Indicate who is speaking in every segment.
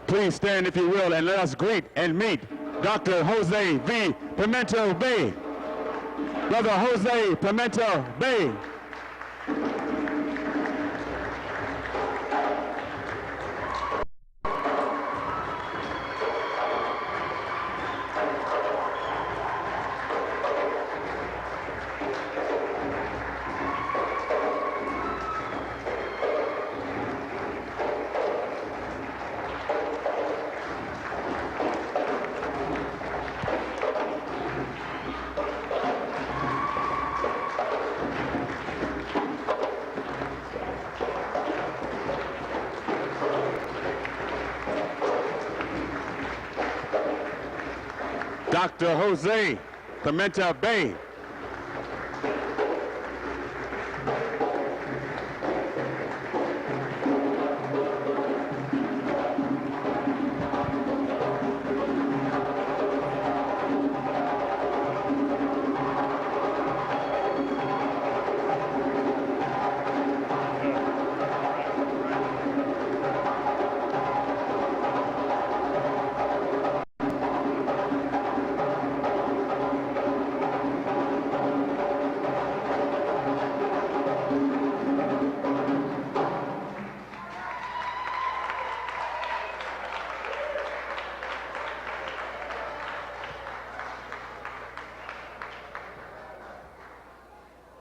Speaker 1: Please stand if you will and let us greet and meet Dr. Jose V. Pimienta Bay. Brother Jose Pimienta Bay. Dr. Jose Pimienta Bay.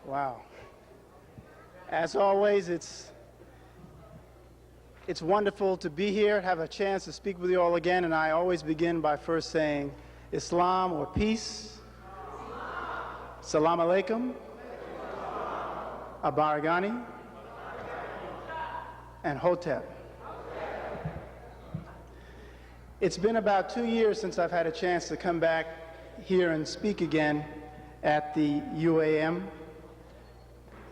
Speaker 2: Wow. As always, it's wonderful to be here, have a chance to speak with you all again, and I always begin by first saying Islam or peace, Salam Alaikum, Abaragani, and Hotep. It's been about 2 years since I've had a chance to come back here and speak again at the UAM.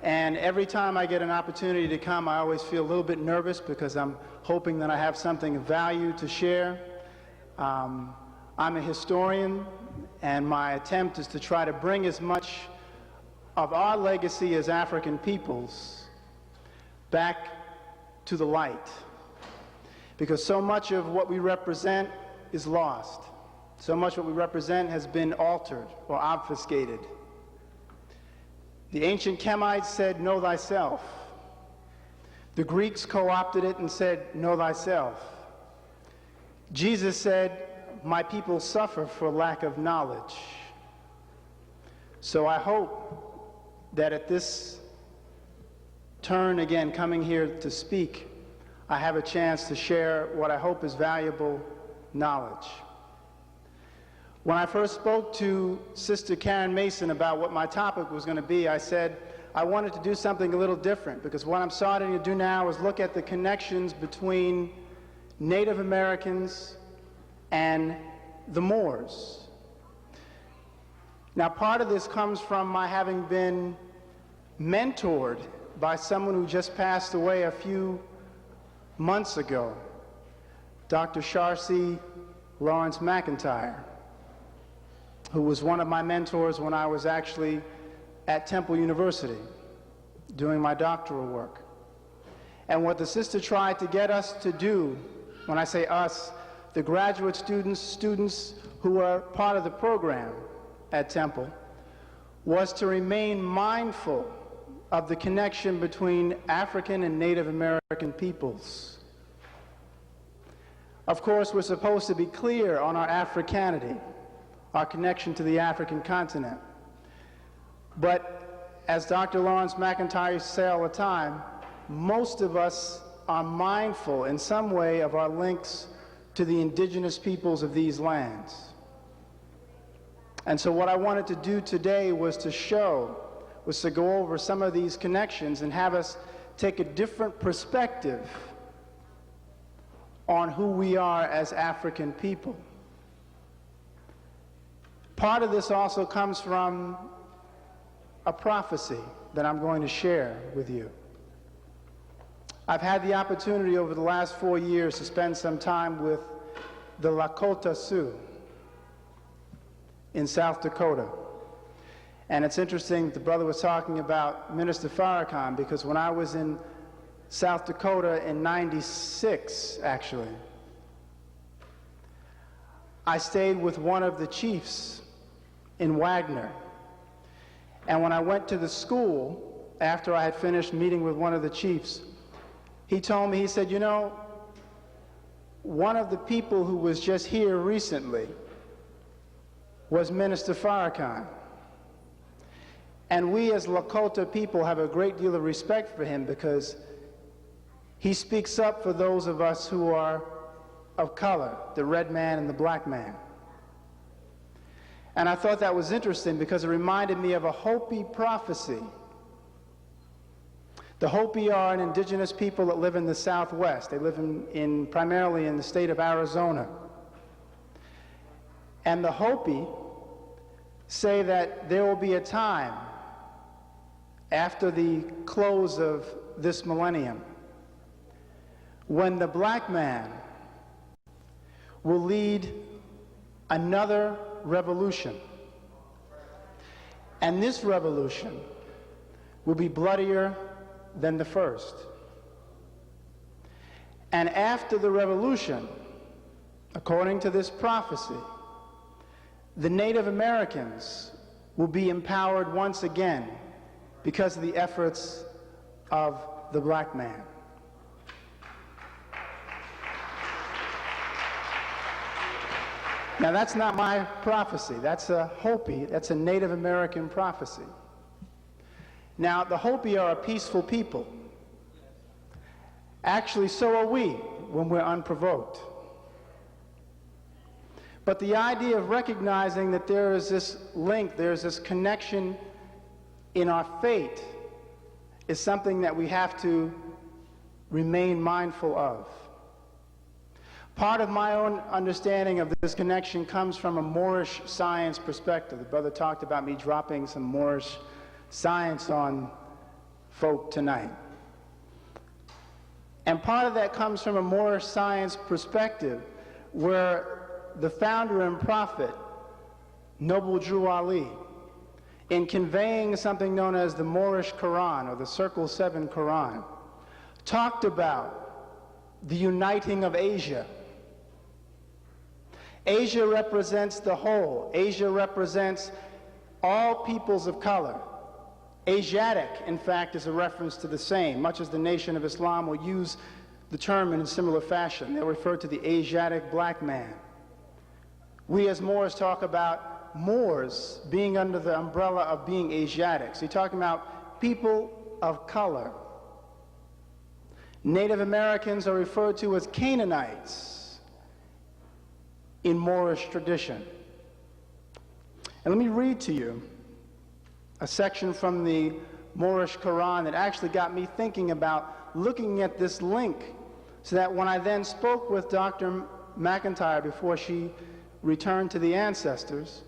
Speaker 2: And every time I get an opportunity to come, I always feel a little bit nervous because I'm hoping that I have something of value to share. I'm a historian, and my attempt is to try to bring as much of our legacy as African peoples back to the light. Because so much of what we represent is lost. So much what we represent has been altered or obfuscated. The ancient Kemites said, "Know thyself." The Greeks co-opted it and said, "Know thyself." Jesus said, "My people suffer for lack of knowledge." So I hope that at this turn again, coming here to speak, I have a chance to share what I hope is valuable knowledge. When I first spoke to Sister Karen Mason about what my topic was going to be, I said I wanted to do something a little different, because what I'm starting to do now is look at the connections between Native Americans and the Moors. Now, part of this comes from my having been mentored by someone who just passed away a few months ago, Dr. Sharcy Lawrence McIntyre, who was one of my mentors when I was actually at Temple University doing my doctoral work. And what the sister tried to get us to do, when I say us, the graduate students who are part of the program at Temple, was to remain mindful of the connection between African and Native American peoples. Of course, we're supposed to be clear on our Africanity, our connection to the African continent. But as Dr. Lawrence McIntyre used to say all the time, most of us are mindful in some way of our links to the indigenous peoples of these lands. And so what I wanted to do today was to go over some of these connections and have us take a different perspective on who we are as African people. Part of this also comes from a prophecy that I'm going to share with you. I've had the opportunity over the last 4 years to spend some time with the Lakota Sioux in South Dakota. And it's interesting, the brother was talking about Minister Farrakhan, because when I was in South Dakota in '96, actually, I stayed with one of the chiefs in Wagner. And when I went to the school, after I had finished meeting with one of the chiefs, he told me, he said, you know, one of the people who was just here recently was Minister Farrakhan. And we as Lakota people have a great deal of respect for him because he speaks up for those of us who are of color, the red man and the black man. And I thought that was interesting because it reminded me of a Hopi prophecy. The Hopi are an indigenous people that live in the Southwest. They live primarily in the state of Arizona. And the Hopi say that there will be a time after the close of this millennium when the black man will lead another revolution. And this revolution will be bloodier than the first. And after the revolution, according to this prophecy, the Native Americans will be empowered once again because of the efforts of the black man. Now that's not my prophecy, that's a Hopi, that's a Native American prophecy. Now, the Hopi are a peaceful people. Actually, so are we when we're unprovoked. But the idea of recognizing that there is this link, there's this connection in our fate is something that we have to remain mindful of. Part of my own understanding of this connection comes from a Moorish science perspective. The brother talked about me dropping some Moorish science on folk tonight. And part of that comes from a Moorish science perspective where the founder and prophet, Noble Drew Ali, in conveying something known as the Moorish Quran or the Circle 7 Quran, talked about the uniting of Asia. Asia represents the whole. Asia represents all peoples of color. Asiatic, in fact, is a reference to the same, much as the Nation of Islam will use the term in a similar fashion. They'll refer to the Asiatic black man. We as Moors talk about Moors being under the umbrella of being Asiatic. So you're talking about people of color. Native Americans are referred to as Canaanites in Moorish tradition. And let me read to you a section from the Moorish Quran that actually got me thinking about looking at this link, so that when I then spoke with Dr. McIntyre before she returned to the ancestors,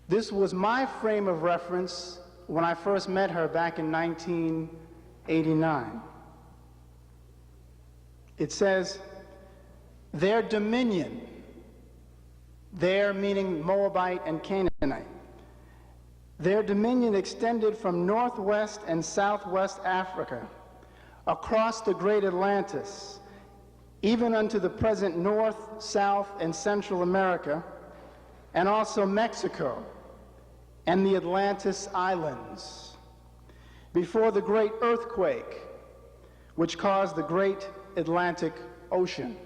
Speaker 2: this was my frame of reference when I first met her back in 1989. It says, their dominion, their meaning Moabite and Canaanite, their dominion extended from northwest and southwest Africa, across the great Atlantis, even unto the present North, South, and Central America, and also Mexico and the Atlantis Islands, before the great earthquake which caused the great Atlantic Ocean.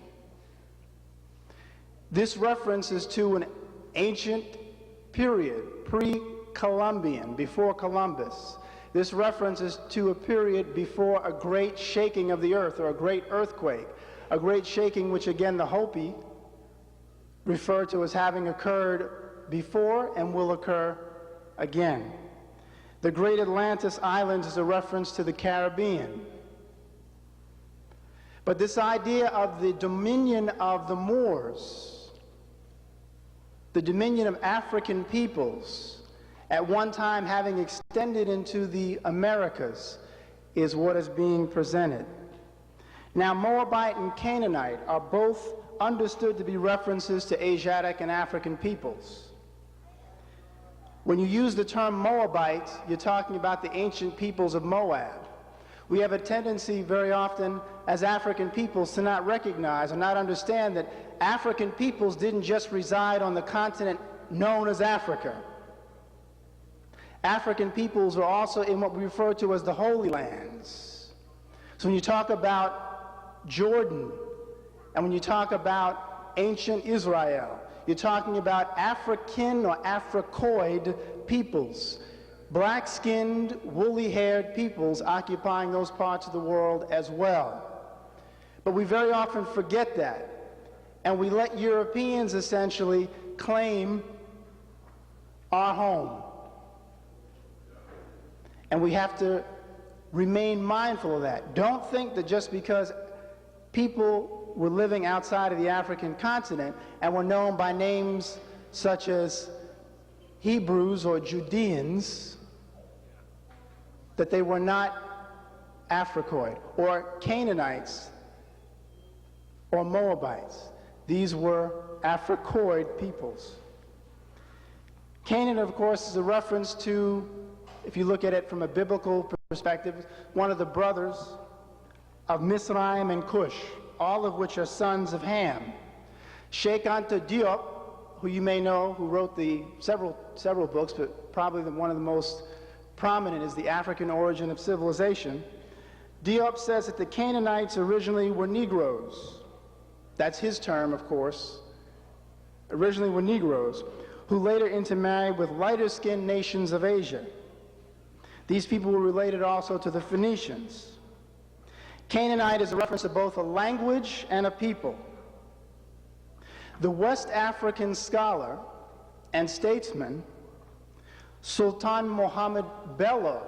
Speaker 2: This reference is to an ancient period, pre-Columbian, before Columbus. This reference is to a period before a great shaking of the earth, or a great earthquake, a great shaking which again the Hopi refer to as having occurred before and will occur again. The great Atlantis Islands is a reference to the Caribbean. But this idea of the dominion of the Moors, the dominion of African peoples, at one time having extended into the Americas, is what is being presented. Now, Moabite and Canaanite are both understood to be references to Asiatic and African peoples. When you use the term Moabite, you're talking about the ancient peoples of Moab. We have a tendency very often as African peoples to not recognize or not understand that African peoples didn't just reside on the continent known as Africa. African peoples are also in what we refer to as the Holy Lands. So when you talk about Jordan, and when you talk about ancient Israel, you're talking about African or Africoid peoples, black-skinned, woolly-haired peoples occupying those parts of the world as well. But we very often forget that, and we let Europeans essentially claim our home. And we have to remain mindful of that. Don't think that just because people were living outside of the African continent and were known by names such as Hebrews or Judeans, that they were not Africoid, or Canaanites or Moabites. These were Africoid peoples. Canaan, of course, is a reference to, if you look at it from a biblical perspective, one of the brothers of Misraim and Cush, all of which are sons of Ham. Cheikh Anta Diop, who you may know, who wrote the several books, but probably one of the most prominent is The African Origin of Civilization. Diop says that the Canaanites originally were Negroes. That's his term, of course. Originally were Negroes, who later intermarried with lighter-skinned nations of Asia. These people were related also to the Phoenicians. Canaanite is a reference to both a language and a people. The West African scholar and statesman Sultan Mohammed Bello,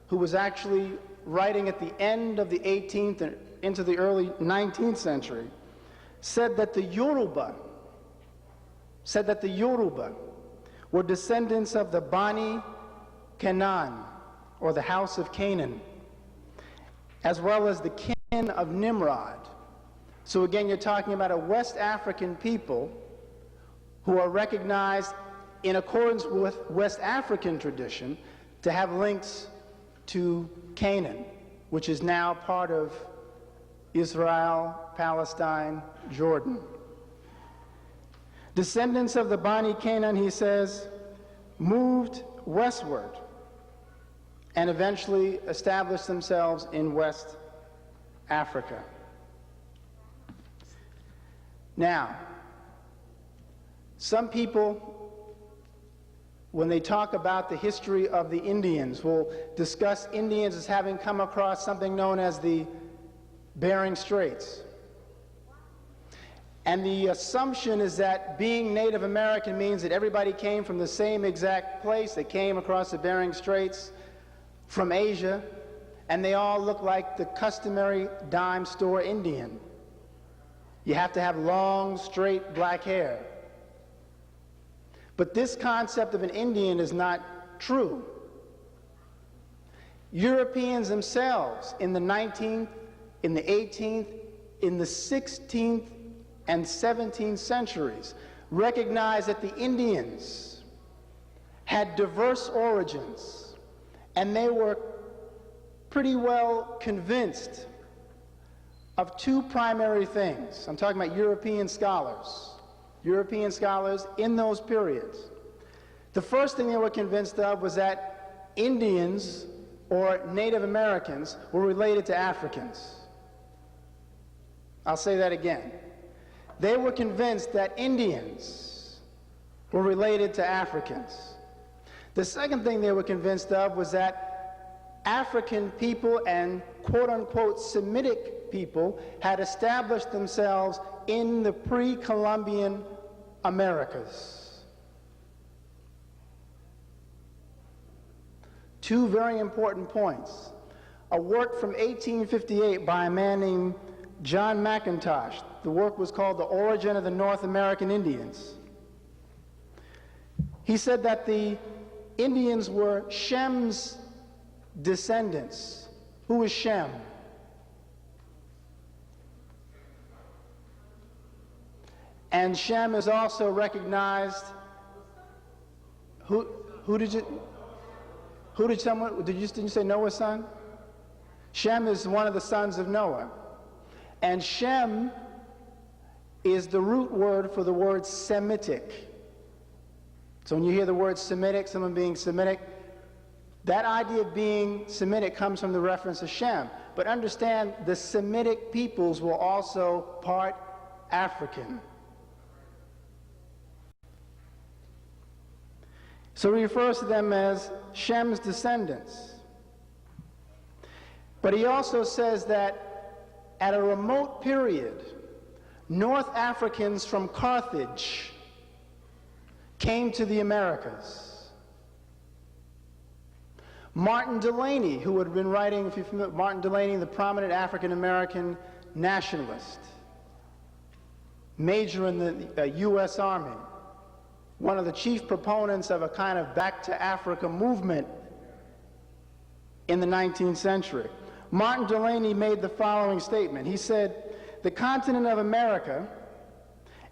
Speaker 2: who was actually writing at the end of the 18th and into the early 19th century, said that the Yoruba were descendants of the Bani Canaan, or the house of Canaan, as well as the kin of Nimrod. So again, you're talking about a West African people who are recognized in accordance with West African tradition to have links to Canaan, which is now part of Israel, Palestine, Jordan. Descendants of the Bani Canaan, he says, moved westward and eventually established themselves in West Africa. Now, some people, when they talk about the history of the Indians, will discuss Indians as having come across something known as the Bering Straits. And the assumption is that being Native American means that everybody came from the same exact place. They came across the Bering Straits from Asia, and they all look like the customary dime store Indian. You have to have long, straight black hair. But this concept of an Indian is not true. Europeans themselves in the 19th, in the 18th, in the 16th, and 17th centuries recognized that the Indians had diverse origins, and they were pretty well convinced of two primary things. I'm talking about European scholars in those periods. The first thing they were convinced of was that Indians or Native Americans were related to Africans. I'll say that again. They were convinced that Indians were related to Africans. The second thing they were convinced of was that African people and quote-unquote Semitic people had established themselves in the pre-Columbian Americas. Two very important points. A work from 1858 by a man named John McIntosh. The work was called The Origin of the North American Indians. He said that the Indians were Shem's descendants. Who is Shem? And Shem is also recognized. Didn't you say Noah's son? Shem is one of the sons of Noah. And Shem is the root word for the word Semitic. So when you hear the word Semitic, someone being Semitic, that idea of being Semitic comes from the reference to Shem. But understand, the Semitic peoples were also part African. So he refers to them as Shem's descendants. But he also says that at a remote period, North Africans from Carthage came to the Americas. Martin Delany, who had been writing, if you're familiar with Martin Delany, the prominent African-American nationalist, major in the U.S. Army, one of the chief proponents of a kind of back to Africa movement in the 19th century. Martin Delany made the following statement. He said, "The continent of America,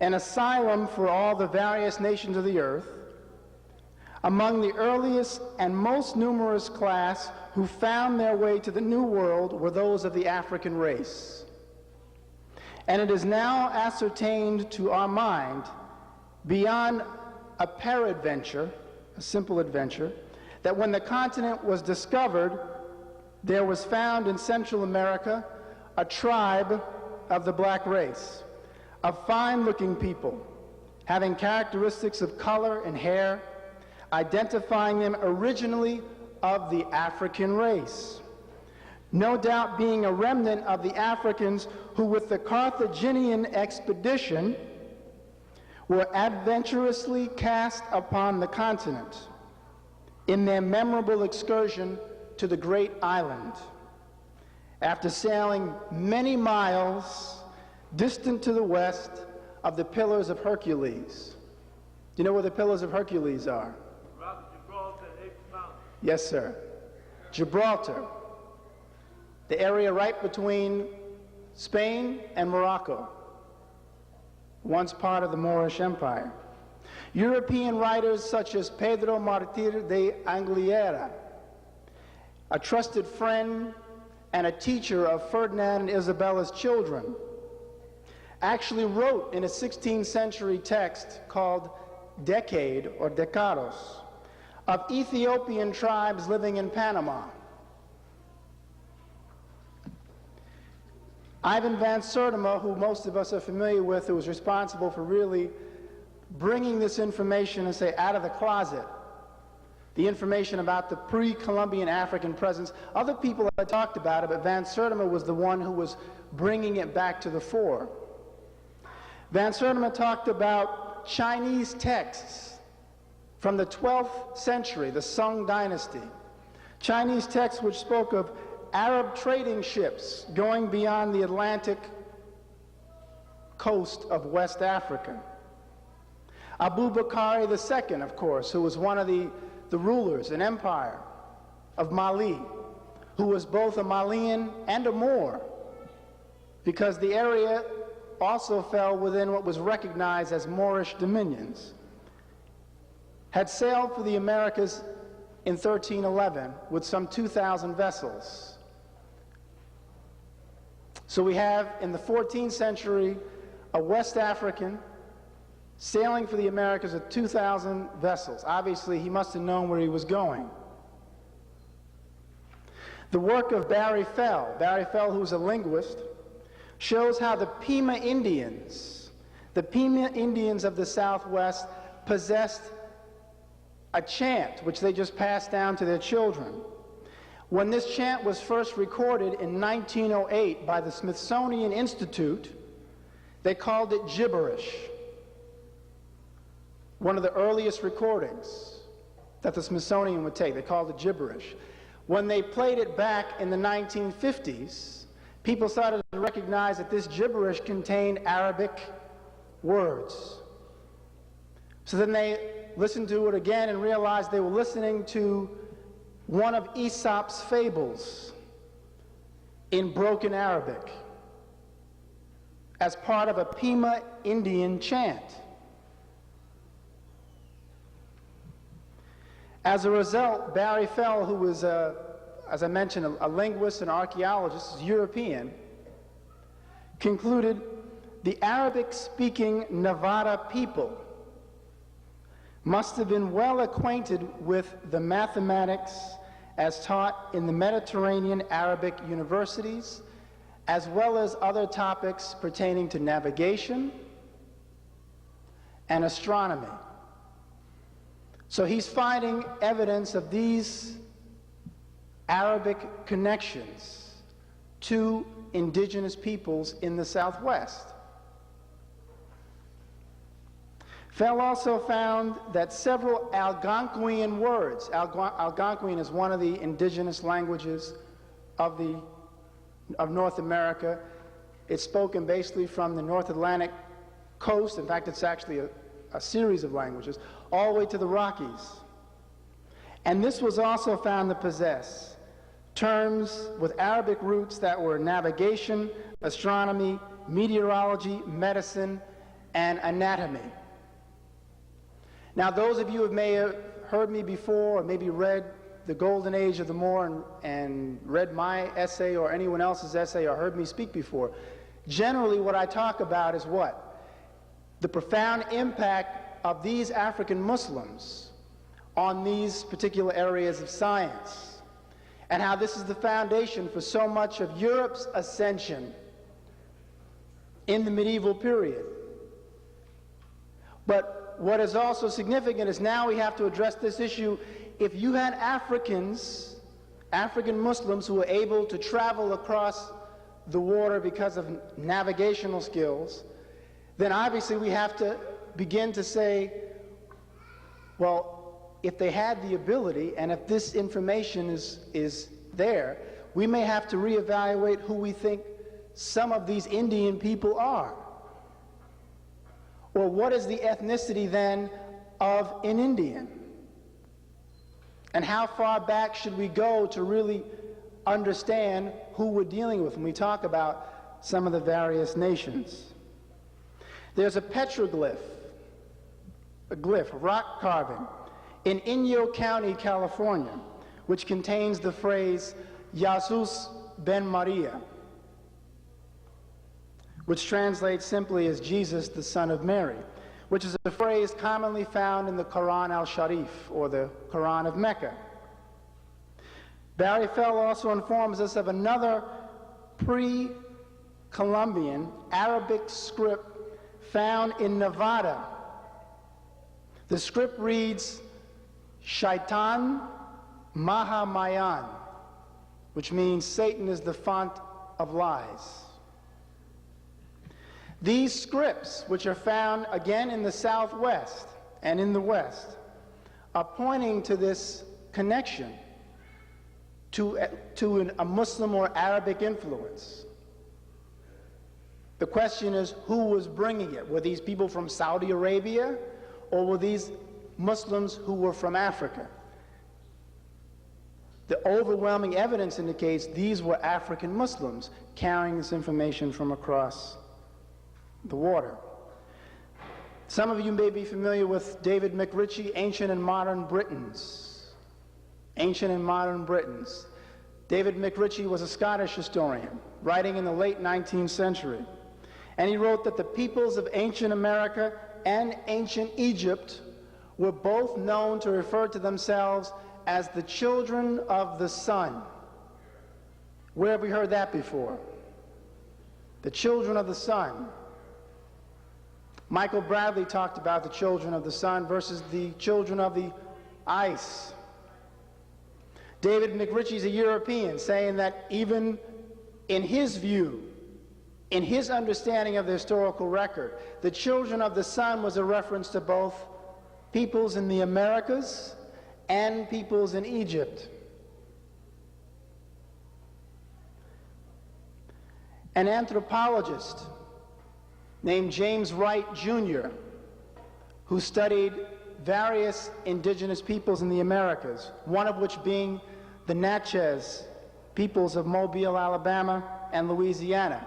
Speaker 2: an asylum for all the various nations of the earth, among the earliest and most numerous class who found their way to the New World were those of the African race. And it is now ascertained to our mind, beyond a peradventure, a simple adventure, that when the continent was discovered, there was found in Central America a tribe of the black race, a fine-looking people, having characteristics of color and hair, identifying them originally of the African race, no doubt being a remnant of the Africans who with the Carthaginian expedition were adventurously cast upon the continent in their memorable excursion to the great island, after sailing many miles distant to the west of the Pillars of Hercules." Do you know where the Pillars of Hercules are?
Speaker 3: Around Gibraltar and April Mountain.
Speaker 2: Yes, sir. Gibraltar, the area right between Spain and Morocco, once part of the Moorish Empire. European writers such as Pedro Martir de Angliera, a trusted friend and a teacher of Ferdinand and Isabella's children, actually wrote in a 16th century text called Decade or Decados of Ethiopian tribes living in Panama. Ivan Van Sertima, who most of us are familiar with, who was responsible for really bringing this information and say out of the closet, the information about the pre-Columbian African presence. Other people had talked about it, but Van Sertima was the one who was bringing it back to the fore. Van Sertima talked about Chinese texts from the 12th century, the Sung dynasty. Chinese texts which spoke of Arab trading ships going beyond the Atlantic coast of West Africa. Abu Bakr II, of course, who was one of the rulers, an empire of Mali, who was both a Malian and a Moor, because the area also fell within what was recognized as Moorish dominions, had sailed for the Americas in 1311 with some 2,000 vessels. So we have, in the 14th century, a West African sailing for the Americas with 2,000 vessels. Obviously, he must have known where he was going. The work of Barry Fell, who was a linguist, shows how the Pima Indians of the Southwest, possessed a chant which they just passed down to their children. When this chant was first recorded in 1908 by the Smithsonian Institute, they called it gibberish. One of the earliest recordings that the Smithsonian would take, they called it gibberish. When they played it back in the 1950s, people started to recognize that this gibberish contained Arabic words. So then they listened to it again and realized they were listening to one of Aesop's fables in broken Arabic as part of a Pima Indian chant. As a result, Barry Fell, who was a as I mentioned, a linguist and archaeologist, European, concluded the Arabic-speaking Nevada people must have been well acquainted with the mathematics as taught in the Mediterranean Arabic universities, as well as other topics pertaining to navigation and astronomy. So he's finding evidence of these Arabic connections to indigenous peoples in the Southwest. Fell also found that several Algonquian words, Algonquian is one of the indigenous languages of North America. It's spoken basically from the North Atlantic coast. In fact, it's actually a series of languages, all the way to the Rockies. And this was also found to possess terms with Arabic roots that were navigation, astronomy, meteorology, medicine, and anatomy. Now, those of you who may have heard me before, or maybe read The Golden Age of the Moor and read my essay or anyone else's essay or heard me speak before, generally what I talk about is what? The profound impact of these African Muslims on these particular areas of science, and how this is the foundation for so much of Europe's ascension in the medieval period. But what is also significant is now we have to address this issue. If you had African Muslims who were able to travel across the water because of navigational skills, then obviously we have to begin to say, well, if they had the ability and if this information is there, we may have to reevaluate who we think some of these Indian people are. Or what is the ethnicity then of an Indian? And how far back should we go to really understand who we're dealing with when we talk about some of the various nations? There's a petroglyph, a glyph, a rock carving, in Inyo County, California, which contains the phrase, Jesus ben Maria, which translates simply as Jesus, the Son of Mary, which is a phrase commonly found in the Quran al-Sharif, or the Quran of Mecca. Barry Fell also informs us of another pre-Columbian Arabic script found in Nevada. The script reads, Shaitan Mahamayan, which means Satan is the font of lies. These scripts, which are found again in the Southwest and in the West, are pointing to this connection to a Muslim or Arabic influence. The question is, who was bringing it? Were these people from Saudi Arabia, or were these Muslims who were from Africa? The overwhelming evidence indicates these were African Muslims carrying this information from across the water. Some of you may be familiar with David McRitchie, Ancient and Modern Britons. Ancient and Modern Britons. David McRitchie was a Scottish historian, writing in the late 19th century. And he wrote that the peoples of ancient America and ancient Egypt were both known to refer to themselves as the children of the sun. Where have we heard that before? The children of the sun. Michael Bradley talked about the children of the sun versus the children of the ice. David McRitchie's a European, saying that even in his view, in his understanding of the historical record, the children of the sun was a reference to both peoples in the Americas and peoples in Egypt. An anthropologist named James Wright Jr., who studied various indigenous peoples in the Americas, one of which being the Natchez peoples of Mobile, Alabama, and Louisiana.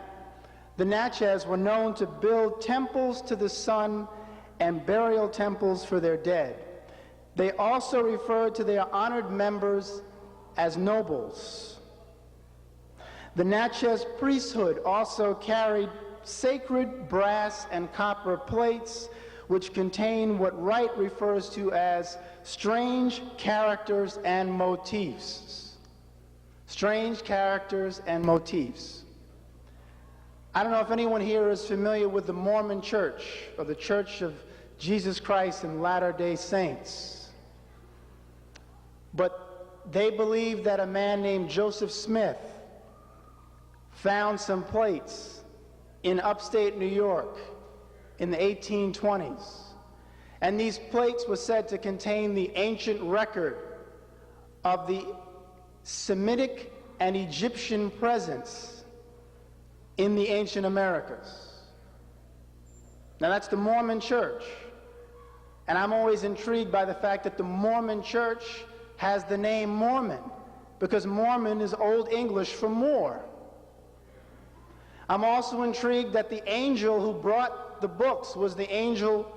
Speaker 2: The Natchez were known to build temples to the sun and burial temples for their dead. They also referred to their honored members as nobles. The Natchez priesthood also carried sacred brass and copper plates which contain what Wright refers to as strange characters and motifs. Strange characters and motifs. I don't know if anyone here is familiar with the Mormon Church, or the Church of Jesus Christ and Latter-day Saints. But they believe that a man named Joseph Smith found some plates in upstate New York in the 1820s. And these plates were said to contain the ancient record of the Semitic and Egyptian presence in the ancient Americas. Now that's the Mormon Church. And I'm always intrigued by the fact that the Mormon Church has the name Mormon, because Mormon is Old English for Moor. I'm also intrigued that the angel who brought the books was the angel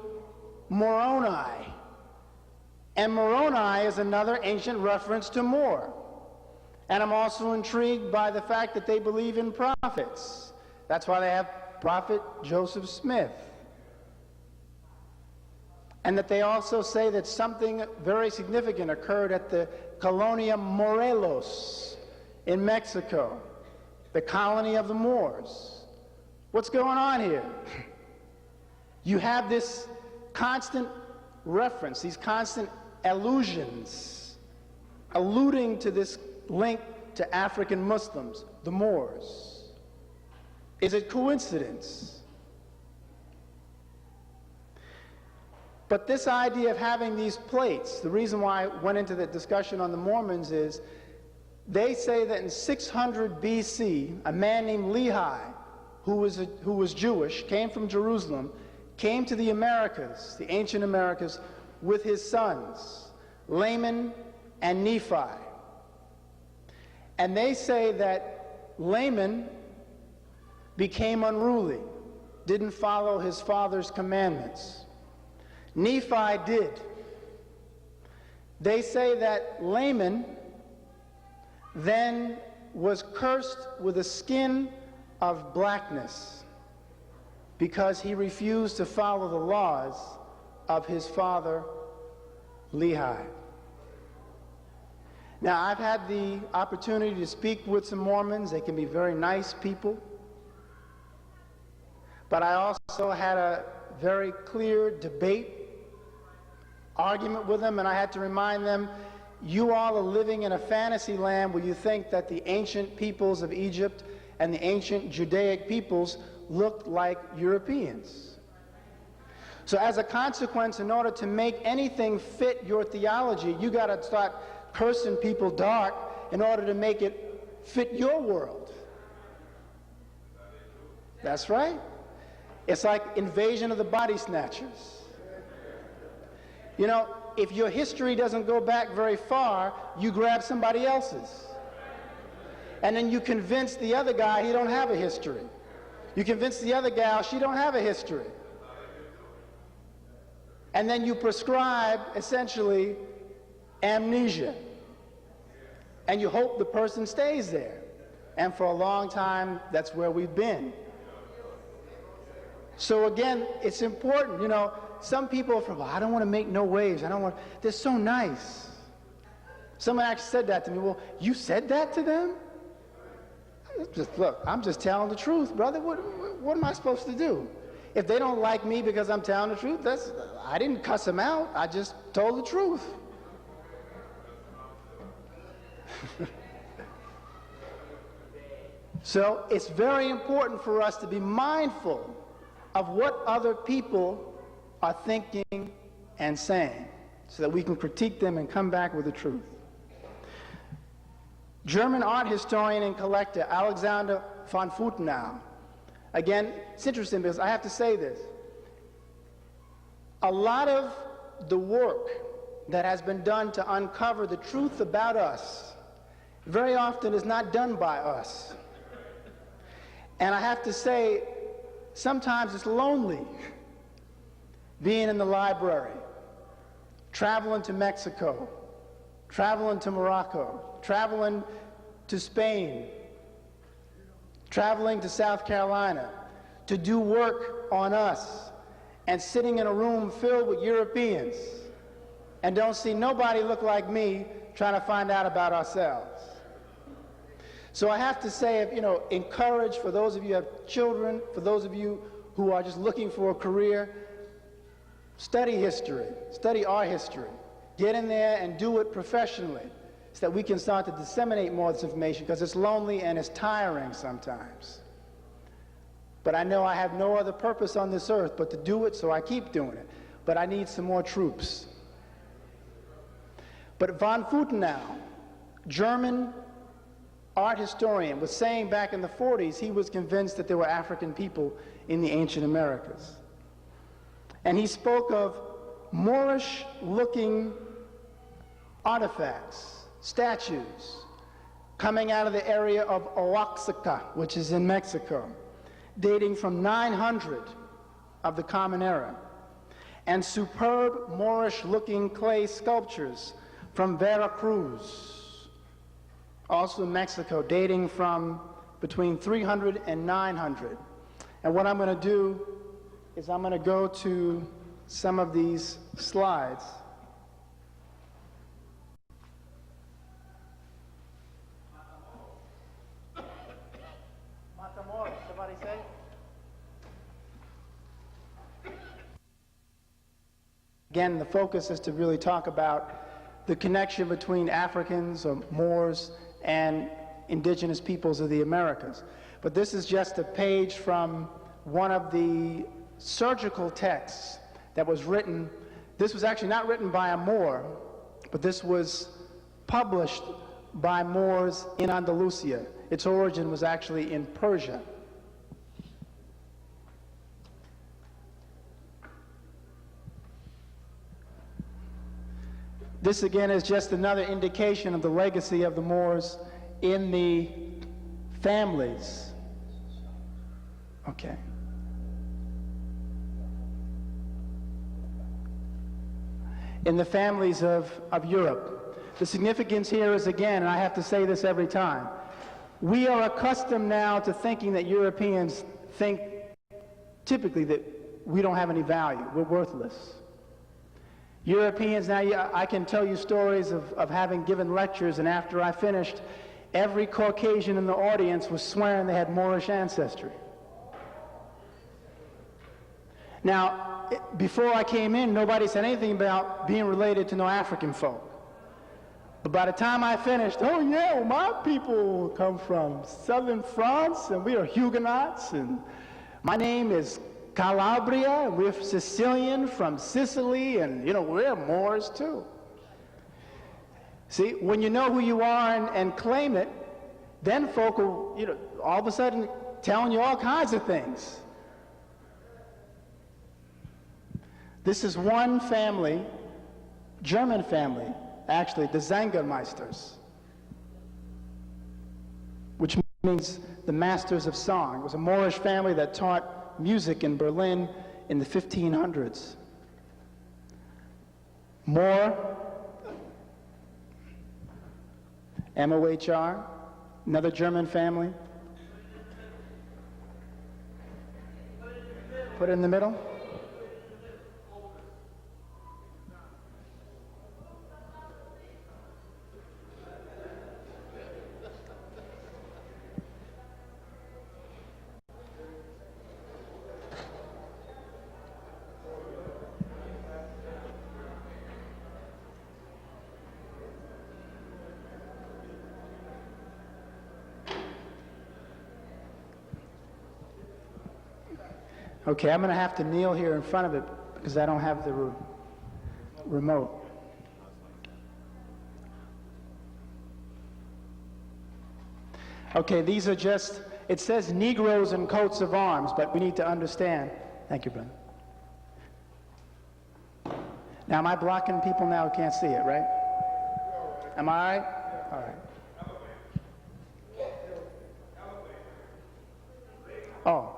Speaker 2: Moroni. And Moroni is another ancient reference to Moor. And I'm also intrigued by the fact that they believe in prophets. That's why they have Prophet Joseph Smith. And that they also say that something very significant occurred at the Colonia Morelos in Mexico, the colony of the Moors. What's going on here? You have this constant reference, these constant allusions, alluding to this link to African Muslims, the Moors. Is it coincidence? But this idea of having these plates, the reason why I went into the discussion on the Mormons is, they say that in 600 BC, a man named Lehi, who was Jewish, came from Jerusalem, came to the Americas, the ancient Americas, with his sons, Laman and Nephi. And they say that Laman became unruly, didn't follow his father's commandments. Nephi did. They say that Laman then was cursed with a skin of blackness because he refused to follow the laws of his father, Lehi. Now, I've had the opportunity to speak with some Mormons. They can be very nice people. But I also had a very clear debate, argument with them, and I had to remind them, you all are living in a fantasy land where you think that the ancient peoples of Egypt and the ancient Judaic peoples looked like Europeans. So as a consequence, in order to make anything fit your theology, you got to start cursing people dark in order to make it fit your world. That's right. It's like Invasion of the Body Snatchers. You know, if your history doesn't go back very far, you grab somebody else's. And then you convince the other guy he don't have a history. You convince the other gal she don't have a history. And then you prescribe, essentially, amnesia. And you hope the person stays there. And for a long time, that's where we've been. So again, it's important, you know, some people are from, well, I don't want to make no waves. They're so nice. Someone actually said that to me. Well, you said that to them? Look, I'm just telling the truth, brother. What am I supposed to do? If they don't like me because I'm telling the truth, I didn't cuss them out. I just told the truth. So it's very important for us to be mindful of what other people are thinking and saying, so that we can critique them and come back with the truth. German art historian and collector Alexander von Futenau. Again, it's interesting because I have to say this. A lot of the work that has been done to uncover the truth about us very often is not done by us. And I have to say, sometimes it's lonely being in the library, traveling to Mexico, traveling to Morocco, traveling to Spain, traveling to South Carolina to do work on us, and sitting in a room filled with Europeans and don't see nobody look like me trying to find out about ourselves. So I have to say, encourage, for those of you who have children, for those of you who are just looking for a career, study history, study our history. Get in there and do it professionally so that we can start to disseminate more of this information, because it's lonely and it's tiring sometimes. But I know I have no other purpose on this earth but to do it, so I keep doing it. But I need some more troops. But von Futenau, German art historian, was saying back in the 40s he was convinced that there were African people in the ancient Americas. And he spoke of Moorish-looking artifacts, statues, coming out of the area of Oaxaca, which is in Mexico, dating from 900 of the Common Era, and superb Moorish-looking clay sculptures from Veracruz, also in Mexico, dating from between 300 and 900. And what I'm going to do is I'm going to go to some of these slides. Matamoros, somebody say? Again, the focus is to really talk about the connection between Africans or Moors and indigenous peoples of the Americas. But this is just a page from one of the surgical texts that was written. This was actually not written by a Moor, but this was published by Moors in Andalusia. Its origin was actually in Persia. This again is just another indication of the legacy of the Moors in the families. Okay. In the families of Europe. The significance here is, again, and I have to say this every time, we are accustomed now to thinking that Europeans think typically that we don't have any value, we're worthless. Europeans now, I can tell you stories of having given lectures, and after I finished, every Caucasian in the audience was swearing they had Moorish ancestry. Now, before I came in, nobody said anything about being related to no African folk. But by the time I finished, oh yeah, well, my people come from southern France, and we are Huguenots, and my name is Calabria, we're Sicilian from Sicily, and we're Moors too. See, when you know who you are and claim it, then folk will, all of a sudden telling you all kinds of things. This is one family, German family, actually, the Sängermeisters, which means the masters of song. It was a Moorish family that taught music in Berlin in the 1500s. Moor, M-O-H-R, another German family. Put it in the middle. Okay, I'm going to have to kneel here in front of it because I don't have the remote. Okay, these are just, it says Negroes and coats of arms, but we need to understand. Thank you, brother. Now, am I blocking people now who can't see it, right? Am I all right? All right. Oh.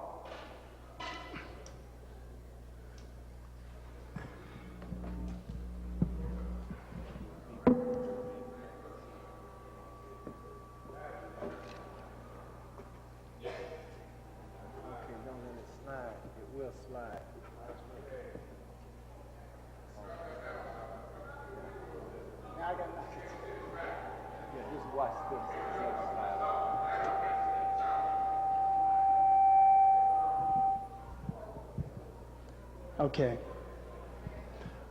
Speaker 2: Okay.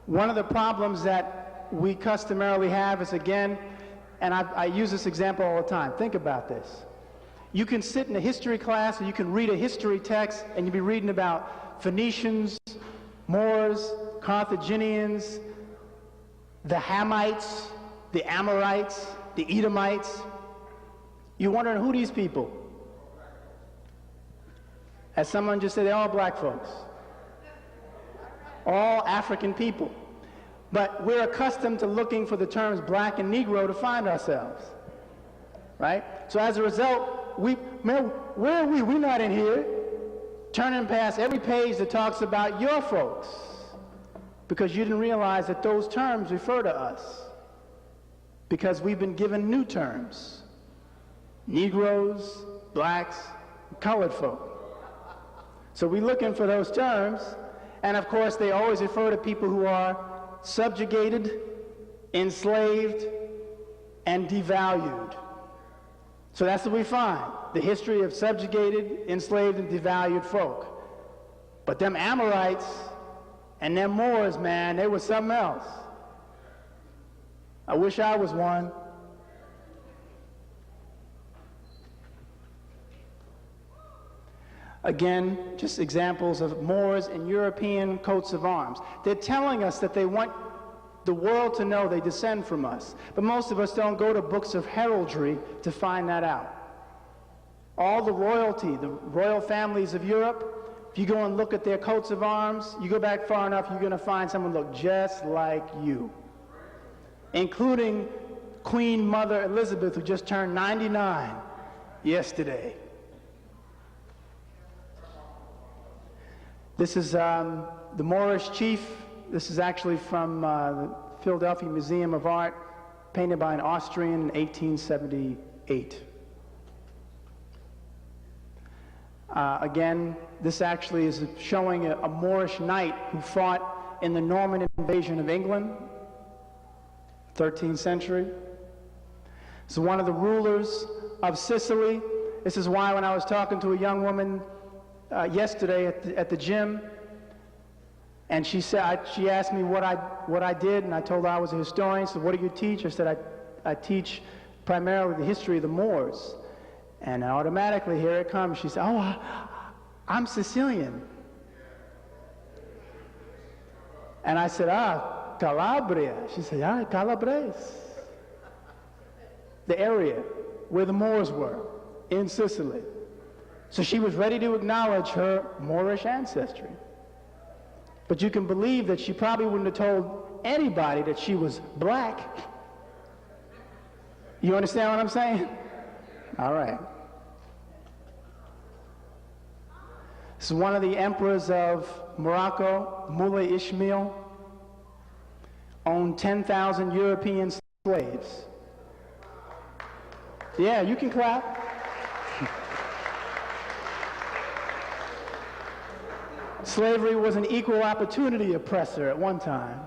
Speaker 2: One of the problems that we customarily have is, again, and I use this example all the time. Think about this. You can sit in a history class or you can read a history text and you'll be reading about Phoenicians, Moors, Carthaginians, the Hamites, the Amorites, the Edomites. You're wondering who these people? As someone just said, they're all black folks. All African people. But we're accustomed to looking for the terms black and Negro to find ourselves, right? So as a result, man, where are we? We're not in here. Turning past every page that talks about your folks, because you didn't realize that those terms refer to us, because we've been given new terms: Negroes, blacks, colored folk. So we're looking for those terms, and of course they always refer to people who are subjugated, enslaved, and devalued. So that's what we find, the history of subjugated, enslaved, and devalued folk. But them Amorites and them Moors, man, they were something else. I wish I was one. Again, just examples of Moors and European coats of arms. They're telling us that they want the world to know they descend from us. But most of us don't go to books of heraldry to find that out. All the royalty, the royal families of Europe, if you go and look at their coats of arms, you go back far enough, you're going to find someone look just like you. Including Queen Mother Elizabeth, who just turned 99 yesterday. This is the Moorish chief. This is actually from the Philadelphia Museum of Art, painted by an Austrian in 1878. Again, this actually is showing a Moorish knight who fought in the Norman invasion of England, 13th century. It's one of the rulers of Sicily. This is why when I was talking to a young woman yesterday at the gym, and she asked me what I did, and I told her I was a historian. She said, "What do you teach?" I said, I teach primarily the history of the Moors. And automatically, here it comes. She said, "Oh, I'm Sicilian." And I said, Calabria. She said, Calabres. The area where the Moors were, in Sicily. So she was ready to acknowledge her Moorish ancestry. But you can believe that she probably wouldn't have told anybody that she was black. You understand what I'm saying? All right. This is one of the emperors of Morocco, Moulay Ismail, owned 10,000 European slaves. Yeah, you can clap. Slavery was an equal opportunity oppressor at one time.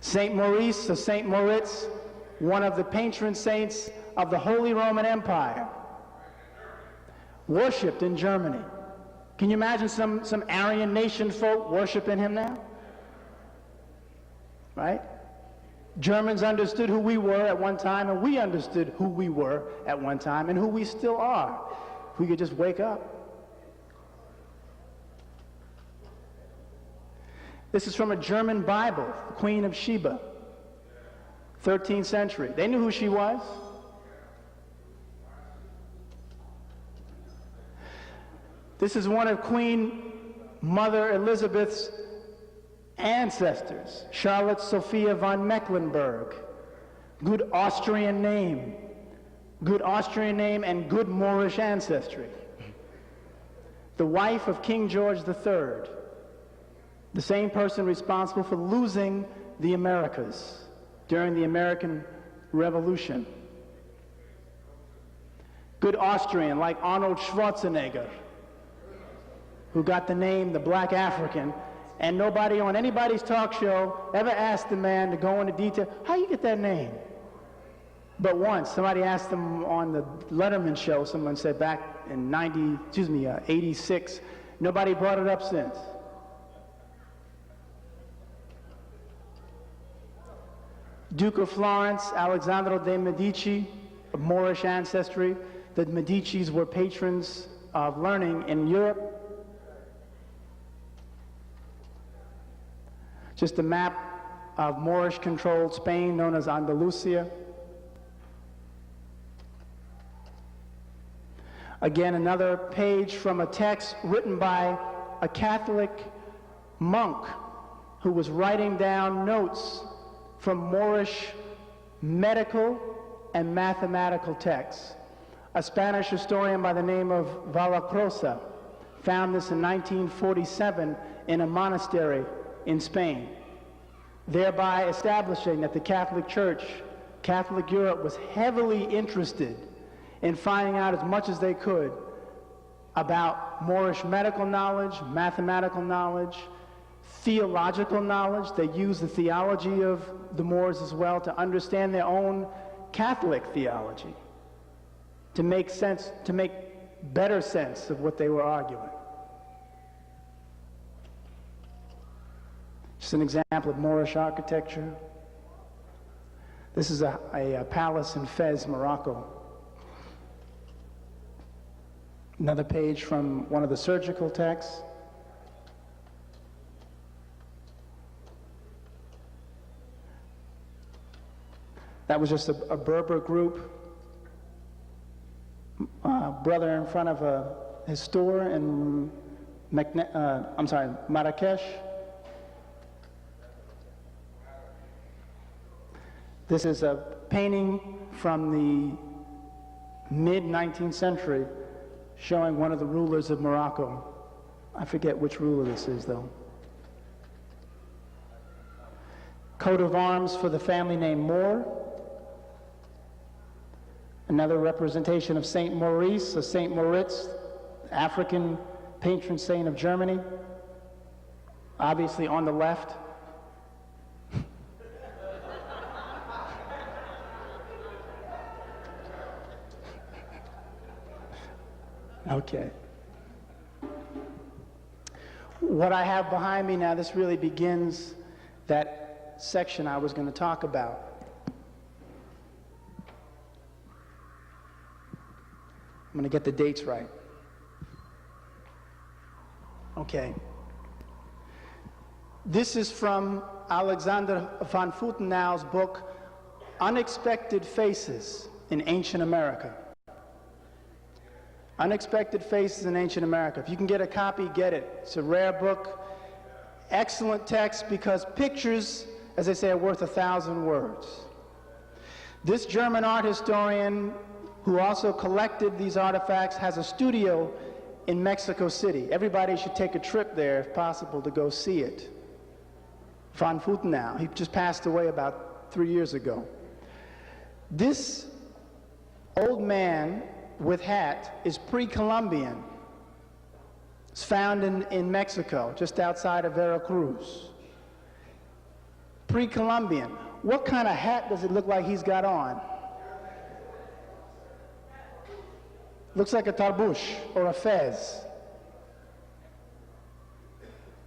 Speaker 2: Saint Maurice or Saint Moritz, one of the patron saints of the Holy Roman Empire, worshipped in Germany. Can you imagine some Aryan nation folk worshiping him now? Right? Germans understood who we were at one time, and we understood who we were at one time, and who we still are. If we could just wake up. This is from a German Bible, the Queen of Sheba, 13th century. They knew who she was. This is one of Queen Mother Elizabeth's ancestors, Charlotte Sophia von Mecklenburg. Good Austrian name and good Moorish ancestry. The wife of King George III, the same person responsible for losing the Americas during the American Revolution. good Austrian like Arnold Schwarzenegger, who got the name the Black African, and nobody on anybody's talk show ever asked the man to go into detail, how you get that name? But once, somebody asked him on the Letterman show, someone said back in 86, nobody brought it up since. Duke of Florence, Alessandro de' Medici, of Moorish ancestry. The Medicis were patrons of learning in Europe. Just a map of Moorish-controlled Spain known as Andalusia. Again, another page from a text written by a Catholic monk who was writing down notes from Moorish medical and mathematical texts. A Spanish historian by the name of Vallecrosa found this in 1947 in a monastery in Spain, thereby establishing that the Catholic Church, Catholic Europe, was heavily interested in finding out as much as they could about Moorish medical knowledge, mathematical knowledge, theological knowledge. They used the theology of the Moors as well to understand their own Catholic theology, to make sense, to make better sense of what they were arguing. Just an example of Moorish architecture. This is a palace in Fez, Morocco. Another page from one of the surgical texts. That was just a Berber group, brother in front of his store in Marrakesh. This is a painting from the mid-19th century showing one of the rulers of Morocco. I forget which ruler this is, though. Coat of arms for the family name Moore. Another representation of Saint Maurice, or Saint Moritz, African patron saint of Germany. Obviously on the left. Okay. What I have behind me now, this really begins that section I was going to talk about. I'm going to get the dates right. Okay. This is from Alexander van Futenau's book, Unexpected Faces in Ancient America. Unexpected Faces in Ancient America. If you can get a copy, get it. It's a rare book. Excellent text because pictures, as they say, are worth 1,000 words. This German art historian, who also collected these artifacts, has a studio in Mexico City. Everybody should take a trip there, if possible, to go see it. Van Futenau. He just passed away about 3 years ago. This old man with hat is pre-Columbian. It's found in Mexico, just outside of Veracruz. Pre-Columbian. What kind of hat does it look like he's got on? Looks like a tarbush or a fez.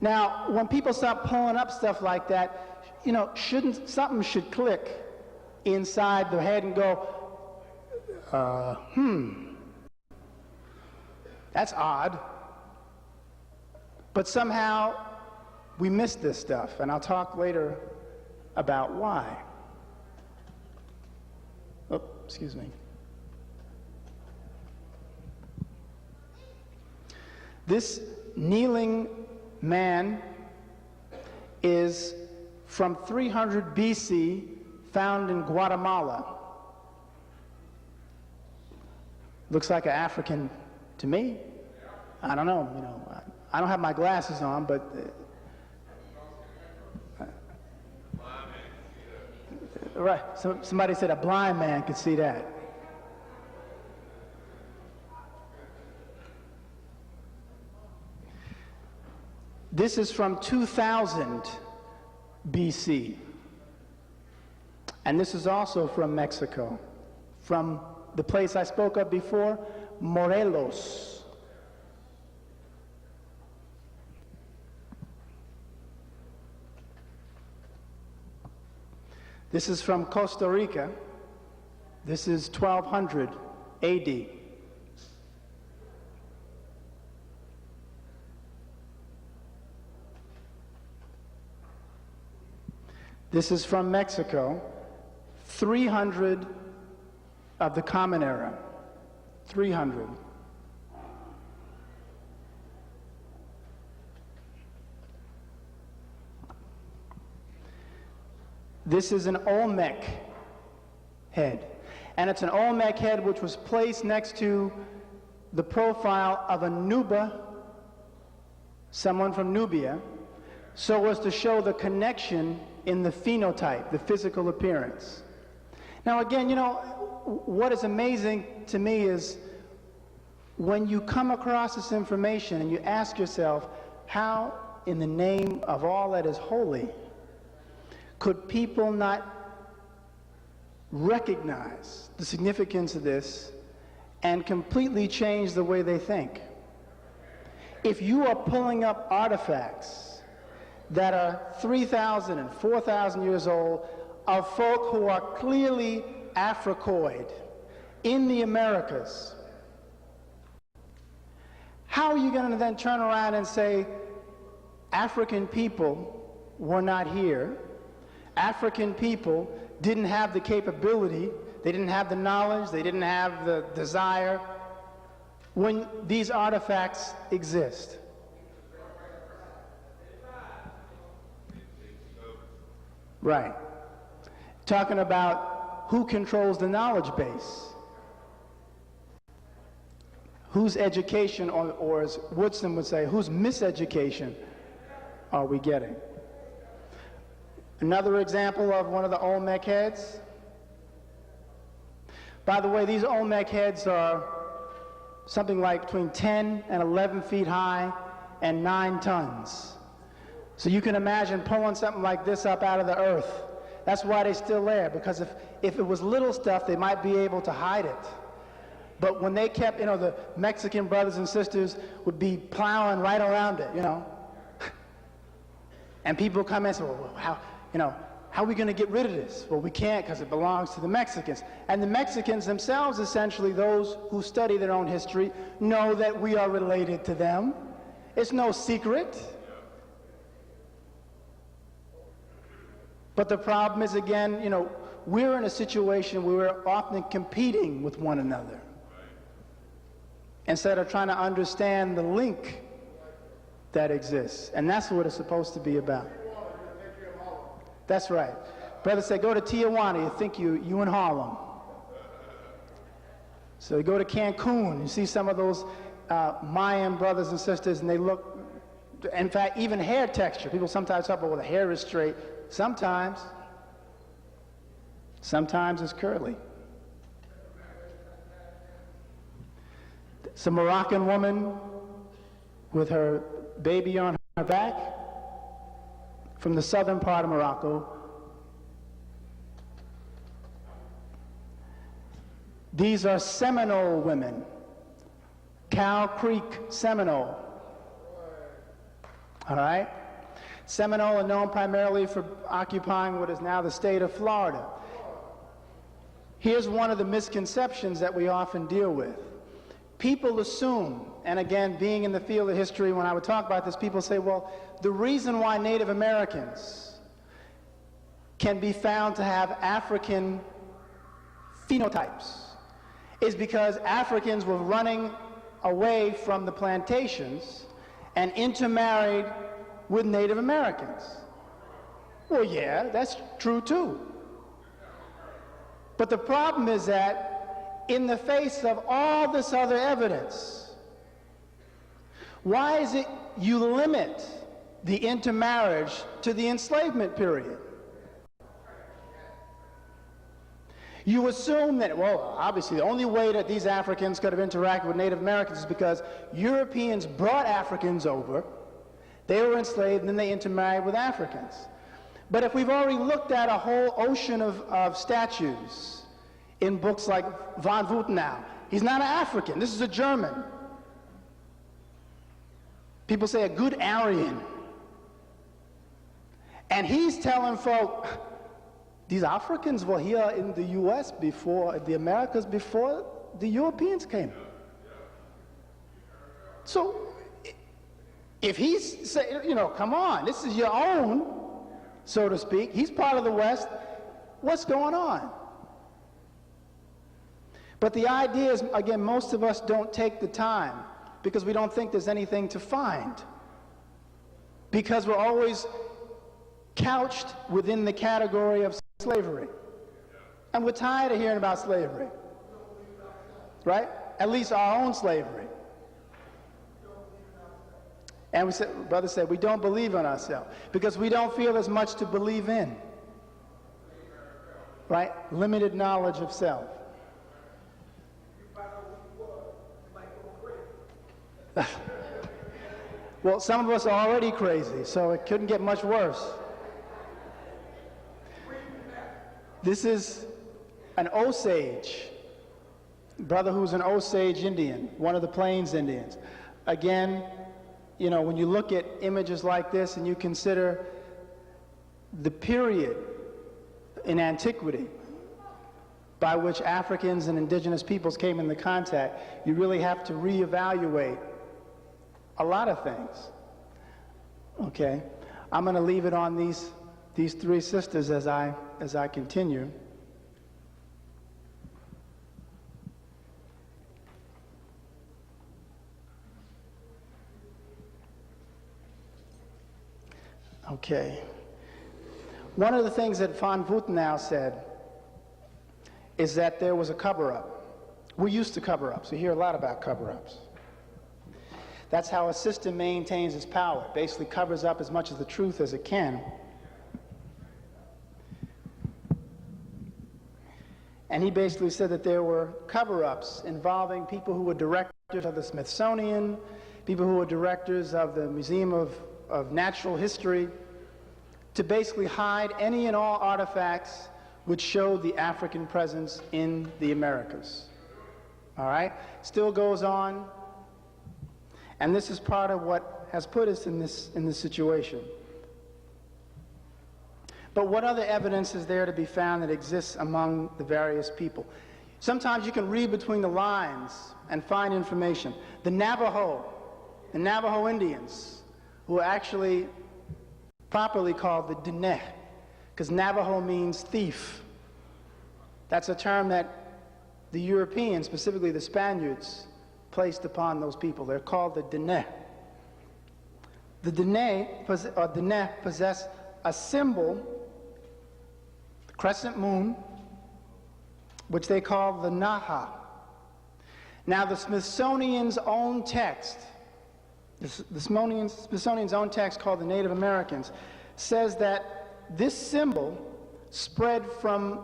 Speaker 2: Now, when people start pulling up stuff like that, you know, something should click inside the head and go, that's odd. But somehow we miss this stuff, and I'll talk later about why. Oh, excuse me. This kneeling man is from 300 BC, found in Guatemala. Looks like an African to me. I don't know, you know. I don't have my glasses on, but right. So somebody said a blind man could see that. This is from 2000 BC. And this is also from Mexico, from the place I spoke of before, Morelos. This is from Costa Rica. This is 1200 AD. This is from Mexico, 300 of the Common Era, 300. This is an Olmec head, and it's an Olmec head which was placed next to the profile of a Nuba, someone from Nubia, so as to show the connection in the phenotype, the physical appearance. Now again, you know, what is amazing to me is when you come across this information and you ask yourself, how in the name of all that is holy could people not recognize the significance of this and completely change the way they think? If you are pulling up artifacts that are 3,000 and 4,000 years old of folk who are clearly Africoid in the Americas, how are you going to then turn around and say African people were not here, African people didn't have the capability, they didn't have the knowledge, they didn't have the desire, when these artifacts exist? Right. Talking about who controls the knowledge base. Whose education, or as Woodson would say, whose miseducation are we getting? Another example of one of the Olmec heads. By the way, these Olmec heads are something like between 10 and 11 feet high and 9 tons. So you can imagine pulling something like this up out of the earth. That's why they're still there, because if it was little stuff, they might be able to hide it. But when they kept, you know, the Mexican brothers and sisters would be plowing right around it, you know. And people come in and say, well, how are we going to get rid of this? Well, we can't, because it belongs to the Mexicans. And the Mexicans themselves, essentially, those who study their own history, know that we are related to them. It's no secret. But the problem is, again, you know, we're in a situation where we're often competing with one another instead of trying to understand the link that exists. And that's what it's supposed to be about. That's right. Brother said, go to Tijuana, you think you in Harlem. So you go to Cancun, you see some of those Mayan brothers and sisters, and they look, in fact, even hair texture. People sometimes talk about, well, the hair is straight. Sometimes it's curly. It's a Moroccan woman with her baby on her back from the southern part of Morocco. These are Seminole women, Cow Creek Seminole. All right? Seminole are known primarily for occupying what is now the state of Florida. Here's one of the misconceptions that we often deal with. People assume, and again, being in the field of history, when I would talk about this, people say, well, the reason why Native Americans can be found to have African phenotypes is because Africans were running away from the plantations and intermarried with Native Americans. Well, yeah, that's true too. But the problem is that in the face of all this other evidence, why is it you limit the intermarriage to the enslavement period? You assume that, well, obviously the only way that these Africans could have interacted with Native Americans is because Europeans brought Africans over, They were enslaved, and then they intermarried with Africans. But if we've already looked at a whole ocean of statues in books like von Wuthenau, he's not an African, this is a German. People say a good Aryan. And he's telling folk, these Africans were here in the US before, the Americas before the Europeans came. So, if he's saying, you know, come on, this is your own, so to speak, he's part of the West, what's going on? But the idea is, again, most of us don't take the time because we don't think there's anything to find. Because we're always couched within the category of slavery. And we're tired of hearing about slavery. Right? At least our own slavery. And we said, brother said, we don't believe in ourselves because we don't feel as much to believe in. Right? Limited knowledge of self. Well, some of us are already crazy, so it couldn't get much worse. This is an Osage, brother who's an Osage Indian, one of the Plains Indians. Again, you know, when you look at images like this and you consider the period in antiquity by which Africans and indigenous peoples came into contact, you really have to reevaluate a lot of things. Okay, I'm going to leave it on these three sisters as I continue. Okay. One of the things that von Wuthenau said is that there was a cover-up. We're used to cover-ups. We hear a lot about cover-ups. That's how a system maintains its power. It basically covers up as much of the truth as it can. And he basically said that there were cover-ups involving people who were directors of the Smithsonian, people who were directors of the Museum of Natural History, to basically hide any and all artifacts which showed the African presence in the Americas. All right? Still goes on. And this is part of what has put us in this situation. But what other evidence is there to be found that exists among the various people? Sometimes you can read between the lines and find information. The Navajo Indians, who are actually properly called the Diné, because Navajo means thief. That's a term that the Europeans, specifically the Spaniards, placed upon those people. They're called the Diné. The Diné possess a symbol, the crescent moon, which they call the Naha. Now the Smithsonian's own text, the Smithsonian's own text called the Native Americans, says that this symbol spread from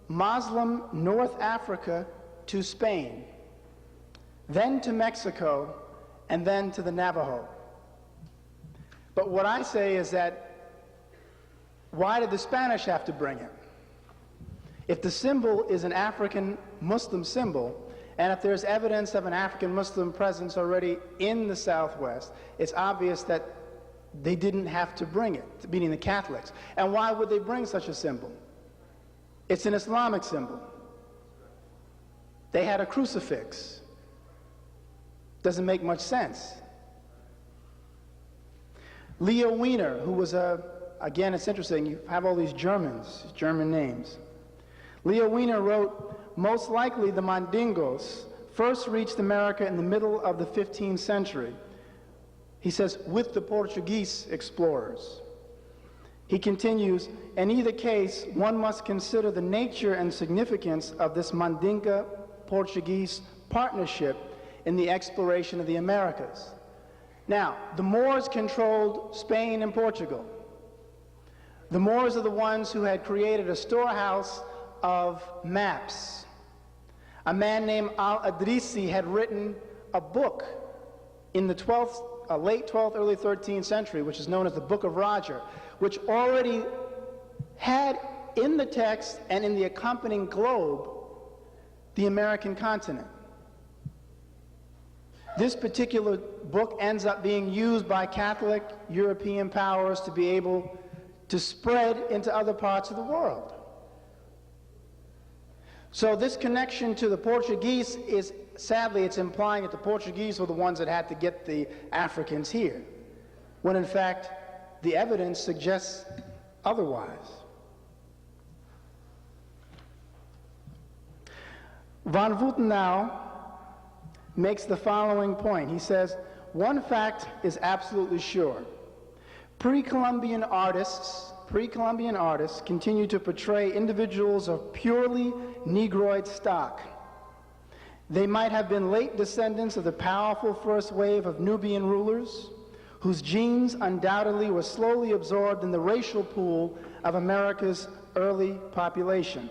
Speaker 2: Muslim North Africa to Spain, then to Mexico, and then to the Navajo. But what I say is that, why did the Spanish have to bring it? If the symbol is an African Muslim symbol, and if there's evidence of an African Muslim presence already in the Southwest, it's obvious that they didn't have to bring it, meaning the Catholics. And why would they bring such a symbol? It's an Islamic symbol. They had a crucifix. Doesn't make much sense. Leo Wiener, who was again, it's interesting, you have all these Germans, German names. Leo Wiener wrote, most likely the Mandingos first reached America in the middle of the 15th century. He says, with the Portuguese explorers. He continues, in either case, one must consider the nature and significance of this Mandinga-Portuguese partnership in the exploration of the Americas. Now, the Moors controlled Spain and Portugal. The Moors are the ones who had created a storehouse of maps. A man named Al-Adrisi had written a book in the 12th late 12th, early 13th century, which is known as the Book of Roger, which already had in the text and in the accompanying globe the American continent. This particular book ends up being used by Catholic European powers to be able to spread into other parts of the world. So this connection to the Portuguese is, sadly, it's implying that the Portuguese were the ones that had to get the Africans here, when in fact the evidence suggests otherwise. Von Wuthenau makes the following point. He says, one fact is absolutely sure. Pre-Columbian artists continue to portray individuals of purely Negroid stock. They might have been late descendants of the powerful first wave of Nubian rulers, whose genes undoubtedly were slowly absorbed in the racial pool of America's early population.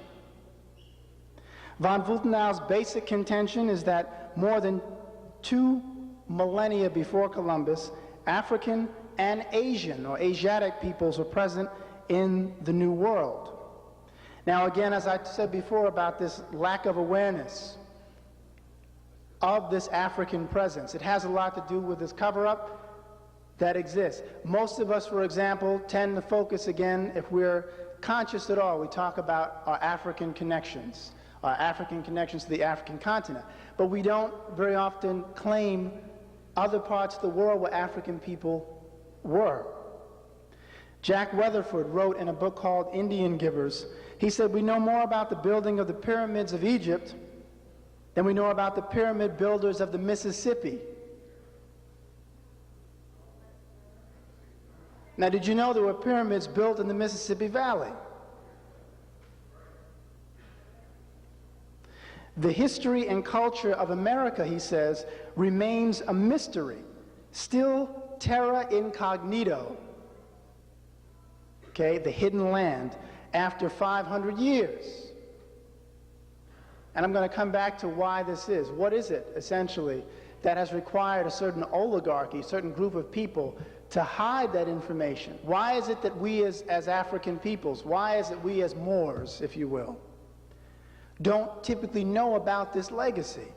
Speaker 2: Von Wuthenau's basic contention is that more than 2 millennia before Columbus, African and Asian or Asiatic peoples were present in the New World. Now again, as I said before about this lack of awareness of this African presence, it has a lot to do with this cover-up that exists. Most of us, for example, tend to focus again, if we're conscious at all, we talk about our African connections to the African continent. But we don't very often claim other parts of the world where African people were. Jack Weatherford wrote in a book called Indian Givers, he said, we know more about the building of the pyramids of Egypt than we know about the pyramid builders of the Mississippi. Now, did you know there were pyramids built in the Mississippi Valley? The history and culture of America, he says, remains a mystery, still terra incognito, okay, the hidden land, after 500 years. And I'm going to come back to why this is. What is it, essentially, that has required a certain oligarchy, a certain group of people to hide that information? Why is it that we as African peoples, why is it we as Moors, if you will, don't typically know about this legacy?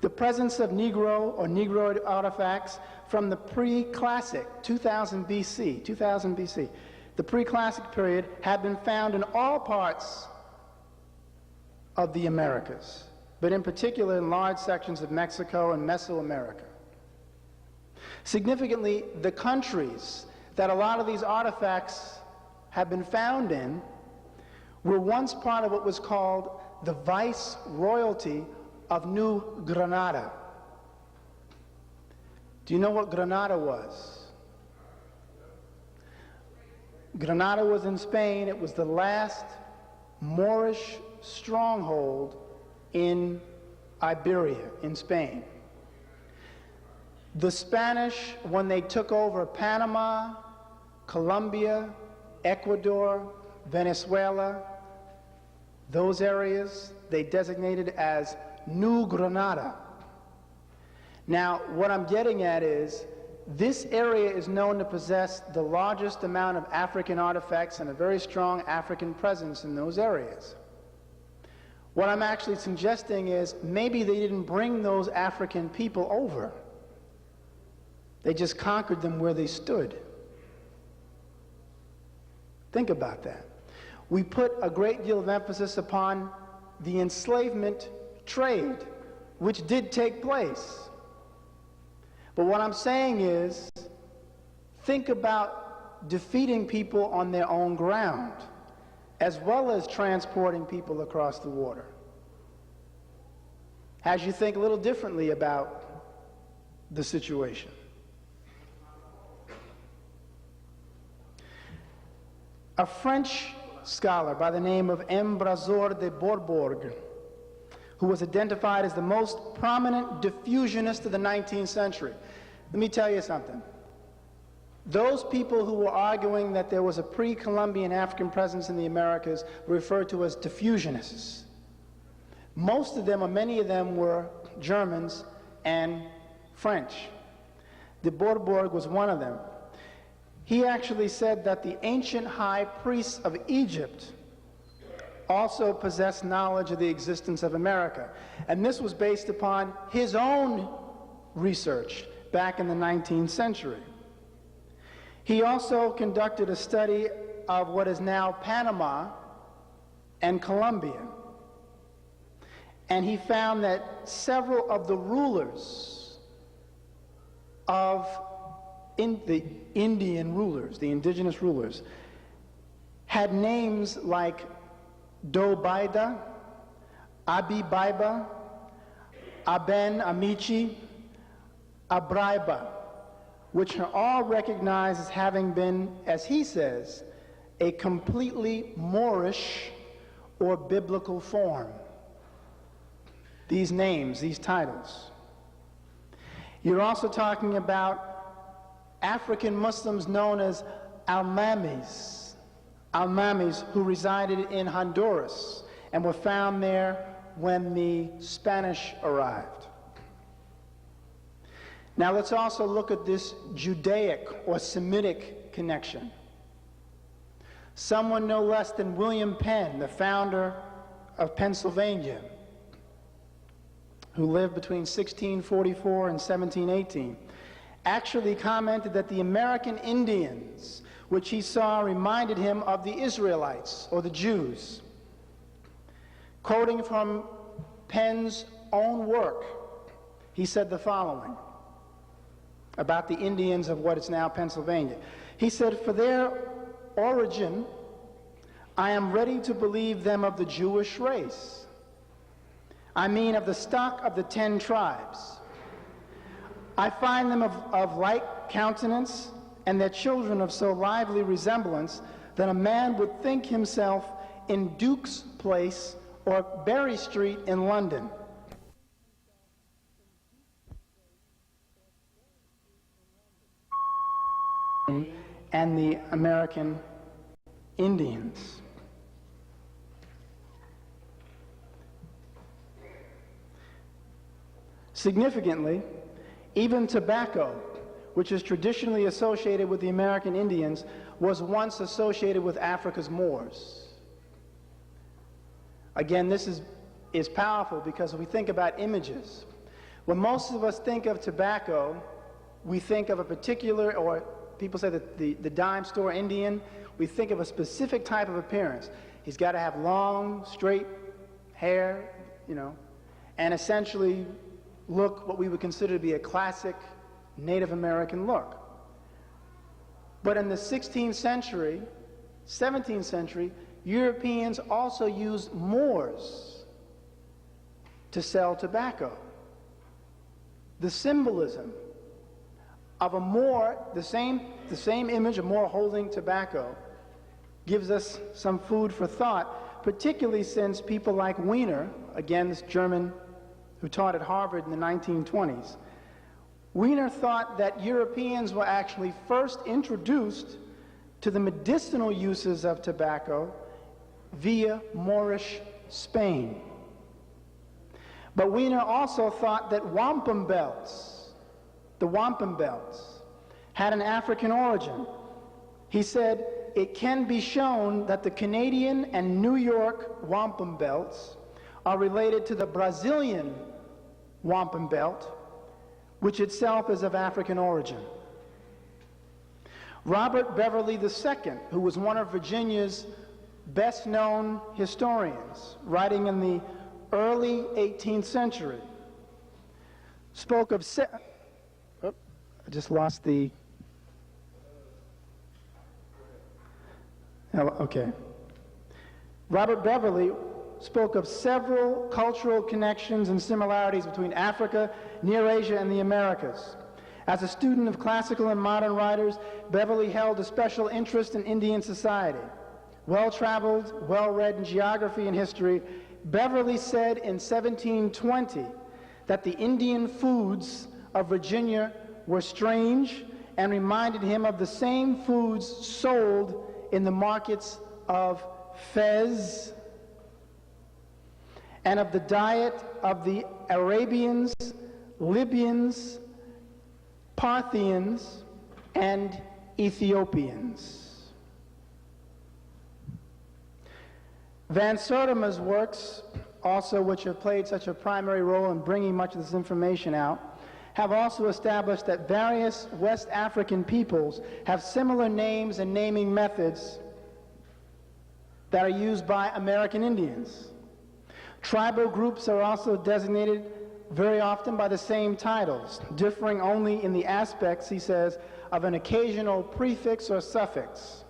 Speaker 2: The presence of Negro or Negroid artifacts from the pre-classic 2000 BC, the pre-classic period, have been found in all parts of the Americas, but in particular in large sections of Mexico and Mesoamerica. Significantly, the countries that a lot of these artifacts have been found in were once part of what was called the Viceroyalty of New Granada. Do you know what Granada was? Granada was in Spain. It was the last Moorish stronghold in Iberia, in Spain. The Spanish, when they took over Panama, Colombia, Ecuador, Venezuela, those areas, they designated as New Granada. Now, what I'm getting at is, this area is known to possess the largest amount of African artifacts and a very strong African presence in those areas. What I'm actually suggesting is maybe they didn't bring those African people over. They just conquered them where they stood. Think about that. We put a great deal of emphasis upon the enslavement trade, which did take place. But what I'm saying is, think about defeating people on their own ground, as well as transporting people across the water. Has you think a little differently about the situation. A French scholar by the name of M. Brazor de Bourbourg, who was identified as the most prominent diffusionist of the 19th century. Let me tell you something. Those people who were arguing that there was a pre-Columbian African presence in the Americas were referred to as diffusionists. Most of them, or many of them, were Germans and French. De Bourbourg was one of them. He actually said that the ancient high priests of Egypt also possessed knowledge of the existence of America. And this was based upon his own research back in the 19th century. He also conducted a study of what is now Panama and Colombia. And he found that several of the rulers of the Indian rulers, the indigenous rulers, had names like Dobaida, Abibaiba, Aben Amici, Abraiba, which are all recognized as having been, as he says, a completely Moorish or biblical form. These names, these titles. You're also talking about African Muslims known as Almamis, who resided in Honduras and were found there when the Spanish arrived. Now let's also look at this Judaic or Semitic connection. Someone no less than William Penn, the founder of Pennsylvania, who lived between 1644 and 1718, actually commented that the American Indians, which he saw, reminded him of the Israelites, or the Jews. Quoting from Penn's own work, he said the following about the Indians of what is now Pennsylvania. He said, "For their origin, I am ready to believe them of the Jewish race. I mean of the stock of the 10 tribes. I find them of like countenance, and their children of so lively resemblance that a man would think himself in Duke's Place or Berry Street in London." And the American Indians. Significantly, even tobacco, which is traditionally associated with the American Indians, was once associated with Africa's Moors. Again, this is powerful because we think about images. When most of us think of tobacco, we think of a particular, or people say that the dime store Indian, we think of a specific type of appearance. He's got to have long, straight hair, and essentially look what we would consider to be a classic Native American look. But in the 16th century, 17th century, Europeans also used Moors to sell tobacco. The symbolism of a Moor, the same image, a Moor holding tobacco, gives us some food for thought, particularly since people like Wiener, again this German who taught at Harvard in the 1920s, Wiener thought that Europeans were actually first introduced to the medicinal uses of tobacco via Moorish Spain. But Wiener also thought that wampum belts, the wampum belts, had an African origin. He said, it can be shown that the Canadian and New York wampum belts are related to the Brazilian wampum belt, which itself is of African origin. Robert Beverly II, who was one of Virginia's best-known historians, writing in the early 18th century, spoke of I just lost the... Okay. Robert Beverly spoke of several cultural connections and similarities between Africa, Near Asia, and the Americas. As a student of classical and modern writers, Beverly held a special interest in Indian society. Well-traveled, well-read in geography and history, Beverly said in 1720 that the Indian foods of Virginia were strange and reminded him of the same foods sold in the markets of Fez and of the diet of the Arabians, Libyans, Parthians, and Ethiopians. Van Sertima's works, also which have played such a primary role in bringing much of this information out, have also established that various West African peoples have similar names and naming methods that are used by American Indians. Tribal groups are also designated very often by the same titles, differing only in the aspects, he says, of an occasional prefix or suffix.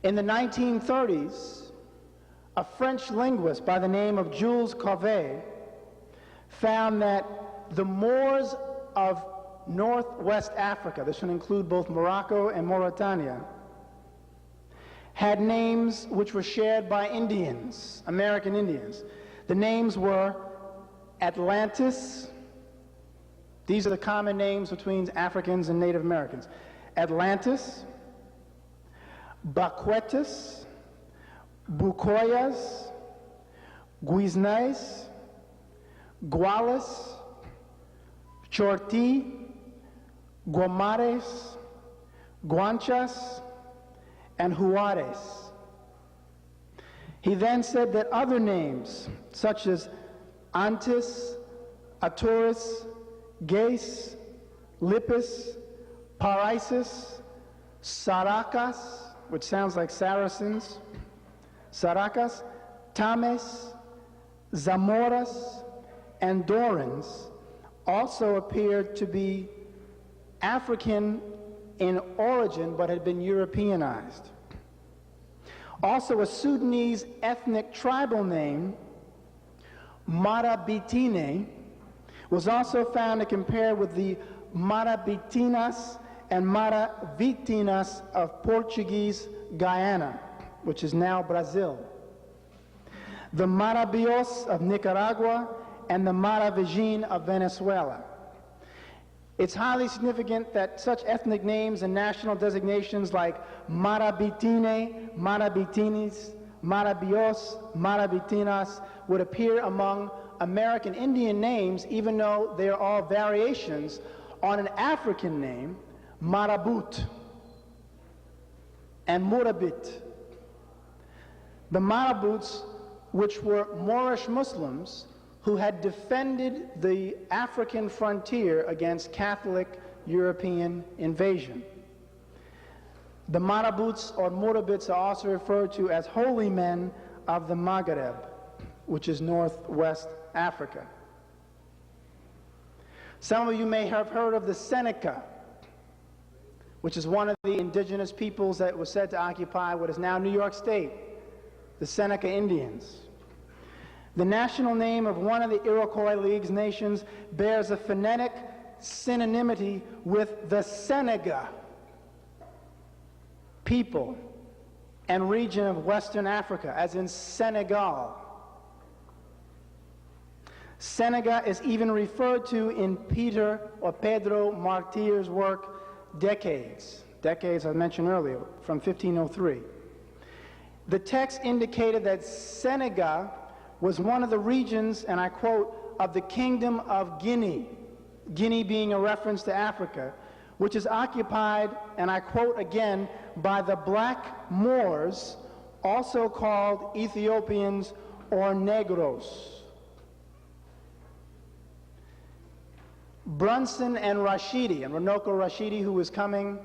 Speaker 2: In the 1930s, a French linguist by the name of Jules Cauvet found that the Moors of Northwest Africa, this would include both Morocco and Mauritania, had names which were shared by Indians, American Indians. The names were Atlantis. These are the common names between Africans and Native Americans. Atlantis, Baquetas, Bucoyas, Guiznais, Gualas, Chorti, Guamares, Guanchas, and Juarez. He then said that other names, such as Antis, Aturis, Gais, Lippis, Paraisis, Saracas, which sounds like Saracens, Saracas, Tames, Zamoras, and Dorans also appeared to be African in origin but had been Europeanized. Also, a Sudanese ethnic tribal name, Marabitine, was also found to compare with the Marabitinas and Maravitinas of Portuguese Guyana, which is now Brazil, the Marabios of Nicaragua, and the Maravigin of Venezuela. It's highly significant that such ethnic names and national designations like Marabitine, Marabitinis, Marabios, Maravitinas would appear among American Indian names, even though they are all variations on an African name, Marabut and Murabit. The Marabuts, which were Moorish Muslims who had defended the African frontier against Catholic European invasion. The Marabuts or Murabits are also referred to as holy men of the Maghreb, which is northwest Africa. Some of you may have heard of the Seneca, which is one of the indigenous peoples that was said to occupy what is now New York State, the Seneca Indians. The national name of one of the Iroquois League's nations bears a phonetic synonymity with the Senega people and region of Western Africa, as in Senegal. Senega is even referred to in Pedro Martir's work, Decades, I mentioned earlier, from 1503. The text indicated that Senega was one of the regions, and I quote, of the Kingdom of Guinea, Guinea being a reference to Africa, which is occupied, and I quote again, by the black Moors, also called Ethiopians or Negros. Brunson and Rashidi, and Runoko Rashidi, who is coming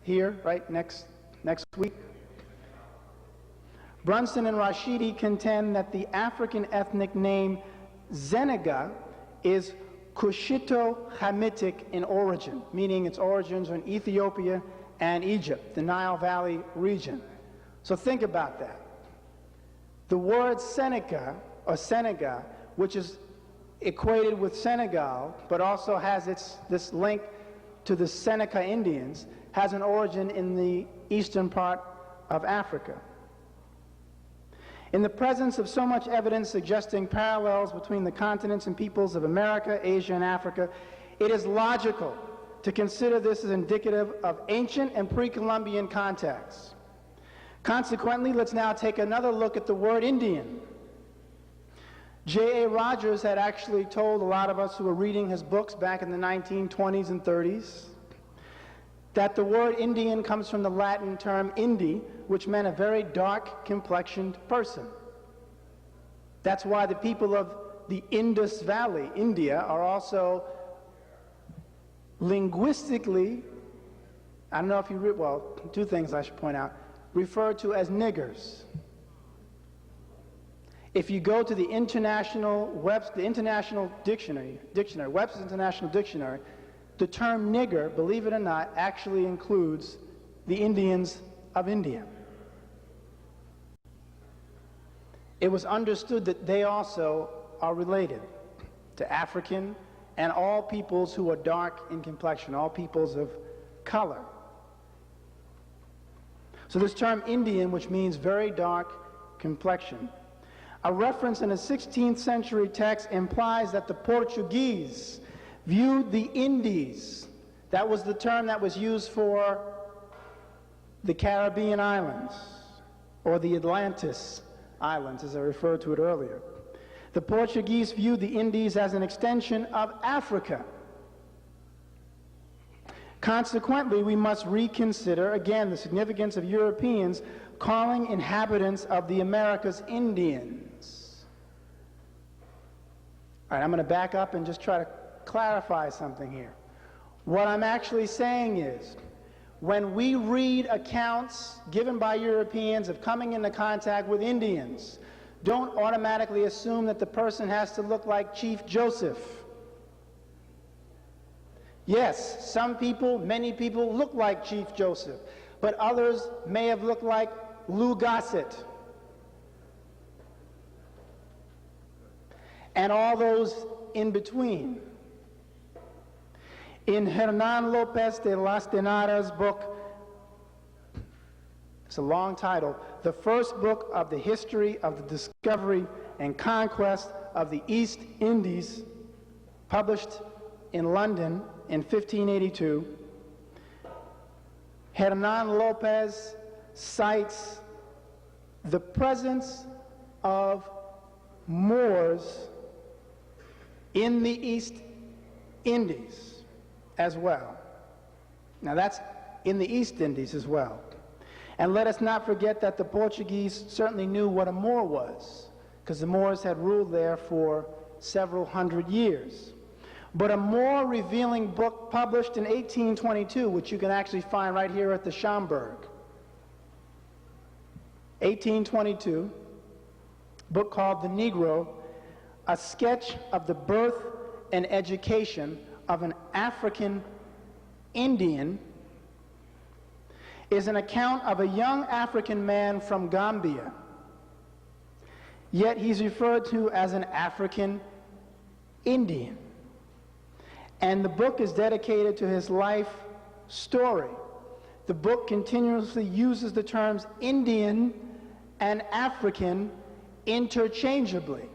Speaker 2: here, right, next week. Brunson and Rashidi contend that the African ethnic name Zenega is Cushito-Hamitic in origin, meaning its origins are in Ethiopia and Egypt, the Nile Valley region. So think about that. The word Seneca, or Senega, which is equated with Senegal, but also has this link to the Seneca Indians, has an origin in the eastern part of Africa. In the presence of so much evidence suggesting parallels between the continents and peoples of America, Asia, and Africa, it is logical to consider this as indicative of ancient and pre-Columbian contacts. Consequently, let's now take another look at the word Indian. J.A. Rogers had actually told a lot of us who were reading his books back in the 1920s and 30s that the word Indian comes from the Latin term indi, which meant a very dark complexioned person. That's why the people of the Indus Valley, India, are also linguistically, I don't know if you, well, two things I should point out, referred to as niggers. If you go to the international dictionary, Webster's International Dictionary, the term nigger, believe it or not, actually includes the Indians of India. It was understood that they also are related to African and all peoples who are dark in complexion, all peoples of color. So this term Indian, which means very dark complexion, a reference in a 16th century text implies that the Portuguese viewed the Indies, that was the term that was used for the Caribbean islands, or the Atlantis Islands, as I referred to it earlier. The Portuguese viewed the Indies as an extension of Africa. Consequently, we must reconsider, again, the significance of Europeans calling inhabitants of the Americas Indians. All right, I'm going to back up and just try to clarify something here. What I'm actually saying is, when we read accounts given by Europeans of coming into contact with Indians, don't automatically assume that the person has to look like Chief Joseph. Yes, some people, many people look like Chief Joseph, but others may have looked like Lou Gossett. And all those in between. In Hernán López de las Tenaras' book, it's a long title, the first book of the history of the discovery and conquest of the East Indies, published in London in 1582, Hernán López cites the presence of Moors in the East Indies as well. Now that's in the East Indies as well. And let us not forget that the Portuguese certainly knew what a Moor was, because the Moors had ruled there for several hundred years. But a more revealing book published in 1822, which you can actually find right here at the Schomburg. 1822, book called The Negro, a sketch of the birth and education of an African Indian, is an account of a young African man from Gambia. Yet he's referred to as an African Indian. And the book is dedicated to his life story. The book continuously uses the terms Indian and African interchangeably.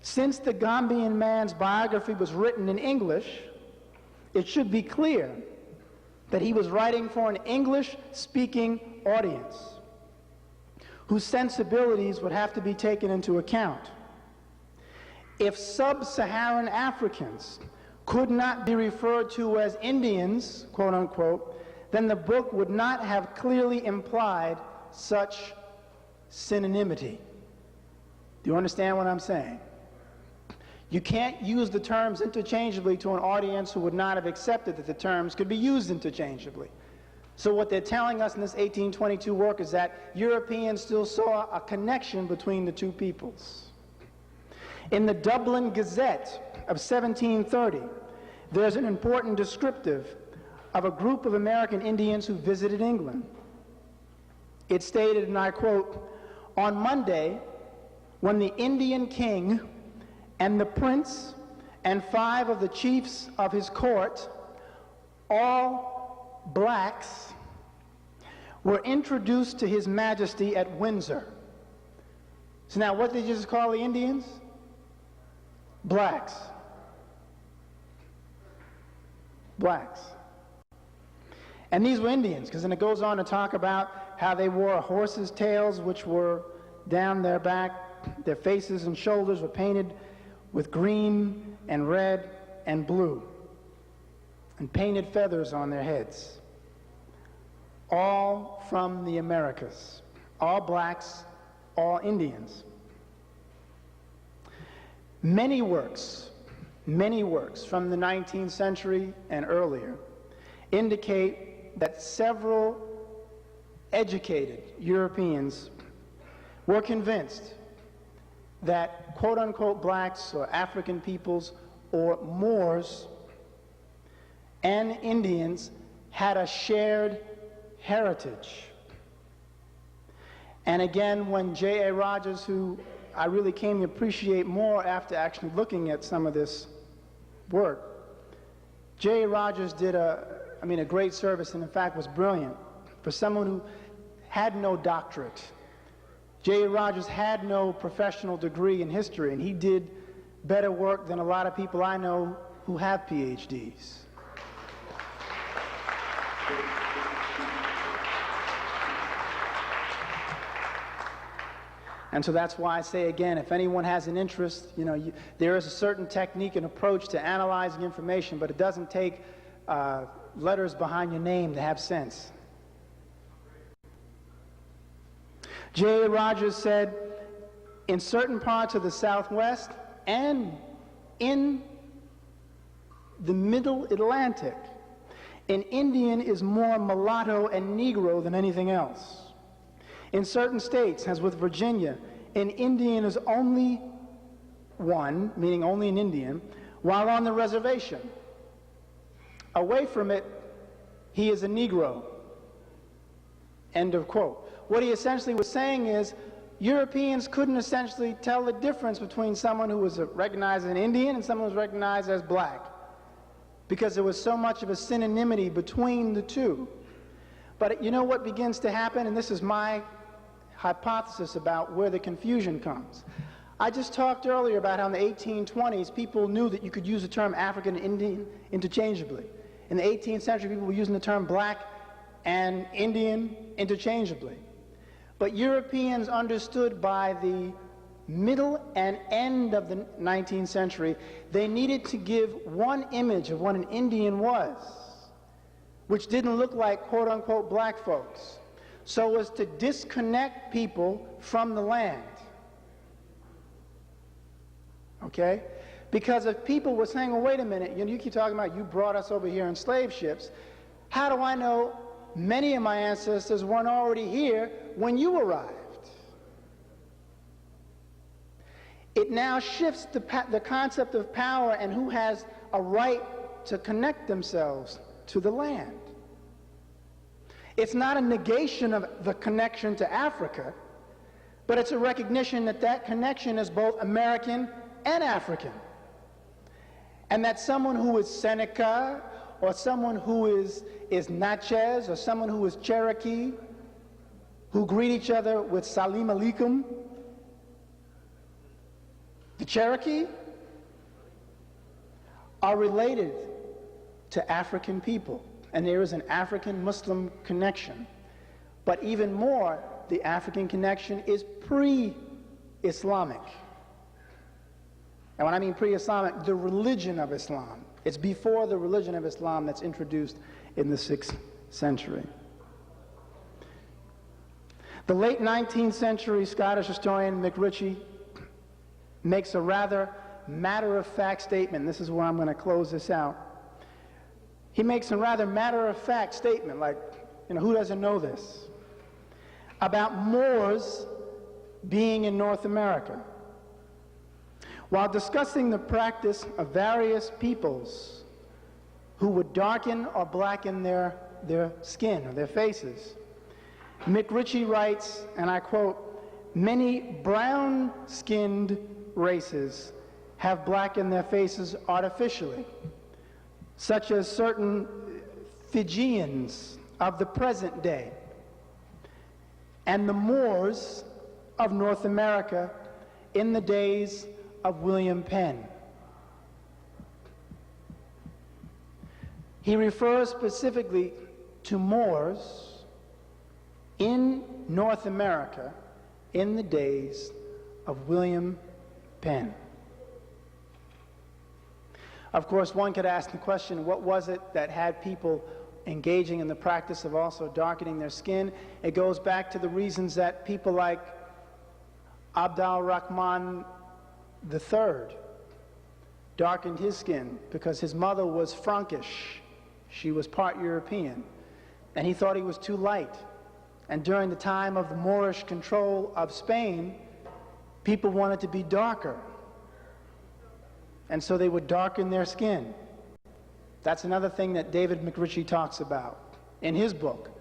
Speaker 2: Since the Gambian man's biography was written in English, it should be clear that he was writing for an English-speaking audience whose sensibilities would have to be taken into account. If sub-Saharan Africans could not be referred to as Indians, quote unquote, then the book would not have clearly implied such synonymity. Do you understand what I'm saying? You can't use the terms interchangeably to an audience who would not have accepted that the terms could be used interchangeably. So what they're telling us in this 1822 work is that Europeans still saw a connection between the two peoples. In the Dublin Gazette of 1730, there's an important descriptive of a group of American Indians who visited England. It stated, and I quote, "On Monday, when the Indian king and the prince and 5 of the chiefs of his court, all blacks, were introduced to His Majesty at Windsor." So now what did they just call the Indians? Blacks. Blacks. And these were Indians, because then it goes on to talk about how they wore horses' tails, which were down their back, their faces and shoulders were painted with green and red and blue, and painted feathers on their heads. All from the Americas, all blacks, all Indians. Many works from the 19th century and earlier indicate that several educated Europeans were convinced that quote-unquote blacks or African peoples or Moors and Indians had a shared heritage. And again, when J.A. Rogers, who I really came to appreciate more after actually looking at some of this work, J.A. Rogers did a great service, and in fact was brilliant. For someone who had no doctorate, J.A. Rogers had no professional degree in history, and he did better work than a lot of people I know who have PhDs. And so that's why I say again, if anyone has an interest, there is a certain technique and approach to analyzing information, but it doesn't take letters behind your name to have sense. J.A. Rogers said, in certain parts of the Southwest and in the Middle Atlantic, an Indian is more mulatto and Negro than anything else. In certain states, as with Virginia, an Indian is only one, meaning only an Indian, while on the reservation. Away from it, he is a Negro. End of quote. What he essentially was saying is, Europeans couldn't essentially tell the difference between someone who was recognized as an Indian and someone who was recognized as black, because there was so much of a synonymity between the two. But you know what begins to happen, and this is my hypothesis about where the confusion comes. I just talked earlier about how in the 1820s people knew that you could use the term African and Indian interchangeably. In the 18th century, people were using the term black and Indian interchangeably. But Europeans understood by the middle and end of the 19th century, they needed to give one image of what an Indian was, which didn't look like quote-unquote black folks, so as to disconnect people from the land. Okay? Because if people were saying, well, wait a minute, you keep talking about you brought us over here in slave ships, how do I know many of my ancestors weren't already here when you arrived? It now shifts the concept of power and who has a right to connect themselves to the land. It's not a negation of the connection to Africa, but it's a recognition that that connection is both American and African. And that someone who is Seneca, or someone who is Natchez, or someone who is Cherokee, who greet each other with Salim Alaikum, the Cherokee, are related to African people. And there is an African-Muslim connection. But even more, the African connection is pre-Islamic. And when I mean pre-Islamic, the religion of Islam. It's before the religion of Islam that's introduced in the 6th century. The late 19th century Scottish historian McRitchie makes a rather matter-of-fact statement. This is where I'm going to close this out. He makes a rather matter-of-fact statement, like, who doesn't know this? About Moors being in North America. While discussing the practice of various peoples who would darken or blacken their skin or their faces, McRitchie writes, and I quote, "Many brown-skinned races have blackened their faces artificially, such as certain Fijians of the present day, and the Moors of North America in the days of William Penn." He refers specifically to Moors in North America in the days of William Penn. Of course, one could ask the question, what was it that had people engaging in the practice of also darkening their skin? It goes back to the reasons that people like Abdul Rahman III darkened his skin, because his mother was Frankish. She was part European, and he thought he was too light. And during the time of the Moorish control of Spain, people wanted to be darker, and so they would darken their skin. That's another thing that David McRitchie talks about in his book,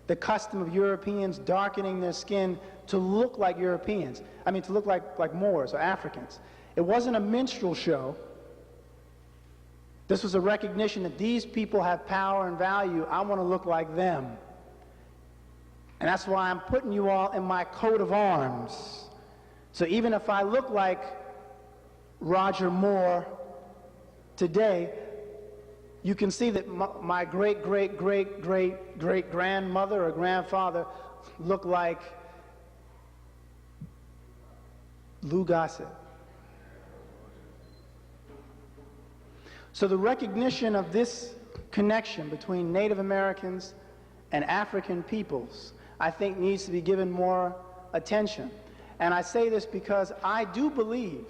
Speaker 2: the custom of Europeans darkening their skin to look like Europeans. I mean, to look like Moors or Africans. It wasn't a minstrel show. This was a recognition that these people have power and value. I want to look like them. And that's why I'm putting you all in my coat of arms. So even if I look like Roger Moore today, you can see that my great-great-great-great-great-grandmother or grandfather looked like Lou Gossett. So the recognition of this connection between Native Americans and African peoples, I think, needs to be given more attention. And I say this because I do believe,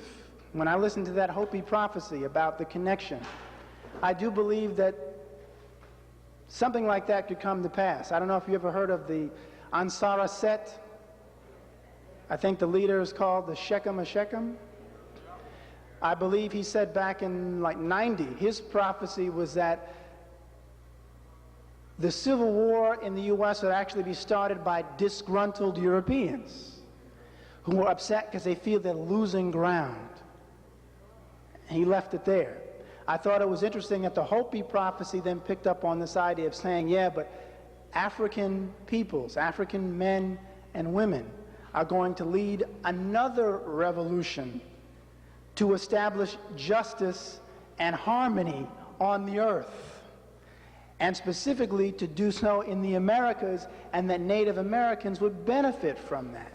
Speaker 2: when I listen to that Hopi prophecy about the connection, I do believe that something like that could come to pass. I don't know if you ever heard of the Ansara Set. I think the leader is called the Shechem. I believe he said back in like 90, his prophecy was that the Civil War in the U.S. would actually be started by disgruntled Europeans who were upset because they feel they're losing ground. And he left it there. I thought it was interesting that the Hopi prophecy then picked up on this idea of saying, yeah, but African peoples, African men and women are going to lead another revolution to establish justice and harmony on the earth, and specifically to do so in the Americas, and that Native Americans would benefit from that.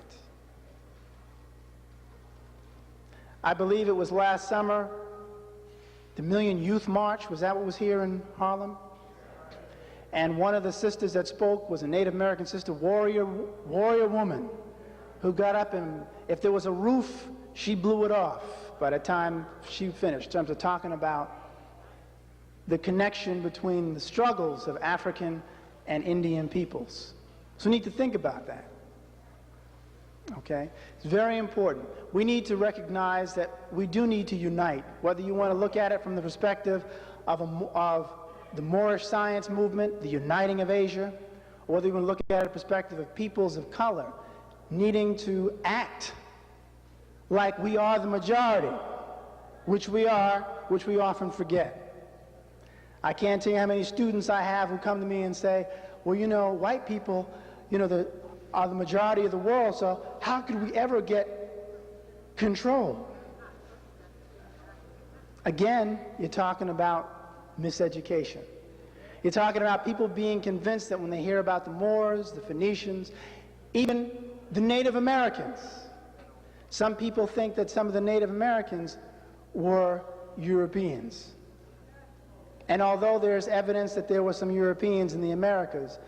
Speaker 2: I believe it was last summer, the Million Youth March, was that what was here in Harlem? And one of the sisters that spoke was a Native American sister, warrior woman, who got up and if there was a roof, she blew it off by the time she finished, in terms of talking about the connection between the struggles of African and Indian peoples. So we need to think about that. Okay? It's very important. We need to recognize that we do need to unite, whether you want to look at it from the perspective of the Moorish science movement, the uniting of Asia, or whether you want to look at it from the perspective of peoples of color needing to act like we are the majority, which we often forget. I can't tell you how many students I have who come to me and say, well, you know, white people, you know, are the majority of the world, so how could we ever get control? Again, you're talking about miseducation. You're talking about people being convinced that when they hear about the Moors, the Phoenicians, even the Native Americans, some people think that some of the Native Americans were Europeans. And although there's evidence that there were some Europeans in the Americas,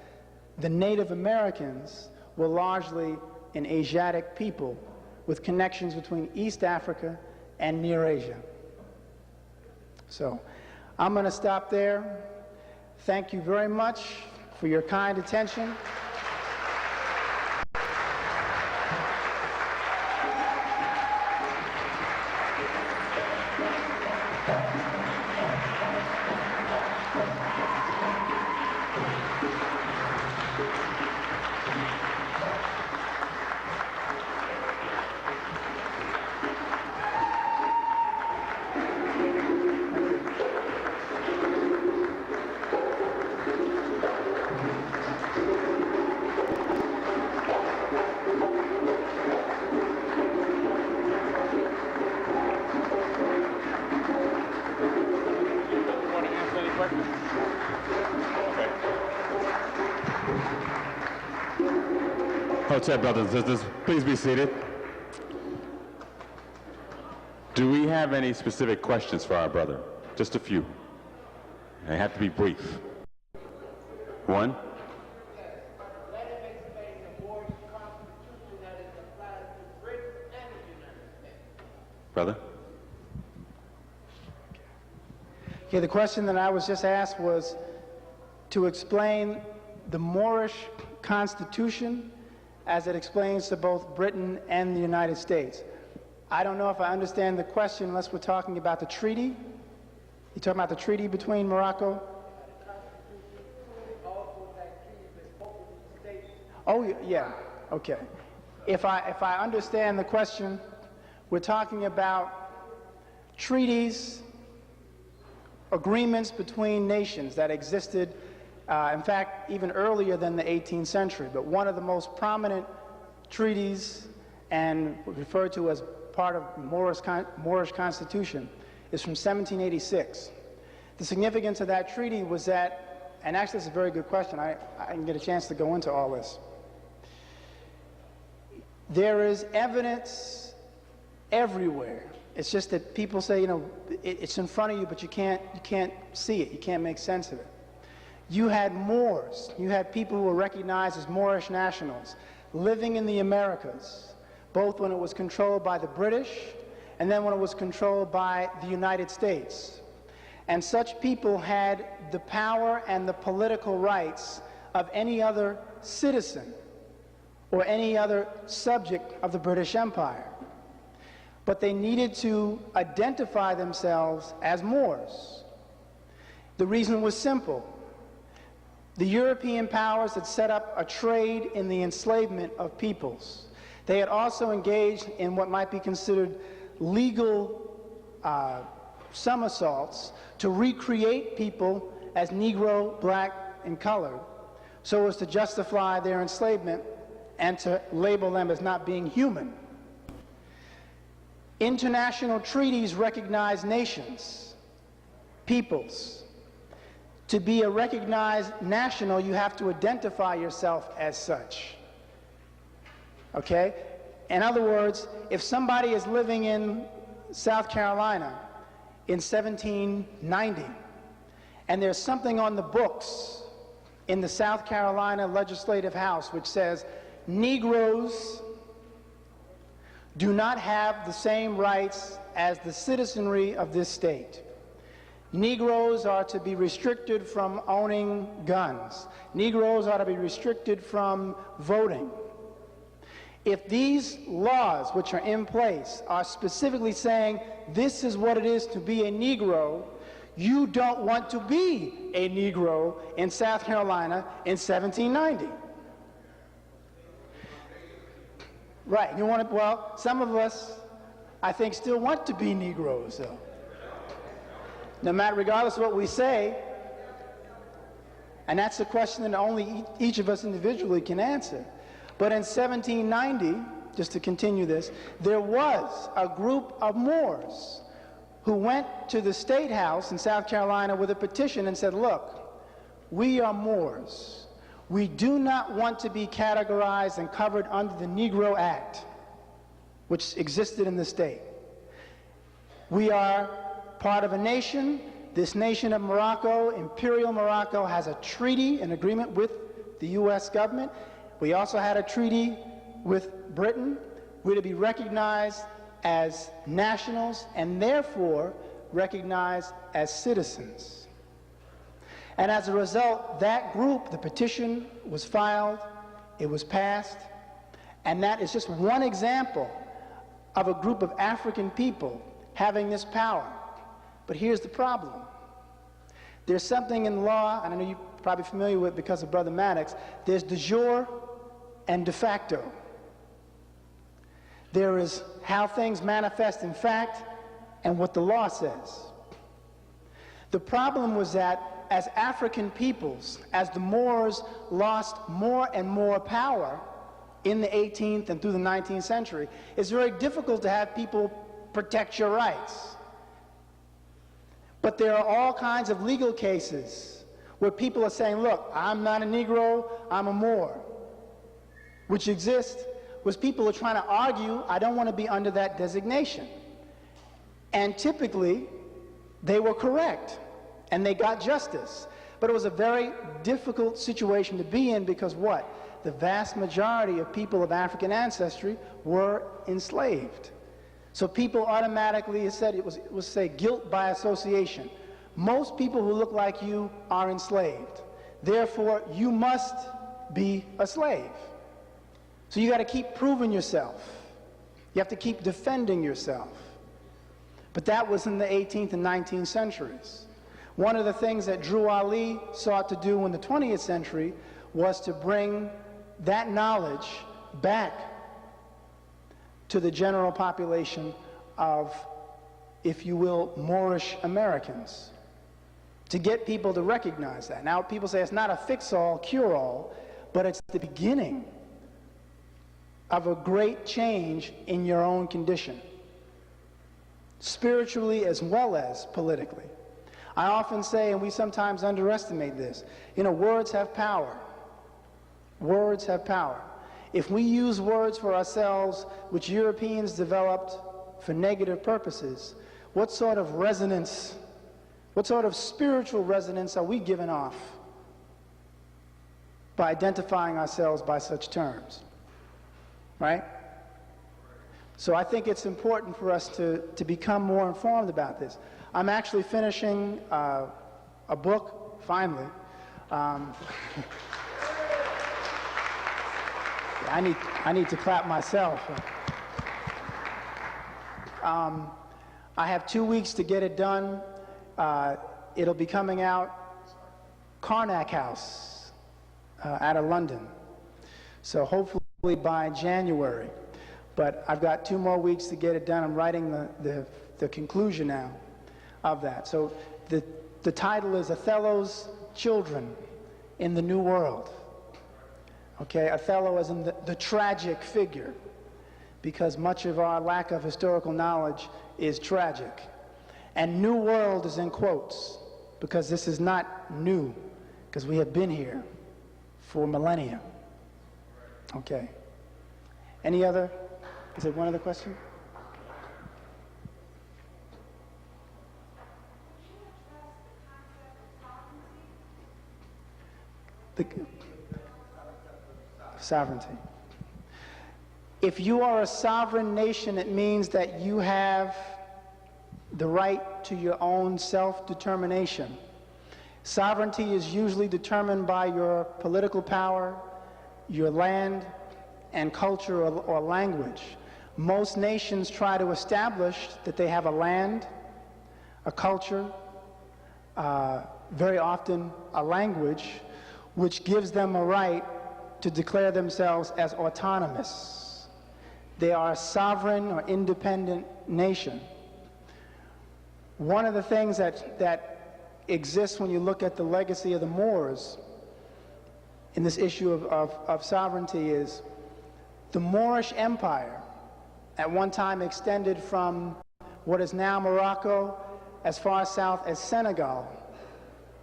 Speaker 2: the Native Americans were largely an Asiatic people with connections between East Africa and Near Asia. So I'm going to stop there. Thank you very much for your kind attention.
Speaker 1: Hotep brothers and sisters, please be seated. Do we have any specific questions for our brother? Just a few. They have to be brief. One?
Speaker 3: Let him explain the Moorish constitution that is applied to Britain and the United States.
Speaker 1: Brother?
Speaker 2: Okay, the question that I was just asked was to explain the Moorish constitution as it explains to both Britain and the United States. I don't know if I understand the question unless we're talking about the treaty. You talking about the treaty between Morocco? Oh, yeah, okay. If I understand the question, we're talking about treaties, agreements between nations that existed, in fact, even earlier than the 18th century. But one of the most prominent treaties and referred to as part of Moorish Constitution is from 1786. The significance of that treaty was that, and actually it's a very good question, I didn't get a chance to go into all this. There is evidence everywhere. It's just that people say, you know, it's in front of you, but you can't see it, you can't make sense of it. You had Moors, you had people who were recognized as Moorish nationals living in the Americas, both when it was controlled by the British and then when it was controlled by the United States. And such people had the power and the political rights of any other citizen or any other subject of the British Empire. But they needed to identify themselves as Moors. The reason was simple. The European powers had set up a trade in the enslavement of peoples. They had also engaged in what might be considered legal somersaults to recreate people as Negro, black, and colored, so as to justify their enslavement and to label them as not being human. International treaties recognize nations, peoples. To be a recognized national, you have to identify yourself as such. Okay? In other words, if somebody is living in South Carolina in 1790, and there's something on the books in the South Carolina Legislative House which says Negroes do not have the same rights as the citizenry of this state. Negroes are to be restricted from owning guns. Negroes are to be restricted from voting. If these laws which are in place are specifically saying this is what it is to be a Negro, you don't want to be a Negro in South Carolina in 1790. Right, you want to, well, some of us, I think, still want to be Negroes, though. No matter, regardless of what we say, and that's the question that only each of us individually can answer. But in 1790, just to continue this, there was a group of Moors who went to the State House in South Carolina with a petition and said, look, we are Moors. We do not want to be categorized and covered under the Negro Act, which existed in the state. We are part of a nation. This nation of Morocco, Imperial Morocco, has a treaty, an agreement with the U.S. government. We also had a treaty with Britain. We're to be recognized as nationals and therefore recognized as citizens. And as a result, that group, the petition was filed, it was passed, and that is just one example of a group of African people having this power. But here's the problem. There's something in law, and I know you're probably familiar with it because of Brother Maddox, there's de jure and de facto. There is how things manifest in fact and what the law says. The problem was that as African peoples, as the Moors lost more and more power in the 18th and through the 19th century, it's very difficult to have people protect your rights. But there are all kinds of legal cases where people are saying, look, I'm not a Negro, I'm a Moor, which exists, was people are trying to argue, I don't want to be under that designation. And typically, they were correct, and they got justice. But it was a very difficult situation to be in because what? The vast majority of people of African ancestry were enslaved. So people automatically, it was say guilt by association. Most people who look like you are enslaved. Therefore, you must be a slave. So you got to keep proving yourself. You have to keep defending yourself. But that was in the 18th and 19th centuries. One of the things that Drew Ali sought to do in the 20th century was to bring that knowledge back to the general population of, if you will, Moorish Americans, to get people to recognize that. Now, people say it's not a fix-all, cure-all, but it's the beginning of a great change in your own condition, spiritually as well as politically. I often say, and we sometimes underestimate this, words have power. Words have power. If we use words for ourselves, which Europeans developed for negative purposes, what sort of resonance, what sort of spiritual resonance are we giving off by identifying ourselves by such terms? Right? So I think it's important for us to become more informed about this. I'm actually finishing a book, finally. I need to clap myself. I have 2 weeks to get it done. It'll be coming out Karnak House out of London. So hopefully by January. But I've got 2 more weeks to get it done. I'm writing the conclusion now of that. So the title is Othello's Children in the New World. Okay, Othello as in the tragic figure, because much of our lack of historical knowledge is tragic. And New World is in quotes, because this is not new, because we have been here for millennia. Okay. Any other? Is there one other question? Sovereignty. If you are a sovereign nation, it means that you have the right to your own self-determination. Sovereignty is usually determined by your political power, your land, and culture or language. Most nations try to establish that they have a land, a culture, very often a language, which gives them a right to declare themselves as autonomous. They are a sovereign or independent nation. One of the things that exists when you look at the legacy of the Moors in this issue of sovereignty is the Moorish Empire at one time extended from what is now Morocco as far south as Senegal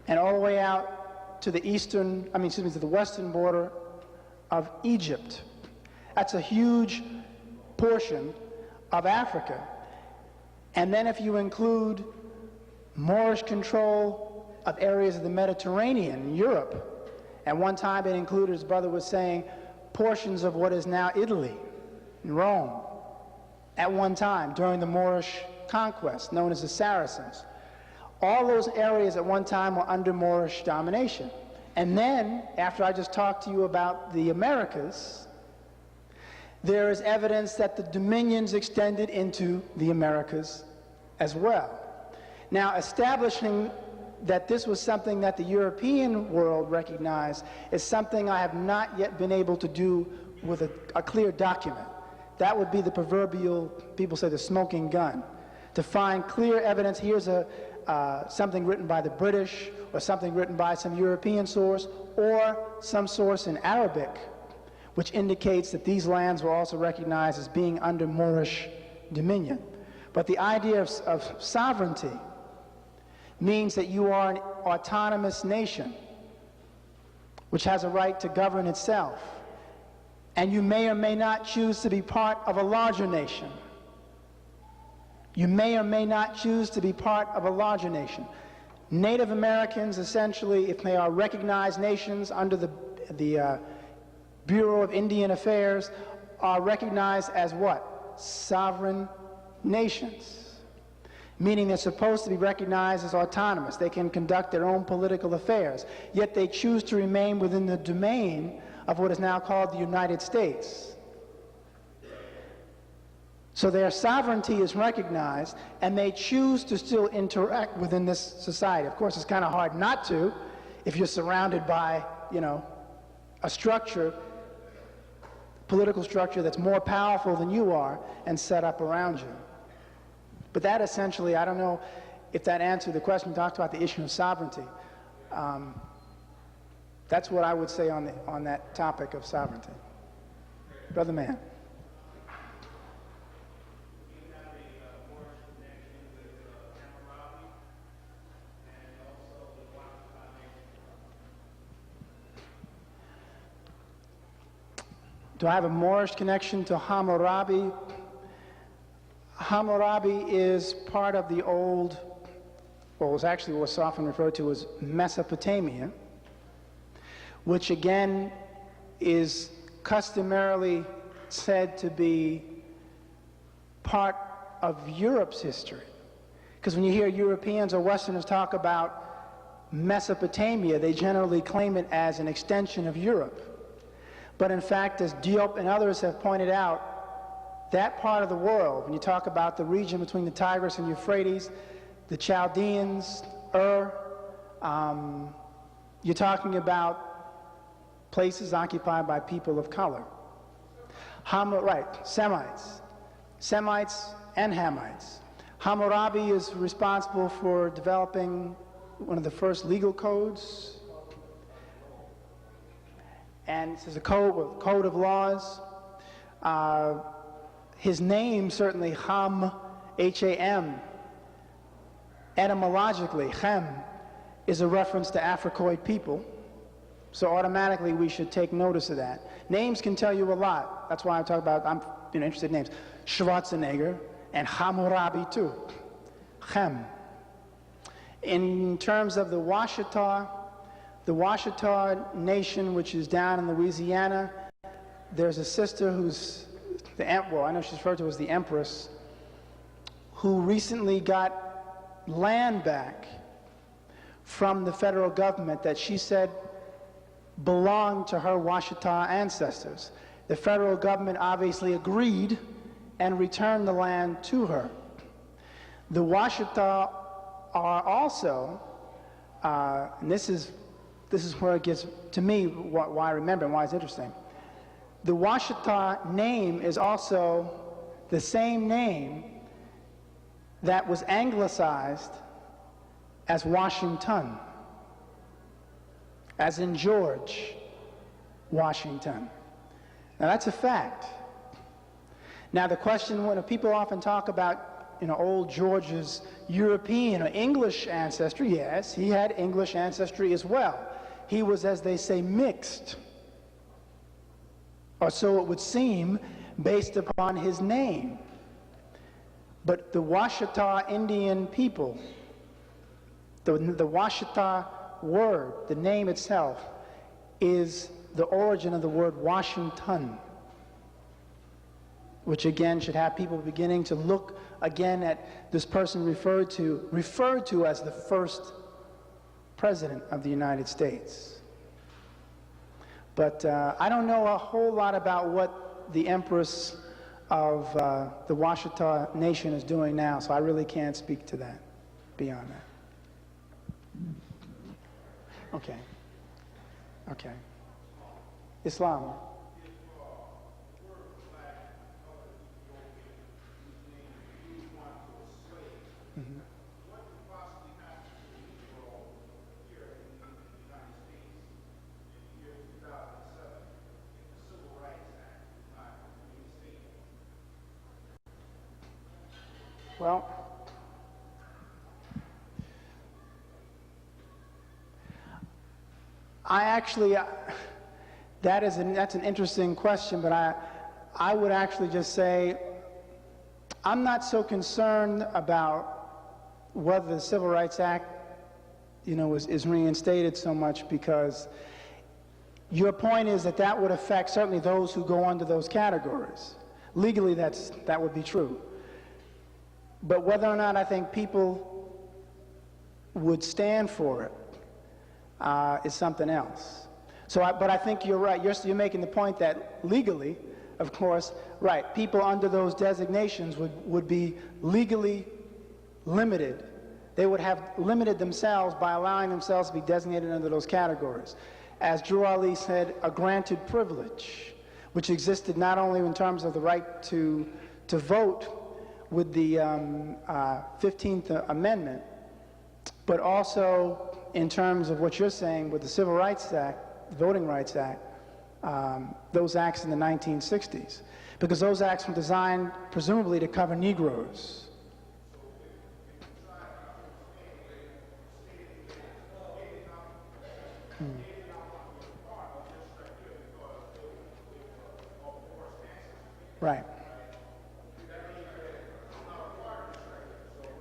Speaker 2: and all the way out to the to the western border of Egypt. That's a huge portion of Africa. And then if you include Moorish control of areas of the Mediterranean, Europe, at one time it included, his brother was saying, portions of what is now Italy and Rome at one time during the Moorish conquest, known as the Saracens. All those areas at one time were under Moorish domination. And then, after I just talked to you about the Americas, there is evidence that the dominions extended into the Americas as well. Now, establishing that this was something that the European world recognized is something I have not yet been able to do with a clear document. That would be the proverbial, people say, the smoking gun. To find clear evidence, here's something written by the British, or something written by some European source, or some source in Arabic, which indicates that these lands were also recognized as being under Moorish dominion. But the idea of sovereignty means that you are an autonomous nation, which has a right to govern itself. And you may or may not choose to be part of a larger nation. You may or may not choose to be part of a larger nation. Native Americans, essentially, if they are recognized nations under the Bureau of Indian Affairs, are recognized as what? Sovereign nations. Meaning they're supposed to be recognized as autonomous. They can conduct their own political affairs. Yet they choose to remain within the domain of what is now called the United States. So their sovereignty is recognized, and they choose to still interact within this society. Of course, it's kind of hard not to if you're surrounded by, a structure, political structure that's more powerful than you are and set up around you. But that essentially, I don't know if that answered the question. We talked about the issue of sovereignty. That's what I would say on that topic of sovereignty. Brother Man. Do I have a Moorish connection to Hammurabi? Hammurabi is part of the old, well, it was actually what's often referred to as Mesopotamia, which again is customarily said to be part of Europe's history. Because when you hear Europeans or Westerners talk about Mesopotamia, they generally claim it as an extension of Europe. But in fact, as Diop and others have pointed out, that part of the world, when you talk about the region between the Tigris and Euphrates, the Chaldeans, you're talking about places occupied by people of color. Semites and Hamites. Hammurabi is responsible for developing one of the first legal codes. And this is a code of laws. His name, certainly, Ham, H-A-M, etymologically, Chem, is a reference to Africoid people. So automatically we should take notice of that. Names can tell you a lot. That's why I'm interested in names. Schwarzenegger and Hammurabi too. Chem. In terms of the Washita nation, which is down in Louisiana, there's a sister who's I know she's referred to as the Empress, who recently got land back from the federal government that she said belonged to her Washita ancestors. The federal government obviously agreed and returned the land to her. The Washita are also, and this is where it gets, to me, why I remember and why it's interesting. The Washita name is also the same name that was anglicized as Washington, as in George Washington. Now that's a fact. Now the question, when people often talk about old George's European or English ancestry, yes, he had English ancestry as well. He was, as they say, mixed, or so it would seem, based upon his name. But the Washita Indian people, the Washita word, the name itself, is the origin of the word Washington, which again should have people beginning to look again at this person referred to as the first President of the United States. But I don't know a whole lot about what the Empress of the Washita Nation is doing now, so I really can't speak to that, beyond that. Okay. Islam. Well, that's an interesting question, but I would actually just say I'm not so concerned about whether the Civil Rights Act, is reinstated so much, because your point is that that would affect certainly those who go under those categories. Legally, that would be true. But whether or not I think people would stand for it is something else. But I think you're right. You're making the point that legally, of course, right, people under those designations would be legally limited. They would have limited themselves by allowing themselves to be designated under those categories. As Drew Ali said, a granted privilege, which existed not only in terms of the right to vote with the 15th Amendment, but also in terms of what you're saying with the Civil Rights Act, the Voting Rights Act, those acts in the 1960s, because those acts were designed presumably to cover Negroes. Right.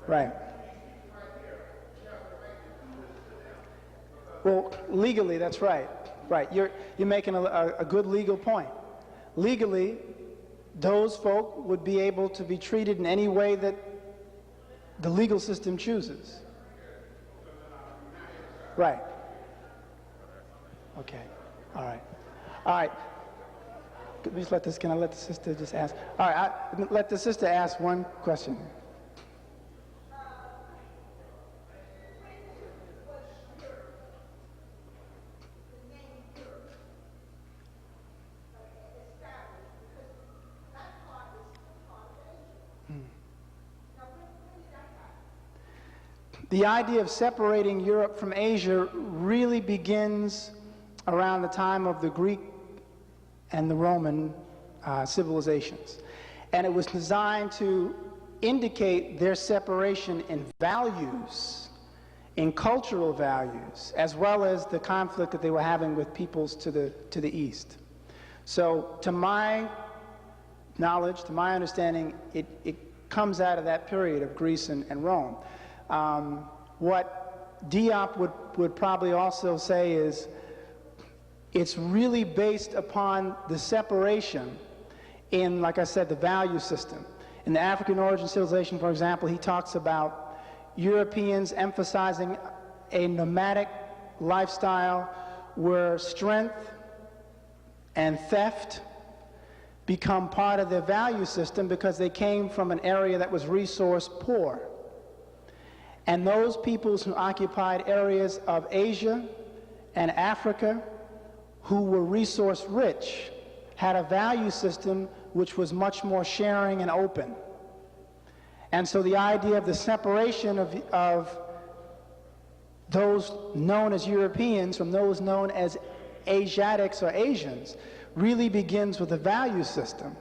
Speaker 2: Right. Well, legally, that's right. Right. You're making a good legal point. Legally, those folk would be able to be treated in any way that the legal system chooses. Right. Okay. All right. All right. Can I let the sister just ask? All right. Let the sister ask one question. The idea of separating Europe from Asia really begins around the time of the Greek and the Roman civilizations. And it was designed to indicate their separation in values, in cultural values, as well as the conflict that they were having with peoples to the east. So to my knowledge, to my understanding, it comes out of that period of Greece and Rome. What Diop would probably also say is it's really based upon the separation in, like I said, the value system. In the African origin civilization, for example, he talks about Europeans emphasizing a nomadic lifestyle where strength and theft become part of their value system because they came from an area that was resource poor. And those peoples who occupied areas of Asia and Africa who were resource rich had a value system which was much more sharing and open. And so the idea of the separation of those known as Europeans from those known as Asiatics or Asians really begins with the value system.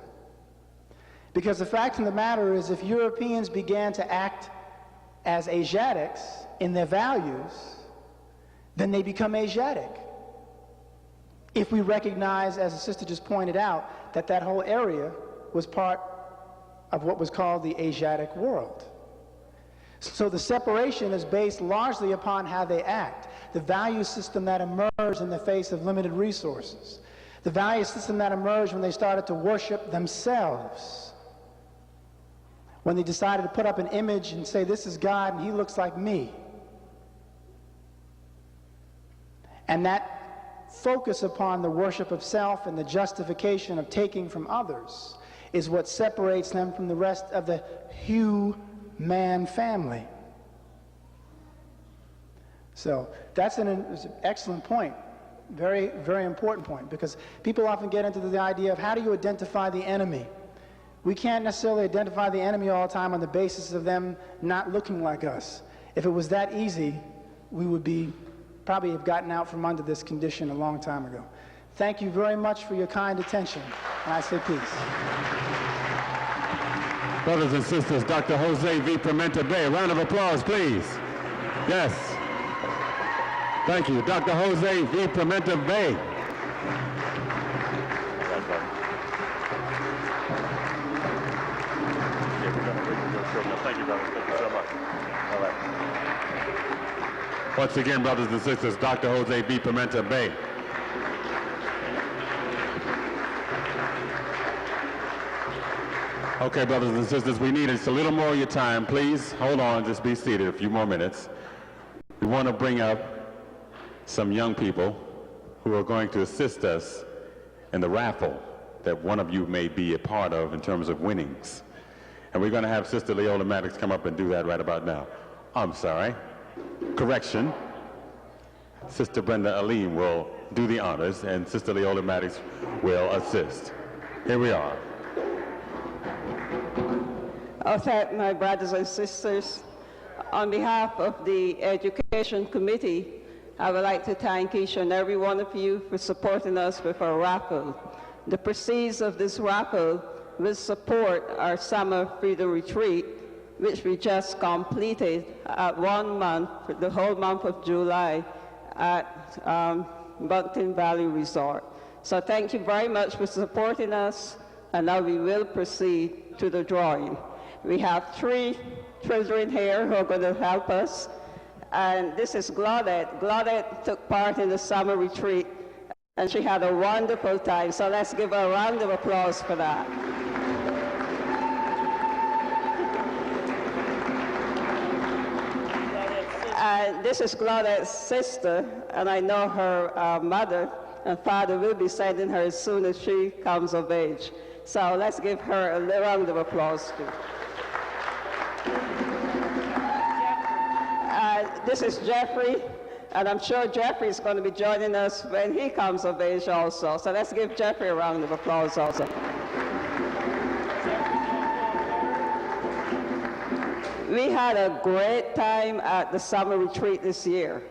Speaker 2: Because the fact of the matter is, if Europeans began to act as Asiatics in their values, then they become Asiatic. If we recognize, as the sister just pointed out, that that whole area was part of what was called the Asiatic world. So the separation is based largely upon how they act, the value system that emerged in the face of limited resources, the value system that emerged when they started to worship themselves, when they decided to put up an image and say, this is God and he looks like me. And that focus upon the worship of self and the justification of taking from others is what separates them from the rest of the human family. So that's an excellent point. Very, very important point, because people often get into the idea of how do you identify the enemy? We can't necessarily identify the enemy all the time on the basis of them not looking like us. If it was that easy, we would probably have gotten out from under this condition a long time ago. Thank you very much for your kind attention, and I say peace.
Speaker 1: Brothers and sisters, Dr. Jose V. Pimienta Bay. A round of applause, please. Yes. Thank you. Dr. Jose V. Pimienta Bay.
Speaker 4: Thank you, brother. Thank you so much. All right.
Speaker 1: Once again, brothers and sisters, Dr. Jose V. Pimienta Bay. Okay, brothers and sisters, we need just a little more of your time. Please hold on, just be seated a few more minutes. We want to bring up some young people who are going to assist us in the raffle that one of you may be a part of in terms of winnings. And we're going to have Sister Leola Maddox come up and do that right about now. I'm sorry. Correction. Sister Brenda Aline will do the honors, and Sister Leola Maddox will assist. Here we are.
Speaker 5: Oh, thank my brothers and sisters. On behalf of the Education Committee, I would like to thank each and every one of you for supporting us with our raffle. The proceeds of this raffle will support our Summer Freedom Retreat, which we just completed at 1 month, for the whole month of July at Mountain Valley Resort. So thank you very much for supporting us, and now we will proceed to the drawing. We have 3 children here who are going to help us, and this is Claudette. Claudette took part in the summer retreat, and she had a wonderful time, so let's give her a round of applause for that. And this is Claudette's sister, and I know her mother and father will be sending her as soon as she comes of age. So let's give her a round of applause too. This is Jeffrey, and I'm sure Jeffrey is going to be joining us when he comes of age also. So let's give Jeffrey a round of applause also. We had a great time at the summer retreat this year.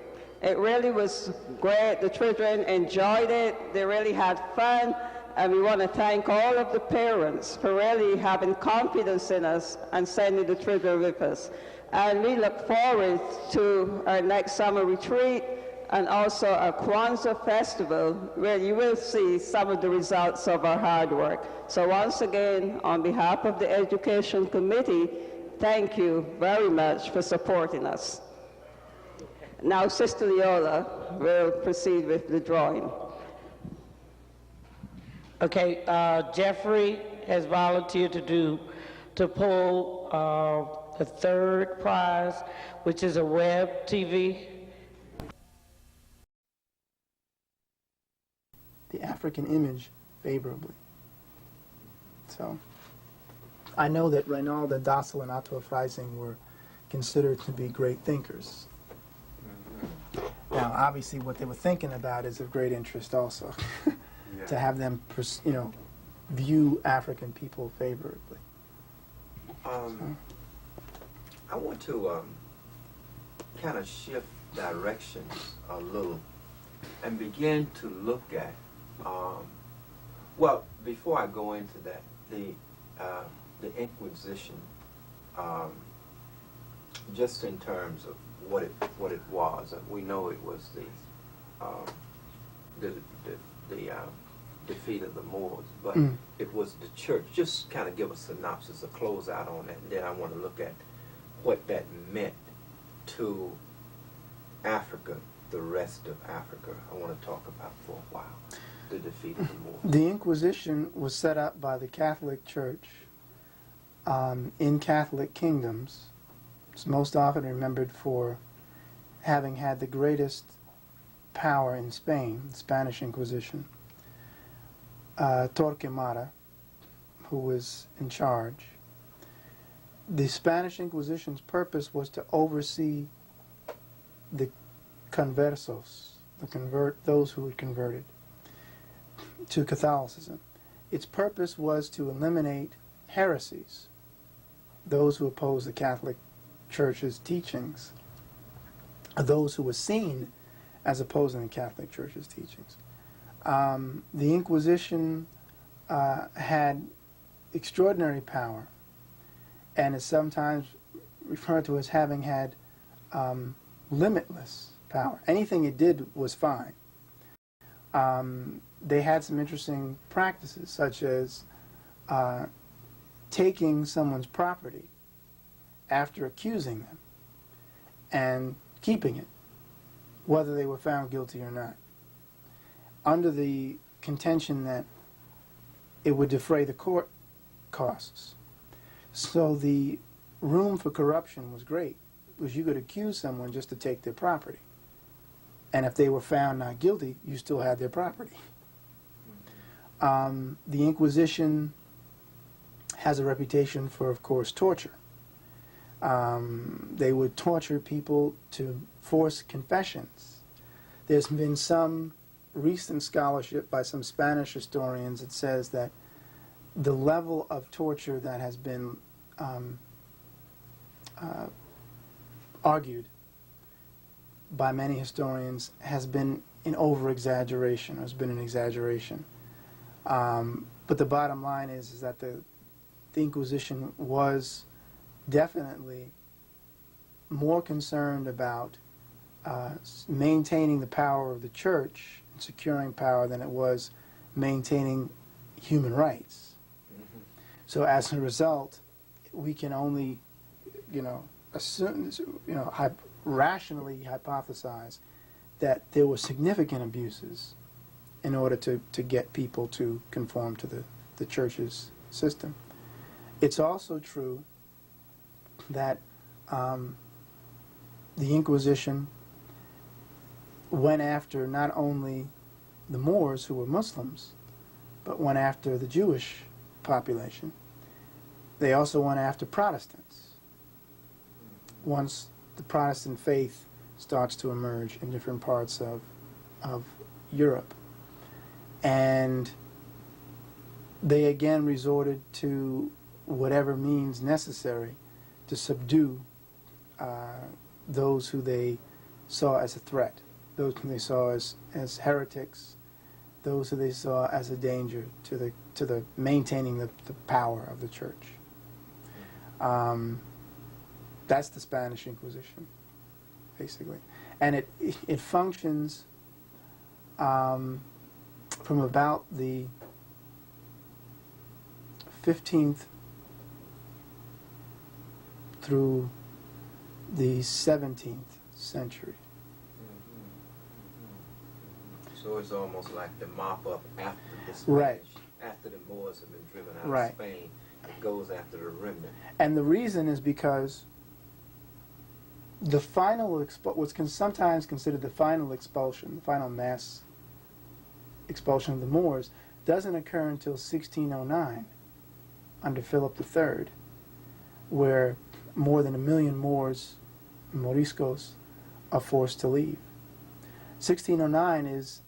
Speaker 5: It really was great. The children enjoyed it. They really had fun. And we want to thank all of the parents for really having confidence in us and sending the children with us. And we look forward to our next summer retreat and also our Kwanzaa festival, where you will see some of the results of our hard work. So once again, on behalf of the Education Committee, thank you very much for supporting us. Now, Sister Leola will proceed with the drawing.
Speaker 3: Okay, Jeffrey has volunteered to pull the 3rd prize, which is a web TV.
Speaker 2: The African image favorably. So, I know that Reynalda Dassel and Otto Freising were considered to be great thinkers. Now, obviously, what they were thinking about is of great interest also, to have them, view African people favorably.
Speaker 6: I want to kind of shift directions a little and begin to look at, well, before I go into that, the Inquisition, just in terms of what it was. We know it was the defeat of the Moors, but it was the church. Just kind of give a synopsis, a closeout on that, and then I want to look at what that meant to Africa, the rest of Africa. I want to talk about for a while the defeat of the Moors.
Speaker 2: The Inquisition was set up by the Catholic Church in Catholic kingdoms. It's most often remembered for having had the greatest power in Spain, the Spanish Inquisition. Torquemada, who was in charge. The Spanish Inquisition's purpose was to oversee the conversos, those who had converted to Catholicism. Its purpose was to eliminate heresies, those who opposed the Catholic Church's teachings, those who were seen as opposing the Catholic Church's teachings. The Inquisition had extraordinary power, and is sometimes referred to as having had limitless power. Anything it did was fine. They had some interesting practices, such as taking someone's property after accusing them and keeping it, whether they were found guilty or not, under the contention that it would defray the court costs. So the room for corruption was great, because you could accuse someone just to take their property. And if they were found not guilty, you still had their property. The Inquisition has a reputation for, of course, torture. They would torture people to force confessions. There's been some recent scholarship by some Spanish historians that says that the level of torture that has been argued by many historians has been an over-exaggeration, has been an exaggeration. But the bottom line is that the Inquisition was definitely more concerned about maintaining the power of the church and securing power than it was maintaining human rights. So as a result, we can only, assume, rationally hypothesize that there were significant abuses in order to get people to conform to the church's system. It's also true that the Inquisition went after not only the Moors, who were Muslims, but went after the Jewish population. They also went after Protestants. Once the Protestant faith starts to emerge in different parts of Europe. And they again resorted to whatever means necessary to subdue those who they saw as a threat, those who they saw as heretics, those who they saw as a danger to the maintaining the power of the church. That's the Spanish Inquisition, basically. And it functions from about the 15th through the 17th century.
Speaker 6: So it's almost like the mop up after the Spanish,
Speaker 2: Right.
Speaker 6: after the Moors have been driven out
Speaker 2: Right.
Speaker 6: of Spain. It goes after the remnant.
Speaker 2: And the reason is because the final what's sometimes considered the final expulsion, the final mass expulsion of the Moors, doesn't occur until 1609 under Philip III, where more than 1 million Moors, Moriscos, are forced to leave. 1609 is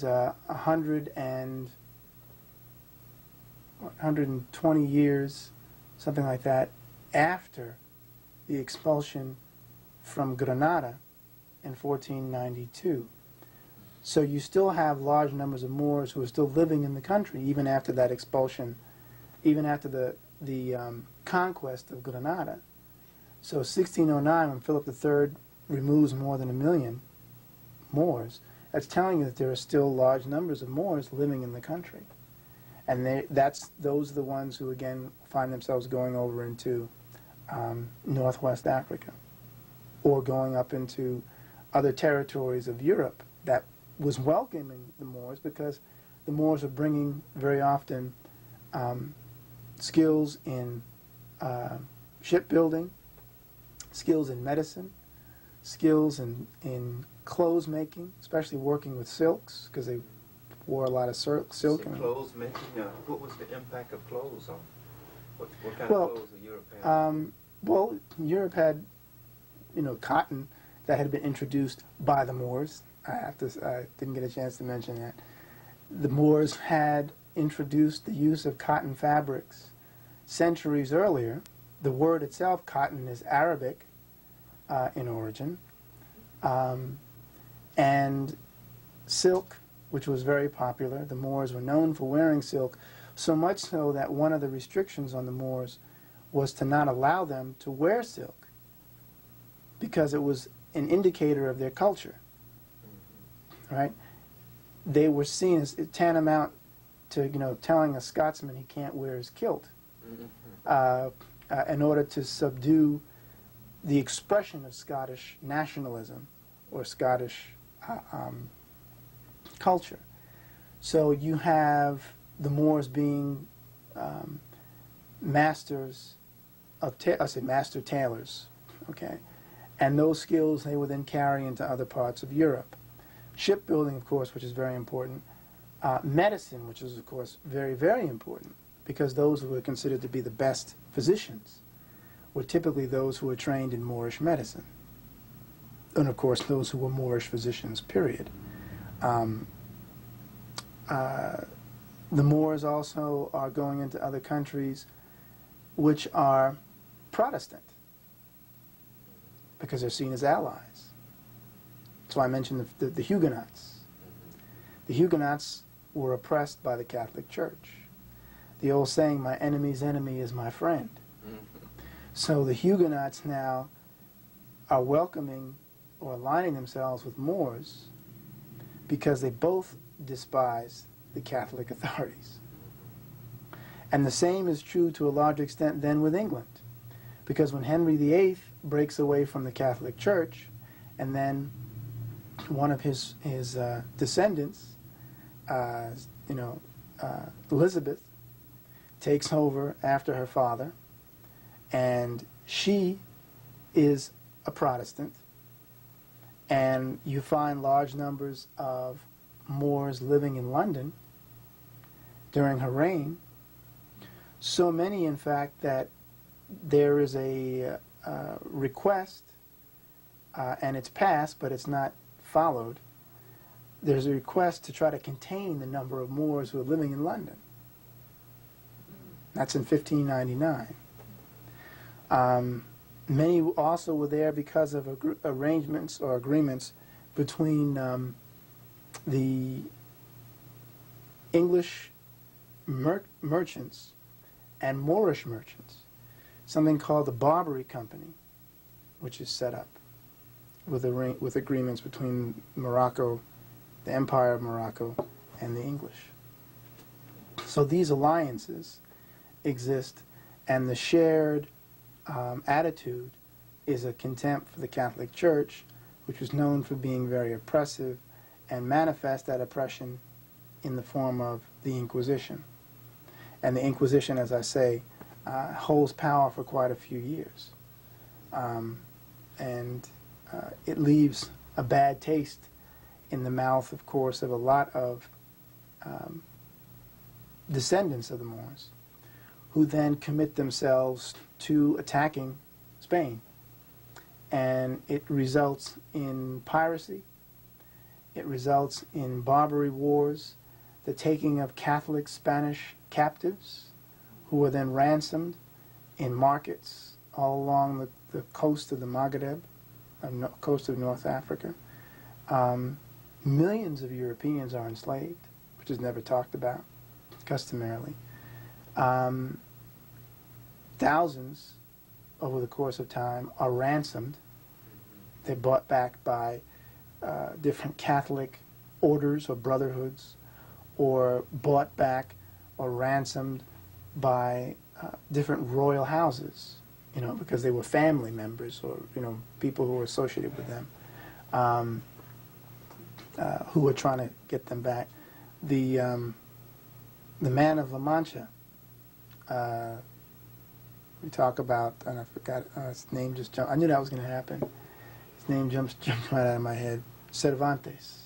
Speaker 2: 120 years, something like that, after the expulsion from Granada in 1492. So you still have large numbers of Moors who are still living in the country even after that expulsion, even after the conquest of Granada. So 1609, when Philip III removes more than 1 million Moors, that's telling you that there are still large numbers of Moors living in the country. And those are the ones who, again, find themselves going over into Northwest Africa or going up into other territories of Europe that was welcoming the Moors, because the Moors are bringing very often skills in shipbuilding, skills in medicine, skills in clothes making, especially working with silks, because they wore a lot of silk.
Speaker 6: So clothes making, what was the impact of clothes on? What kind of clothes did Europe have?
Speaker 2: Well, Europe had, cotton that had been introduced by the Moors. I didn't get a chance to mention that. The Moors had introduced the use of cotton fabrics centuries earlier. The word itself, cotton, is Arabic in origin. And silk, which was very popular. The Moors were known for wearing silk, so much so that one of the restrictions on the Moors was to not allow them to wear silk, because it was an indicator of their culture, right? They were seen as tantamount to, telling a Scotsman he can't wear his kilt in order to subdue the expression of Scottish nationalism or Scottish culture. So you have the Moors being masters of, master tailors, okay? And those skills they would then carry into other parts of Europe. Shipbuilding, of course, which is very important. Medicine, which is, of course, very, very important, because those who were considered to be the best physicians were typically those who were trained in Moorish medicine. And, of course, those who were Moorish physicians, period. The Moors also are going into other countries which are Protestant, because they're seen as allies. That's why I mentioned the Huguenots. The Huguenots were oppressed by the Catholic Church. The old saying, my enemy's enemy is my friend. So the Huguenots now are welcoming or aligning themselves with Moors because they both despise the Catholic authorities. And the same is true to a large extent then with England, because when Henry VIII breaks away from the Catholic Church, and then one of his descendants, Elizabeth, takes over after her father, and she is a Protestant, and you find large numbers of Moors living in London during her reign. So many, in fact, that there is a request, and it's passed, but it's not followed. There's a request to try to contain the number of Moors who are living in London. That's in 1599. Many also were there because of arrangements or agreements between the English merchants and Moorish merchants, something called the Barbary Company, which is set up with agreements between Morocco, the Empire of Morocco, and the English. So these alliances exist, and the shared attitude is a contempt for the Catholic Church, which was known for being very oppressive, and manifest that oppression in the form of the Inquisition. And the Inquisition, as I say, holds power for quite a few years. It leaves a bad taste in the mouth, of course, of a lot of descendants of the Moors, who then commit themselves to attacking Spain. And it results in piracy. It results in Barbary wars, the taking of Catholic Spanish captives, who were then ransomed in markets all along the coast of the Maghreb, coast of North Africa. Millions of Europeans are enslaved, which is never talked about, customarily. Thousands, over the course of time, are ransomed. They're bought back by different Catholic orders or brotherhoods, or bought back or ransomed by different royal houses, because they were family members or, people who were associated with them, who were trying to get them back. The man of La Mancha, we talk about, and I forgot, his name just jumped. I knew that was going to happen. His name jumped right out of my head. Cervantes.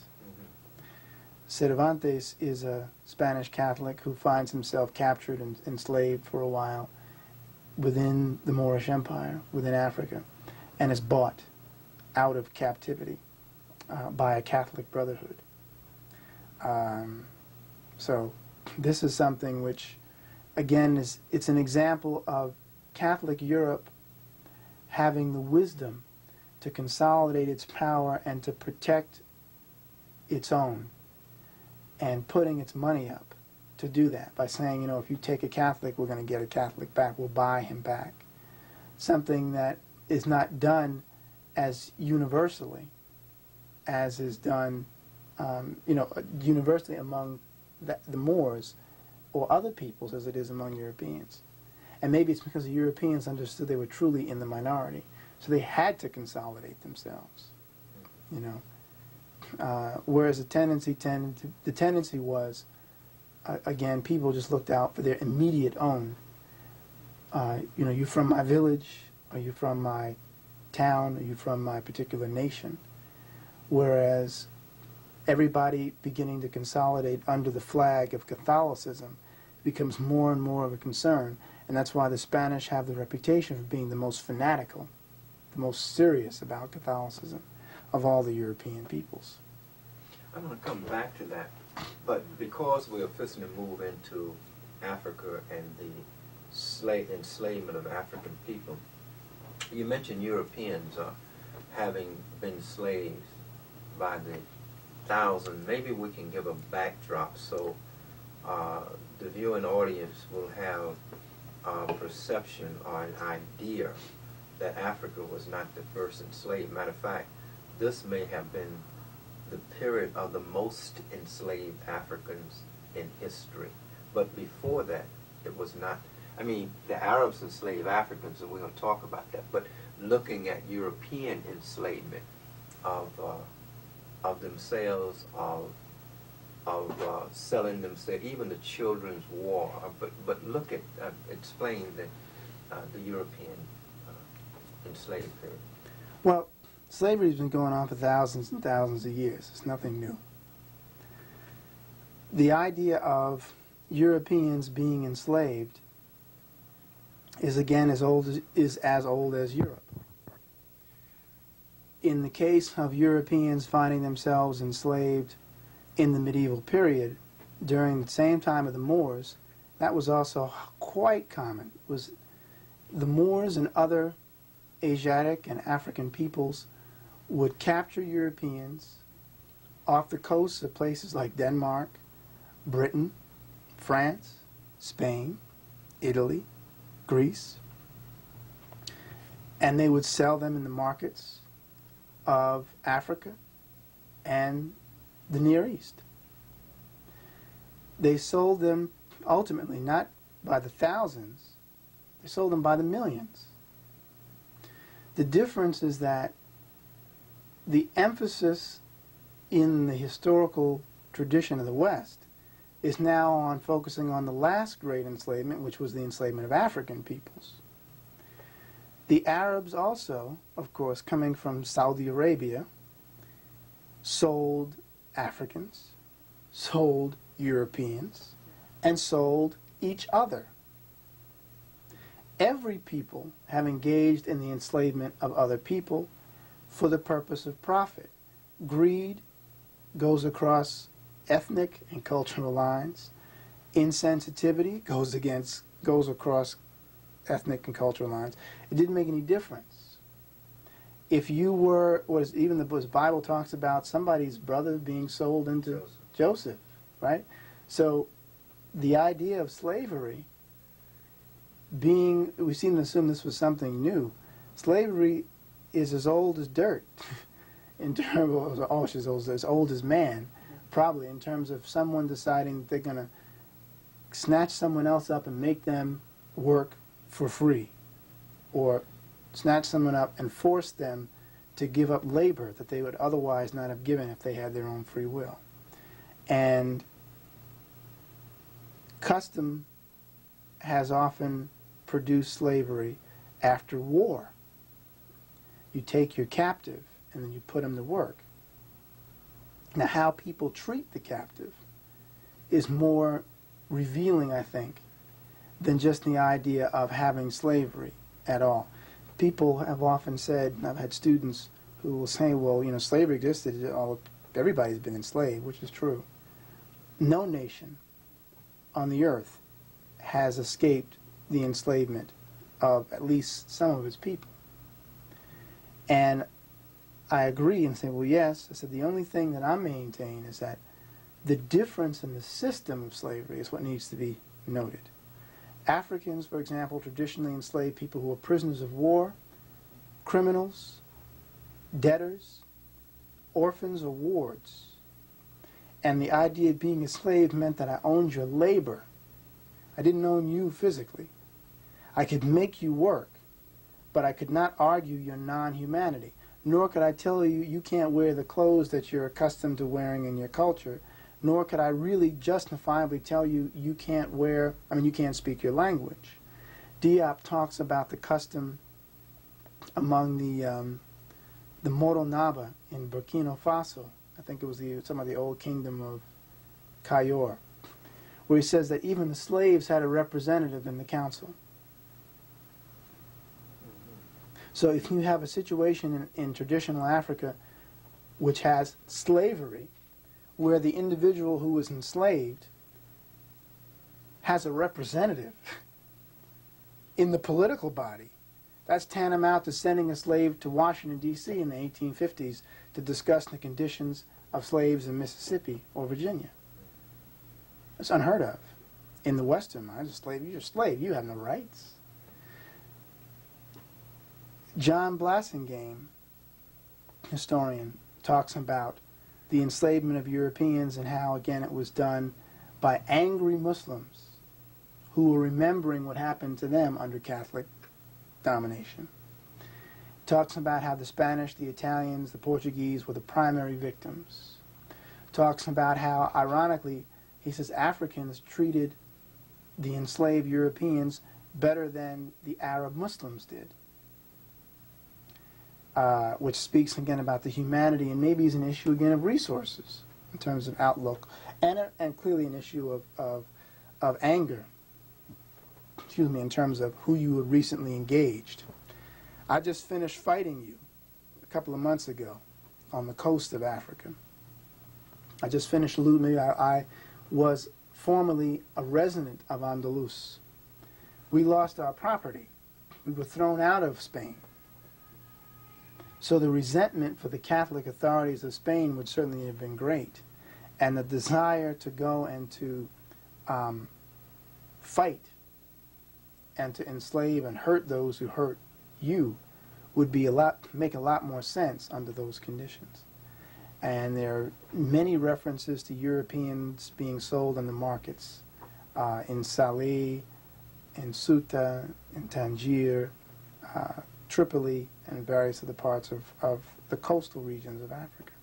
Speaker 2: Cervantes is a Spanish Catholic who finds himself captured and enslaved for a while within the Moorish Empire, within Africa, and is bought out of captivity by a Catholic brotherhood. So this is something which, again, it's an example of Catholic Europe having the wisdom to consolidate its power and to protect its own, and putting its money up to do that by saying, if you take a Catholic, we're going to get a Catholic back, we'll buy him back. Something that is not done as universally as is done, universally among the Moors or other peoples as it is among Europeans. And maybe it's because the Europeans understood they were truly in the minority. So they had to consolidate themselves, you know. Whereas the tendency was, again, people just looked out for their immediate own. You know, you from my village, are you from my town, are you from my particular nation? Whereas everybody beginning to consolidate under the flag of Catholicism becomes more and more of a concern, and that's why the Spanish have the reputation of being the most fanatical, the most serious about Catholicism of all the European peoples.
Speaker 6: I'm going to come back to that, but because we're fixing to move into Africa and the enslavement of African people, you mentioned Europeans having been slaves by the thousand. Maybe we can give a backdrop so the viewing audience will have a perception or an idea that Africa was not the first enslaved. Matter of fact, this may have been the period of the most enslaved Africans in history. But before that, it was not. I mean, the Arabs enslaved Africans, and we're going to talk about that. But looking at European enslavement of themselves, of selling themselves, even the Children's War. But look at explain the European enslaved period.
Speaker 2: Well, slavery's been going on for thousands and thousands of years. It's nothing new. The idea of Europeans being enslaved is again as old as Europe. In the case of Europeans finding themselves enslaved in the medieval period during the same time of the Moors, that was also quite common. It was the Moors and other Asiatic and African peoples would capture Europeans off the coasts of places like Denmark, Britain, France, Spain, Italy, Greece, and they would sell them in the markets of Africa and the Near East. They sold them ultimately not by the thousands, they sold them by the millions. The difference is that the emphasis in the historical tradition of the West is now on focusing on the last great enslavement, which was the enslavement of African peoples. The Arabs also, of course, coming from Saudi Arabia, sold Africans, sold Europeans, and sold each other. Every people have engaged in the enslavement of other people for the purpose of profit. Greed goes across ethnic and cultural lines. Insensitivity goes across ethnic and cultural lines. It didn't make any difference. If you were, even the Bible talks about somebody's brother being sold into Joseph, right? So the idea of slavery being, we seem to assume this was something new. Slavery is as old as dirt in terms of, she's as old as man, probably, in terms of someone deciding that they're going to snatch someone else up and make them work for free, or snatch someone up and force them to give up labor that they would otherwise not have given if they had their own free will. And custom has often produced slavery after war. You take your captive and then you put him to work. Now, how people treat the captive is more revealing, I think, than just the idea of having slavery at all. People have often said, and I've had students who will say, well, you know, slavery existed, everybody's been enslaved, which is true. No nation on the earth has escaped the enslavement of at least some of its people. And I agree and say, well, yes. I said, the only thing that I maintain is that the difference in the system of slavery is what needs to be noted. Africans, for example, traditionally enslaved people who were prisoners of war, criminals, debtors, orphans, or wards. And the idea of being a slave meant that I owned your labor. I didn't own you physically. I could make you work, but I could not argue your non-humanity, nor could I tell you you can't wear the clothes that you're accustomed to wearing in your culture, nor could I really justifiably tell you you can't you can't speak your language. Diop talks about the custom among the Moro Naba in Burkina Faso. I think it was some of the old kingdom of Cayor, where he says that even the slaves had a representative in the council. So if you have a situation in traditional Africa which has slavery, where the individual who was enslaved has a representative in the political body, that's tantamount to sending a slave to Washington, D.C. in the 1850s to discuss the conditions of slaves in Mississippi or Virginia. It's unheard of. In the Western mind, you're a slave, you have no rights. John Blassingame, historian, talks about the enslavement of Europeans and how, again, it was done by angry Muslims who were remembering what happened to them under Catholic domination. Talks about how the Spanish, the Italians, the Portuguese were the primary victims. Talks about how, ironically, he says Africans treated the enslaved Europeans better than the Arab Muslims did. Which speaks again about the humanity, and maybe is an issue again of resources in terms of outlook, and clearly an issue of anger, in terms of who you had recently engaged. I just finished fighting you a couple of months ago on the coast of Africa. I just finished looting you. I was formerly a resident of Andalus. We lost our property. We were thrown out of Spain. So the resentment for the Catholic authorities of Spain would certainly have been great. And the desire to go and to fight and to enslave and hurt those who hurt you would be make a lot more sense under those conditions. And there are many references to Europeans being sold in the markets in Salé, in Ceuta, in Tangier, Tripoli, and various other parts of the coastal regions of Africa.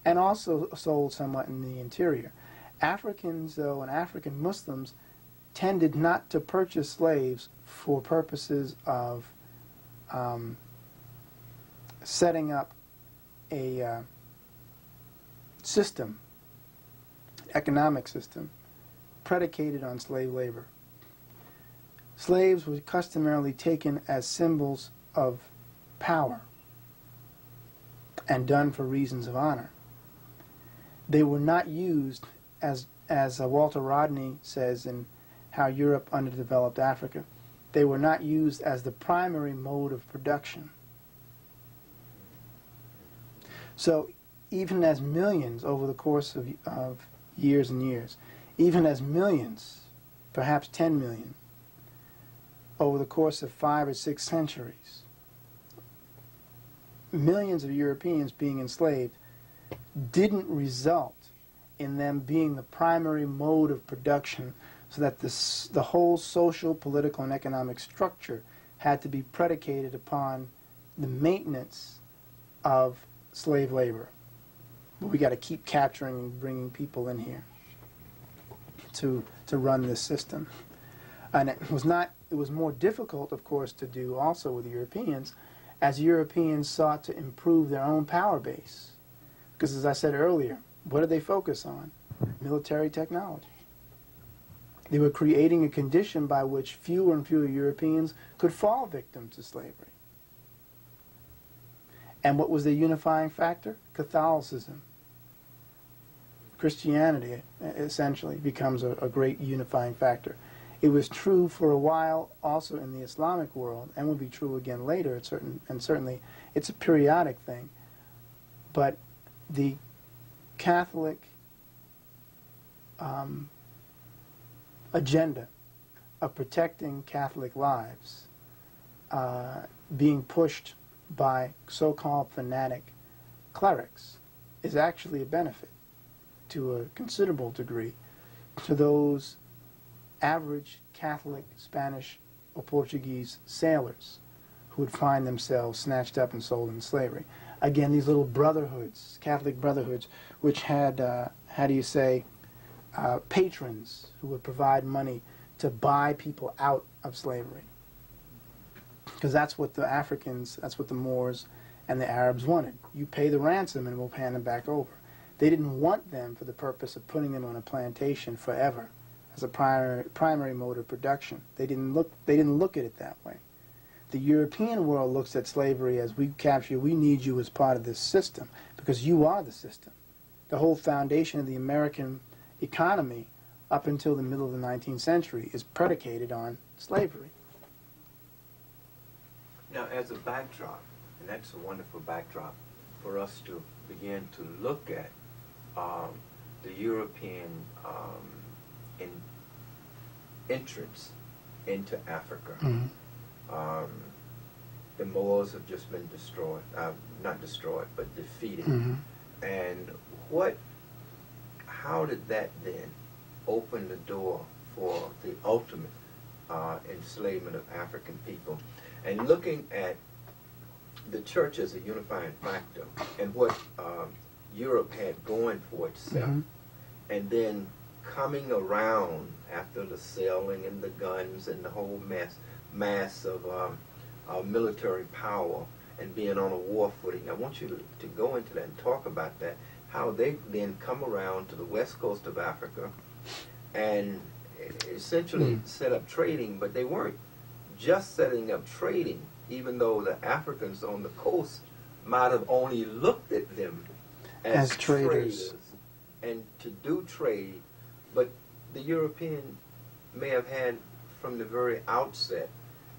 Speaker 2: And also sold somewhat in the interior. Africans, though, and African Muslims tended not to purchase slaves for purposes of setting up a system, economic system, predicated on slave labor. Slaves were customarily taken as symbols of power and done for reasons of honor. They were not used, as Walter Rodney says in How Europe Underdeveloped Africa, they were not used as the primary mode of production. So even as millions over the course of years and years, even as millions, perhaps 10 million, over the course of 5 or 6 centuries, millions of Europeans being enslaved didn't result in them being the primary mode of production, so that the whole social, political, and economic structure had to be predicated upon the maintenance of slave labor. But we got to keep capturing and bringing people in here to run this system. And it was more difficult, of course, to do also with the Europeans, as Europeans sought to improve their own power base. Because as I said earlier, what did they focus on? Military technology. They were creating a condition by which fewer and fewer Europeans could fall victim to slavery. And what was the unifying factor? Catholicism. Christianity, essentially, becomes a great unifying factor. It was true for a while also in the Islamic world, and will be true again later, and certainly it's a periodic thing. But the Catholic agenda of protecting Catholic lives being pushed by so-called fanatic clerics is actually a benefit to a considerable degree to those average Catholic Spanish or Portuguese sailors who would find themselves snatched up and sold into slavery. Again, these little brotherhoods, Catholic brotherhoods, which had, how do you say, patrons who would provide money to buy people out of slavery. Because that's what the Africans, that's what the Moors and the Arabs wanted. You pay the ransom and we'll hand them back over. They didn't want them for the purpose of putting them on a plantation forever as a primary mode of production. They didn't look at it that way. The European world looks at slavery as we capture you, we need you as part of this system because you are the system. The whole foundation of the American economy up until the middle of the 19th century is predicated on slavery.
Speaker 6: Now, as a backdrop, and that's a wonderful backdrop for us to begin to look at the European entrance into Africa.
Speaker 2: Mm-hmm.
Speaker 6: The Moors have just been destroyed, not destroyed, but defeated.
Speaker 2: Mm-hmm.
Speaker 6: And how did that then open the door for the ultimate enslavement of African people? And looking at the church as a unifying factor and what Europe had going for itself,
Speaker 2: Mm-hmm.
Speaker 6: and then coming around after the sailing and the guns and the whole mass of military power and being on a war footing. I want you to go into that and talk about that, how they then come around to the west coast of Africa and essentially set up trading, but they weren't just setting up trading, even though the Africans on the coast might have only looked at them as
Speaker 2: traders
Speaker 6: and to do trade, but the European may have had from the very outset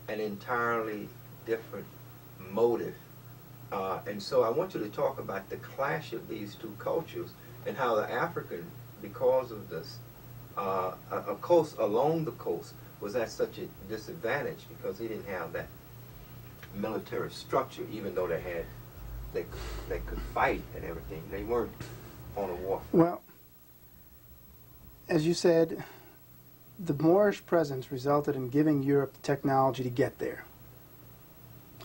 Speaker 6: an entirely different motive. And so I want you to talk about the clash of these two cultures and how the African, because of this, a coast along the coast was at such a disadvantage because he didn't have that military structure, even though they could fight and everything. They weren't on a war front.
Speaker 2: Well, as you said, the Moorish presence resulted in giving Europe the technology to get there.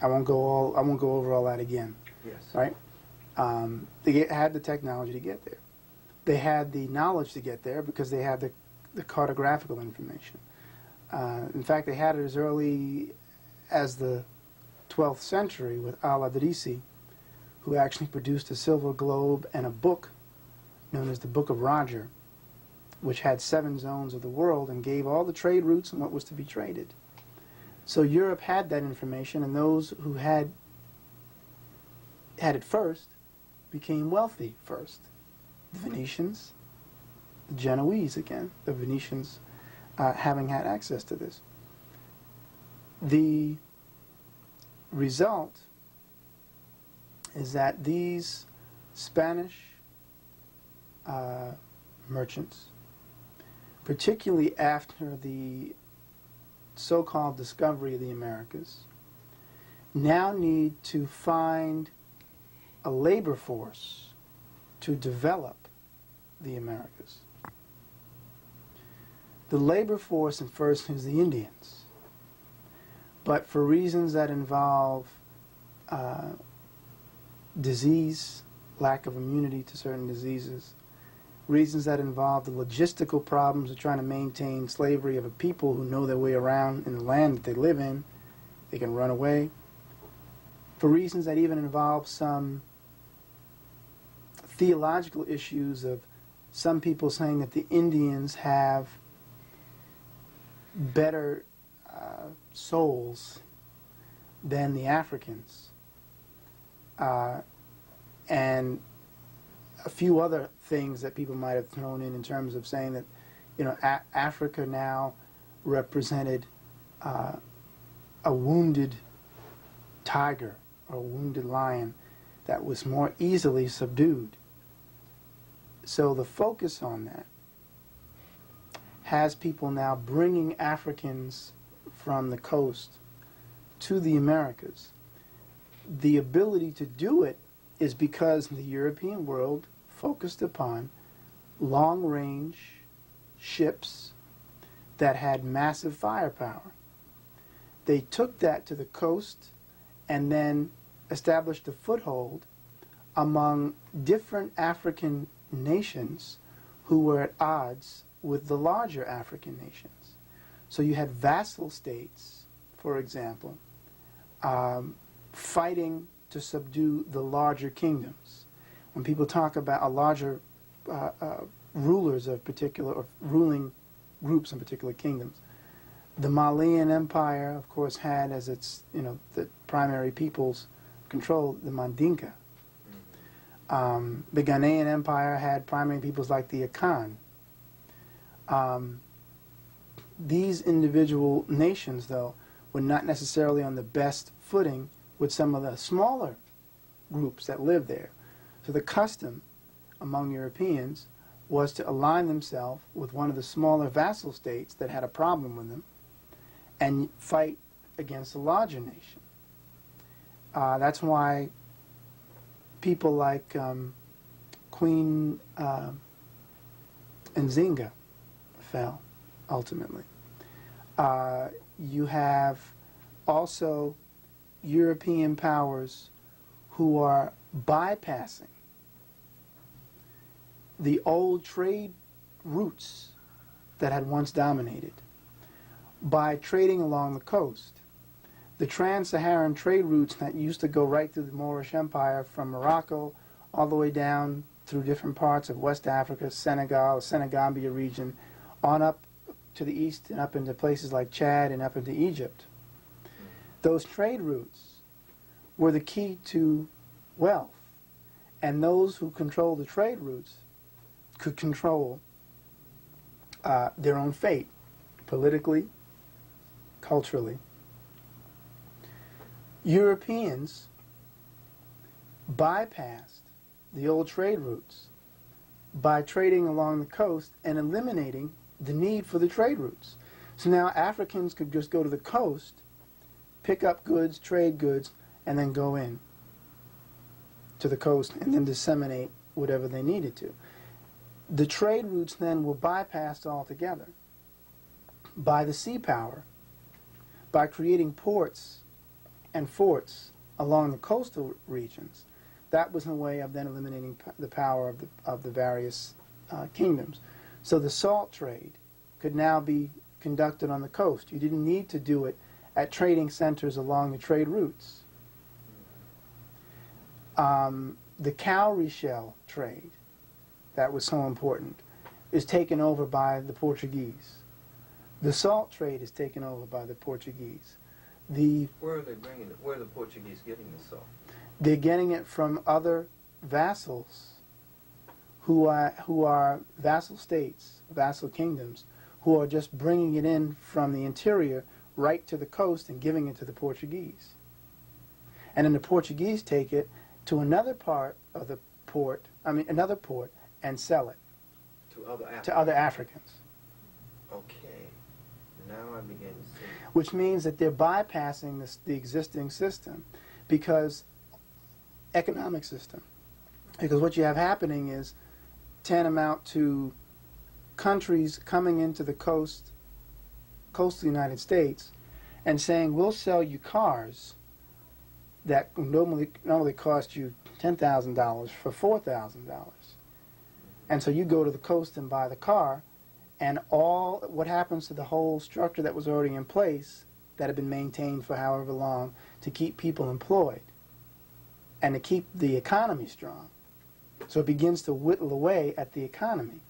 Speaker 2: I won't go over all that again.
Speaker 6: Yes.
Speaker 2: Right? They had the technology to get there. They had the knowledge to get there because they had the cartographical information. In fact, they had it as early as the 12th century with Al-Idrisi, who actually produced a silver globe and a book known as the Book of Roger, which had 7 zones of the world and gave all the trade routes and what was to be traded. So Europe had that information, and those who had it first became wealthy first. The Venetians, the Genoese again, the Venetians having had access to this. The result is that these Spanish merchants, particularly after the so-called discovery of the Americas, now need to find a labor force to develop the Americas. The labor force at first is the Indians, but for reasons that involve disease, lack of immunity to certain diseases, reasons that involve the logistical problems of trying to maintain slavery of a people who know their way around in the land that they live in, they can run away, for reasons that even involve some theological issues of some people saying that the Indians have better souls than the Africans, and a few other things that people might have thrown in terms of saying that, you know, Africa now represented a wounded tiger or a wounded lion that was more easily subdued. So the focus on that has people now bringing Africans from the coast to the Americas. The ability to do it is because the European world focused upon long-range ships that had massive firepower. They took that to the coast and then established a foothold among different African nations who were at odds with the larger African nations. So you had vassal states, for example, fighting to subdue the larger kingdoms. When people talk about a larger rulers of particular, or ruling groups in particular kingdoms, the Malian Empire, of course, had as its, the primary peoples control the Mandinka. The Ghanaian Empire had primary peoples like the Akan. These individual nations, though, were not necessarily on the best footing with some of the smaller groups that lived there. So the custom among Europeans was to align themselves with one of the smaller vassal states that had a problem with them and fight against a larger nation. That's why people like Queen Nzinga fell, ultimately. You have also European powers who are bypassing the old trade routes that had once dominated by trading along the coast. The trans-Saharan trade routes that used to go right through the Moorish Empire from Morocco all the way down through different parts of West Africa, Senegal, Senegambia region, on up to the east and up into places like Chad and up into Egypt. Those trade routes were the key to wealth, and those who controlled the trade routes could control their own fate, politically, culturally. Europeans bypassed the old trade routes by trading along the coast and eliminating the need for the trade routes. So now Africans could just go to the coast, pick up goods, trade goods, and then go in to the coast and then disseminate whatever they needed to. The trade routes then were bypassed altogether by the sea power, by creating ports and forts along the coastal regions. That was a way of then eliminating the power of the various kingdoms. So the salt trade could now be conducted on the coast. You didn't need to do it at trading centers along the trade routes. The cowrie shell trade, that was so important, is taken over by the Portuguese. The salt trade is taken over by the Portuguese.
Speaker 6: Where are they bringing it? Where are the Portuguese getting the salt?
Speaker 2: They're getting it from other vassals who are vassal states, vassal kingdoms, who are just bringing it in from the interior right to the coast and giving it to the Portuguese. And then the Portuguese take it to another part of the port, another port, and sell it to other Africans.
Speaker 6: Okay, now I begin to see.
Speaker 2: Which means that they're bypassing the existing system, economic system. Because what you have happening is tantamount to countries coming into the coastal United States and saying, we'll sell you cars that normally cost you $10,000 for $4,000. And so you go to the coast and buy the car, and what happens to the whole structure that was already in place, that had been maintained for however long, to keep people employed and to keep the economy strong. So it begins to whittle away at the economy.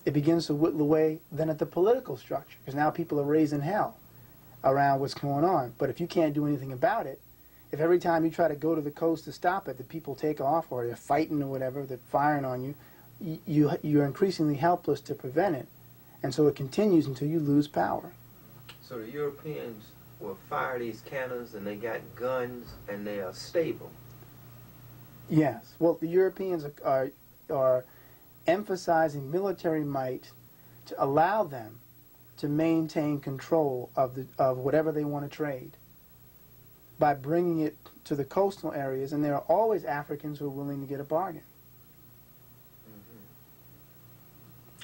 Speaker 2: It begins to whittle away then at the political structure, because now people are raising hell around what's going on. But if you can't do anything about it, if every time you try to go to the coast to stop it, the people take off, or they're fighting or whatever, they're firing on you, you're increasingly helpless to prevent it. And so it continues until you lose power.
Speaker 6: So the Europeans will fire these cannons, and they got guns, and they are stable.
Speaker 2: Yes. Well, the Europeans are emphasizing military might to allow them to maintain control of whatever they want to trade by bringing it to the coastal areas, and there are always Africans who are willing to get a bargain.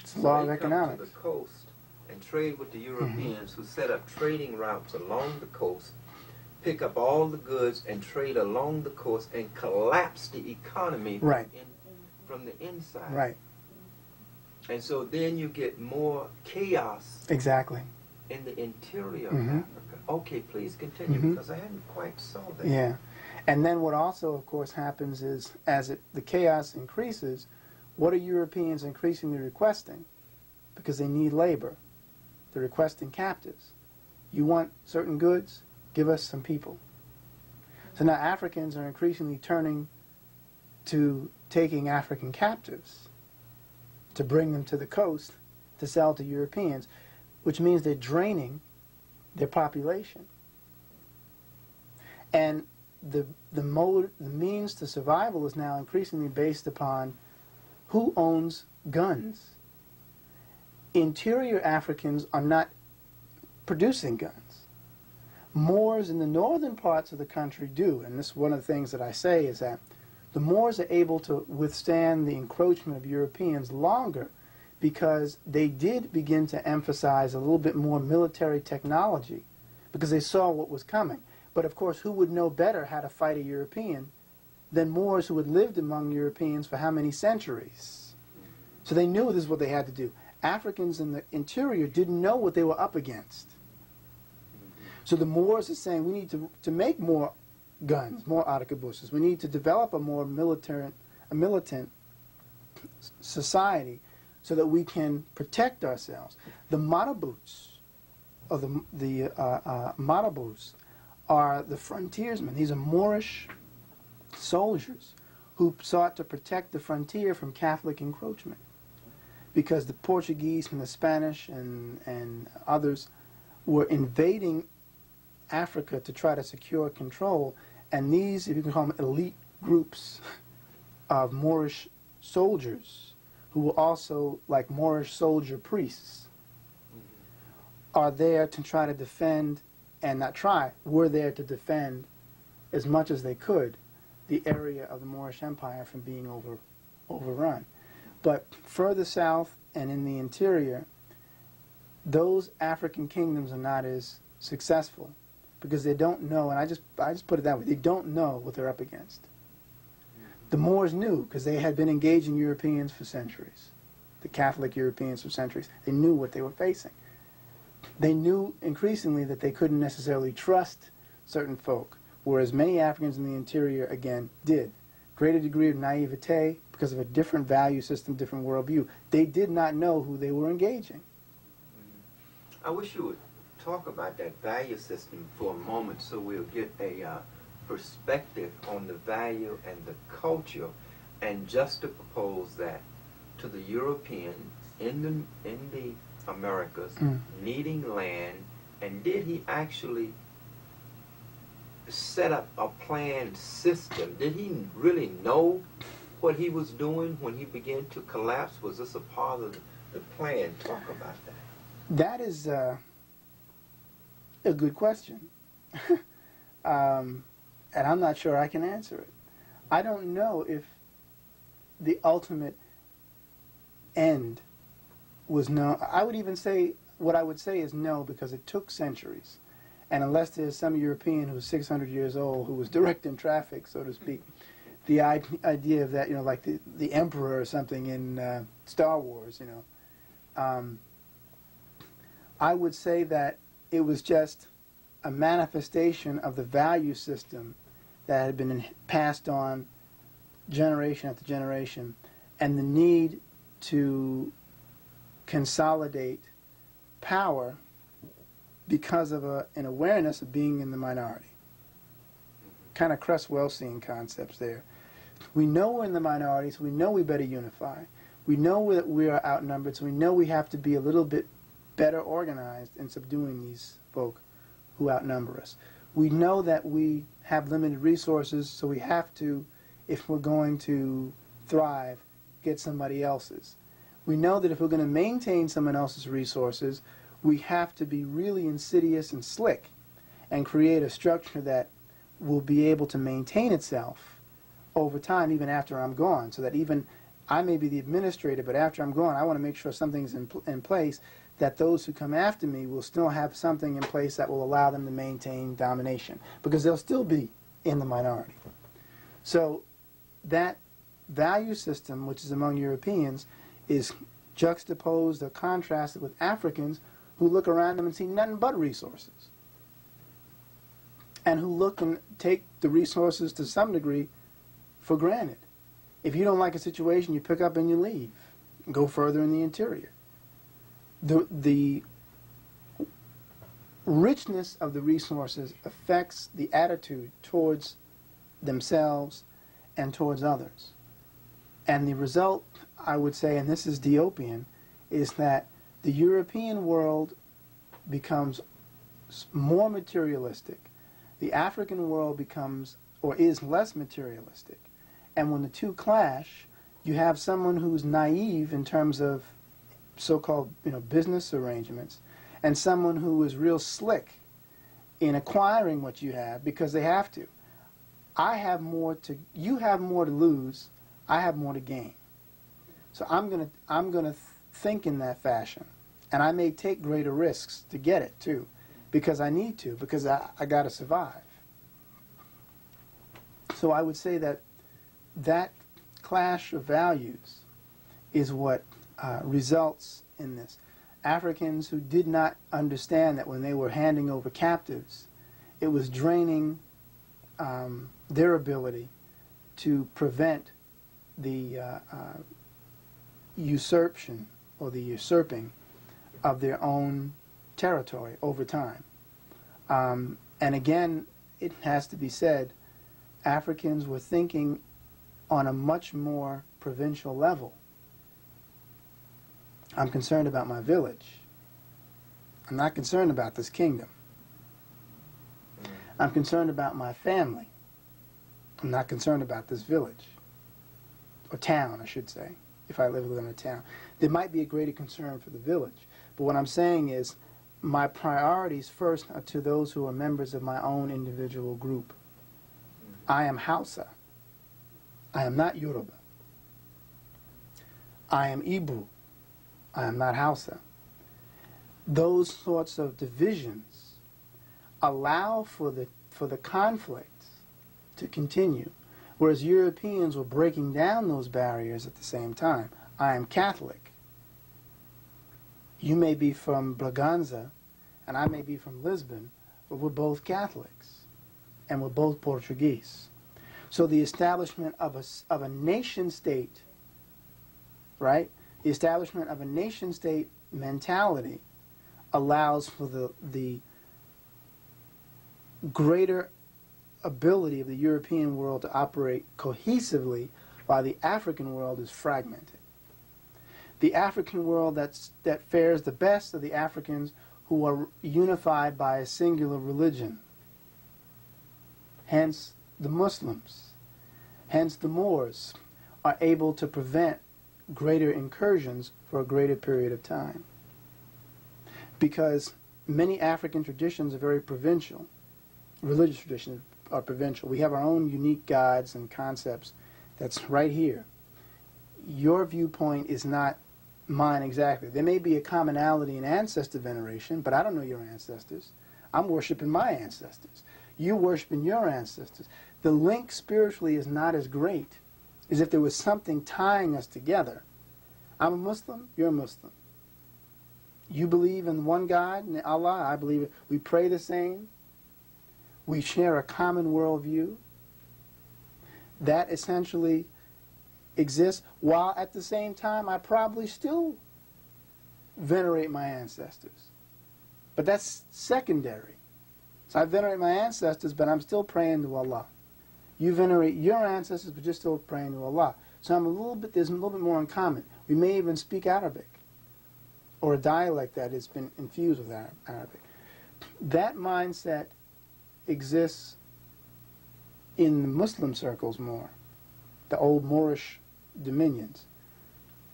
Speaker 2: It's the law of economics.
Speaker 6: Come to the coast and trade with the Europeans who set up trading routes along the coast pick up all the goods and trade along the coast and collapse the economy
Speaker 2: Right.
Speaker 6: from the inside.
Speaker 2: Right.
Speaker 6: And so then you get more chaos
Speaker 2: Exactly.
Speaker 6: in the interior of
Speaker 2: Mhm.
Speaker 6: Africa. Okay, please continue,
Speaker 2: Mhm.
Speaker 6: because I hadn't quite saw that.
Speaker 2: Yeah. And then what also, of course, happens is as the chaos increases, what are Europeans increasingly requesting? Because they need labor. They're requesting captives. You want certain goods? Give us some people. So now Africans are increasingly turning to taking African captives to bring them to the coast to sell to Europeans, which means they're draining their population. And the means to survival is now increasingly based upon who owns guns. Interior Africans are not producing guns. Moors in the northern parts of the country do, and this is one of the things that I say is that the Moors are able to withstand the encroachment of Europeans longer because they did begin to emphasize a little bit more military technology because they saw what was coming. But of course, who would know better how to fight a European than Moors who had lived among Europeans for how many centuries? So they knew this is what they had to do. Africans in the interior didn't know what they were up against. So the Moors are saying we need to make more guns, more arquebuses. We need to develop a more militant society so that we can protect ourselves. The marabouts, or the marabouts, are the frontiersmen. These are Moorish soldiers who sought to protect the frontier from Catholic encroachment, because the Portuguese and the Spanish and others were invading Africa to try to secure control, and these, if you can call them elite groups of Moorish soldiers, who were also like Moorish soldier priests, are there to try to defend, and not try, were there to defend as much as they could the area of the Moorish Empire from being overrun. But further south and in the interior, those African kingdoms are not as successful because they don't know, and I just put it that way, they don't know what they're up against. The Moors knew because they had been engaging Europeans for centuries, the Catholic Europeans for centuries. They knew what they were facing. They knew increasingly that they couldn't necessarily trust certain folk, whereas many Africans in the interior, again, did. Greater degree of naivete because of a different value system, different worldview. They did not know who they were engaging.
Speaker 6: I wish you would talk about that value system for a moment so we'll get a perspective on the value and the culture, and just to propose that to the European in the Americas needing land, and did he actually set up a planned system? Did he really know what he was doing when he began to collapse? Was this a part of the plan? Talk about that.
Speaker 2: That is a good question. And I'm not sure I can answer it. I don't know if the ultimate end was no. I would even say, what I would say is no, because it took centuries. And unless there's some European who's 600 years old who was directing traffic, so to speak, the idea of that, you know, like the Emperor or something in Star Wars, you know, I would say that it was just a manifestation of the value system that had been passed on generation after generation, and the need to consolidate power because of an awareness of being in the minority. Kind of Cresswellsian concepts there. We know we're in the minority, so we know we better unify. We know that we are outnumbered, so we know we have to be a little bit better organized in subduing these folk who outnumber us. We know that we have limited resources, so we have to, if we're going to thrive, get somebody else's. We know that if we're going to maintain someone else's resources, we have to be really insidious and slick and create a structure that will be able to maintain itself over time, even after I'm gone, so that even I may be the administrator, but after I'm gone, I want to make sure something's in place that those who come after me will still have something in place that will allow them to maintain domination, because they'll still be in the minority. So that value system, which is among Europeans, is juxtaposed or contrasted with Africans who look around them and see nothing but resources, and who look and take the resources to some degree for granted. If you don't like a situation, you pick up and you leave and go further in the interior. The richness of the resources affects the attitude towards themselves and towards others. And the result, I would say, and this is Diopian, is that the European world becomes more materialistic. The African world becomes, or is, less materialistic. And when the two clash, you have someone who's naive in terms of so-called, business arrangements, and someone who is real slick in acquiring what you have because they have to. You have more to lose, I have more to gain. So I'm gonna think in that fashion, and I may take greater risks to get it too, because I need to, because I got to survive. So I would say that clash of values is what results in this. Africans who did not understand that when they were handing over captives, it was draining their ability to prevent the usurpation or the usurping of their own territory over time. And again, it has to be said, Africans were thinking on a much more provincial level. I'm concerned about my village. I'm not concerned about this kingdom. I'm concerned about my family. I'm not concerned about this village. Or town, I should say, if I live within a town. There might be a greater concern for the village. But what I'm saying is, my priorities first are to those who are members of my own individual group. I am Hausa. I am not Yoruba. I am Igbo. I am not Hausa. Those sorts of divisions allow for the conflicts to continue, whereas Europeans were breaking down those barriers at the same time. I am Catholic. You may be from Braganza, and I may be from Lisbon, but we're both Catholics, and we're both Portuguese. So the establishment of a nation state, right? The establishment of a nation state mentality allows for the greater ability of the European world to operate cohesively, while the African world is fragmented. The African world that fares the best are the Africans who are unified by a singular religion. Hence, the Muslims, hence the Moors, are able to prevent greater incursions for a greater period of time. Because many African traditions are very provincial. Religious traditions are provincial. We have our own unique gods and concepts that's right here. Your viewpoint is not mine exactly. There may be a commonality in ancestor veneration, but I don't know your ancestors. I'm worshiping my ancestors. You're worshiping your ancestors. The link spiritually is not as great as if there was something tying us together. I'm a Muslim, you're a Muslim. You believe in one God, in Allah, I believe it. We pray the same. We share a common worldview. That essentially exists, while at the same time I probably still venerate my ancestors. But that's secondary. So I venerate my ancestors, but I'm still praying to Allah. You venerate your ancestors, but you're still praying to Allah. So there's a little bit more in common. We may even speak Arabic, or a dialect that has been infused with Arabic. That mindset exists in Muslim circles more, the old Moorish dominions.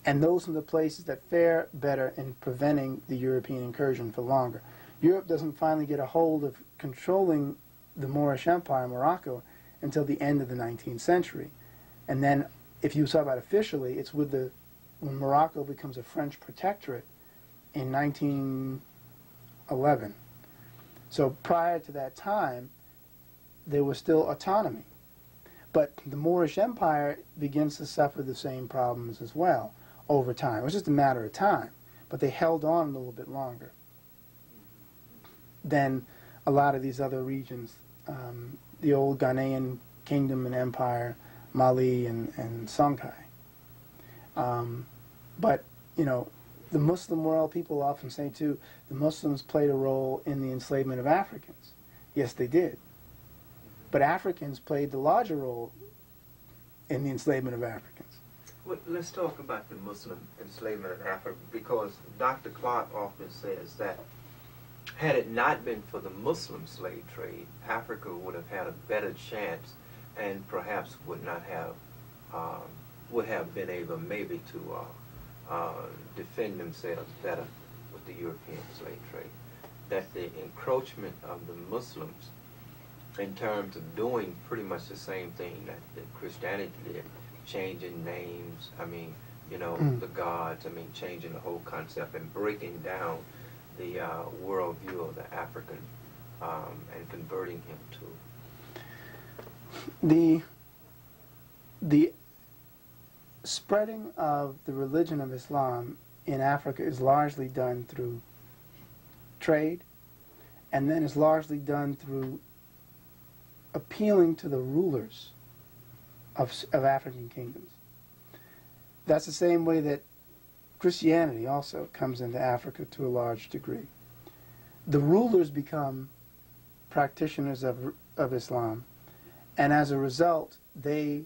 Speaker 2: And those are the places that fare better in preventing the European incursion for longer. Europe doesn't finally get a hold of controlling the Moorish Empire, Morocco, until the end of the 19th century. And then, if you talk about officially, it's when Morocco becomes a French protectorate in 1911. So prior to that time, there was still autonomy. But the Moorish Empire begins to suffer the same problems as well over time. It was just a matter of time, but they held on a little bit longer than a lot of these other regions. The old Ghanaian kingdom and empire, Mali and Songhai. But, you know, the Muslim world, people often say too, the Muslims played a role in the enslavement of Africans. Yes, they did. But Africans played the larger role in the enslavement of Africans.
Speaker 6: Well, let's talk about the Muslim enslavement of Africa, because Dr. Clark often says that had it not been for the Muslim slave trade, Africa would have had a better chance and perhaps would have been able maybe to defend themselves better with the European slave trade. That the encroachment of the Muslims in terms of doing pretty much the same thing that Christianity did, changing names, the gods, changing the whole concept and breaking down the worldview of the African and converting him to.
Speaker 2: The spreading of the religion of Islam in Africa is largely done through trade, and then is largely done through appealing to the rulers of African kingdoms. That's the same way that Christianity also comes into Africa to a large degree. The rulers become practitioners of Islam, and as a result, they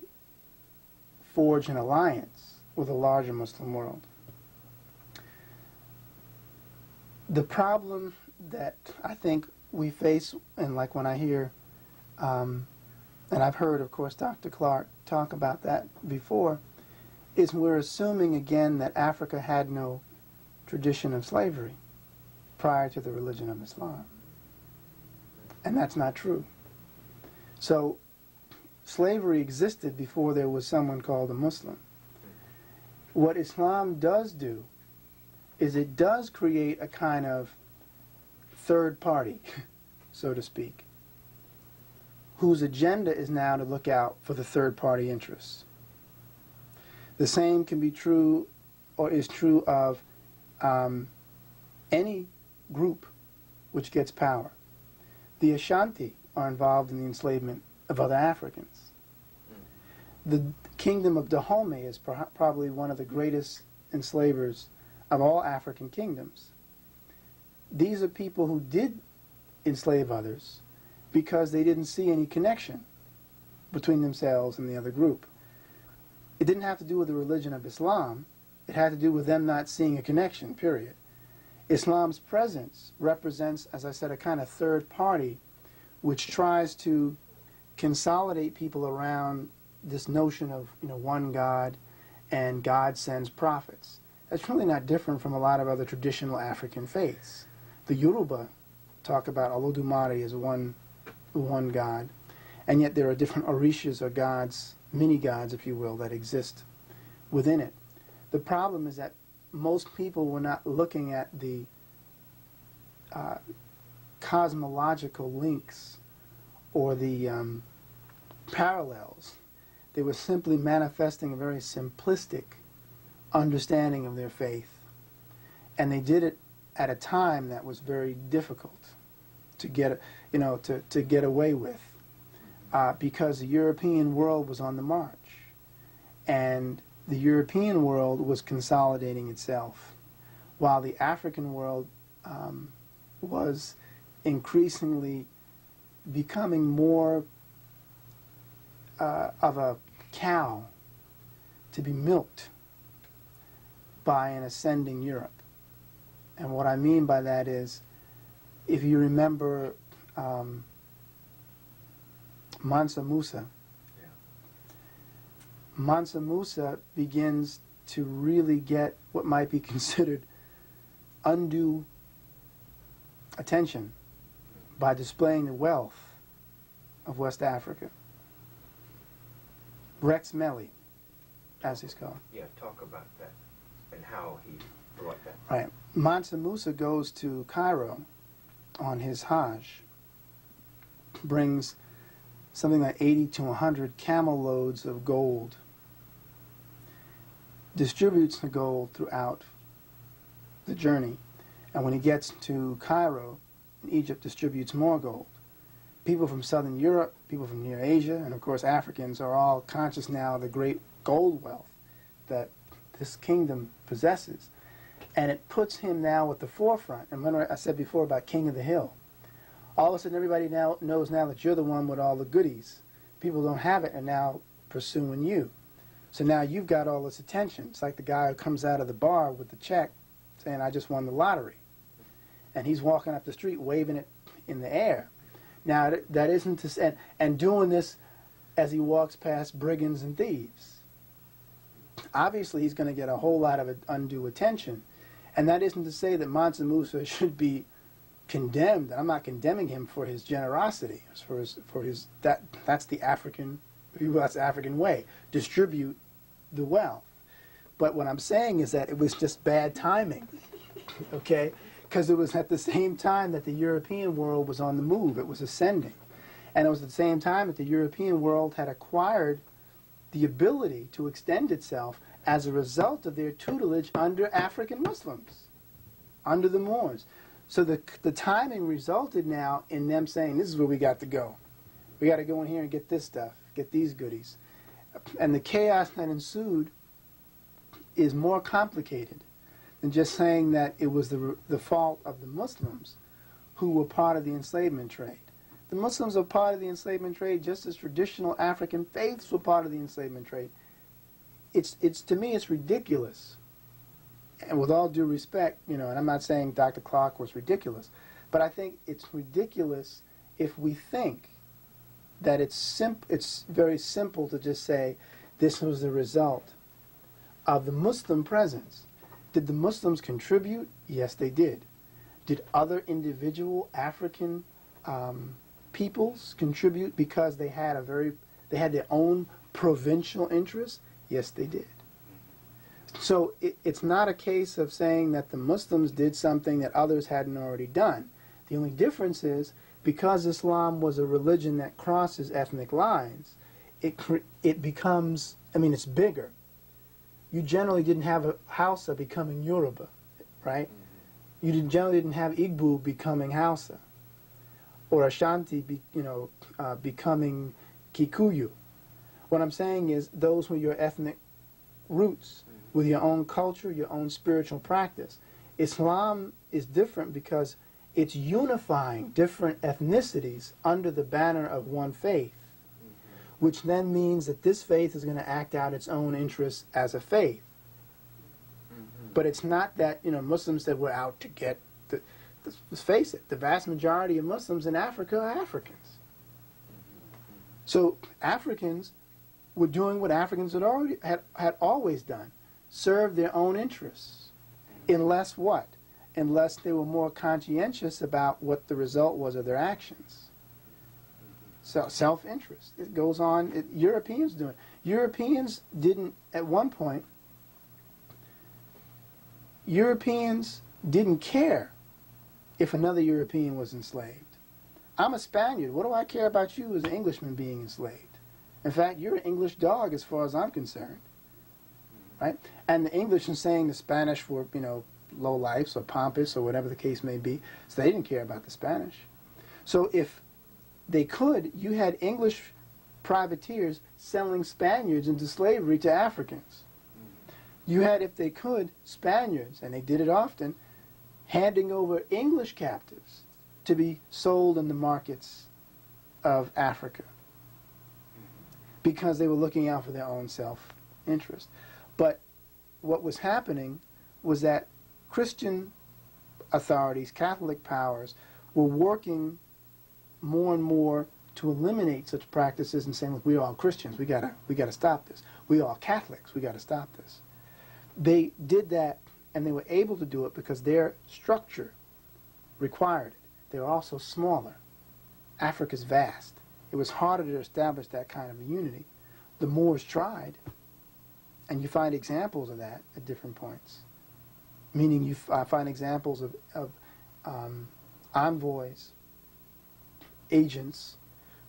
Speaker 2: forge an alliance with a larger Muslim world. The problem that I think we face, and like when I hear, and I've heard, of course, Dr. Clark talk about that before, is we're assuming again that Africa had no tradition of slavery prior to the religion of Islam. And that's not true. So slavery existed before there was someone called a Muslim. What Islam does do is it does create a kind of third party, so to speak, whose agenda is now to look out for the third party interests. The same can be true, or is true of any group which gets power. The Ashanti are involved in the enslavement of other Africans. The kingdom of Dahomey is probably one of the greatest enslavers of all African kingdoms. These are people who did enslave others because they didn't see any connection between themselves and the other group. It didn't have to do with the religion of Islam. It had to do with them not seeing a connection, period. Islam's presence represents, as I said, a kind of third party which tries to consolidate people around this notion of one God, and God sends prophets. That's really not different from a lot of other traditional African faiths. The Yoruba talk about Olodumare as one God, and yet there are different orishas or gods, mini-gods, if you will, that exist within it. The problem is that most people were not looking at the cosmological links or the parallels. They were simply manifesting a very simplistic understanding of their faith. And they did it at a time that was very difficult to get, to get away with, because the European world was on the march. And the European world was consolidating itself, while the African world was increasingly becoming more of a cow to be milked by an ascending Europe. And what I mean by that is, if you remember Mansa Musa, Mansa Musa begins to really get what might be considered undue attention by displaying the wealth of West Africa. Rex Melly, as he's called.
Speaker 6: Yeah, talk about that and how he brought that.
Speaker 2: Right. Mansa Musa goes to Cairo on his Hajj, brings something like 80 to 100 camel loads of gold, distributes the gold throughout the journey, and when he gets to Cairo, in Egypt, distributes more gold. People from Southern Europe, people from near Asia, and of course Africans are all conscious now of the great gold wealth that this kingdom possesses. And it puts him now at the forefront. And when I said before about King of the Hill, all of a sudden everybody now knows now that you're the one with all the goodies. People don't have it and now pursuing you. So now you've got all this attention. It's like the guy who comes out of the bar with the check saying, I just won the lottery. And he's walking up the street waving it in the air. Now, that isn't to say, and doing this as he walks past brigands and thieves. Obviously, he's going to get a whole lot of undue attention. And that isn't to say that Mansa Musa should be condemned. I'm not condemning him for his generosity. That's the African way. Distribute the wealth. But what I'm saying is that it was just bad timing, okay? Because it was at the same time that the European world was on the move. It was ascending. And it was at the same time that the European world had acquired the ability to extend itself as a result of their tutelage under African Muslims, under the Moors. So the timing resulted now in them saying, this is where we got to go. We got to go in here and get this stuff, get these goodies. And the chaos that ensued is more complicated than just saying that it was the fault of the Muslims who were part of the enslavement trade. The Muslims are part of the enslavement trade just as traditional African faiths were part of the enslavement trade. To me, it's ridiculous. And with all due respect, and I'm not saying Dr. Clark was ridiculous, but I think it's ridiculous if we think that it's very simple to just say this was the result of the Muslim presence. Did the Muslims contribute? Yes, they did. Did other individual African peoples contribute because they had their own provincial interests? Yes, they did. So it's not a case of saying that the Muslims did something that others hadn't already done. The only difference is because Islam was a religion that crosses ethnic lines, it becomes, it's bigger. You generally didn't have a Hausa becoming Yoruba, right? You generally didn't have Igbo becoming Hausa, or Ashanti becoming Kikuyu. What I'm saying is those were your ethnic roots with your own culture, your own spiritual practice. Islam is different because it's unifying different ethnicities under the banner of one faith, which then means that this faith is going to act out its own interests as a faith. But it's not that, Muslims said we're out to get let's face it, the vast majority of Muslims in Africa are Africans. So Africans were doing what Africans had always done, serve their own interests. Unless what? Unless they were more conscientious about what the result was of their actions. So self-interest. It goes on. Europeans do it. Europeans didn't, at one point, Europeans didn't care if another European was enslaved. I'm a Spaniard. What do I care about you as an Englishman being enslaved? In fact, you're an English dog as far as I'm concerned. Right? And the English are saying the Spanish were, low lifes or pompous or whatever the case may be, so they didn't care about the Spanish. So if they could, you had English privateers selling Spaniards into slavery to Africans. You had, if they could, Spaniards, and they did it often, handing over English captives to be sold in the markets of Africa because they were looking out for their own self-interest. But what was happening was that Christian authorities, Catholic powers, were working more and more to eliminate such practices and saying, look, we're all Christians, we gotta stop this. We're all Catholics, we gotta stop this. They did that, and they were able to do it because their structure required it. They were also smaller. Africa's vast. It was harder to establish that kind of a unity. The Moors tried, and you find examples of that at different points. meaning I find examples of envoys, agents,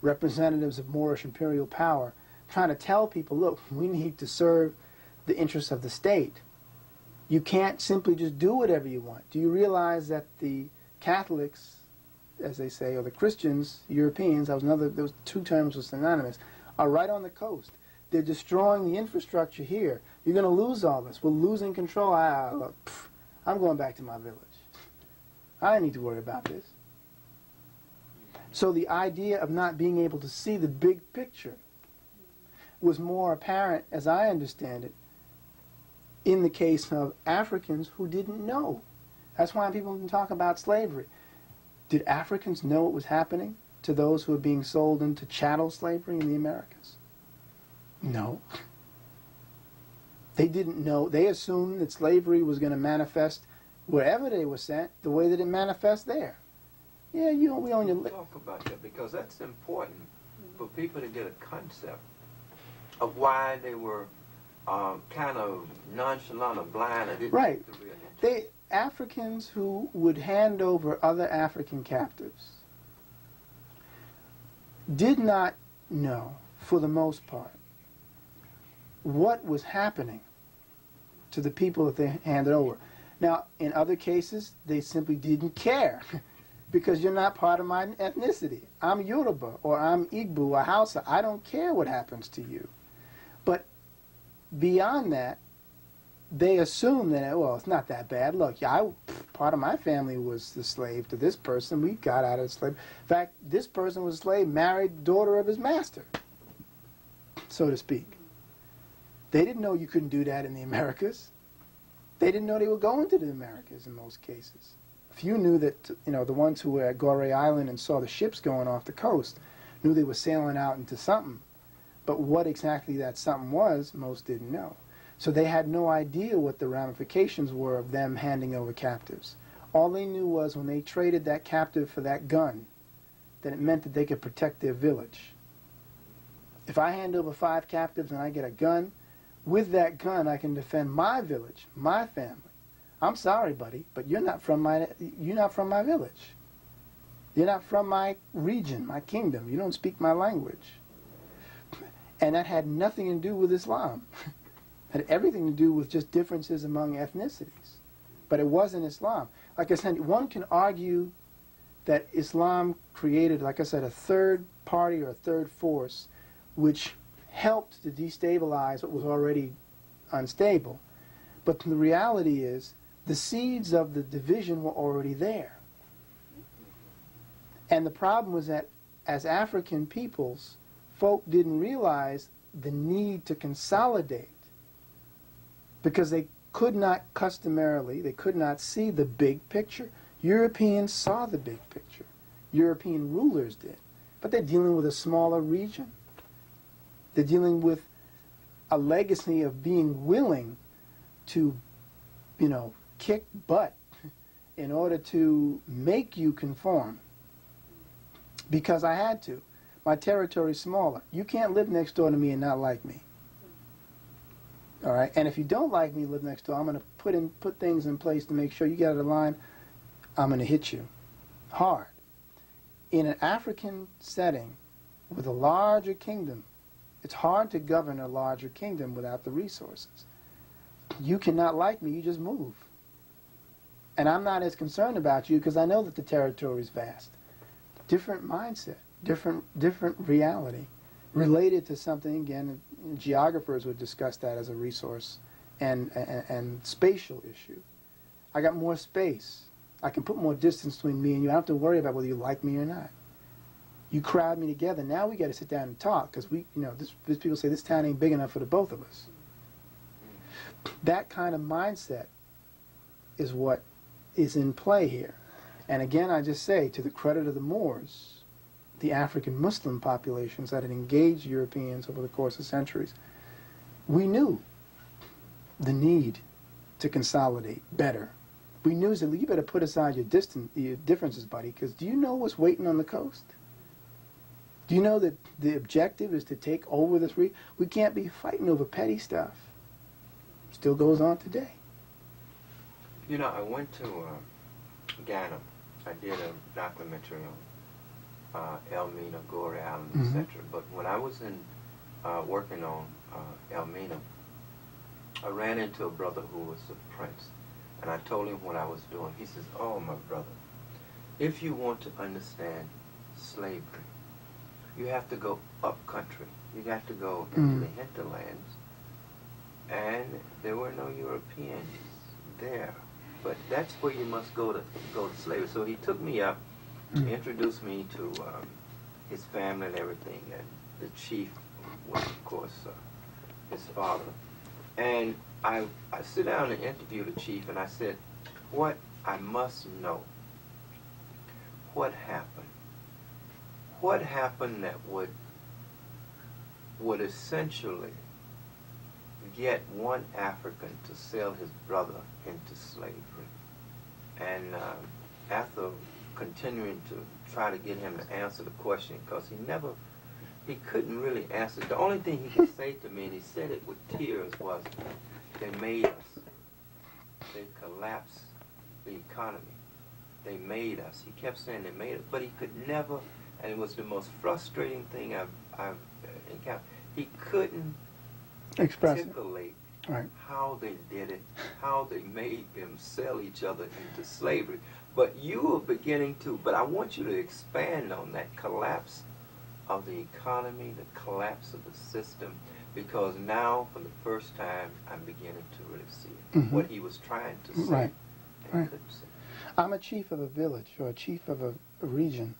Speaker 2: representatives of Moorish imperial power trying to tell people, look, we need to serve the interests of the state. You can't simply just do whatever you want. Do you realize that the Catholics, as they say, or the Christians, Europeans, those two terms were synonymous, are right on the coast. They're destroying the infrastructure here. You're going to lose all this. We're losing control. Look, I'm going back to my village. I don't need to worry about this. So the idea of not being able to see the big picture was more apparent, as I understand it, in the case of Africans who didn't know. That's why people can talk about slavery. Did Africans know what was happening to those who were being sold into chattel slavery in the Americas? No. They didn't know. They assumed that slavery was going to manifest wherever they were sent the way that it manifests there. Yeah, we own your...
Speaker 6: Talk about that, because that's important for people to get a concept of why they were kind of nonchalant or blind or didn't
Speaker 2: Right.
Speaker 6: take the real interest.
Speaker 2: Africans who would hand over other African captives did not know, for the most part, what was happening to the people that they handed over. Now, in other cases, they simply didn't care because you're not part of my ethnicity. I'm Yoruba or I'm Igbo or Hausa. I don't care what happens to you. But beyond that, they assume that, well, it's not that bad. Look, part of my family was the slave to this person. We got out of the slave. In fact, this person was a slave, married daughter of his master, so to speak. They didn't know you couldn't do that in the Americas. They didn't know they were going to the Americas in most cases. Few knew that, the ones who were at Goree Island and saw the ships going off the coast knew they were sailing out into something. But what exactly that something was, most didn't know. So they had no idea what the ramifications were of them handing over captives. All they knew was when they traded that captive for that gun, that it meant that they could protect their village. If I hand over 5 captives and I get a gun, with that gun I can defend my village, my family. I'm sorry, buddy, but you're not from my village. You're not from my region, my kingdom. You don't speak my language. And that had nothing to do with Islam. It had everything to do with just differences among ethnicities. But it wasn't Islam. Like I said, one can argue that Islam created, like I said, a third party or a third force which helped to destabilize what was already unstable. But the reality is the seeds of the division were already there. And the problem was that as African peoples, folk didn't realize the need to consolidate because they could not they could not see the big picture. Europeans saw the big picture. European rulers did. But they're dealing with a smaller region. They're dealing with a legacy of being willing to, kick butt in order to make you conform. Because I had to. My territory's smaller. You can't live next door to me and not like me. All right? And if you don't like me, live next door, I'm going to put things in place to make sure you get out of line. I'm going to hit you hard. In an African setting with a larger kingdom, it's hard to govern a larger kingdom without the resources. You cannot like me, you just move. And I'm not as concerned about you because I know that the territory is vast. Different mindset, different reality, related to something, again, geographers would discuss that as a resource and spatial issue. I got more space. I can put more distance between me and you. I don't have to worry about whether you like me or not. You crowd me together. Now we got to sit down and talk because this people say this town ain't big enough for the both of us. That kind of mindset is what is in play here. And again, I just say, to the credit of the Moors, the African Muslim populations that had engaged Europeans over the course of centuries, we knew the need to consolidate better. We knew that you better put aside your differences, buddy, because do you know what's waiting on the coast? Do you know that the objective is to take over this region? We can't be fighting over petty stuff. Still goes on today.
Speaker 6: You know, I went to Ghana. I did a documentary on Elmina, Goree Island, etc. But when I was in working on Elmina, I ran into a brother who was a prince, and I told him what I was doing. He says, "Oh, my brother, if you want to understand slavery, you have to go up country. You have to go into the hinterlands, and there were no Europeans there. But that's where you must go to slavery." So he took me up, introduced me to his family and everything, and the chief was, of course, his father. And I sit down and interview the chief, and I said, "What I must know, what happened? What happened that would essentially get one African to sell his brother into slavery?" And after continuing to try to get him to answer the question, because he couldn't really answer. The only thing he could say to me, and he said it with tears, was, "They made us. They collapsed the economy. They made us." He kept saying they made it, but he could never, and it was the most frustrating thing I've encountered. He couldn't articulate how they did it, how they made them sell each other into slavery. But you were beginning to, but I want you to expand on that collapse of the economy, the collapse of the system, because now, for the first time, I'm beginning to really see it. What he was trying to say and couldn't say.
Speaker 2: I'm a chief of a village, or a chief of a region.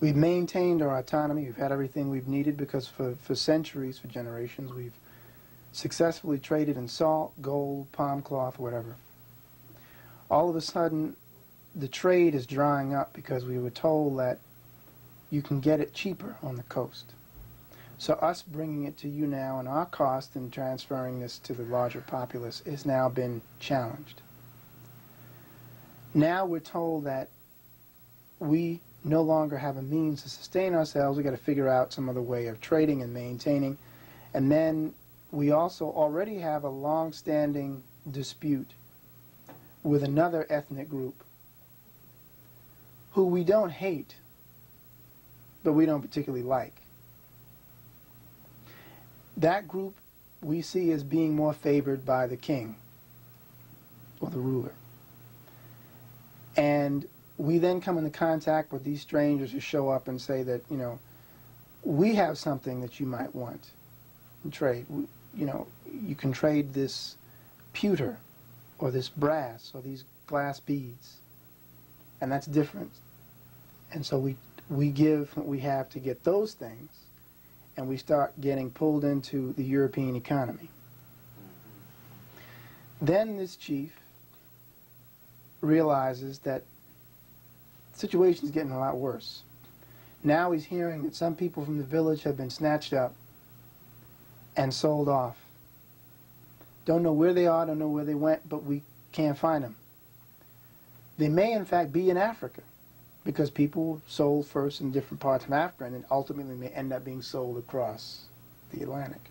Speaker 2: We've maintained our autonomy. We've had everything we've needed because for centuries, for generations, we've successfully traded in salt, gold, palm cloth, whatever. All of a sudden, the trade is drying up because we were told that you can get it cheaper on the coast. So us bringing it to you now, and our cost in transferring this to the larger populace, has now been challenged. Now we're told that we no longer have a means to sustain ourselves. We've got to figure out some other way of trading and maintaining. And then we also already have a long-standing dispute with another ethnic group who we don't hate, but we don't particularly like. That group we see as being more favored by the king or the ruler. And we then come into contact with these strangers who show up and say that, you know, we have something that you might want in trade. You know, you can trade this pewter or this brass or these glass beads, and that's different. And so we give what we have to get those things, and we start getting pulled into the European economy. Then this chief realizes that the situation's getting a lot worse. Now he's hearing that some people from the village have been snatched up and sold off. Don't know where they are, don't know where they went, but we can't find them. They may in fact be in Africa, because people sold first in different parts of Africa and then ultimately may end up being sold across the Atlantic.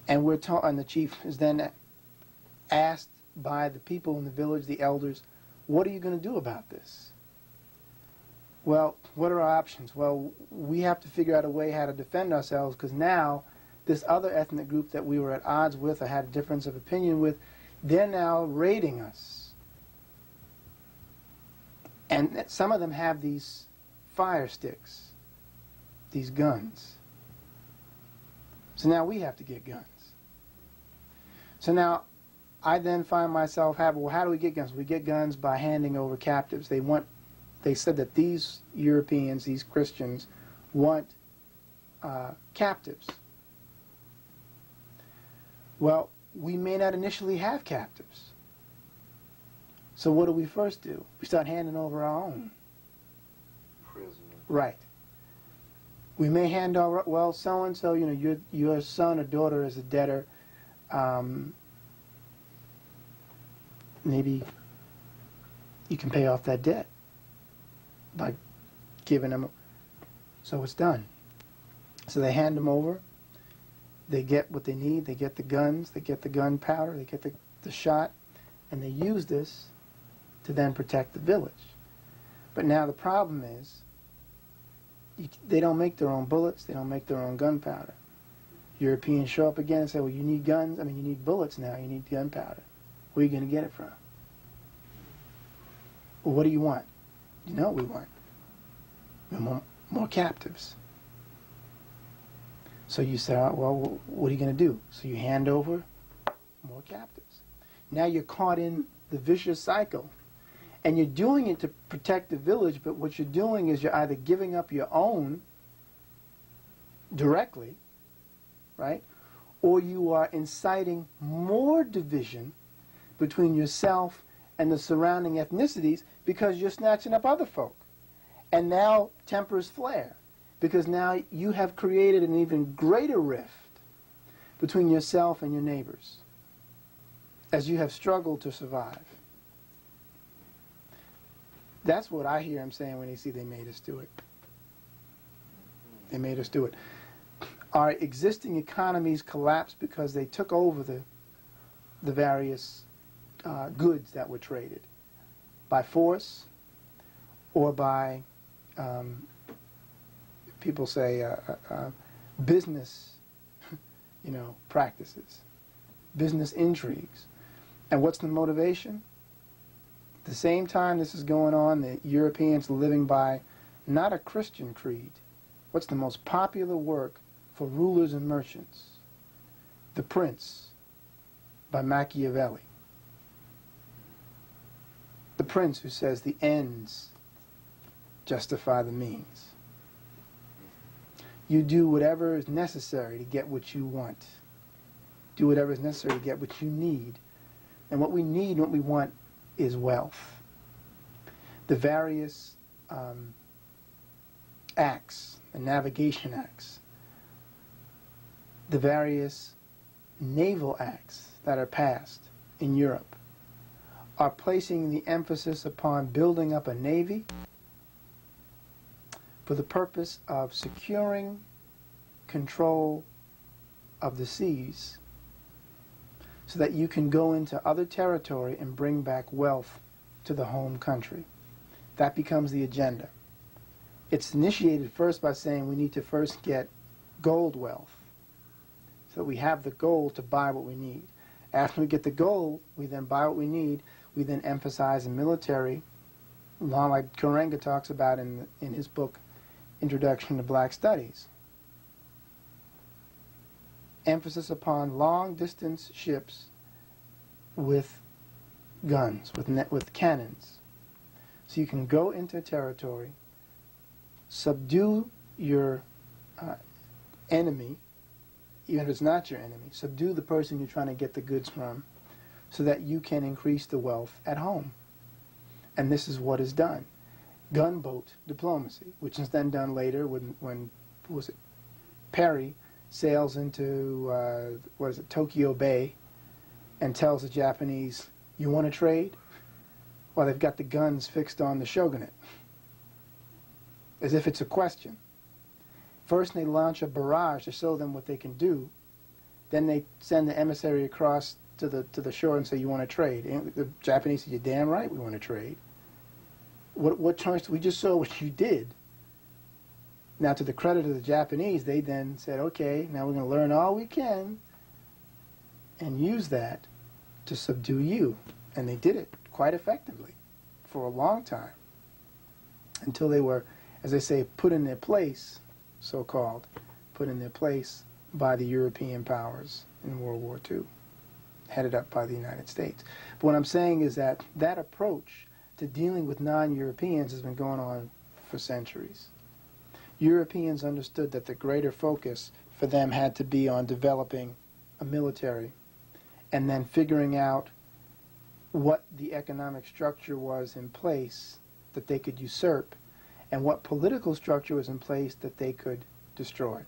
Speaker 2: And and the chief is then asked by the people in the village, the elders, what are you going to do about this? Well, what are our options? Well, we have to figure out a way how to defend ourselves, because now this other ethnic group that we were at odds with or had a difference of opinion with, they're now raiding us. And some of them have these fire sticks, these guns. So now we have to get guns. So now I then find myself having, well, how do we get guns? We get guns by handing over captives. They said that these Europeans, these Christians, want captives. Well, we may not initially have captives. So what do we first do? We start handing over our own.
Speaker 6: Prisoners.
Speaker 2: Right. We may hand over, well, so-and-so, you know, your son or daughter is a debtor. Maybe you can pay off that debt by giving them. So it's done. So they hand them over. They get what they need. They get the guns. They get the gunpowder. They get the the shot, and they use this to then protect the village. But now the problem is, they don't make their own bullets, they don't make their own gunpowder. Europeans show up again and say, well, you need guns, you need bullets now, you need gunpowder. Where are you going to get it from? Well, what do you want? You know what we want. We want more captives. So you say, oh, well, what are you going to do? So you hand over more captives. Now you're caught in the vicious cycle. And you're doing it to protect the village, but what you're doing is you're either giving up your own directly, right? Or you are inciting more division between yourself and the surrounding ethnicities because you're snatching up other folk. And now tempers flare because now you have created an even greater rift between yourself and your neighbors as you have struggled to survive. That's what I hear him saying when he see they made us do it. They made us do it. Our existing economies collapsed because they took over the various goods that were traded by force or by, people say, business, practices, business intrigues. And what's the motivation? At the same time this is going on, the Europeans are living by not a Christian creed. What's the most popular work for rulers and merchants? The Prince by Machiavelli. The Prince who says the ends justify the means. You do whatever is necessary to get what you want. Do whatever is necessary to get what you need. And what we need and what we want is wealth. The various acts, the navigation acts, the various naval acts that are passed in Europe are placing the emphasis upon building up a navy for the purpose of securing control of the seas so that you can go into other territory and bring back wealth to the home country. That becomes the agenda. It's initiated first by saying we need to first get gold wealth so that we have the gold to buy what we need. After we get the gold, we then buy what we need. We then emphasize the military, along like Karenga talks about in his book, Introduction to Black Studies. Emphasis upon long-distance ships with guns, with cannons. So you can go into territory, subdue your enemy, even if it's not your enemy, subdue the person you're trying to get the goods from so that you can increase the wealth at home. And this is what is done. Gunboat diplomacy, which is then done later when was it, Perry sails into, Tokyo Bay and tells the Japanese, you want to trade? Well, they've got the guns fixed on the shogunate, as if it's a question. First they launch a barrage to show them what they can do. Then they send the emissary across to the shore and say, you want to trade? And the Japanese say, you're damn right we want to trade. What choice? We just saw what you did. Now, to the credit of the Japanese, they then said, okay, now we're going to learn all we can and use that to subdue you. And they did it quite effectively for a long time until they were, as they say, put in their place, so-called, put in their place by the European powers in World War II, headed up by the United States. But what I'm saying is that that approach to dealing with non-Europeans has been going on for centuries. Europeans understood that the greater focus for them had to be on developing a military and then figuring out what the economic structure was in place that they could usurp and what political structure was in place that they could destroy,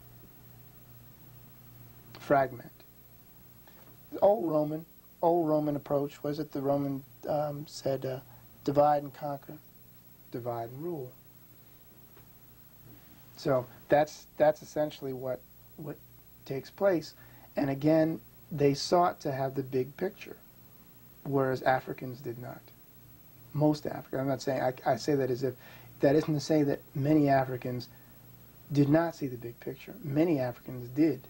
Speaker 2: fragment. The old Roman approach was it the Roman said divide and conquer, divide and rule. So that's essentially what takes place. And again, they sought to have the big picture. whereas Africans did not. Most Africans. I'm not saying, I say that as if, that isn't to say that many Africans did not see the big picture. Many Africans did.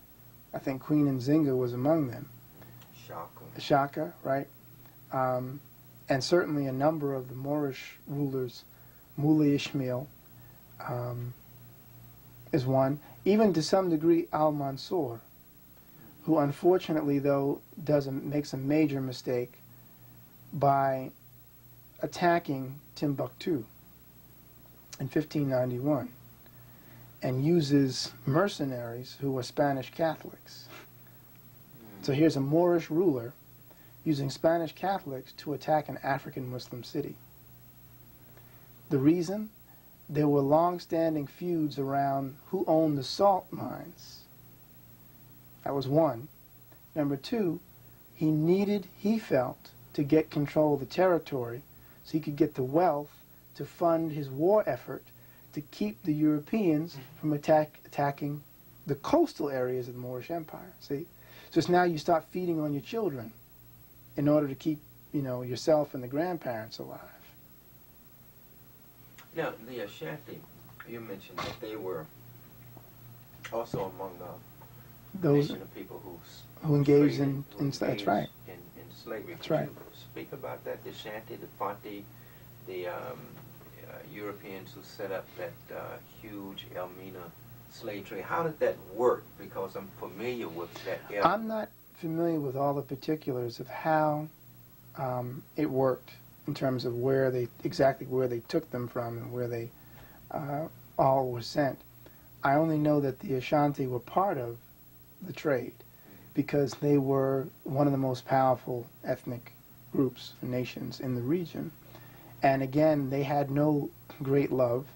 Speaker 2: I think Queen Nzinga was among them. Shaka, right? And certainly a number of the Moorish rulers, Mullah Ishmael is one. Even to some degree Al-Mansur, who unfortunately, though, makes a major mistake by attacking Timbuktu in 1591 and uses mercenaries who were Spanish Catholics. So here's a Moorish ruler using Spanish Catholics to attack an African Muslim city. The reason? There were long-standing feuds around who owned the salt mines. That was one. Number two, he felt, to get control of the territory so he could get the wealth to fund his war effort to keep the Europeans from attacking the coastal areas of the Moorish Empire. See? So it's now you start feeding on your children in order to keep, yourself and the grandparents alive.
Speaker 6: Now, the Ashanti, you mentioned that they were also among the nation of people
Speaker 2: who engaged in that's right.
Speaker 6: In slavery.
Speaker 2: That's
Speaker 6: Could
Speaker 2: right.
Speaker 6: you speak about that? The Ashanti, the Fanti, the Europeans who set up that huge Elmina slave trade. How did that work? Because I'm familiar with that area.
Speaker 2: I'm not familiar with all the particulars of how it worked in terms of exactly where they took them from and where they all were sent. I only know that the Ashanti were part of the trade because they were one of the most powerful ethnic groups and nations in the region. And again, they had no great love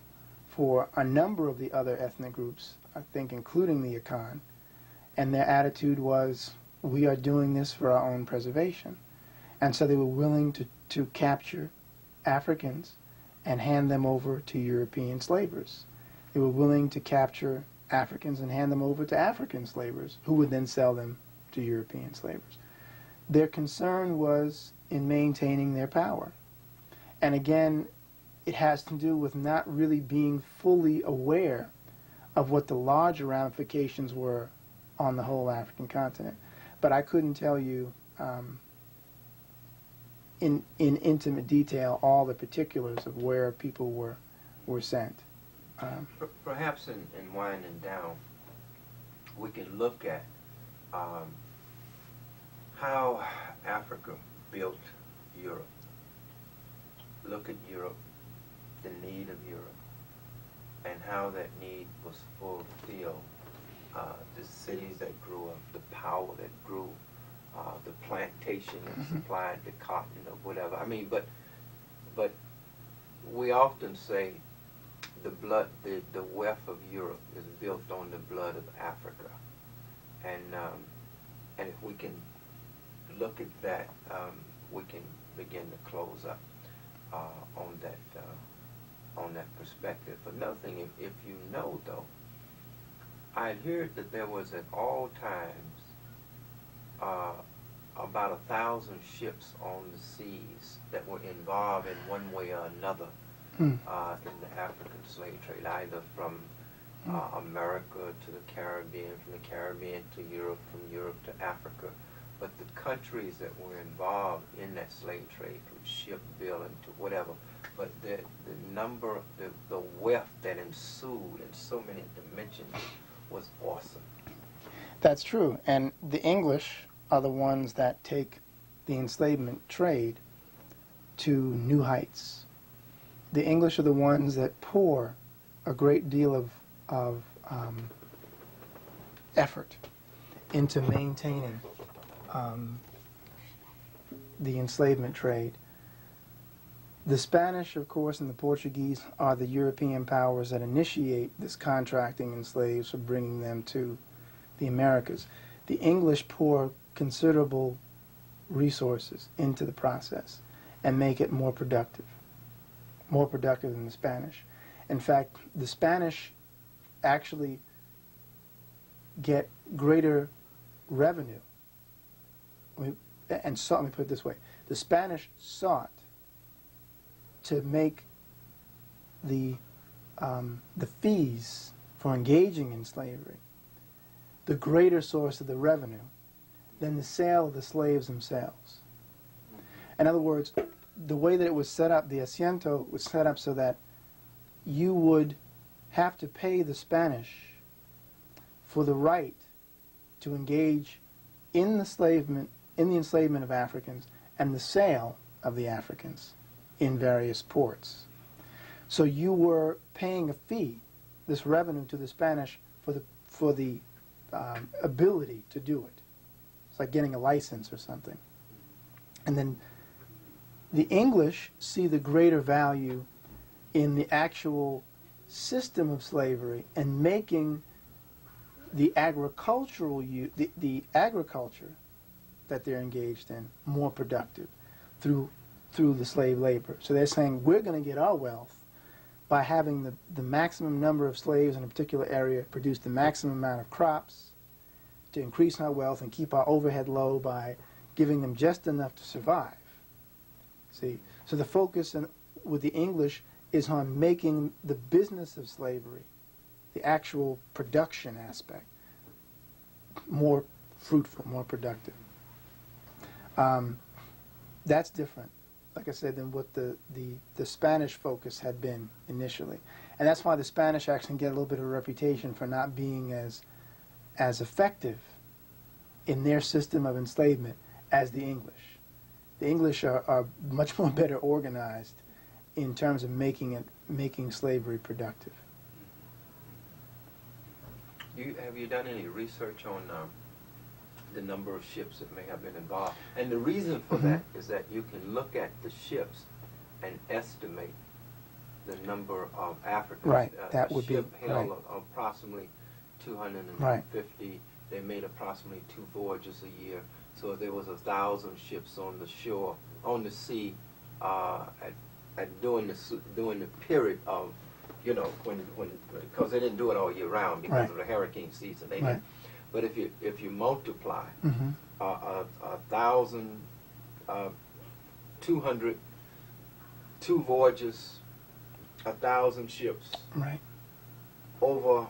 Speaker 2: for a number of the other ethnic groups, I think including the Akan, and their attitude was, we are doing this for our own preservation. And so they were willing to capture Africans and hand them over to European slavers. They were willing to capture Africans and hand them over to African slavers, who would then sell them to European slavers. Their concern was in maintaining their power. And again, it has to do with not really being fully aware of what the larger ramifications were on the whole African continent. But I couldn't tell you in intimate detail all the particulars of where people were sent.
Speaker 6: Perhaps in winding down, we can look at how Africa built Europe. Look at Europe, the need of Europe, and how that need was fulfilled. The cities that grew up, the power that grew, the plantation that supplied the cotton or whatever. I mean, but we often say the wealth of Europe is built on the blood of Africa, and if we can look at that, we can begin to close up on that perspective. Another thing, if you know though, I had heard that there was at all times about 1,000 ships on the seas that were involved in one way or another in the African slave trade, either from America to the Caribbean, from the Caribbean to Europe, from Europe to Africa. But the countries that were involved in that slave trade, from shipbuilding to whatever, but the number, the wealth that ensued in so many dimensions was awesome.
Speaker 2: That's true. And the English are the ones that take the enslavement trade to new heights. The English are the ones that pour a great deal of effort into maintaining the enslavement trade. The Spanish, of course, and the Portuguese are the European powers that initiate this contracting in slaves for bringing them to the Americas. The English pour considerable resources into the process and make it more productive than the Spanish. In fact, the Spanish actually get greater revenue. and sought, let me put it this way, the Spanish sought to make the fees for engaging in slavery the greater source of the revenue than the sale of the slaves themselves. In other words, the way that it was set up, the asiento was set up so that you would have to pay the Spanish for the right to engage in the enslavement of Africans and the sale of the Africans in various ports. So you were paying a fee, this revenue to the Spanish for the ability to do it. It's like getting a license or something. And then the English see the greater value in the actual system of slavery and making the agricultural the agriculture that they're engaged in more productive through the slave labor. So they're saying we're going to get our wealth by having the maximum number of slaves in a particular area produce the maximum amount of crops to increase our wealth and keep our overhead low by giving them just enough to survive. See, so the focus with the English is on making the business of slavery, the actual production aspect, more fruitful, more productive. That's different, like I said, than what the Spanish focus had been initially. And that's why the Spanish actually get a little bit of a reputation for not being as effective in their system of enslavement as the English. The English are much more better organized in terms of making slavery productive.
Speaker 6: Have you done any research on the number of ships that may have been involved? And the reason for that is that you can look at the ships and estimate the number of Africans.
Speaker 2: Right, that would be
Speaker 6: ship held
Speaker 2: right.
Speaker 6: Approximately 250.
Speaker 2: Right.
Speaker 6: They made approximately 2 voyages a year. So there was 1,000 ships on the shore, on the sea, during the period of, you know, when because they didn't do it all year round because
Speaker 2: Right.
Speaker 6: of the hurricane season. They
Speaker 2: Right.
Speaker 6: didn't. But if you multiply 200, 2 voyages, 1,000 ships
Speaker 2: Right.
Speaker 6: over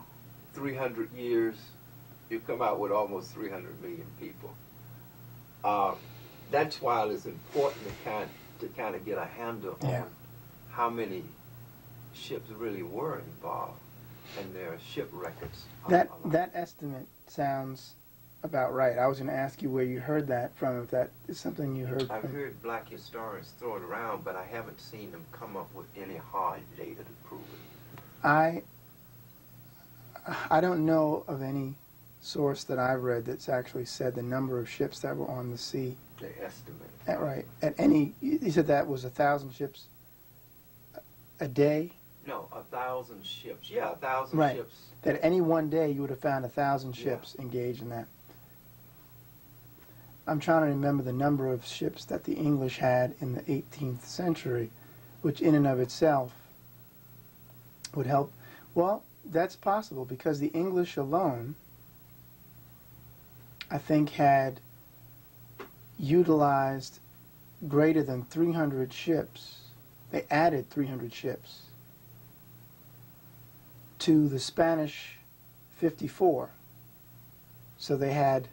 Speaker 6: 300 years, you come out with almost 300 million people. That's why it's important to kind of get a handle
Speaker 2: Yeah.
Speaker 6: on how many ships really were involved and their ship records.
Speaker 2: That estimate sounds about right. I was going to ask you where you heard that from, if that is something you heard
Speaker 6: I've
Speaker 2: from.
Speaker 6: heard black historians throw it around, but I haven't seen them come up with any hard data to prove it.
Speaker 2: I don't know of any source that I've read that's actually said the number of ships that were on the sea.
Speaker 6: They estimate.
Speaker 2: Right. At any, you said that was 1,000 ships a day?
Speaker 6: No, 1,000 ships. Yeah, 1,000
Speaker 2: Right.
Speaker 6: ships.
Speaker 2: That any one day you would have found 1,000
Speaker 6: Yeah.
Speaker 2: ships engaged in that. I'm trying to remember the number of ships that the English had in the 18th century, which in and of itself would help. Well, that's possible because the English alone, I think, had utilized greater than 300 ships. They added 300 ships to the Spanish 54. So they had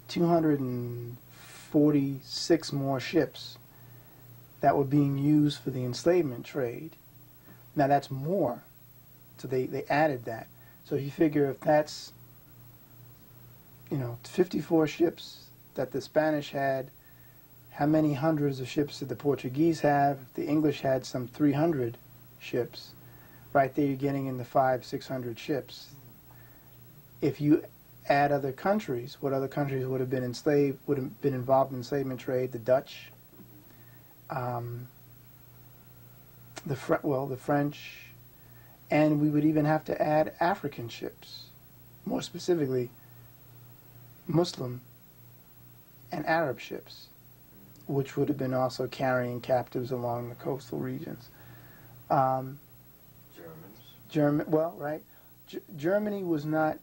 Speaker 2: 246 more ships that were being used for the enslavement trade. Now that's more. So they added that. So if you figure if that's, 54 ships that the Spanish had, how many hundreds of ships did the Portuguese have? If the English had some 300 ships, right there you're getting in the 500-600 ships. If you add other countries, what other countries would have been involved in enslavement trade? The Dutch, the French, and we would even have to add African ships, more specifically Muslim and Arab ships, which would have been also carrying captives along the coastal regions.
Speaker 6: Germans.
Speaker 2: Germany was not.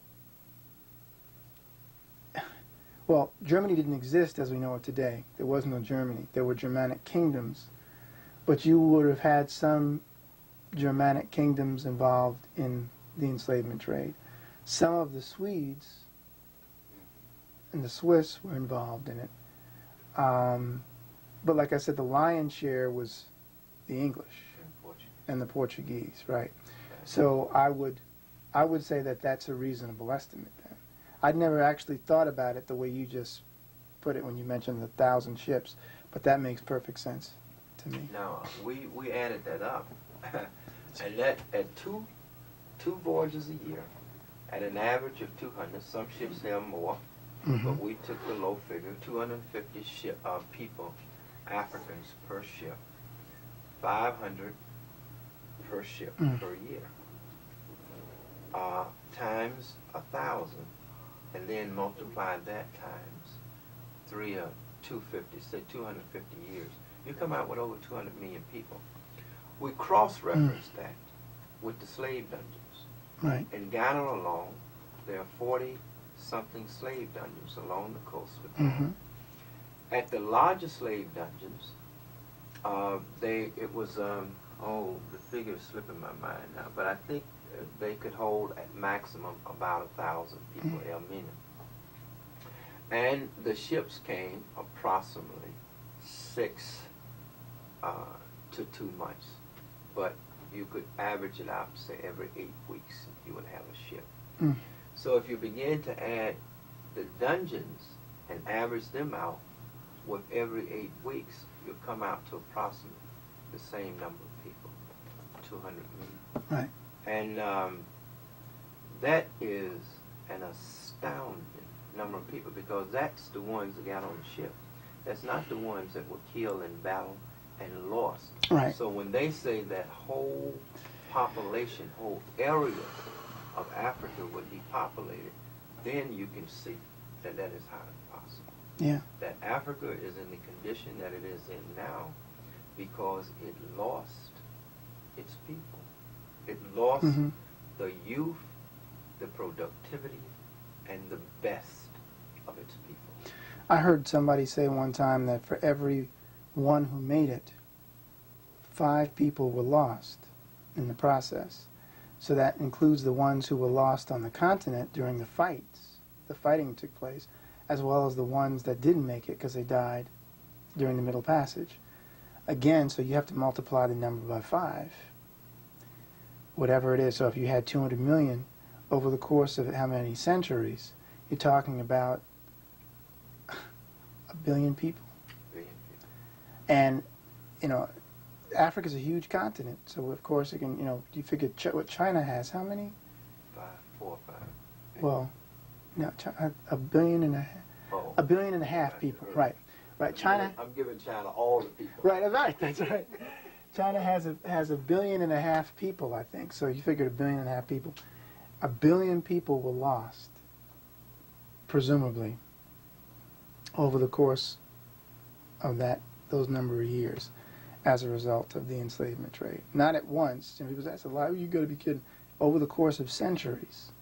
Speaker 2: Well, Germany didn't exist as we know it today. There was no Germany. There were Germanic kingdoms. But you would have had some Germanic kingdoms involved in the enslavement trade. Some of the Swedes and the Swiss were involved in it. But like I said, the lion's share was the English and the Portuguese, right? So I would say that that's a reasonable estimate then. I'd never actually thought about it the way you just put it when you mentioned the 1,000 ships, but that makes perfect sense to me.
Speaker 6: Now, we added that up, and that at two voyages a year, at an average of 200, some ships have more, but we took the low figure, 250 people, Africans per ship, 500 per ship per year, times 1,000, and then multiply that times 250, say 250 years. You come out with over 200 million people. We cross-reference that with the slave dungeons.
Speaker 2: Right.
Speaker 6: In Ghana alone, there are 40-something slave dungeons along the coast of Ghana. At the largest slave dungeons, the figure is slipping my mind now, but I think they could hold at maximum about 1,000 people, el minimum. And the ships came approximately 6 to 2 months, but you could average it out, say every 8 weeks you would have a ship. So if you begin to add the dungeons and average them out with every 8 weeks, you'll come out to approximately the same number of people, 200 million.
Speaker 2: Right.
Speaker 6: And that is an astounding number of people, because that's the ones that got on the ship. That's not the ones that were killed in battle and lost.
Speaker 2: Right.
Speaker 6: So when they say that whole population, whole area of Africa would be populated, then you can see that that is highly possible.
Speaker 2: Yeah.
Speaker 6: That Africa is in the condition that it is in now because it lost its people. It lost the youth, the productivity, and the best of its people.
Speaker 2: I heard somebody say one time that for every one who made it, 5 people were lost in the process. So that includes the ones who were lost on the continent during the fights. The fighting took place, as well as the ones that didn't make it because they died during the Middle Passage. Again, so you have to multiply the number by 5, whatever it is. So if you had 200 million over the course of how many centuries, you're talking about 1 billion people. And, you know, Africa's a huge continent, so of course it can, you know, you figure what China has, how many?
Speaker 6: 4 or 5.
Speaker 2: Well, no, 1.5 billion.
Speaker 6: Oh.
Speaker 2: 1.5 billion people, right. Right, China.
Speaker 6: I'm giving China all the people.
Speaker 2: Right, that's right. China has 1.5 billion people, I think. So you figured 1.5 billion people. 1 billion people were lost, presumably, over the course of those number of years, as a result of the enslavement trade. Not at once. You know, people say, that's a lot. You got to be kidding. Over the course of centuries.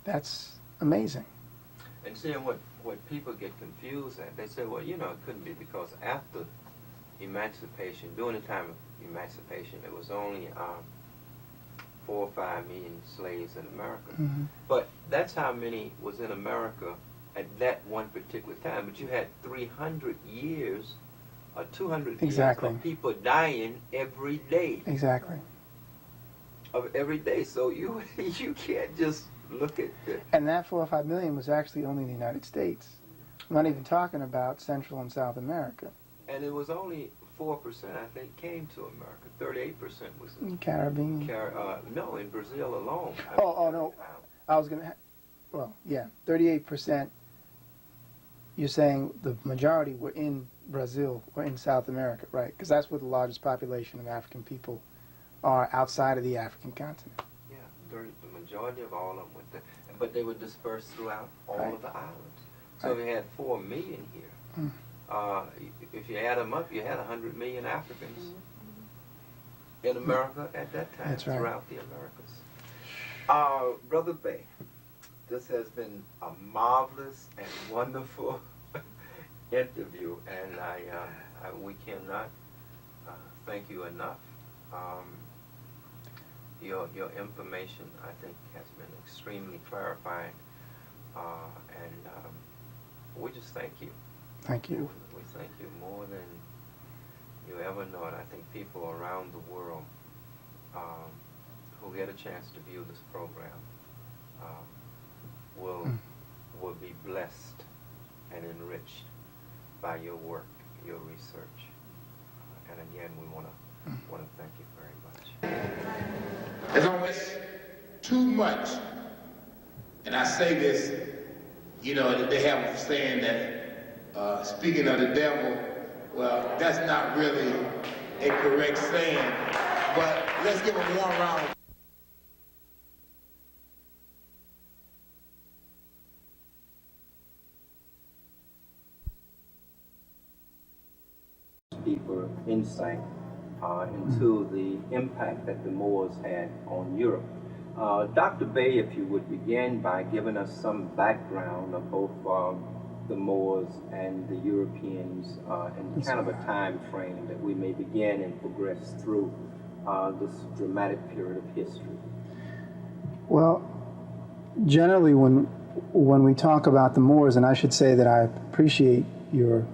Speaker 2: That's amazing.
Speaker 6: And seeing what people get confused at, they say, well, you know, it couldn't be because after emancipation, during the time of emancipation, there was only 4 or 5 million slaves in America. But that's how many was in America at that one particular time. But you had 300 years or 200 years of people dying every day.
Speaker 2: Exactly.
Speaker 6: Of every day. So you can't just look at the...
Speaker 2: And that 4 or 5 million was actually only in the United States. I'm not even talking about Central and South America.
Speaker 6: And it was only 4%, I think, came to America. 38% was in
Speaker 2: Caribbean.
Speaker 6: No, in Brazil alone.
Speaker 2: No. I was going to... Well, yeah, 38%. You're saying the majority were in Brazil or in South America, right? Because that's where the largest population of African people are outside of the African continent.
Speaker 6: Yeah, the majority of all of them went there. But they were dispersed throughout all of the islands. So we had 4 million here. If you add them up, you had 100 million Africans in America at that time.
Speaker 2: That's right.
Speaker 6: Throughout the Americas. Brother Bay, this has been a marvelous and wonderful interview, and we cannot thank you enough. Your information, I think, has been extremely clarifying, and we just thank you.
Speaker 2: Thank you.
Speaker 6: We thank you more than you ever know it. I think people around the world who get a chance to view this program will be blessed and enriched by your work, your research. And again, we want to thank you very much.
Speaker 7: There's always too much, and I say this, you know, they have a saying that speaking of the devil, well, that's not really a correct saying, but let's give them one round.
Speaker 6: Deeper insight into the impact that the Moors had on Europe. Dr. Bay, if you would begin by giving us some background of both the Moors and the Europeans and kind of a time frame that we may begin and progress through this dramatic period of history.
Speaker 2: Well, generally when we talk about the Moors, and I should say that I appreciate your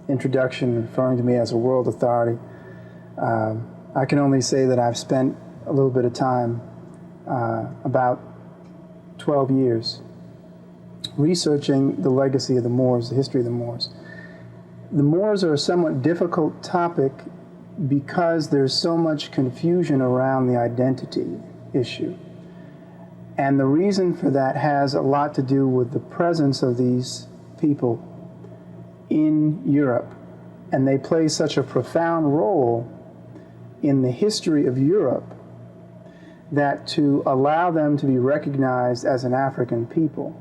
Speaker 2: introduction referring to me as a world authority, I can only say that I've spent a little bit of time, about 12 years, researching the legacy of the Moors, the history of the Moors. The Moors are a somewhat difficult topic because there's so much confusion around the identity issue. And the reason for that has a lot to do with the presence of these people in Europe. And they play such a profound role in the history of Europe that to allow them to be recognized as an African people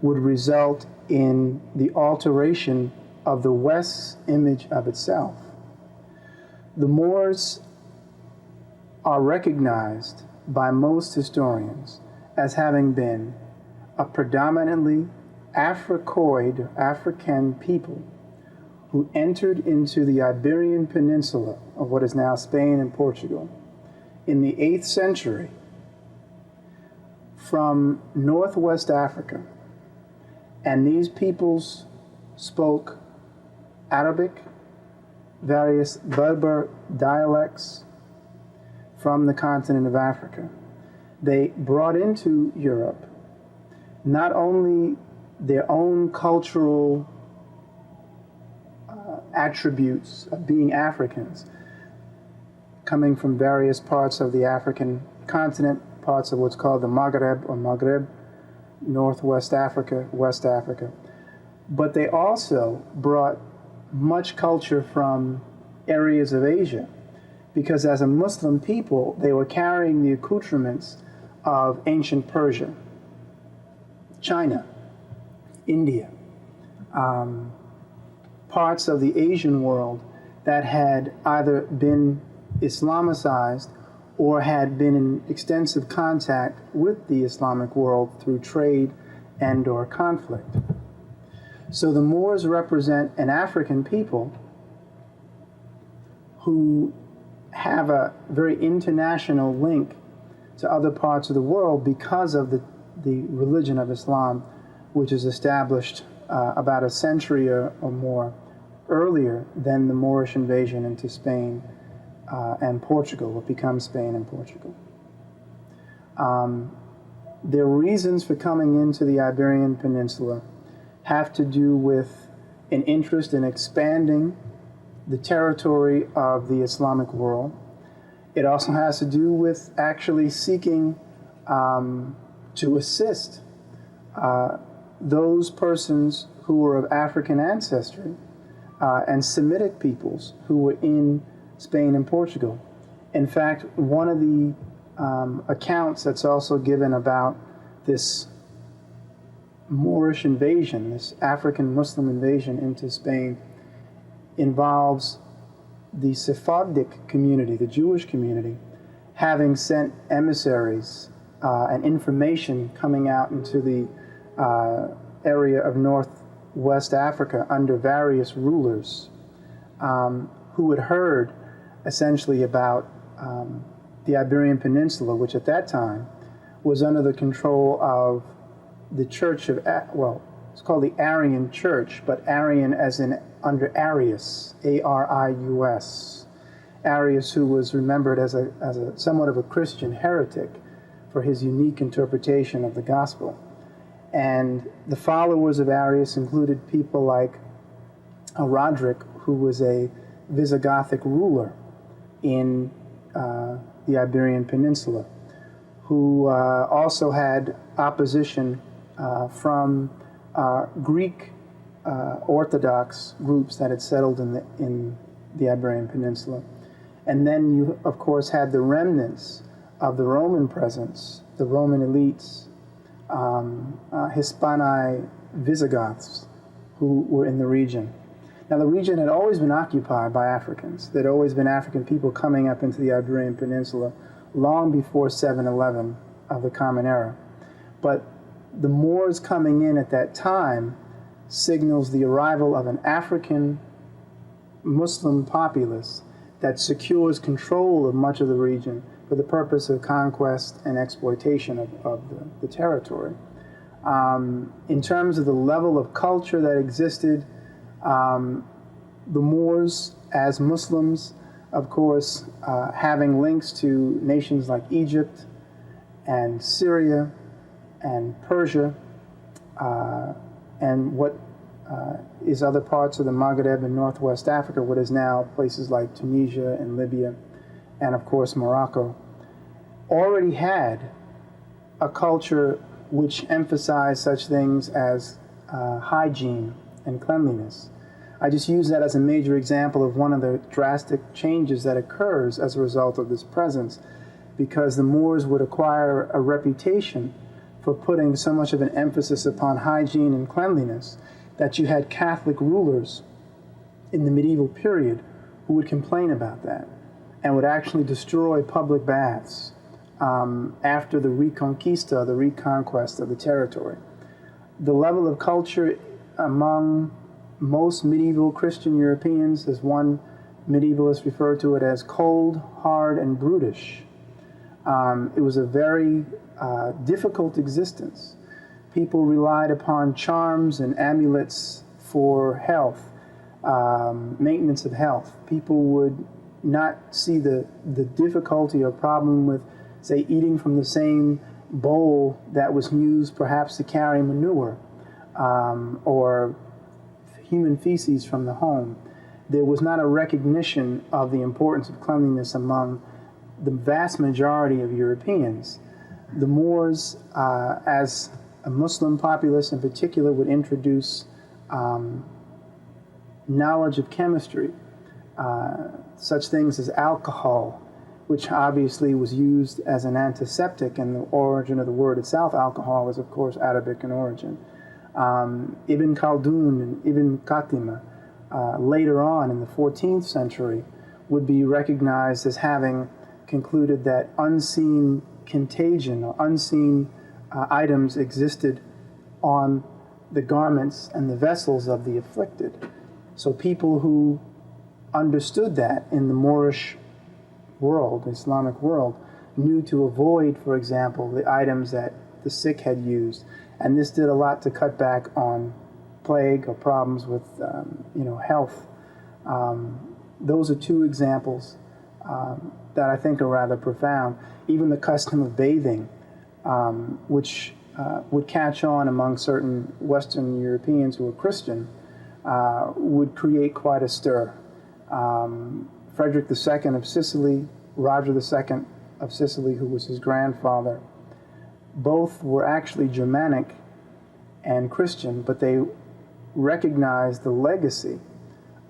Speaker 2: would result in the alteration of the West's image of itself. The Moors are recognized by most historians as having been a predominantly Africoid, African people who entered into the Iberian Peninsula of what is now Spain and Portugal in the 8th century from northwest Africa. And these peoples spoke Arabic, various Berber dialects from the continent of Africa. They brought into Europe not only their own cultural attributes of being Africans, coming from various parts of the African continent, parts of what's called the Maghreb, Northwest Africa, West Africa, but they also brought much culture from areas of Asia, because as a Muslim people, they were carrying the accoutrements of ancient Persia, China, India, parts of the Asian world that had either been Islamicized or had been in extensive contact with the Islamic world through trade and or conflict. So the Moors represent an African people who have a very international link to other parts of the world because of the religion of Islam, which is established about a century or more earlier than the Moorish invasion into Spain and Portugal, what becomes Spain and Portugal. Their reasons for coming into the Iberian Peninsula have to do with an interest in expanding the territory of the Islamic world. It also has to do with actually seeking to assist those persons who were of African ancestry and Semitic peoples who were in Spain and Portugal. In fact, one of the accounts that's also given about this Moorish invasion, this African Muslim invasion into Spain, involves the Sephardic community, the Jewish community, having sent emissaries and information coming out into the area of northwest Africa under various rulers who had heard essentially about the Iberian Peninsula, which at that time was under the control of the Church of, well, it's called the Arian Church, but Arian as in under Arius, A-R-I-U-S. Arius, who was remembered as a somewhat of a Christian heretic for his unique interpretation of the gospel. And the followers of Arius included people like Roderick, who was a Visigothic ruler in the Iberian Peninsula, who also had opposition from Greek Orthodox groups that had settled in the Iberian Peninsula. And then you, of course, had the remnants of the Roman presence, the Roman elites, Hispani Visigoths, who were in the region. Now, the region had always been occupied by Africans. There had always been African people coming up into the Iberian Peninsula long before 711 of the Common Era. But the Moors coming in at that time signals the arrival of an African Muslim populace that secures control of much of the region for the purpose of conquest and exploitation of the territory. In terms of the level of culture that existed, the Moors, as Muslims, of course, having links to nations like Egypt and Syria and Persia, and what is other parts of the Maghreb and Northwest Africa, what is now places like Tunisia and Libya, and of course Morocco, already had a culture which emphasized such things as hygiene and cleanliness. I just use that as a major example of one of the drastic changes that occurs as a result of this presence, because the Moors would acquire a reputation for putting so much of an emphasis upon hygiene and cleanliness that you had Catholic rulers in the medieval period who would complain about that and would actually destroy public baths after the Reconquista, the reconquest of the territory. The level of culture among most medieval Christian Europeans, as one medievalist referred to it as cold, hard, and brutish. It was a very difficult existence. People relied upon charms and amulets for health, maintenance of health. People would not see the difficulty or problem with, say, eating from the same bowl that was used perhaps to carry manure or human feces from the home. There was not a recognition of the importance of cleanliness among the vast majority of Europeans. The Moors, as a Muslim populace in particular, would introduce knowledge of chemistry, such things as alcohol, which obviously was used as an antiseptic, and the origin of the word itself, alcohol, is of course Arabic in origin. Ibn Khaldun and Ibn Qatima, later on in the 14th century, would be recognized as having concluded that unseen contagion or unseen items existed on the garments and the vessels of the afflicted. So people who understood that in the Moorish world, the Islamic world, knew to avoid, for example, the items that the sick had used. And this did a lot to cut back on plague or problems with health. Those are two examples that I think are rather profound. Even the custom of bathing, which would catch on among certain Western Europeans who were Christian, would create quite a stir. Frederick II of Sicily, Roger II of Sicily, who was his grandfather, both were actually Germanic and Christian, but they recognized the legacy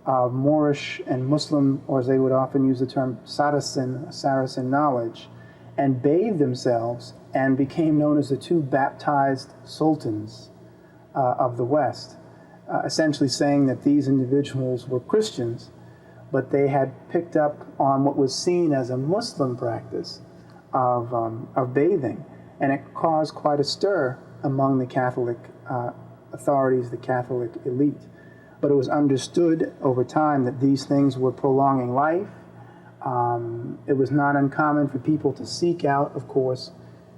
Speaker 2: of Moorish and Muslim, or as they would often use the term, Saracen knowledge, and bathed themselves and became known as the two baptized sultans of the West, essentially saying that these individuals were Christians, but they had picked up on what was seen as a Muslim practice of bathing. And it caused quite a stir among the Catholic authorities, the Catholic elite. But it was understood over time that these things were prolonging life. It was not uncommon for people to seek out, of course,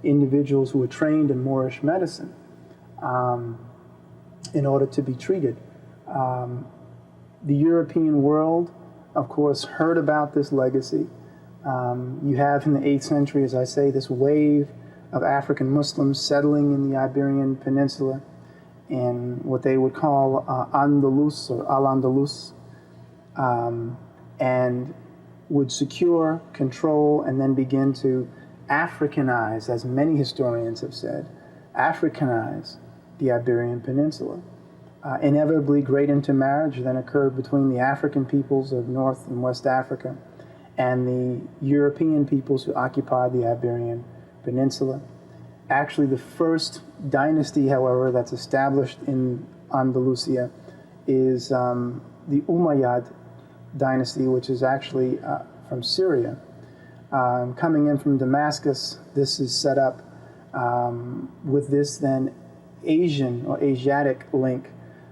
Speaker 2: individuals who were trained in Moorish medicine in order to be treated. The European world, of course, heard about this legacy. You have in the 8th century, as I say, this wave of African Muslims settling in the Iberian Peninsula in what they would call Andalus or Al-Andalus, and would secure, control, and then begin to Africanize, as many historians have said, Africanize the Iberian Peninsula. Inevitably, great intermarriage then occurred between the African peoples of North and West Africa and the European peoples who occupied the Iberian Peninsula. Actually, the first dynasty, however, that's established in Andalusia is the Umayyad dynasty, which is actually from Syria. Coming in from Damascus, this is set up with this then Asian or Asiatic link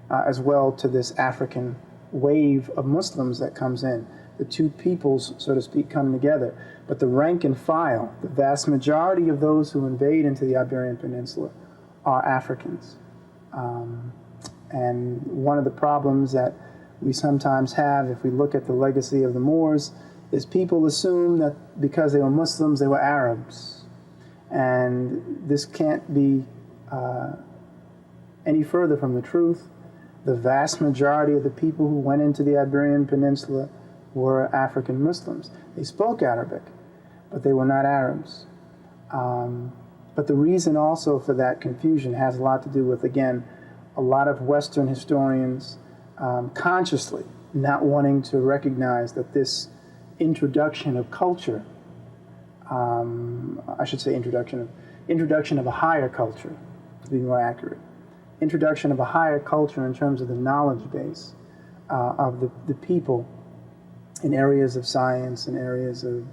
Speaker 2: as well to this African wave of Muslims that comes in. The two peoples, so to speak, come together. But the rank and file, the vast majority of those who invade into the Iberian Peninsula are Africans. And one of the problems that we sometimes have if we look at the legacy of the Moors is people assume that because they were Muslims, they were Arabs. And this can't be any further from the truth. The vast majority of the people who went into the Iberian Peninsula were African Muslims. They spoke Arabic, but they were not Arabs. But the reason also for that confusion has a lot to do with, again, a lot of Western historians consciously not wanting to recognize that this introduction of culture, I should say introduction of a higher culture, to be more accurate, introduction of a higher culture in terms of the knowledge base of the people in areas of science, in areas of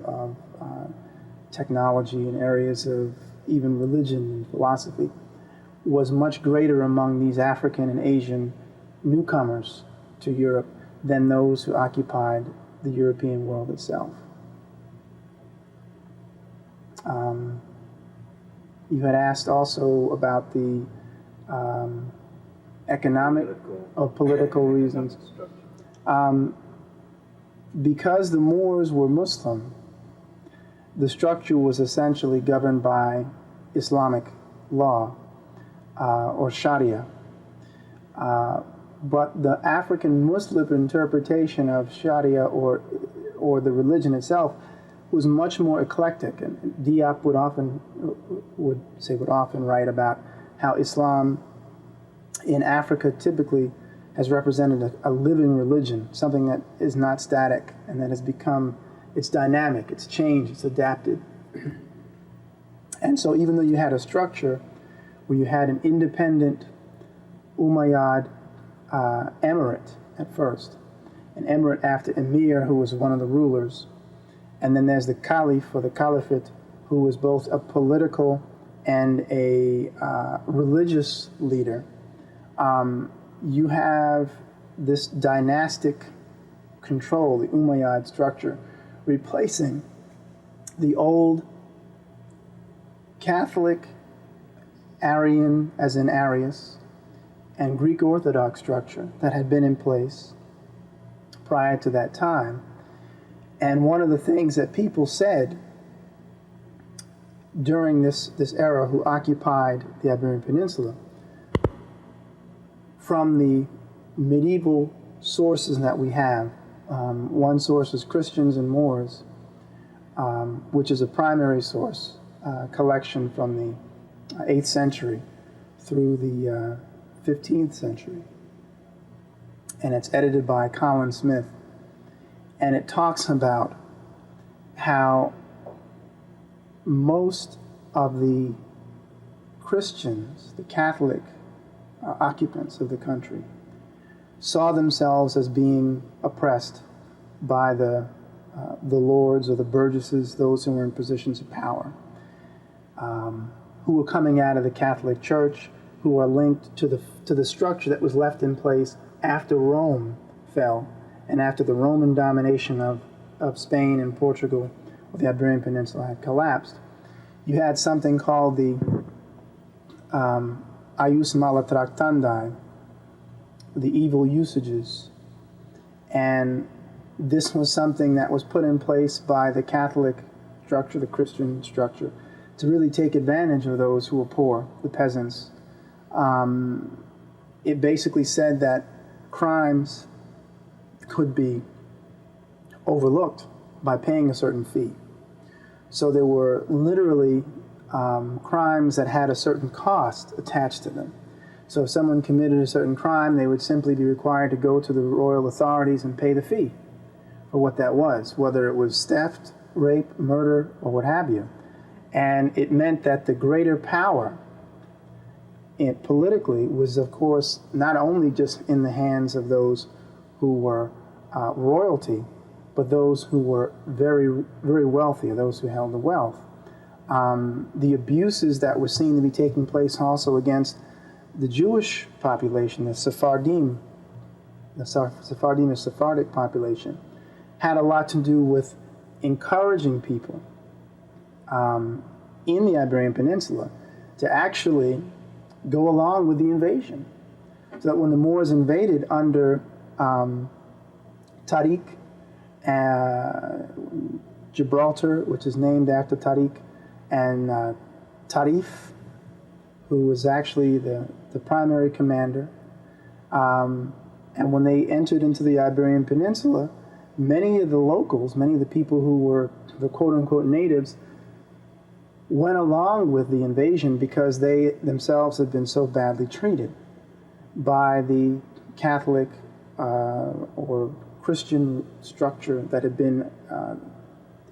Speaker 2: technology, in areas of even religion and philosophy, was much greater among these African and Asian newcomers to Europe than those who occupied the European world itself. You had asked also about the economic or political reasons. Because the Moors were Muslim, the structure was essentially governed by Islamic law or Sharia. But the African Muslim interpretation of Sharia or the religion itself was much more eclectic. And Diop would often write about how Islam in Africa typically has represented a living religion, something that is not static and that has become, it's dynamic, it's changed, it's adapted. And so even though you had a structure where you had an independent Umayyad emirate at first, an emirate after emir who was one of the rulers, and then there's the caliph or the caliphate who was both a political and a religious leader. You have this dynastic control, the Umayyad structure, replacing the old Catholic, Arian, as in Arius, and Greek Orthodox structure that had been in place prior to that time. And one of the things that people said during this era who occupied the Iberian Peninsula, from the medieval sources that we have, one source is Christians and Moors, which is a primary source, collection from the 8th century through the 15th century. And it's edited by Colin Smith. And it talks about how most of the Christians, the Catholic occupants of the country, saw themselves as being oppressed by the lords or the burgesses, those who were in positions of power. who were coming out of the Catholic Church, who are linked to the structure that was left in place after Rome fell and after the Roman domination of Spain and Portugal, or the Iberian Peninsula, had collapsed. You had something called the Ius Malatractandi, the evil usages. And this was something that was put in place by the Catholic structure, the Christian structure, to really take advantage of those who were poor, the peasants. It basically said that crimes could be overlooked by paying a certain fee. So there were literally crimes that had a certain cost attached to them. So if someone committed a certain crime, they would simply be required to go to the royal authorities and pay the fee for what that was, whether it was theft, rape, murder, or what have you. And it meant that the greater power politically was, of course, not only just in the hands of those who were royalty, but those who were very, very wealthy, or those who held the wealth. The abuses that were seen to be taking place also against the Jewish population, the Sephardim, the Sephardic population, had a lot to do with encouraging people in the Iberian Peninsula to actually go along with the invasion. So that when the Moors invaded under Tariq, Gibraltar, which is named after Tariq, and Tarif, who was actually the primary commander. And when they entered into the Iberian Peninsula, many of the locals, many of the people who were the quote-unquote natives, went along with the invasion because they themselves had been so badly treated by the Catholic or Christian structure that had been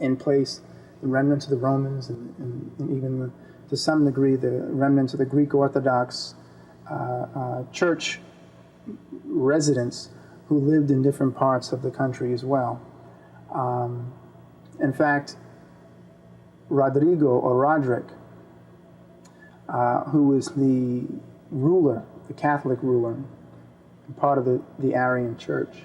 Speaker 2: in place, the remnants of the Romans and even to some degree the remnants of the Greek Orthodox church residents who lived in different parts of the country as well. In fact, Rodrigo or Roderick, who was the ruler, the Catholic ruler, part of the Arian Church,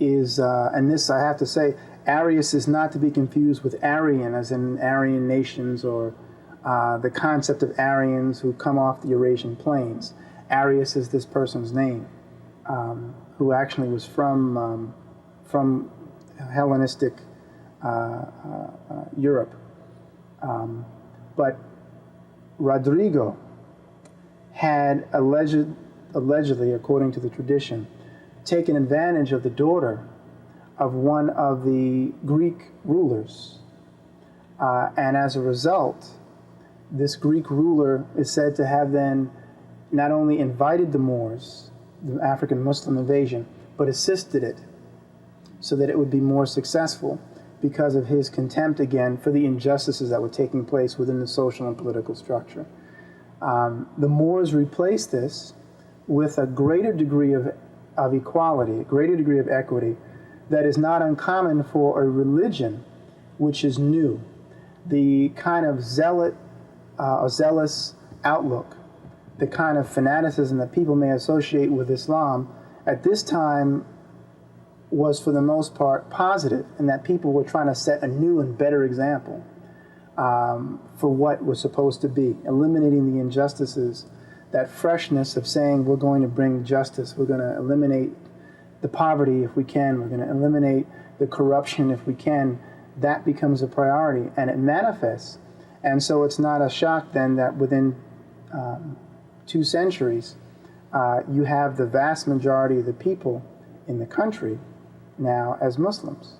Speaker 2: is, and this I have to say, Arius is not to be confused with Aryan, as in Aryan nations or the concept of Aryans who come off the Eurasian plains. Arius is this person's name, who actually was from Hellenistic Europe. But Rodrigo had allegedly, according to the tradition, taken advantage of the daughter of one of the Greek rulers. And as a result, this Greek ruler is said to have then not only invited the Moors, the African Muslim invasion, but assisted it so that it would be more successful because of his contempt again for the injustices that were taking place within the social and political structure. The Moors replaced this with a greater degree of equality, a greater degree of equity that is not uncommon for a religion which is new. The kind of zealous outlook, the kind of fanaticism that people may associate with Islam at this time was for the most part positive, and that people were trying to set a new and better example for what was supposed to be, eliminating the injustices, that freshness of saying we're going to bring justice, we're going to eliminate the poverty if we can, we're going to eliminate the corruption if we can. That becomes a priority, and it manifests. And so it's not a shock then that within 2 centuries, you have the vast majority of the people in the country now as Muslims,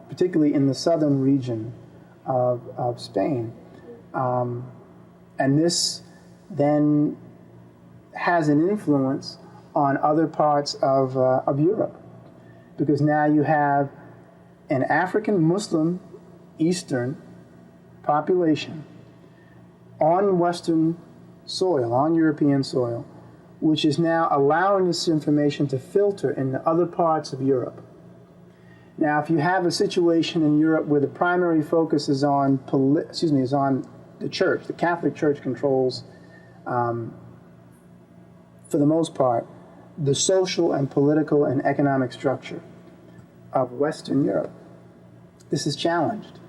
Speaker 2: particularly in the southern region of Spain. And this then has an influence on other parts of Europe, because now you have an African Muslim Eastern population on Western soil, on European soil, which is now allowing this information to filter into other parts of Europe. Now, if you have a situation in Europe where the primary focus is on, is on the church, the Catholic Church controls, for the most part, the social and political and economic structure of Western Europe, this is challenged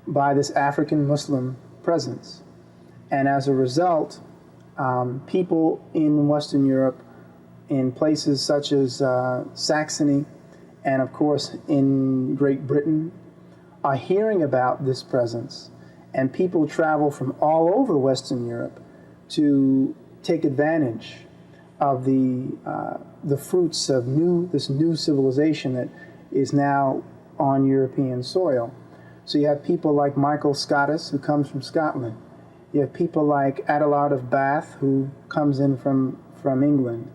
Speaker 2: by this African Muslim presence. And as a result, people in Western Europe, in places such as Saxony, and of course in Great Britain, are hearing about this presence, and people travel from all over Western Europe to take advantage of the fruits of this new civilization that is now on European soil. So you have people like Michael Scottus, who comes from Scotland. You have people like Adelard of Bath, who comes in from England.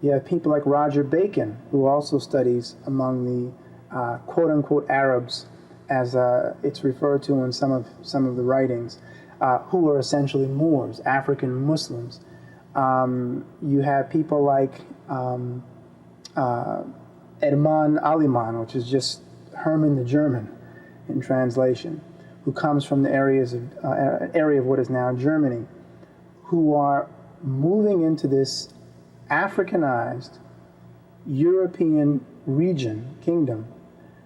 Speaker 2: You have people like Roger Bacon, who also studies among the quote-unquote Arabs, as it's referred to in some of the writings, who are essentially Moors, African Muslims. You have people like Hermann Aliman, which is just Herman the German in translation, who comes from the area of what is now Germany, who are moving into this Africanized European region, kingdom,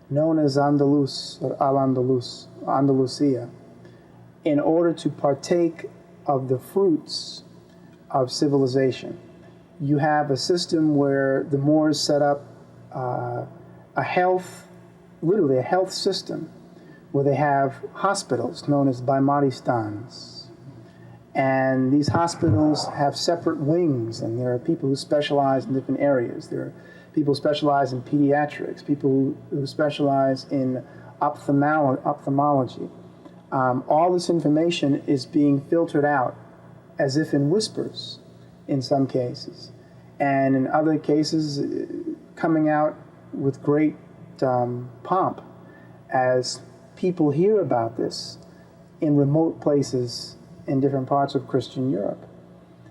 Speaker 2: known as Andalus or Al-Andalus, Andalusia, in order to partake of the fruits of civilization. You have a system where the Moors set up literally a health system, where they have hospitals known as Baimaristans. And these hospitals have separate wings, and there are people who specialize in different areas. There are people who specialize in pediatrics, people who specialize in ophthalmology. All this information is being filtered out as if in whispers in some cases, and in other cases coming out with great pomp as people hear about this in remote places in different parts of Christian Europe.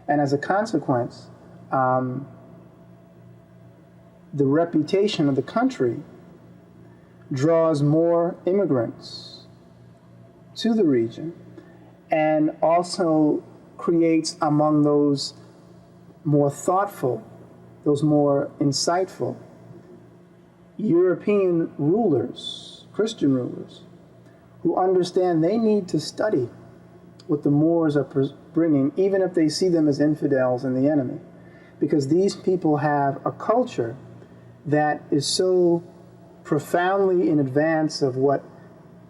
Speaker 2: And as a consequence, the reputation of the country draws more immigrants to the region, and also creates among those more thoughtful, those more insightful European rulers, Christian rulers, who understand they need to study what the Moors are bringing, even if they see them as infidels and the enemy, because these people have a culture that is so profoundly in advance of what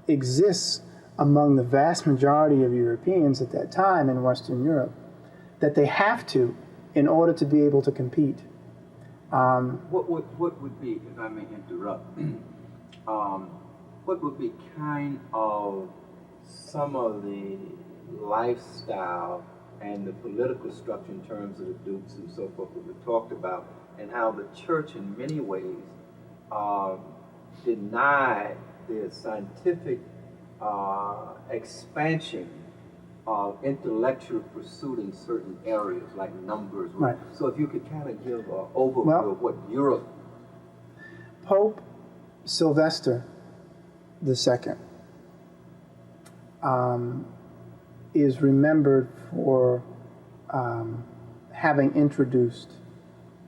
Speaker 2: exists among the vast majority of Europeans at that time in Western Europe, that they have to in order to be able to compete.
Speaker 6: What would be, if I may interrupt, what would be kind of some of the lifestyle and the political structure in terms of the dukes and so forth that we talked about, and how the church in many ways denied the scientific expansion of intellectual pursuit in certain areas like numbers.
Speaker 2: Right.
Speaker 6: So if you could kind of give an overview of what Europe...
Speaker 2: Pope Sylvester II is remembered for having introduced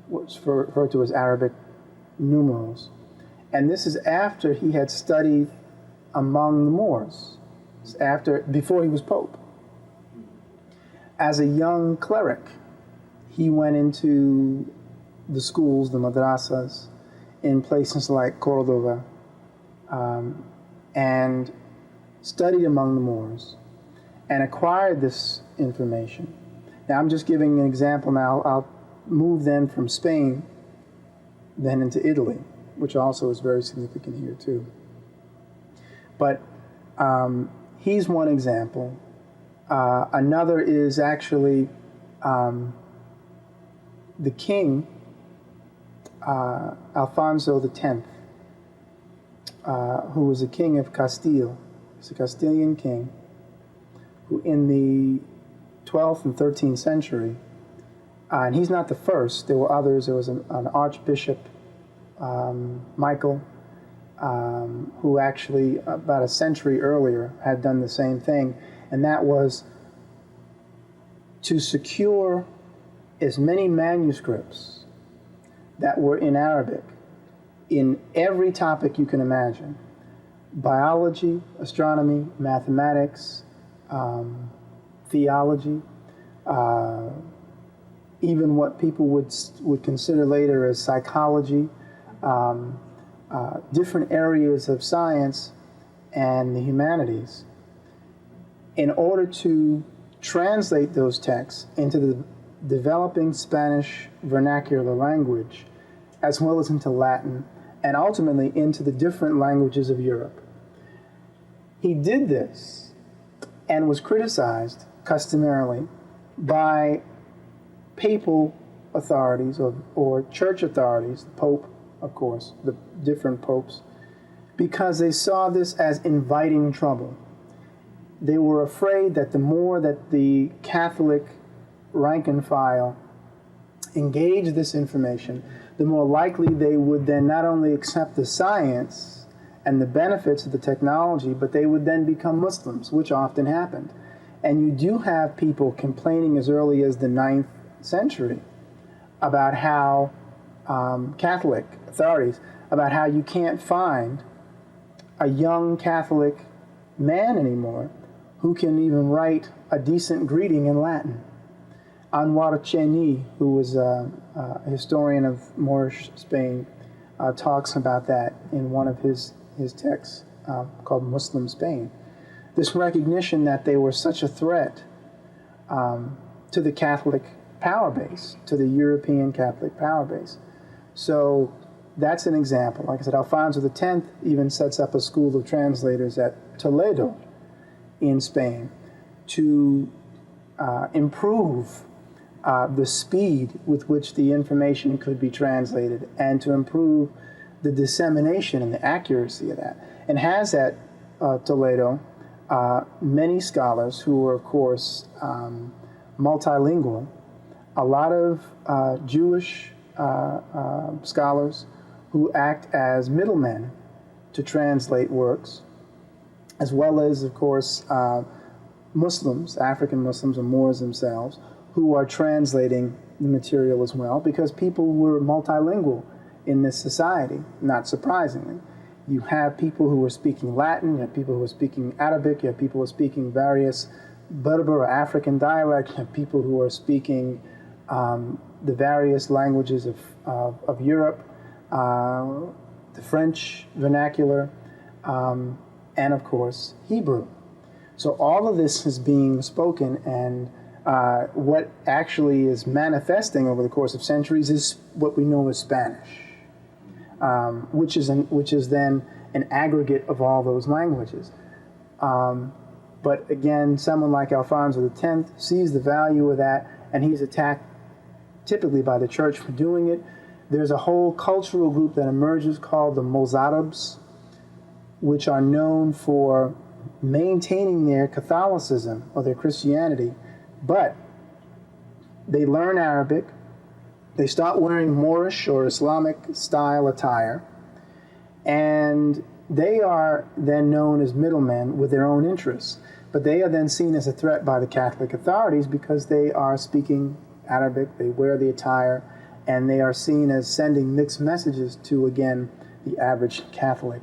Speaker 2: what's referred to as Arabic numerals. And this is after he had studied among the Moors, before he was Pope. As a young cleric, he went into the schools, the madrasas, in places like Cordova, and studied among the Moors, and acquired this information. Now, I'm just giving an example now. I'll move then from Spain, then into Italy, which also is very significant here too. But he's one example. Another is actually the king, Alfonso X, who was a king of Castile. He's a Castilian king who in the 12th and 13th century, and he's not the first, there were others. There was an archbishop, Michael, who actually about a century earlier had done the same thing, and that was to secure as many manuscripts that were in Arabic in every topic you can imagine: biology, astronomy, mathematics, theology, even what people would consider later as psychology, different areas of science and the humanities, in order to translate those texts into the developing Spanish vernacular language, as well as into Latin, and ultimately into the different languages of Europe. He did this and was criticized customarily by papal authorities or church authorities, the Pope, of course, the different popes, because they saw this as inviting trouble. They were afraid that the more that the Catholic rank and file engaged this information, the more likely they would then not only accept the science and the benefits of the technology, but they would then become Muslims, which often happened. And you do have people complaining as early as the 9th century about how Catholic authorities, about how you can't find a young Catholic man anymore who can even write a decent greeting in Latin. Anwar Cheni, who was a historian of Moorish Spain, talks about that in one of his texts called Muslim Spain. This recognition that they were such a threat to the Catholic power base, to the European Catholic power base. So that's an example. Like I said, Alfonso X even sets up a school of translators at Toledo in Spain to improve the speed with which the information could be translated and to improve the dissemination and the accuracy of that. And has at Toledo many scholars who are, of course, multilingual, a lot of Jewish scholars who act as middlemen to translate works, as well as, of course, Muslims, African Muslims or Moors themselves, who are translating the material as well, because people were multilingual in this society, not surprisingly. You have people who are speaking Latin, you have people who are speaking Arabic, you have people who are speaking various Berber or African dialects, you have people who are speaking the various languages of Europe, the French vernacular, and of course, Hebrew. So all of this is being spoken, and what actually is manifesting over the course of centuries is what we know as Spanish, which is then an aggregate of all those languages. But again, someone like Alfonso X sees the value of that, and he's attacked typically by the church for doing it. There's a whole cultural group that emerges called the Mozarabs, which are known for maintaining their Catholicism or their Christianity, but they learn Arabic, they start wearing Moorish or Islamic style attire, and they are then known as middlemen with their own interests. But they are then seen as a threat by the Catholic authorities because they are speaking Arabic, they wear the attire, and they are seen as sending mixed messages to, again, the average Catholic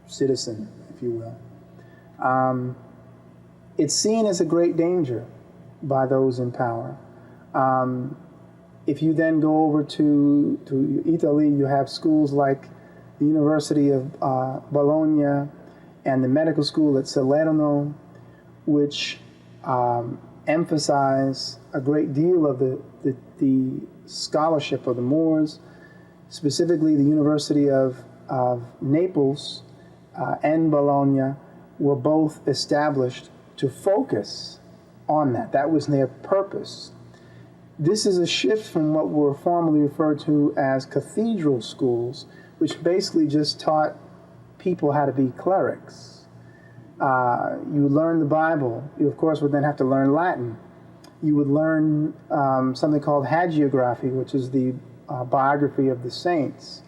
Speaker 2: citizen, if you will. It's seen as a great danger by those in power. If you then go over to Italy, you have schools like the University of Bologna and the medical school at Salerno, which emphasize a great deal of the scholarship of the Moors. Specifically, the University of Naples and Bologna were both established to focus on that. That was their purpose. This is a shift from what were formerly referred to as cathedral schools, which basically just taught people how to be clerics. You learn the Bible. You, of course, would then have to learn Latin. You would learn something called hagiography, which is the biography of the saints.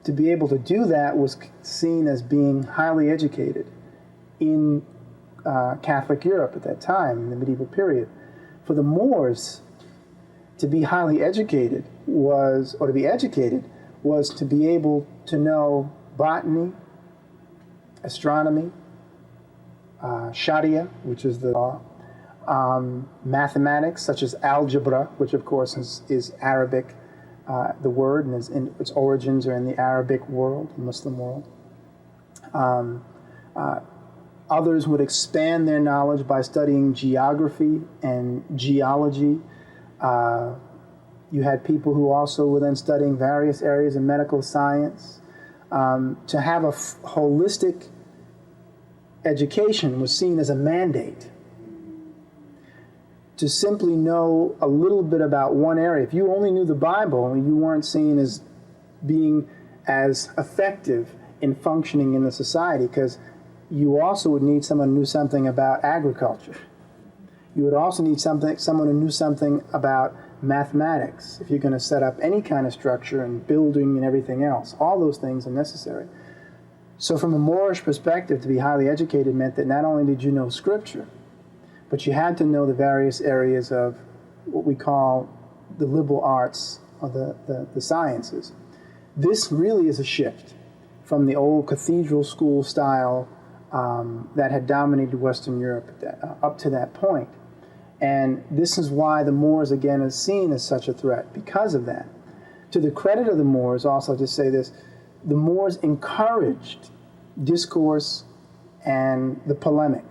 Speaker 2: to be able to do that was seen as being highly educated in Catholic Europe at that time, in the medieval period. For the Moors, to be highly educated was, or to be educated, was to be able to know botany, astronomy, Sharia, which is the law, mathematics, such as algebra, which of course is Arabic, the word, and its origins are in the Arabic world, the Muslim world. Others would expand their knowledge by studying geography and geology. You had people who also were then studying various areas of medical science. To have a holistic education was seen as a mandate. To simply know a little bit about one area, if you only knew the Bible, you weren't seen as being as effective in functioning in the society, because you also would need someone who knew something about agriculture. You would also need someone who knew something about mathematics if you're going to set up any kind of structure and building and everything else. All those things are necessary. So from a Moorish perspective, to be highly educated meant that not only did you know Scripture, but you had to know the various areas of what we call the liberal arts, or the sciences. This really is a shift from the old cathedral school style that had dominated Western Europe up to that point. And this is why the Moors, again, is seen as such a threat, because of that. To the credit of the Moors, also to say this, the Moors encouraged discourse and the polemic,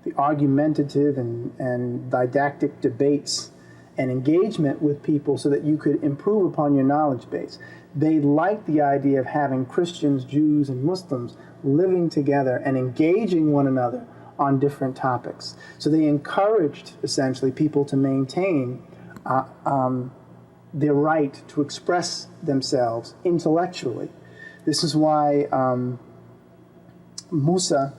Speaker 2: the argumentative and didactic debates and engagement with people so that you could improve upon your knowledge base. They liked the idea of having Christians, Jews, and Muslims living together and engaging one another on different topics. So they encouraged, essentially, people to maintain their right to express themselves intellectually. This is why Musa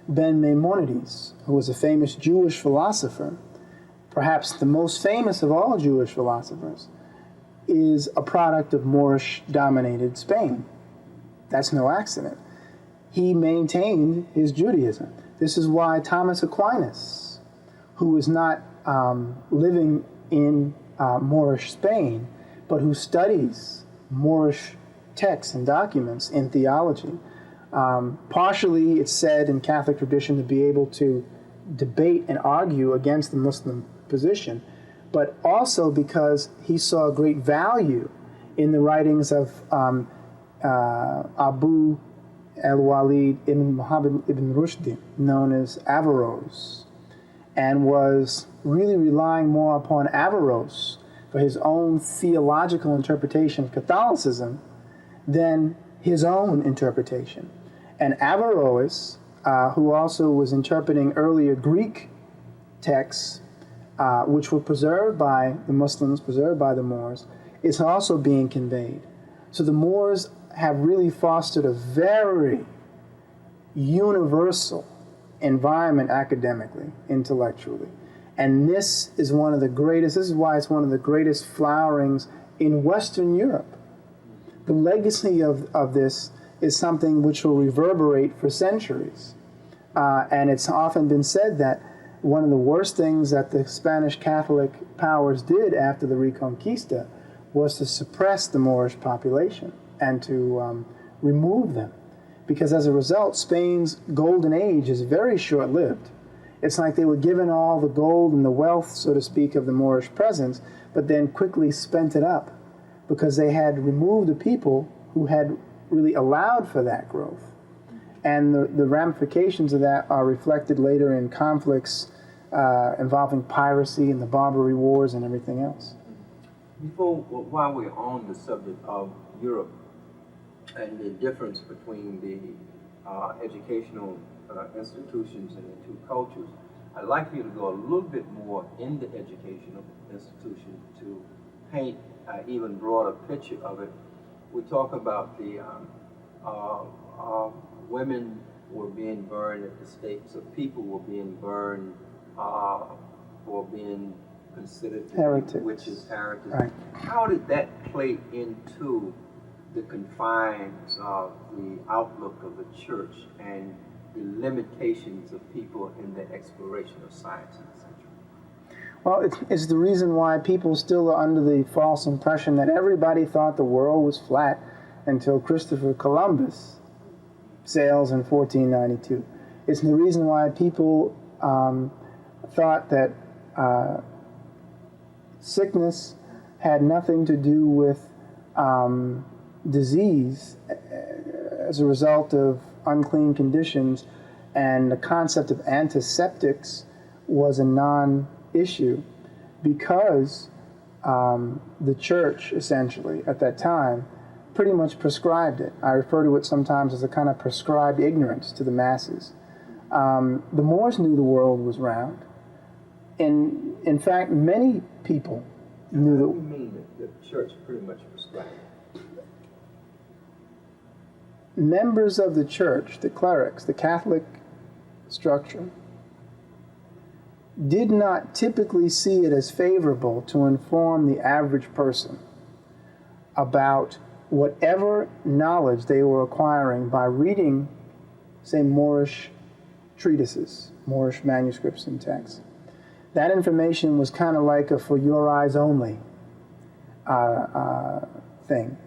Speaker 2: ben Maimonides, who was a famous Jewish philosopher, perhaps the most famous of all Jewish philosophers, is a product of Moorish-dominated Spain. That's no accident. He maintained his Judaism. This is why Thomas Aquinas, who was not living in Moorish Spain, but who studies Moorish texts and documents in theology, partially, it's said in Catholic tradition, to be able to debate and argue against the Muslim position, but also because he saw great value in the writings of Abu al-Walid ibn Muhammad ibn Rushdi, known as Averroes, and was really relying more upon Averroes for his own theological interpretation of Catholicism than his own interpretation. And Averroes, who also was interpreting earlier Greek texts, which were preserved by the Muslims, preserved by the Moors, is also being conveyed. So the Moors have really fostered a very universal environment academically, intellectually. And this is one of the greatest, this is why it's one of the greatest flowerings in Western Europe. The legacy of this is something which will reverberate for centuries. And it's often been said that one of the worst things that the Spanish Catholic powers did after the Reconquista was to suppress the Moorish population and to remove them. Because as a result, Spain's golden age is very short-lived. It's like they were given all the gold and the wealth, so to speak, of the Moorish presence, but then quickly spent it up because they had removed the people who had really allowed for that growth. And the ramifications of that are reflected later in conflicts involving piracy and the Barbary Wars and everything else.
Speaker 6: While we're on the subject of Europe and the difference between the educational institutions and the two cultures, I'd like you to go a little bit more in the educational institution to paint an even broader picture of it. We talk about the women were being burned at the stake, so people were being burned for being considered
Speaker 2: heretics.
Speaker 6: Witches, heretics.
Speaker 2: Right.
Speaker 6: How did that play into the confines of the outlook of the church and the limitations of people in the exploration of science, etc.
Speaker 2: Well, it's the reason why people still are under the false impression that everybody thought the world was flat until Christopher Columbus sails in 1492. It's the reason why people thought that sickness had nothing to do with disease as a result of unclean conditions, and the concept of antiseptics was a non-issue because the church, essentially, at that time, pretty much prescribed it. I refer to it sometimes as a kind of prescribed ignorance to the masses. The Moors knew the world was round. And in fact, many people knew that.
Speaker 6: What do you mean that the church pretty much prescribed it?
Speaker 2: Members of the church, the clerics, the Catholic structure, did not typically see it as favorable to inform the average person about whatever knowledge they were acquiring by reading, say, Moorish treatises, Moorish manuscripts and texts. That information was kind of like a for your eyes only thing.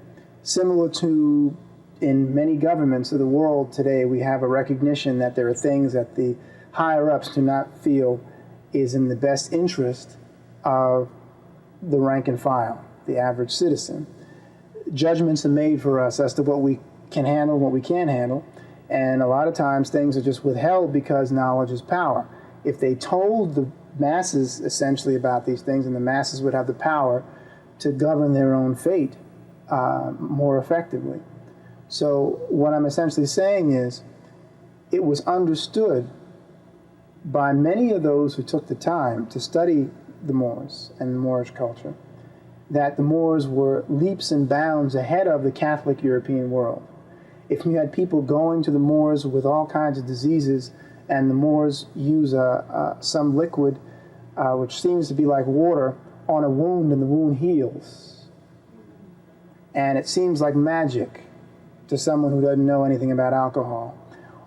Speaker 2: Similar to in many governments of the world today, we have a recognition that there are things that the higher-ups do not feel is in the best interest of the rank and file, the average citizen. Judgments are made for us as to what we can handle, what we can't handle, and a lot of times things are just withheld because knowledge is power. If they told the masses essentially about these things, and the masses would have the power to govern their own fate more effectively. So what I'm essentially saying is it was understood by many of those who took the time to study the Moors and the Moorish culture that the Moors were leaps and bounds ahead of the Catholic European world. If you had people going to the Moors with all kinds of diseases, and the Moors use some liquid which seems to be like water on a wound, and the wound heals, and it seems like magic to someone who doesn't know anything about alcohol,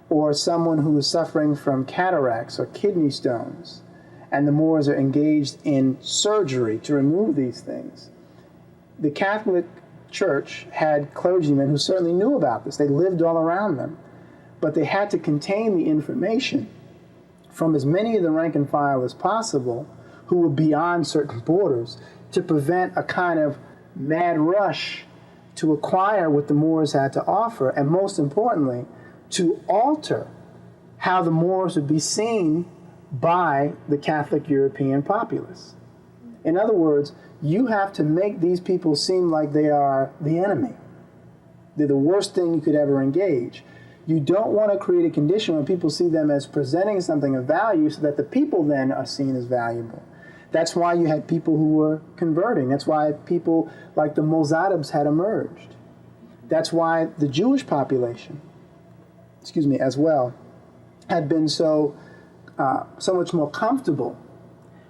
Speaker 2: or someone who is suffering from cataracts or kidney stones, and the Moors are engaged in surgery to remove these things. The Catholic Church had clergymen who certainly knew about this. They lived all around them, but they had to contain the information from as many of the rank and file as possible who were beyond certain borders to prevent a kind of mad rush to acquire what the Moors had to offer, and most importantly, to alter how the Moors would be seen by the Catholic European populace. In other words, you have to make these people seem like they are the enemy. They're the worst thing you could ever engage. You don't want to create a condition where people see them as presenting something of value so that the people then are seen as valuable. That's why you had people who were converting. That's why people like the Mozarabs had emerged. That's why the Jewish population, as well, had been so much more comfortable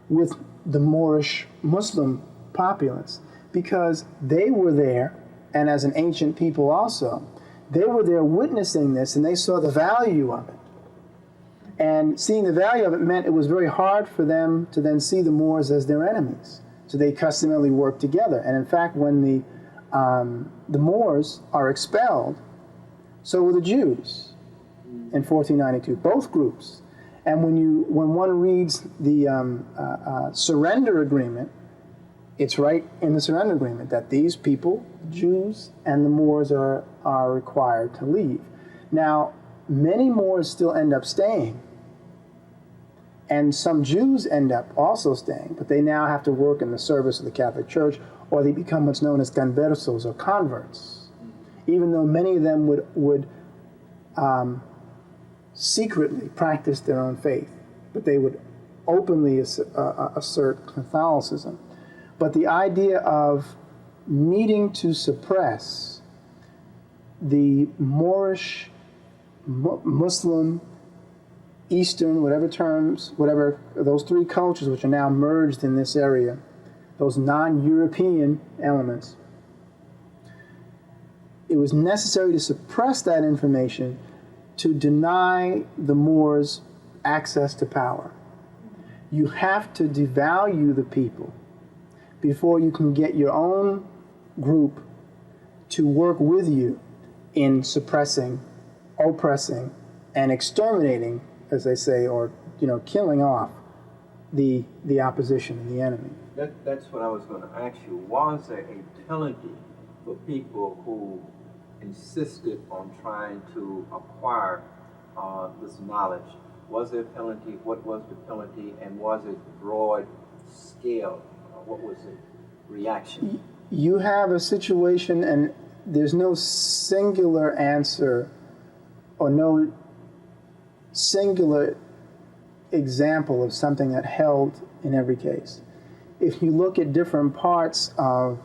Speaker 2: with the Moorish Muslim populace, because they were there, and as an ancient people also, they were there witnessing this, and they saw the value of it. And seeing the value of it meant it was very hard for them to then see the Moors as their enemies. So they customarily worked together. And in fact, when the Moors are expelled, so were the Jews in 1492, both groups. And when one reads the surrender agreement, it's right in the surrender agreement that these people, Jews and the Moors, are required to leave. Now, many Moors still end up staying, and some Jews end up also staying, but they now have to work in the service of the Catholic Church, or they become what's known as conversos, or converts, even though many of them would secretly practice their own faith, but they would openly assert Catholicism. But the idea of needing to suppress the Moorish, Muslim, Eastern, whatever those three cultures which are now merged in this area, those non-European elements, it was necessary to suppress that information to deny the Moors access to power. You have to devalue the people before you can get your own group to work with you in suppressing, oppressing, and exterminating, as they say, or killing off the opposition and the enemy.
Speaker 6: That's what I was going to ask you. Was there a penalty for people who insisted on trying to acquire this knowledge? Was there a penalty? What was the penalty? And was it broad scale? What was the reaction?
Speaker 2: You have a situation, and there's no singular answer or no singular example of something that held in every case. If you look at different parts of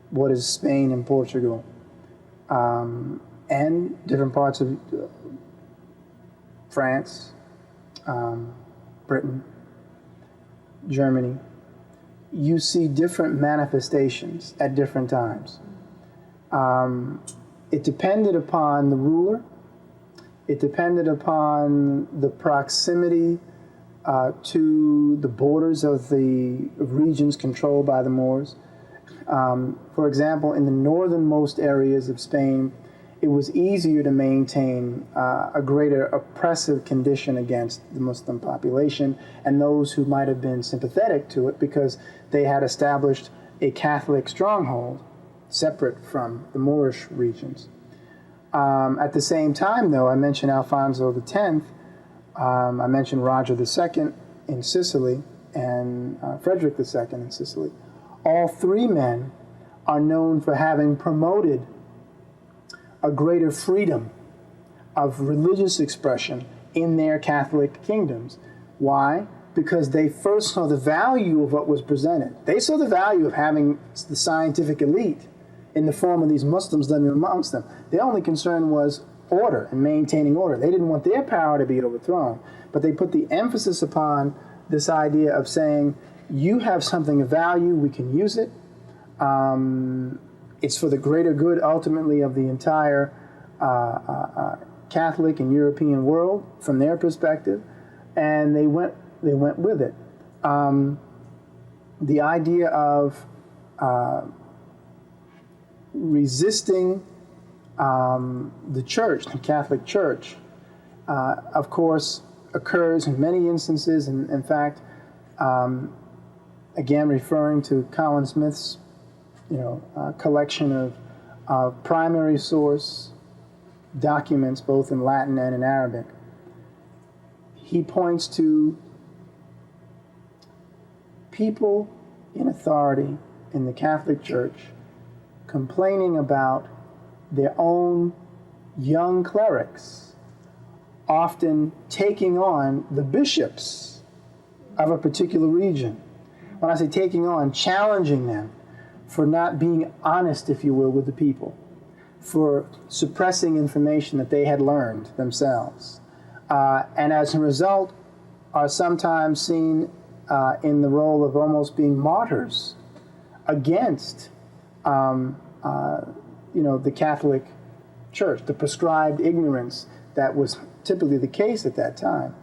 Speaker 2: what is Spain and Portugal, and different parts of France, Britain, Germany, you see different manifestations at different times. It depended upon the ruler. It depended upon the proximity to the borders of the regions controlled by the Moors. For example, in the northernmost areas of Spain, it was easier to maintain a greater oppressive condition against the Muslim population and those who might have been sympathetic to it because they had established a Catholic stronghold separate from the Moorish regions. At the same time, though, I mentioned Alfonso X, I mentioned Roger II in Sicily, and Frederick II in Sicily. All three men are known for having promoted a greater freedom of religious expression in their Catholic kingdoms. Why? Because they first saw the value of what was presented. They saw the value of having the scientific elite in the form of these Muslims living amongst them. Their only concern was order and maintaining order. They didn't want their power to be overthrown, but they put the emphasis upon this idea of saying, you have something of value, we can use it. It's for the greater good, ultimately, of the entire Catholic and European world, from their perspective, and they went with it. The idea of resisting the church, the Catholic Church, of course, occurs in many instances, and in fact, again, referring to Colin Smith's collection of primary source documents, both in Latin and in Arabic, he points to people in authority in the Catholic Church complaining about their own young clerics often taking on the bishops of a particular region. When I say taking on, challenging them for not being honest, if you will, with the people, for suppressing information that they had learned themselves. And as a result, are sometimes seen in the role of almost being martyrs against the Catholic Church, the prescribed ignorance that was typically the case at that time.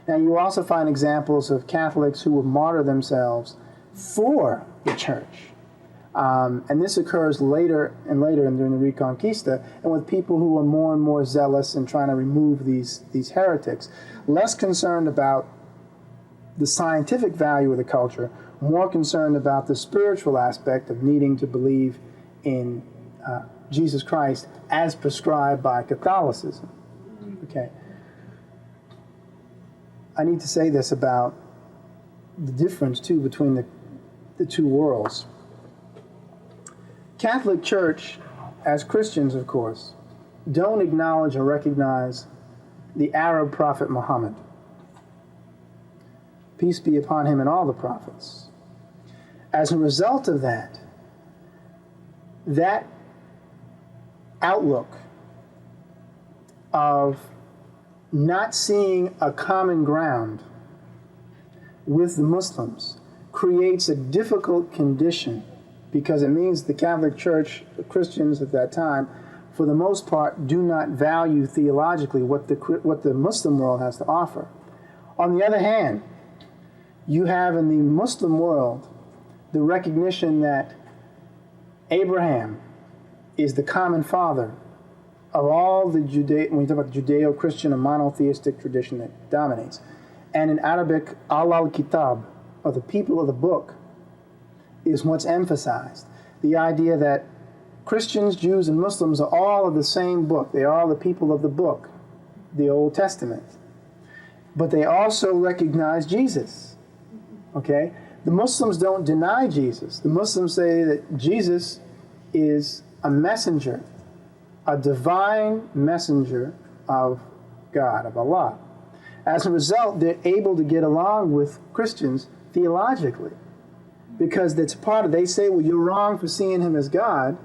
Speaker 2: Now, you also find examples of Catholics who would martyr themselves for the church. And this occurs later and later during the Reconquista, and with people who are more and more zealous in trying to remove these heretics, less concerned about the scientific value of the culture, more concerned about the spiritual aspect of needing to believe in Jesus Christ as prescribed by Catholicism. Okay. I need to say this about the difference, too, between the two worlds. Catholic Church, as Christians, of course, don't acknowledge or recognize the Arab prophet Muhammad. Peace be upon him and all the prophets. As a result of that outlook of not seeing a common ground with the Muslims creates a difficult condition because it means the Catholic Church, the Christians at that time, for the most part, do not value theologically what the Muslim world has to offer. On the other hand, you have in the Muslim world the recognition that Abraham is the common father of all the when you talk about the Judeo-Christian and monotheistic tradition that dominates. And in Arabic, al-Kitab, or the people of the book, is what's emphasized. The idea that Christians, Jews, and Muslims are all of the same book. They are all the people of the book, the Old Testament. But they also recognize Jesus. Okay? The Muslims don't deny Jesus. The Muslims say that Jesus is a messenger, a divine messenger of God, of Allah. As a result, they're able to get along with Christians theologically, because that's part of, they say, well, you're wrong for seeing him as God,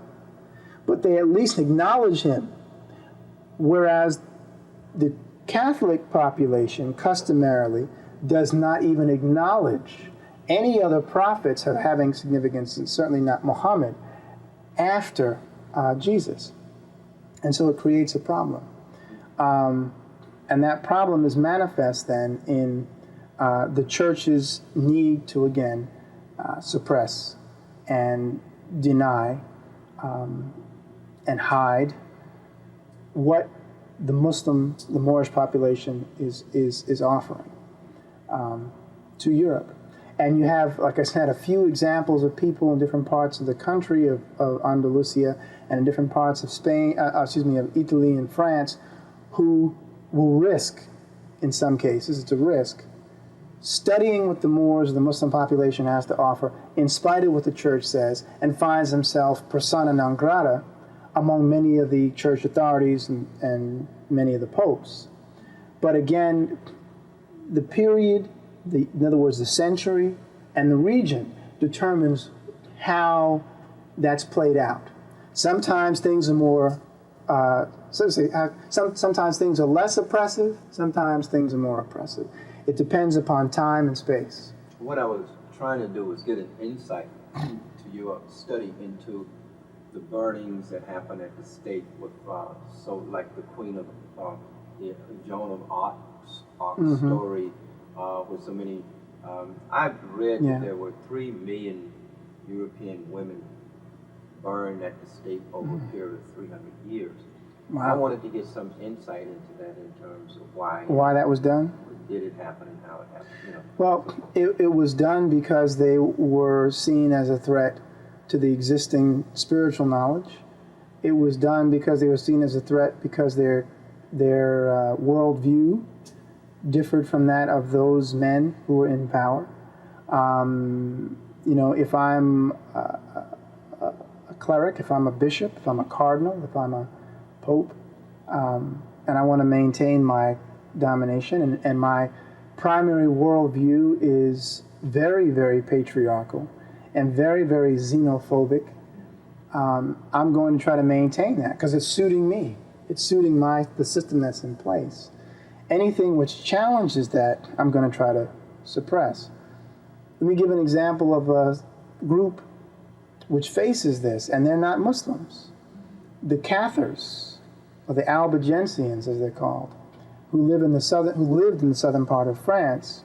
Speaker 2: but they at least acknowledge him. Whereas the Catholic population customarily does not even acknowledge any other prophets having significance, and certainly not Muhammad, after Jesus. And so it creates a problem. And that problem is manifest then in the church's need to, again, suppress and deny and hide what the Moorish population is offering to Europe. And you have, like I said, a few examples of people in different parts of the country of Andalusia and in different parts of Spain, of Italy and France, who will risk, in some cases, it's a risk, studying what the Moors, the Muslim population, has to offer, in spite of what the church says, and finds himself persona non grata among many of the church authorities and many of the popes. But again, the period, in other words, the century and the region determines how that's played out. Sometimes things are more, sometimes things are less oppressive, sometimes things are more oppressive. It depends upon time and space.
Speaker 6: What I was trying to do was get an insight to your study into the burnings that happen at the stake with, so like the Queen of Joan of Arc's story, with so many. I've read that there were 3 million European women burned at the stake over a period of 300 years. Wow. I wanted to get some insight into that in terms of why
Speaker 2: that was done.
Speaker 6: Did it happen and how it happened? You know.
Speaker 2: Well, it was done because they were seen as a threat to the existing spiritual knowledge. It was done because they were seen as a threat because their worldview differed from that of those men who were in power. If I'm a cleric, if I'm a bishop, if I'm a cardinal, if I'm a pope, and I want to maintain my domination, and my primary worldview is very, very patriarchal and very, very xenophobic, I'm going to try to maintain that because it's suiting me. It's suiting the system that's in place. Anything which challenges that, I'm going to try to suppress. Let me give an example of a group which faces this, and they're not Muslims. The Cathars, or the Albigensians as they're called, who lived in the southern part of France,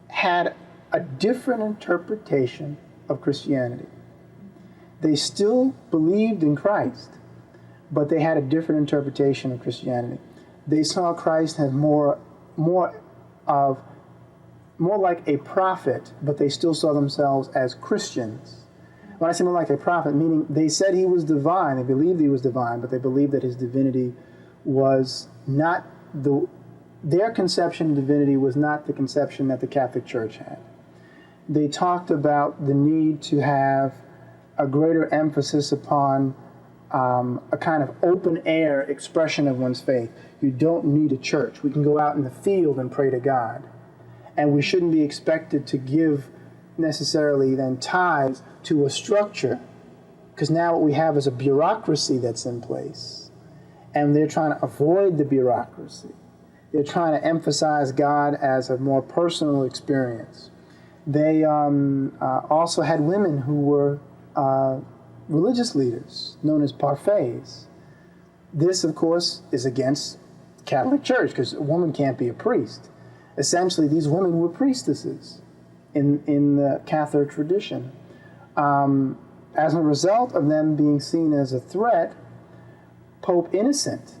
Speaker 2: had a different interpretation of Christianity. They still believed in Christ, but they had a different interpretation of Christianity. They saw Christ as more like a prophet, but they still saw themselves as Christians. When I say more like a prophet, meaning they said he was divine, they believed he was divine, but they believed that his divinity was not their conception of divinity was not the conception that the Catholic Church had. They talked about the need to have a greater emphasis upon a kind of open-air expression of one's faith. You don't need a church. We can go out in the field and pray to God. And we shouldn't be expected to give necessarily then tithes to a structure, because now what we have is a bureaucracy that's in place. And they're trying to avoid the bureaucracy. They're trying to emphasize God as a more personal experience. They also had women who were religious leaders known as parfaits. This, of course, is against the Catholic Church because a woman can't be a priest. Essentially, these women were priestesses in the Catholic tradition. As a result of them being seen as a threat, Pope Innocent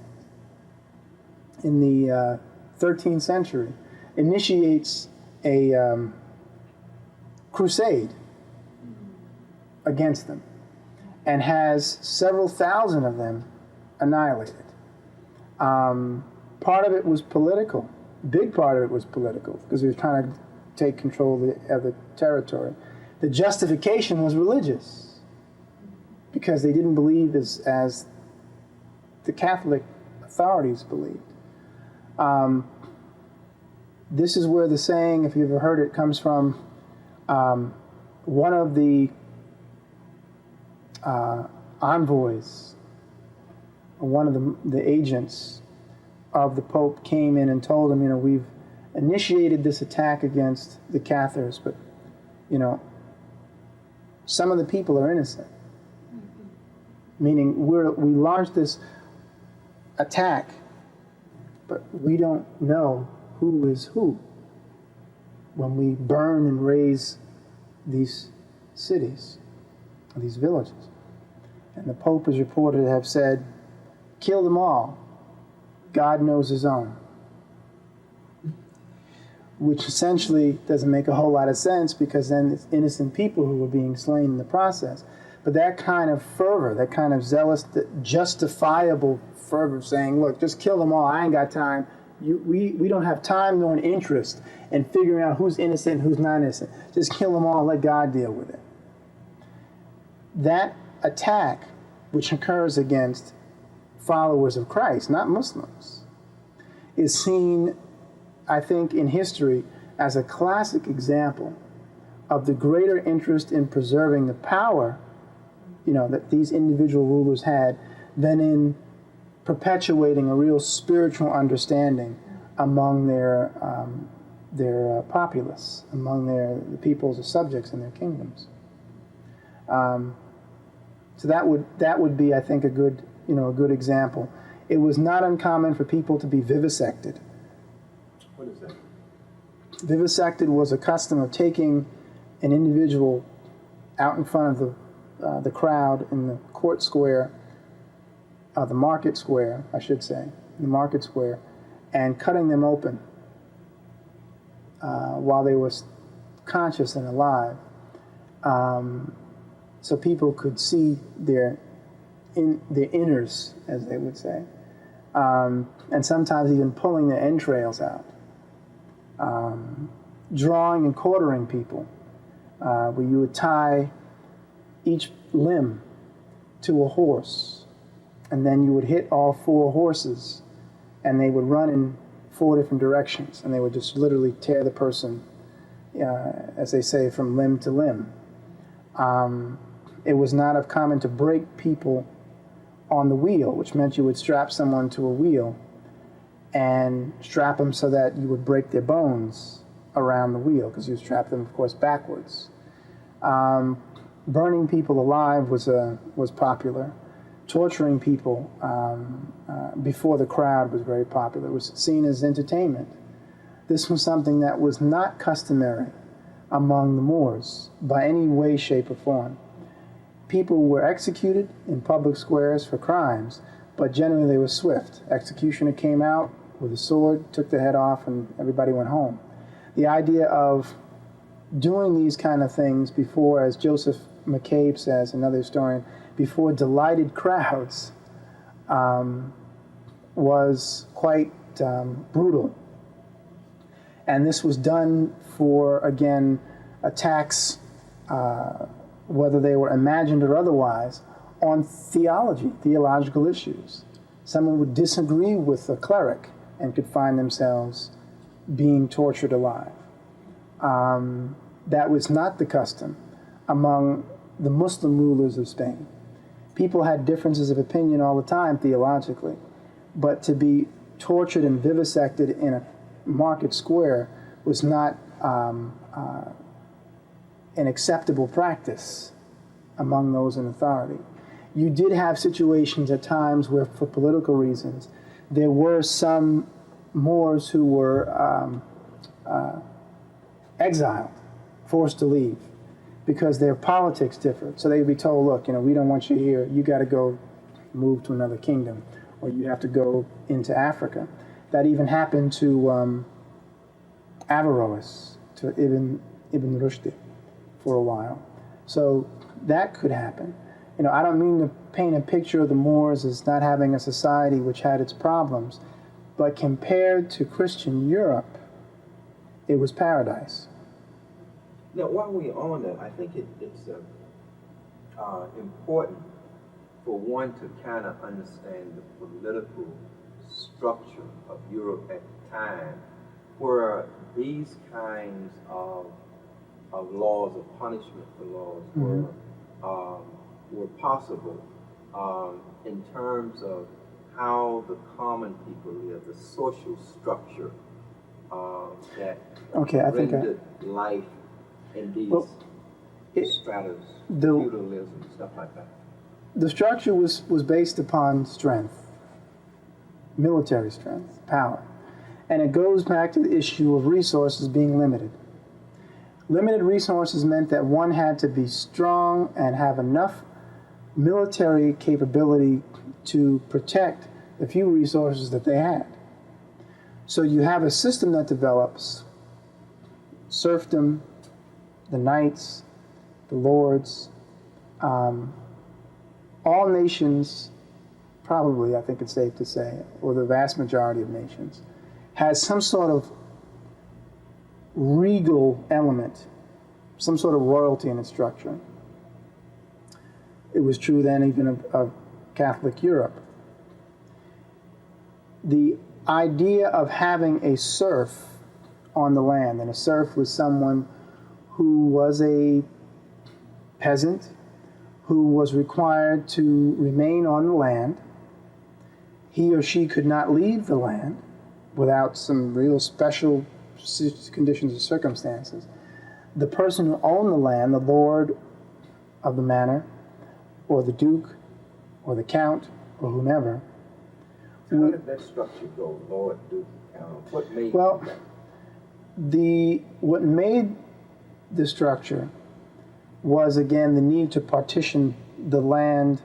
Speaker 2: in the 13th century initiates a crusade against them and has several thousand of them annihilated. Part of it was political. Big part of it was political because he was trying to take control of the territory. The justification was religious because they didn't believe as the Catholic authorities believed. This is where the saying, if you've ever heard it, comes from. One of the envoys, one of the agents of the Pope came in and told him, we've initiated this attack against the Cathars, but, some of the people are innocent. Meaning we launched this attack, but we don't know who is who when we burn and raze these cities, these villages. And the Pope is reported to have said, kill them all. God knows his own. Which essentially doesn't make a whole lot of sense because then it's innocent people who were being slain in the process. But that kind of fervor, that kind of zealous, justifiable fervor saying, look, just kill them all, I ain't got time. We don't have time nor an interest in figuring out who's innocent and who's not innocent. Just kill them all and let God deal with it. That attack, which occurs against followers of Christ, not Muslims, is seen, I think, in history as a classic example of the greater interest in preserving the power, that these individual rulers had than in perpetuating a real spiritual understanding among their populace, among the peoples, the subjects in their kingdoms. So that would be, I think, a good example. It was not uncommon for people to be vivisected.
Speaker 4: What is that?
Speaker 2: Vivisected was a custom of taking an individual out in front of the crowd in the court square, the market square, I should say, the market square, and cutting them open while they were conscious and alive, so people could see their inners, as they would say, and sometimes even pulling their entrails out. Drawing and quartering people, where you would tie each limb to a horse, and then you would hit all 4 horses, and they would run in 4 different directions, and they would just literally tear the person, as they say, from limb to limb. It was not uncommon to break people on the wheel, which meant you would strap someone to a wheel and strap them so that you would break their bones around the wheel, because you strap them, of course, backwards. Burning people alive was popular. Torturing people before the crowd was very popular. It was seen as entertainment. This was something that was not customary among the Moors by any way, shape, or form. People were executed in public squares for crimes, but generally they were swift. Executioner came out with a sword, took the head off, and everybody went home. The idea of doing these kind of things before, as Joseph McCabe says, another historian, before delighted crowds was quite brutal. And this was done for, again, attacks, whether they were imagined or otherwise, on theological issues. Someone would disagree with a cleric and could find themselves being tortured alive. That was not the custom among the Muslim rulers of Spain. People had differences of opinion all the time theologically, but to be tortured and vivisected in a market square was not an acceptable practice among those in authority. You did have situations at times where, for political reasons, there were some Moors who were exiled, forced to leave, because their politics differed. So they'd be told, look, we don't want you here. You got to go move to another kingdom, or you have to go into Africa. That even happened to Averroes, to Ibn Rushd for a while. So that could happen. I don't mean to paint a picture of the Moors as not having a society which had its problems, but compared to Christian Europe, it was paradise.
Speaker 6: Now, while we're on that, I think it's important for one to kind of understand the political structure of Europe at the time, where these kinds of laws of punishment for laws were possible in terms of how the common people live, the social structure that rendered life in these stratas, feudalism, stuff like that.
Speaker 2: The structure was based upon strength, military strength, power. And it goes back to the issue of resources being limited. Limited resources meant that one had to be strong and have enough military capability to protect the few resources that they had. So you have a system that develops serfdom, the knights, the lords, all nations, probably, I think it's safe to say, or the vast majority of nations, has some sort of regal element, some sort of royalty in its structure. It was true then even of Catholic Europe. The idea of having a serf on the land, and a serf was someone who was a peasant, who was required to remain on the land. He or she could not leave the land without some real special conditions or circumstances. The person who owned the land, the lord of the manor, or the duke, or the count, or whomever.
Speaker 6: So how did that structure go, lord, duke, count? What made that?
Speaker 2: What made the structure was, again, the need to partition the land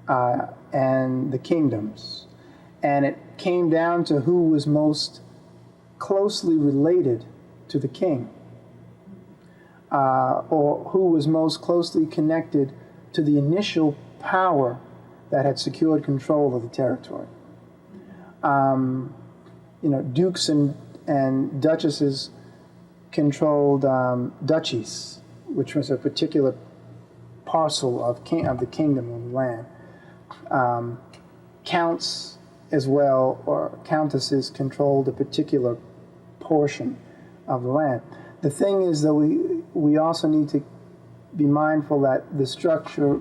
Speaker 2: and the kingdoms. And it came down to who was most closely related to the king, or who was most closely connected to the initial power that had secured control of the territory. Dukes and duchesses controlled duchies, which was a particular parcel of the kingdom of the land. Counts as well, or countesses, controlled a particular portion of the land. The thing is that we also need to be mindful that the structure,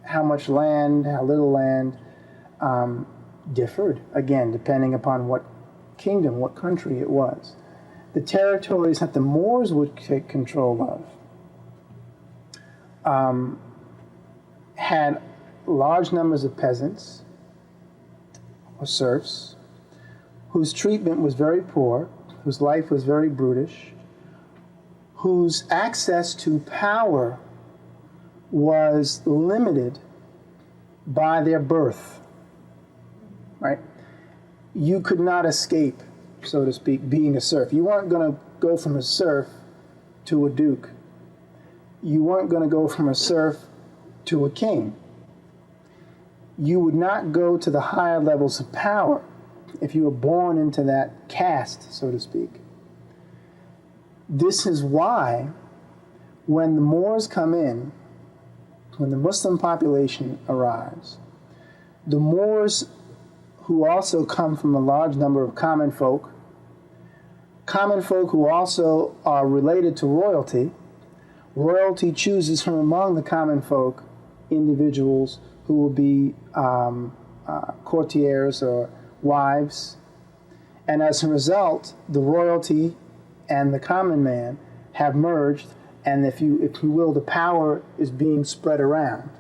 Speaker 2: how much land, how little land, differed, again, depending upon what kingdom, what country it was. The territories that the Moors would take control of had large numbers of peasants or serfs whose treatment was very poor, whose life was very brutish, whose access to power was limited by their birth, right? You could not escape, so to speak, being a serf. You weren't going to go from a serf to a duke. You weren't going to go from a serf to a king. You would not go to the higher levels of power if you were born into that caste, so to speak. This is why when the Moors come in, when the Muslim population arrives, the Moors, who also come from a large number of common folk who also are related to royalty, royalty chooses from among the common folk individuals who will be courtiers or wives. And as a result, the royalty and the common man have merged, And if you will, the power is being spread around.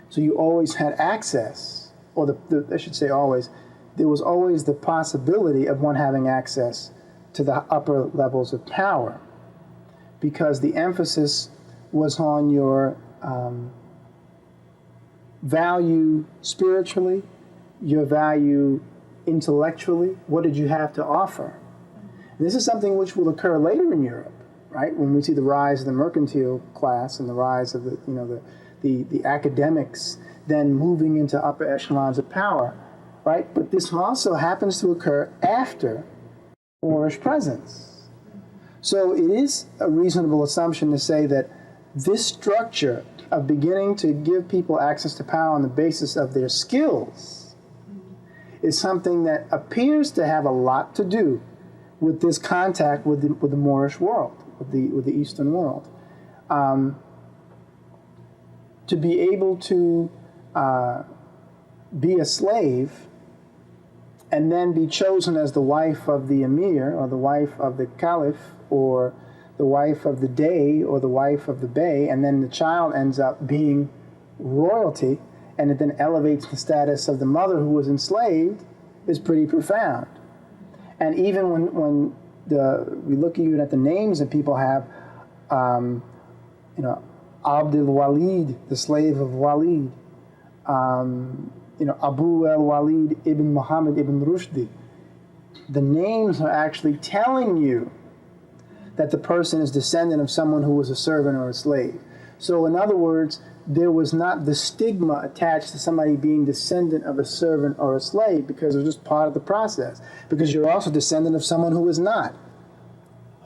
Speaker 2: So you always had access, or I should say always, there was always the possibility of one having access to the upper levels of power, because the emphasis was on your value spiritually, your value intellectually. What did you have to offer? And this is something which will occur later in Europe, right? When we see the rise of the mercantile class and the rise of the academics then moving into upper echelons of power, right? But this also happens to occur after Moorish presence. So it is a reasonable assumption to say that this structure of beginning to give people access to power on the basis of their skills is something that appears to have a lot to do with this contact with the Moorish world, with the Eastern world. To be able to be a slave and then be chosen as the wife of the emir or the wife of the caliph or the wife of the dey or the wife of the bey, and then the child ends up being royalty, and it then elevates the status of the mother who was enslaved, is pretty profound. And even when we look even at the names that people have, Abdul Walid, the slave of Walid, Abu al-Walid ibn Muhammad ibn Rushdi. The names are actually telling you that the person is descendant of someone who was a servant or a slave. So in other words, there was not the stigma attached to somebody being descendant of a servant or a slave, because it was just part of the process. Because you're also descendant of someone who is not.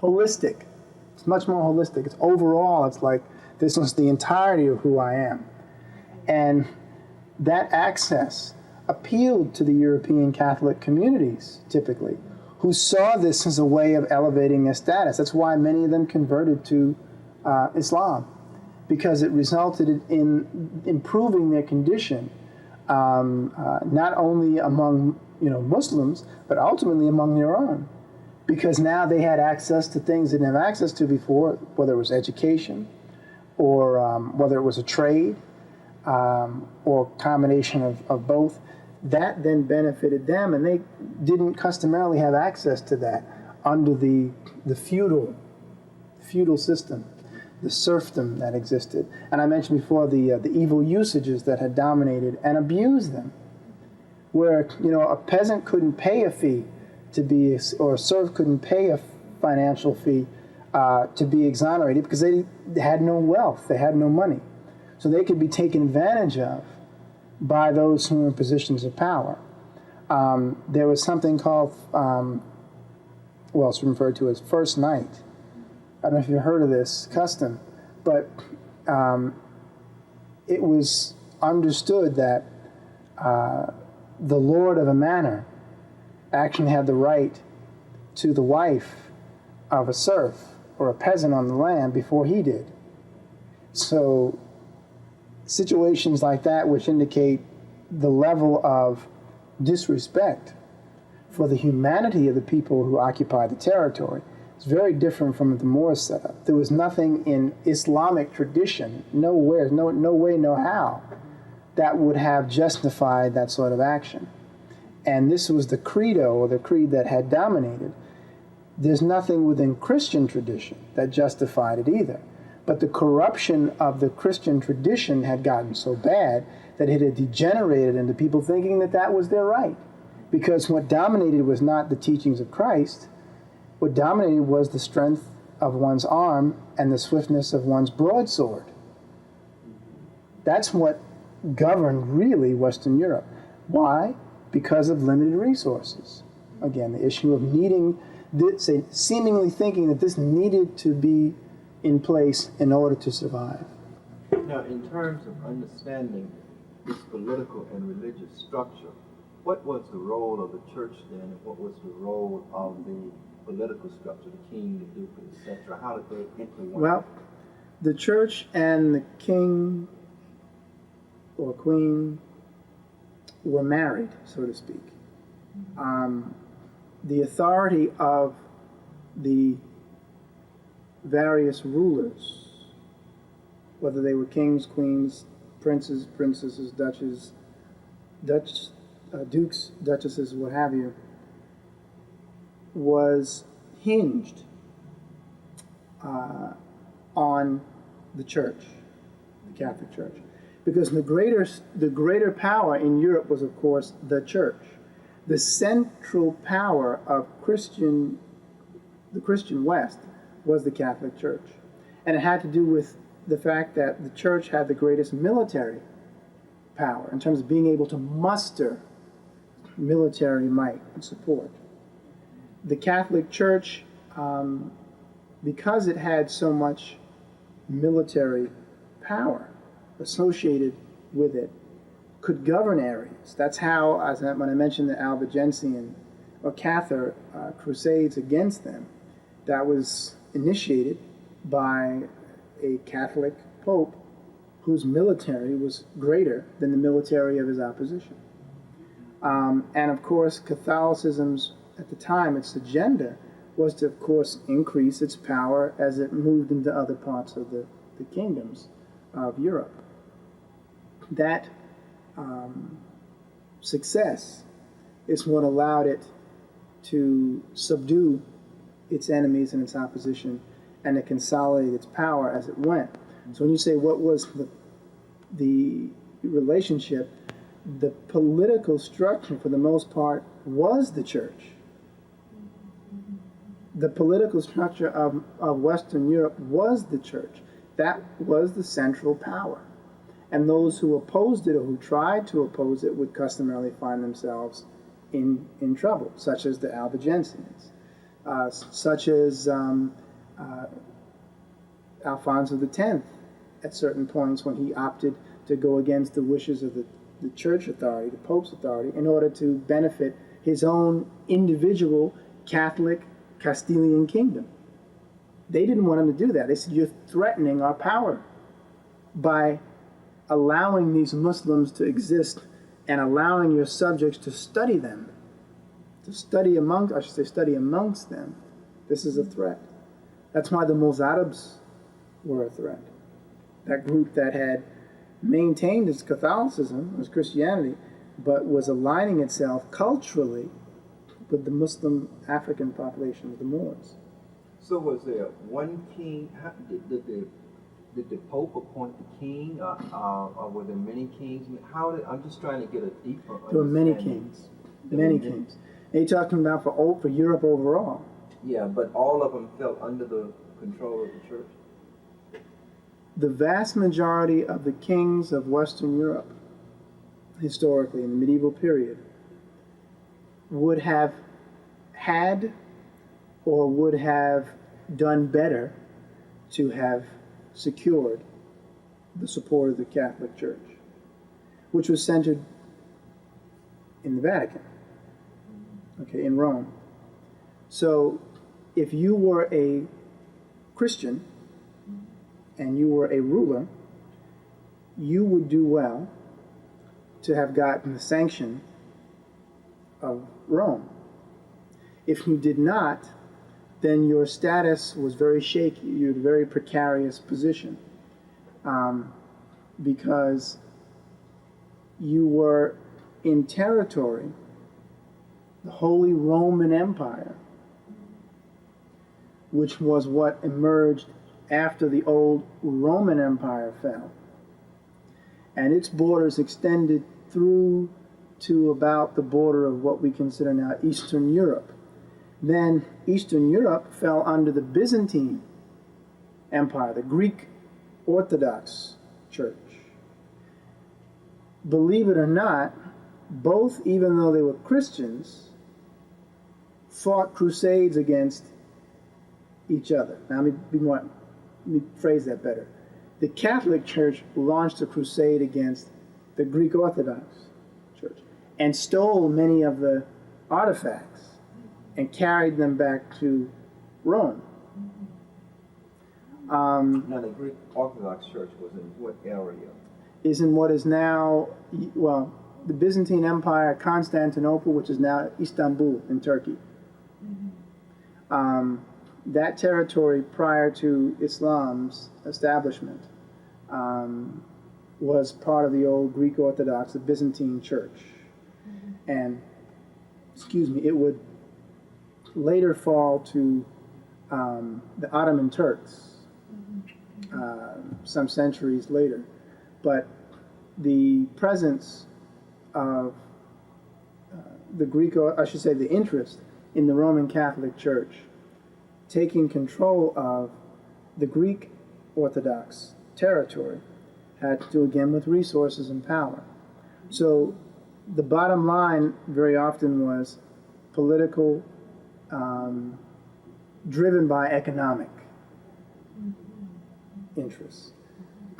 Speaker 2: Holistic. It's much more holistic. It's overall, it's like, this was the entirety of who I am. And that access appealed to the European Catholic communities, typically, who saw this as a way of elevating their status. That's why many of them converted to Islam, because it resulted in improving their condition, not only among Muslims, but ultimately among their own, because now they had access to things they didn't have access to before, whether it was education, or whether it was a trade, or a combination of both. That then benefited them, and they didn't customarily have access to that under the feudal system, the serfdom that existed. And I mentioned before the evil usages that had dominated and abused them, where a peasant couldn't pay a fee to be, or a serf couldn't pay a financial fee to be exonerated, because they had no wealth, they had no money. So they could be taken advantage of by those who were in positions of power. There was something called, it's referred to as first night. I don't know if you've heard of this custom, but it was understood that the lord of a manor actually had the right to the wife of a serf or a peasant on the land before he did. So situations like that, which indicate the level of disrespect for the humanity of the people who occupied the territory, is very different from the Moorish setup. There was nothing in Islamic tradition, no way, no how, that would have justified that sort of action. And this was the credo, or the creed that had dominated. There's nothing within Christian tradition that justified it either. But the corruption of the Christian tradition had gotten so bad that it had degenerated into people thinking that that was their right. Because what dominated was not the teachings of Christ. What dominated was the strength of one's arm and the swiftness of one's broadsword. That's what governed really Western Europe. Why? Because of limited resources. Again, the issue of needing, seemingly thinking that this needed to be in place in order to survive.
Speaker 4: Now, in terms of understanding this political and religious structure, what was the role of the church then, and what was the role of the political structure, the king, the duke, etc.? How did they intertwine?
Speaker 2: Well, the church and the king or queen were married, so to speak. The authority of the various rulers, whether they were kings, queens, princes, princesses, dukes, duchesses, what have you, was hinged on the church, the Catholic Church. Because the greater power in Europe was, of course, the church. The central power of the Christian West was the Catholic Church. And it had to do with the fact that the church had the greatest military power in terms of being able to muster military might and support. The Catholic Church, because it had so much military power associated with it, could govern areas. That's how, when I mentioned the Albigensian or Cathar crusades against them, that was initiated by a Catholic pope whose military was greater than the military of his opposition. And of course, Catholicism's, at the time, its agenda was to, of course, increase its power as it moved into other parts of the kingdoms of Europe. That success is what allowed it to subdue its enemies and its opposition and to consolidate its power as it went. So when you say what was the relationship, the political structure for the most part was the church. The political structure of Western Europe was the church. That was the central power. And those who opposed it or who tried to oppose it would customarily find themselves in trouble, such as the Albigensians, such as Alfonso X at certain points when he opted to go against the wishes of the church authority, the Pope's authority, in order to benefit his own individual Catholic Castilian kingdom. They didn't want him to do that. They said, you're threatening our power by allowing these Muslims to exist and allowing your subjects to study them, study amongst them. This is a threat. That's why the Mozarabs were a threat. That group that had maintained its Catholicism, its Christianity, but was aligning itself culturally with the Muslim African population, with the Moors.
Speaker 4: So was there one king? Did the Pope appoint the king, or were there many kings? I'm just trying to get a deeper understanding.
Speaker 2: There were many kings. Many kings. And you're talking about for Europe overall.
Speaker 4: Yeah, but all of them fell under the control of the church?
Speaker 2: The vast majority of the kings of Western Europe, historically, in the medieval period, would have had or would have done better to have secured the support of the Catholic Church, which was centered in the Vatican, in Rome. So if you were a Christian and you were a ruler, you would do well to have gotten the sanction of Rome. If you did not, then your status was very shaky. You had a very precarious position because you were in territory, the Holy Roman Empire, which was what emerged after the old Roman Empire fell. And its borders extended through to about the border of what we consider now Eastern Europe. Then Eastern Europe fell under the Byzantine Empire, the Greek Orthodox Church. Believe it or not, both, even though they were Christians, fought crusades against each other. Now let me phrase that better. The Catholic Church launched a crusade against the Greek Orthodox Church and stole many of the artifacts and carried them back to Rome.
Speaker 4: Now the Greek Orthodox Church was in what area?
Speaker 2: Is in what is now, the Byzantine Empire, Constantinople, which is now Istanbul in Turkey. that territory prior to Islam's establishment was part of the old Greek Orthodox, the Byzantine Church. And, excuse me, it would later fall to the Ottoman Turks some centuries later. But the presence of the Greek, or I should say the interest in the Roman Catholic Church taking control of the Greek Orthodox territory had to do again with resources and power. So the bottom line very often was political, driven by economic interests.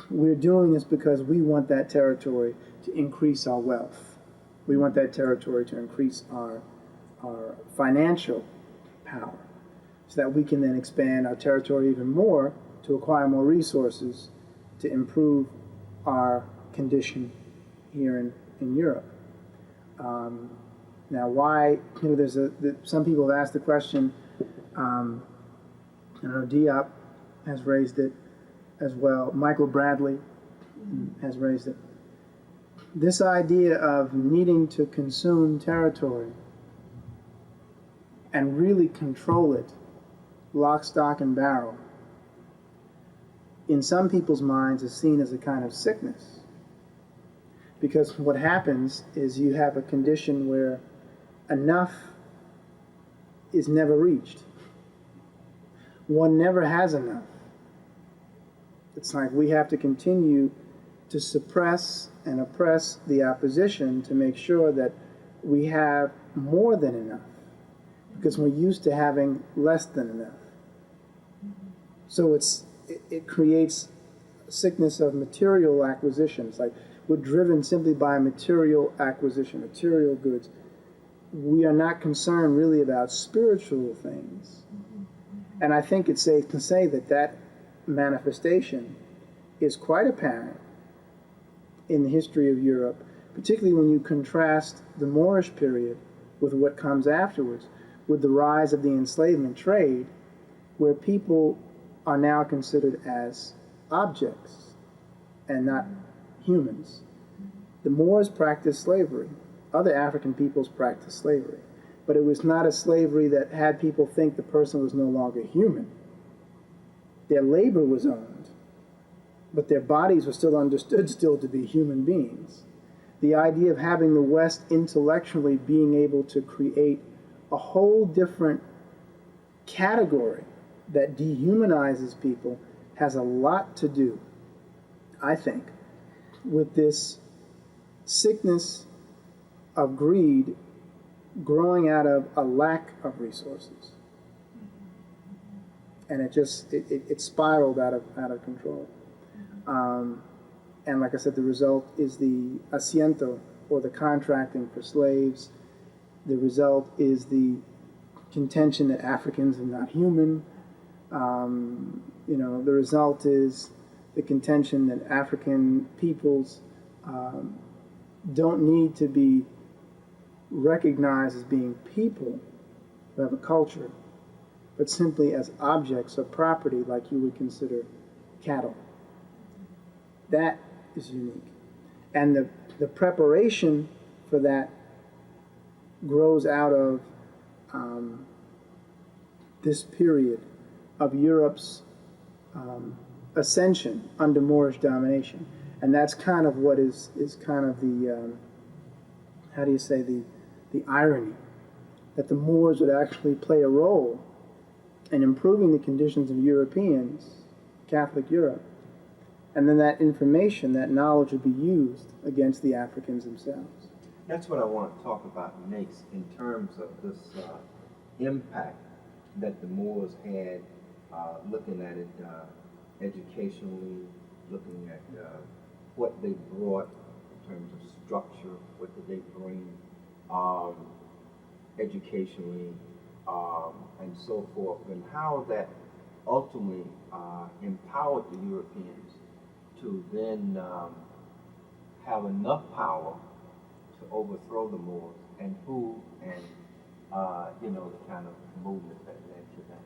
Speaker 2: We're doing this because we want that territory to increase our wealth. We want that territory to increase our financial power so that we can then expand our territory even more to acquire more resources to improve our condition here in Europe. Now, why, there's some people have asked the question, I know Diop has raised it as well, Michael Bradley has raised it. This idea of needing to consume territory and really control it, lock, stock, and barrel, in some people's minds is seen as a kind of sickness. Because what happens is you have a condition where enough is never reached. One never has enough. It's like we have to continue to suppress and oppress the opposition to make sure that we have more than enough, because we're used to having less than enough. So it creates a sickness of material acquisitions. Like we're driven simply by material acquisition, material goods. We are not concerned really about spiritual things. And I think it's safe to say that that manifestation is quite apparent in the history of Europe, particularly when you contrast the Moorish period with what comes afterwards, with the rise of the enslavement trade, where people are now considered as objects and not humans. The Moors practiced slavery. Other African peoples practiced slavery. But it was not a slavery that had people think the person was no longer human. Their labor was owned, but their bodies were still understood still to be human beings. The idea of having the West intellectually being able to create a whole different category that dehumanizes people has a lot to do, I think, with this sickness of greed growing out of a lack of resources. And it spiraled out of control. And like I said, the result is the asiento, or the contracting for slaves. The result is the contention that Africans are not human. The result is the contention that African peoples don't need to be recognized as being people who have a culture, but simply as objects of property like you would consider cattle. That is unique. And the preparation for that grows out of this period of Europe's ascension under Moorish domination. And that's kind of what is kind of the, the irony, that the Moors would actually play a role in improving the conditions of Europeans, Catholic Europe, and then that information, that knowledge would be used against the Africans themselves.
Speaker 4: That's what I want to talk about next in terms of this impact that the Moors had, looking at it educationally, looking at what they brought in terms of structure, what did they bring educationally, and so forth, and how that ultimately empowered the Europeans to then have enough power to overthrow the Moors, and the kind of movement that led to that.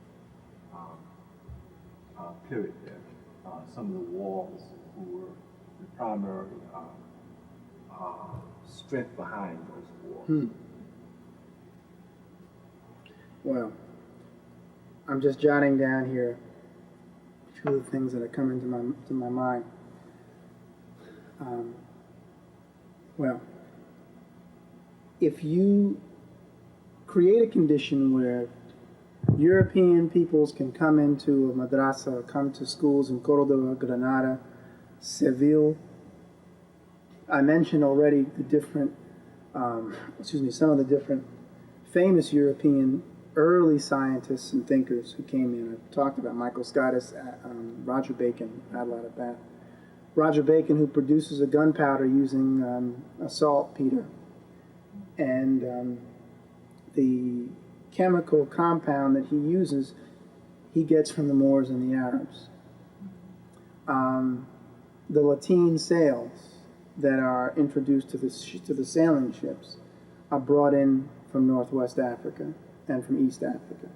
Speaker 4: period there. Some of the walls who were the primary strength behind those walls.
Speaker 2: Well, I'm just jotting down here a few of the things that are coming to my mind. Well, if you create a condition where European peoples can come into a madrasa or come to schools in Cordoba, Granada, Seville. I mentioned already the different, some of the different famous European early scientists and thinkers who came in. I've talked about Michael Scottus, Roger Bacon, had a lot of that. Roger Bacon, who produces a gunpowder using a saltpeter, and the chemical compound that he uses, he gets from the Moors and the Arabs. The lateen sails that are introduced to the sailing ships are brought in from Northwest Africa and from East Africa.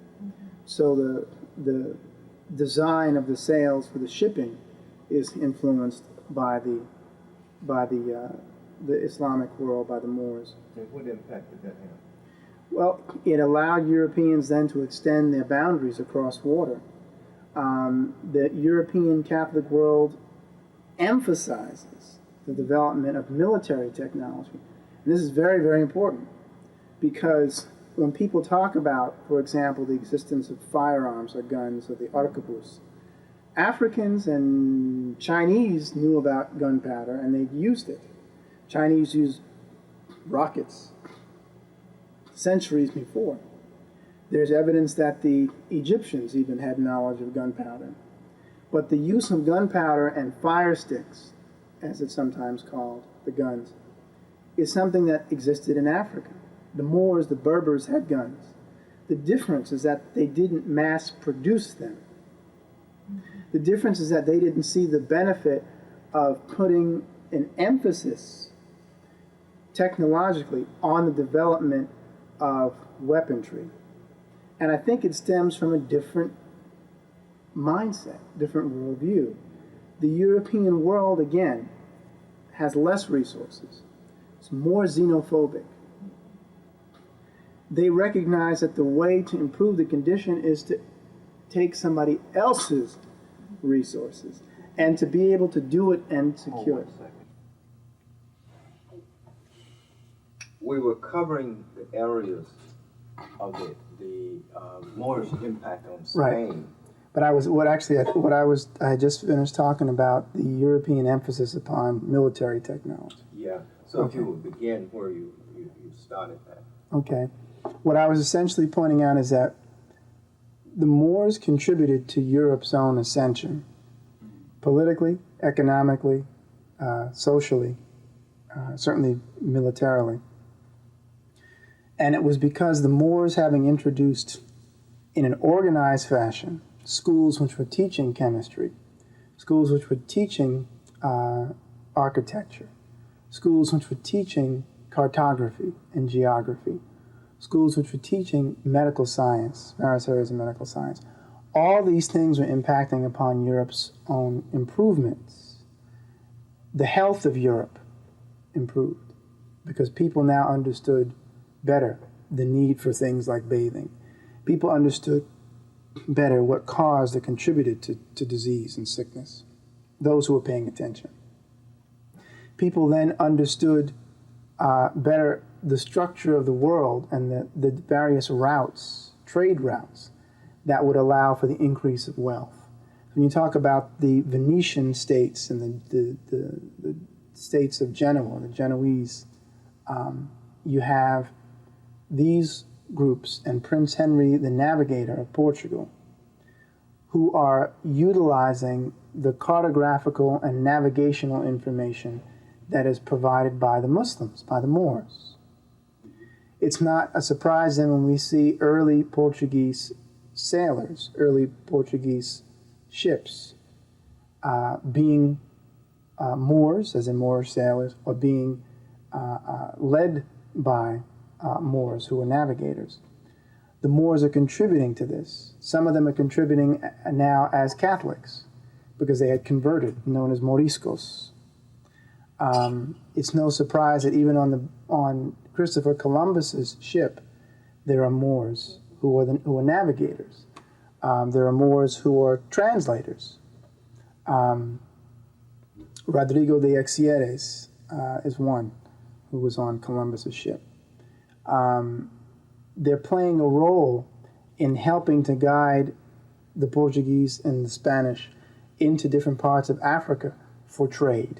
Speaker 2: So the design of the sails for the shipping is influenced by the Islamic world, by the Moors.
Speaker 4: And what impact did that have?
Speaker 2: Well, it allowed Europeans then to extend their boundaries across water. The European Catholic world emphasizes the development of military technology. And this is very, very important, because when people talk about, for example, the existence of firearms or guns or the arquebus, Africans and Chinese knew about gunpowder and they used it. Chinese used rockets centuries before. There's evidence that the Egyptians even had knowledge of gunpowder. But the use of gunpowder and fire sticks, as it's sometimes called, the guns, is something that existed in Africa. The Moors, the Berbers, had guns. The difference is that they didn't mass produce them. The difference is that they didn't see the benefit of putting an emphasis technologically on the development of weaponry. And I think it stems from a different mindset, different worldview. The European world, again, has less resources. It's more xenophobic. They recognize that the way to improve the condition is to take somebody else's resources and to be able to do it and secure it.
Speaker 4: We were covering the areas of the Moorish impact on Spain.
Speaker 2: Right. But I just finished talking about the European emphasis upon military technology.
Speaker 4: Yeah. So
Speaker 2: Okay.
Speaker 4: if you would begin where you started that.
Speaker 2: Okay. What I was essentially pointing out is that the Moors contributed to Europe's own ascension, politically, economically, socially, certainly militarily. And it was because the Moors, having introduced in an organized fashion schools which were teaching chemistry, schools which were teaching architecture, schools which were teaching cartography and geography, schools which were teaching medical science, various areas of medical science. All these things were impacting upon Europe's own improvements. The health of Europe improved because people now understood better the need for things like bathing. People understood better what caused or contributed to disease and sickness, those who were paying attention. People then understood better the structure of the world and the various routes, trade routes, that would allow for the increase of wealth. When you talk about the Venetian states and the states of Genoa, the Genoese, you have these groups and Prince Henry, the navigator of Portugal, who are utilizing the cartographical and navigational information that is provided by the Muslims, by the Moors. It's not a surprise then when we see early Portuguese sailors, early Portuguese ships being Moors, as in Moorish sailors, or being led by Moors who were navigators. The Moors are contributing to this. Some of them are contributing now as Catholics because they had converted, known as Moriscos. It's no surprise that even on Christopher Columbus's ship, there are Moors who are navigators. There are Moors who are translators. Rodrigo de Exieres is one who was on Columbus's ship. They're playing a role in helping to guide the Portuguese and the Spanish into different parts of Africa for trade,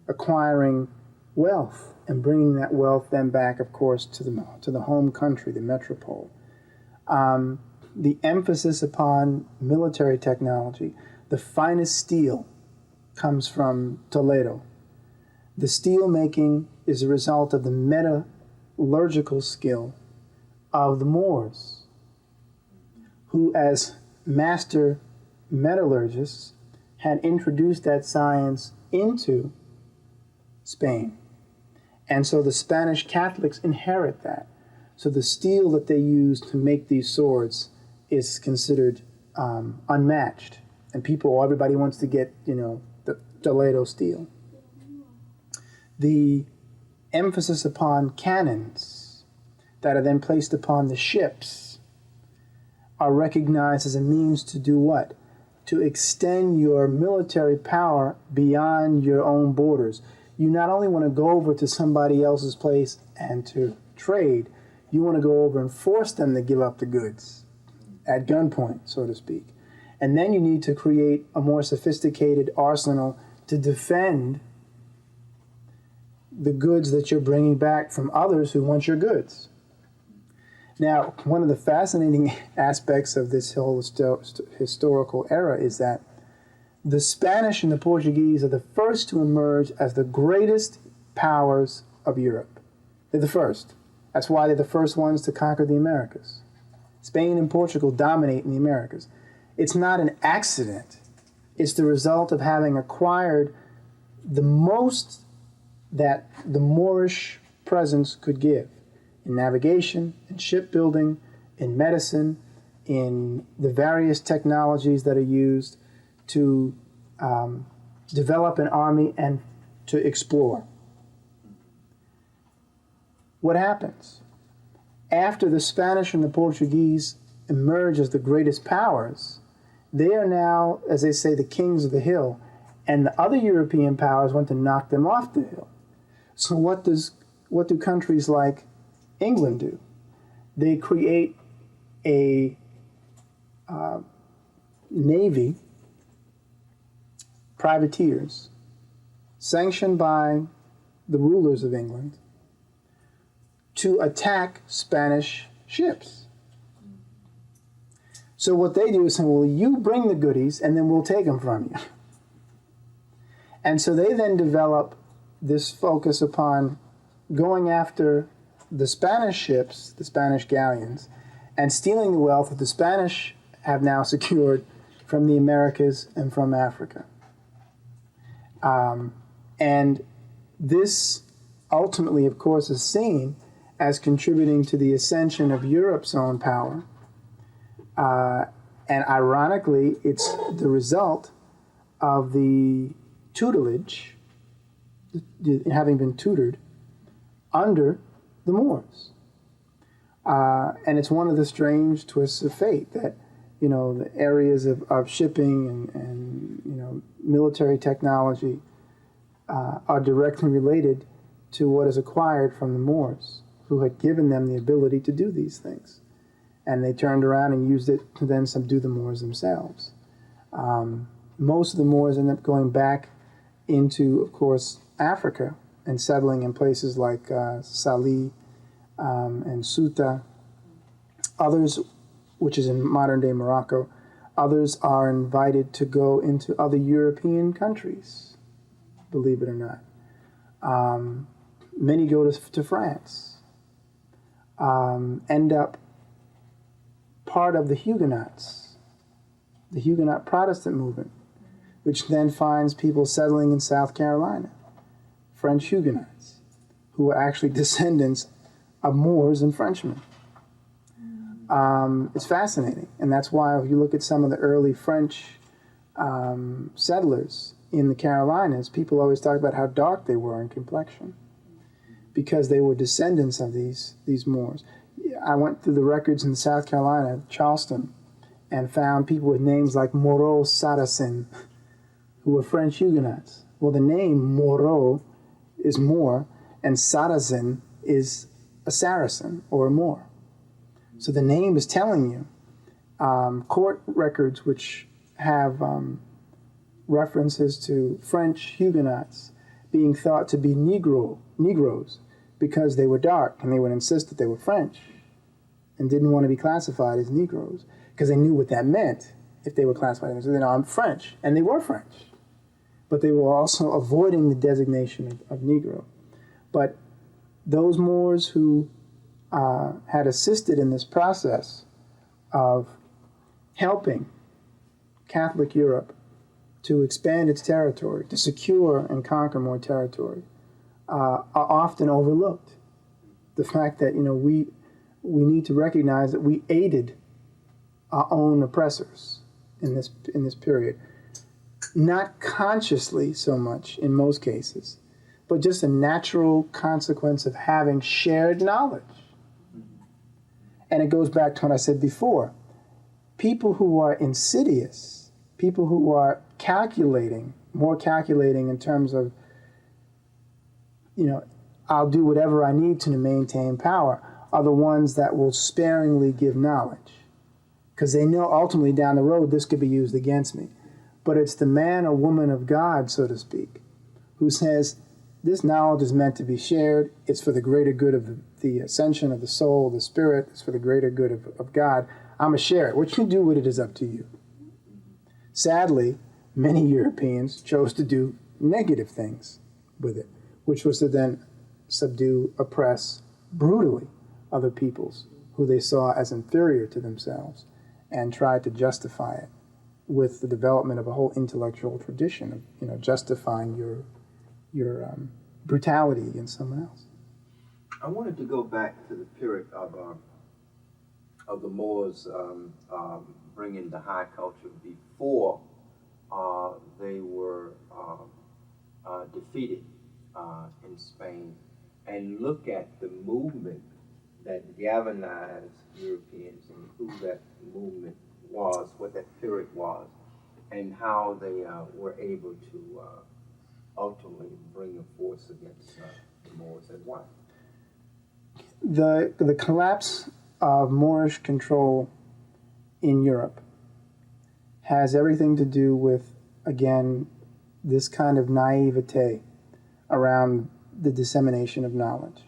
Speaker 2: acquiring wealth and bringing that wealth then back, of course, to the home country, the metropole. The emphasis upon military technology, the finest steel comes from Toledo. The steel making is a result of the metallurgical skill of the Moors, who as master metallurgists had introduced that science into Spain. And so the Spanish Catholics inherit that. So the steel that they use to make these swords is considered unmatched. And everybody wants to get, the Toledo steel. The emphasis upon cannons that are then placed upon the ships are recognized as a means to do what? To extend your military power beyond your own borders. You not only want to go over to somebody else's place and to trade, you want to go over and force them to give up the goods at gunpoint, so to speak. And then you need to create a more sophisticated arsenal to defend the goods that you're bringing back from others who want your goods. Now, one of the fascinating aspects of this whole historical era is that the Spanish and the Portuguese are the first to emerge as the greatest powers of Europe. They're the first. That's why they're the first ones to conquer the Americas. Spain and Portugal dominate in the Americas. It's not an accident. It's the result of having acquired the most that the Moorish presence could give in navigation, in shipbuilding, in medicine, in the various technologies that are used to develop an army and to explore. What happens? After the Spanish and the Portuguese emerge as the greatest powers, they are now, as they say, the kings of the hill, and the other European powers want to knock them off the hill. So what do countries like England do? They create a navy, privateers, sanctioned by the rulers of England, to attack Spanish ships. So what they do is say, well, you bring the goodies and then we'll take them from you. And so they then develop this focus upon going after the Spanish ships, the Spanish galleons, and stealing the wealth that the Spanish have now secured from the Americas and from Africa. And this ultimately, of course, is seen as contributing to the ascension of Europe's own power. And ironically, it's the result of the tutelage, having been tutored, under the Moors. And it's one of the strange twists of fate that, the areas of shipping and military technology are directly related to what is acquired from the Moors, who had given them the ability to do these things. And they turned around and used it to then subdue the Moors themselves. Most of the Moors end up going back into, of course, Africa and settling in places like Salih and Ceuta. Others, which is in modern-day Morocco, others are invited to go into other European countries, believe it or not. Many go to France, end up part of the Huguenots, the Huguenot Protestant movement, which then finds people settling in South Carolina, French Huguenots, who are actually descendants of Moors and Frenchmen. It's fascinating. And that's why if you look at some of the early French settlers in the Carolinas, people always talk about how dark they were in complexion because they were descendants of these Moors. I went through the records in South Carolina, Charleston, and found people with names like Moreau Saracen, who were French Huguenots. Well, the name Moreau is Moor, and Saracen is a Saracen or a Moor. So the name is telling you. Court records which have references to French Huguenots being thought to be Negroes because they were dark, and they would insist that they were French and didn't want to be classified as Negroes because they knew what that meant if they were classified as, I'm French, and they were French. But they were also avoiding the designation of Negro. But those Moors who had assisted in this process of helping Catholic Europe to expand its territory, to secure and conquer more territory, are often overlooked. The fact that we need to recognize that we aided our own oppressors in this period, not consciously so much in most cases, but just a natural consequence of having shared knowledge. And it goes back to what I said before. People who are insidious, people who are more calculating in terms of, I'll do whatever I need to maintain power, are the ones that will sparingly give knowledge. Because they know ultimately down the road this could be used against me. But it's the man or woman of God, so to speak, who says, this knowledge is meant to be shared. It's for the greater good of the ascension of the soul, the spirit. It's for the greater good of God. I'm going to share it. What you do with it is up to you. Sadly, many Europeans chose to do negative things with it, which was to then subdue, oppress brutally other peoples who they saw as inferior to themselves and tried to justify it with the development of a whole intellectual tradition of justifying your brutality against someone else.
Speaker 4: I wanted to go back to the period of the Moors bringing the high culture before they were defeated in Spain, and look at the movement that galvanized Europeans and who that movement was, what that period was, and how they were able to ultimately bring a force against the Moors and why.
Speaker 2: The collapse of Moorish control in Europe has everything to do with, again, this kind of naivete around the dissemination of knowledge.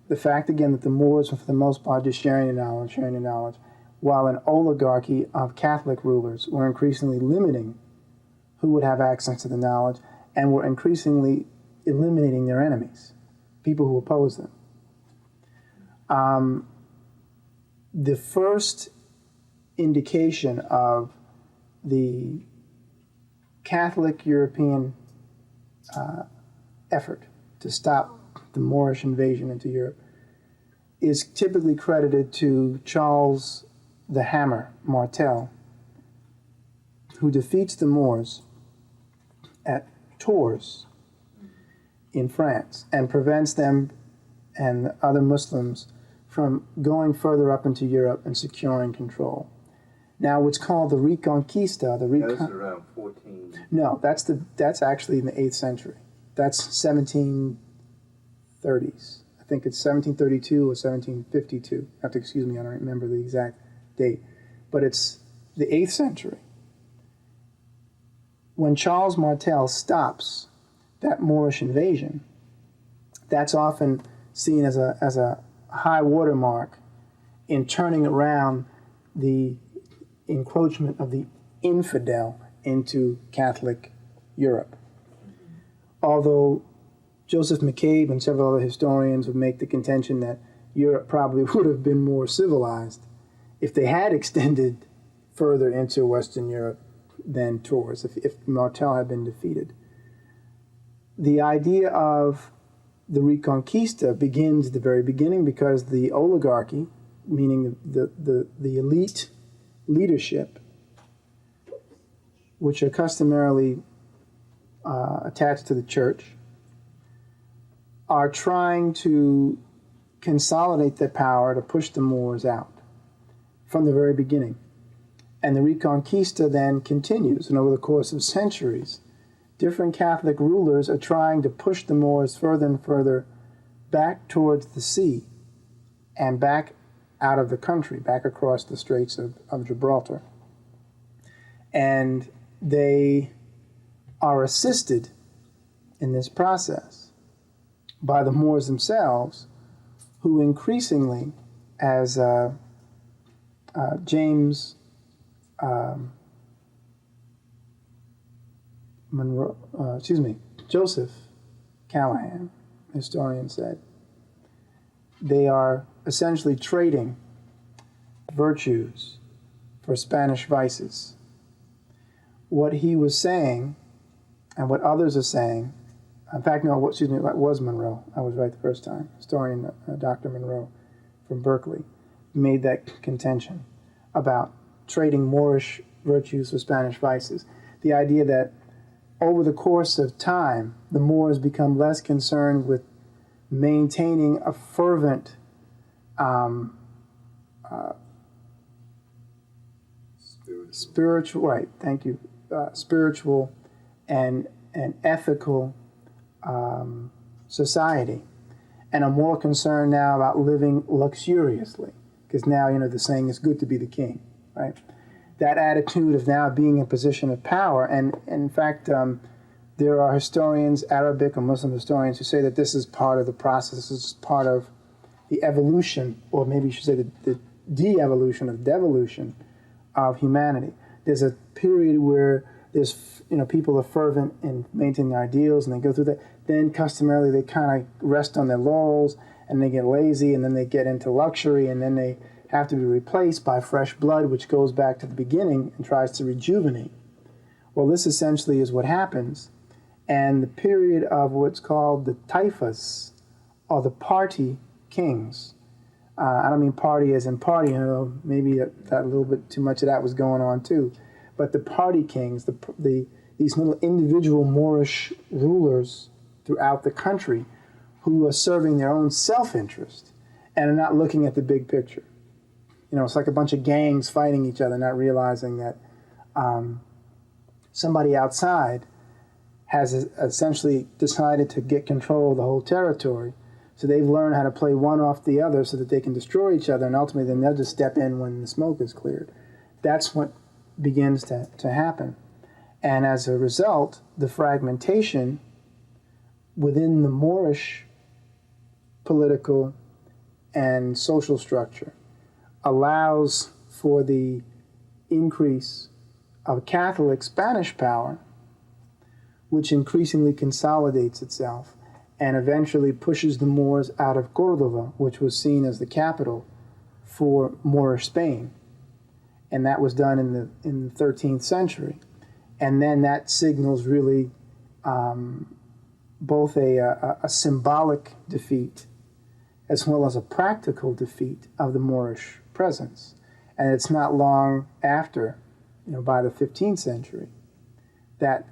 Speaker 2: The fact, again, that the Moors were for the most part just sharing the knowledge, while an oligarchy of Catholic rulers were increasingly limiting who would have access to the knowledge and were increasingly eliminating their enemies, people who opposed them. The first indication of the Catholic European effort to stop the Moorish invasion into Europe is typically credited to Charles the Hammer Martel, who defeats the Moors at Tours in France and prevents them and other Muslims from going further up into Europe and securing control. Now, what's called the Reconquista,
Speaker 4: That was around 14.
Speaker 2: No, that's actually in the 8th century. That's 1730s. I think it's 1732 or 1752. You have to excuse me, I don't remember the exact date. But it's the 8th century. When Charles Martel stops that Moorish invasion, that's often seen as a high watermark in turning around the encroachment of the infidel into Catholic Europe. Although Joseph McCabe and several other historians would make the contention that Europe probably would have been more civilized if they had extended further into Western Europe than Tours, if Martel had been defeated. The idea of the Reconquista begins at the very beginning because the oligarchy, meaning the elite leadership, which are customarily attached to the church, are trying to consolidate their power to push the Moors out from the very beginning. And the Reconquista then continues, and over the course of centuries, different Catholic rulers are trying to push the Moors further and further back towards the sea and back out of the country, back across the Straits of Gibraltar. And they are assisted in this process by the Moors themselves, who increasingly, as Joseph Callahan, historian, said, they are essentially trading virtues for Spanish vices. What he was saying, and what others are saying, in fact, no, excuse me, it was Monroe. I was right the first time. Historian Dr. Monroe from Berkeley made that contention about trading Moorish virtues for Spanish vices. The idea that over the course of time, the Moors become less concerned with maintaining a fervent spiritual, right, thank you, spiritual and ethical society, and are more concerned now about living luxuriously, because now, you know, the saying is good to be the king, right? That attitude of now being in a position of power, and in fact, there are historians, Arabic and Muslim historians, who say that this is part of the process, this is part of the evolution, or maybe you should say the de-evolution, of devolution of humanity. There's a period where there's, you know, people are fervent in maintaining their ideals, and they go through that. Then customarily they kind of rest on their laurels, and they get lazy, and then they get into luxury, and then they have to be replaced by fresh blood, which goes back to the beginning and tries to rejuvenate. Well, this essentially is what happens. And the period of what's called the taifas, or the party kings. I don't mean party as in party, you know, maybe that a little bit too much of that was going on too. But the party kings, these little individual Moorish rulers throughout the country who are serving their own self-interest and are not looking at the big picture. You know, it's like a bunch of gangs fighting each other, not realizing that somebody outside has essentially decided to get control of the whole territory. So they've learned how to play one off the other so that they can destroy each other, and ultimately then they'll just step in when the smoke is cleared. That's what begins to happen. And as a result, the fragmentation within the Moorish political and social structure allows for the increase of Catholic Spanish power, which increasingly consolidates itself and eventually pushes the Moors out of Cordova, which was seen as the capital for Moorish Spain. And that was done in the 13th century. And then that signals really both a symbolic defeat as well as a practical defeat of the Moorish presence. And it's not long after, you know, by the 15th century, that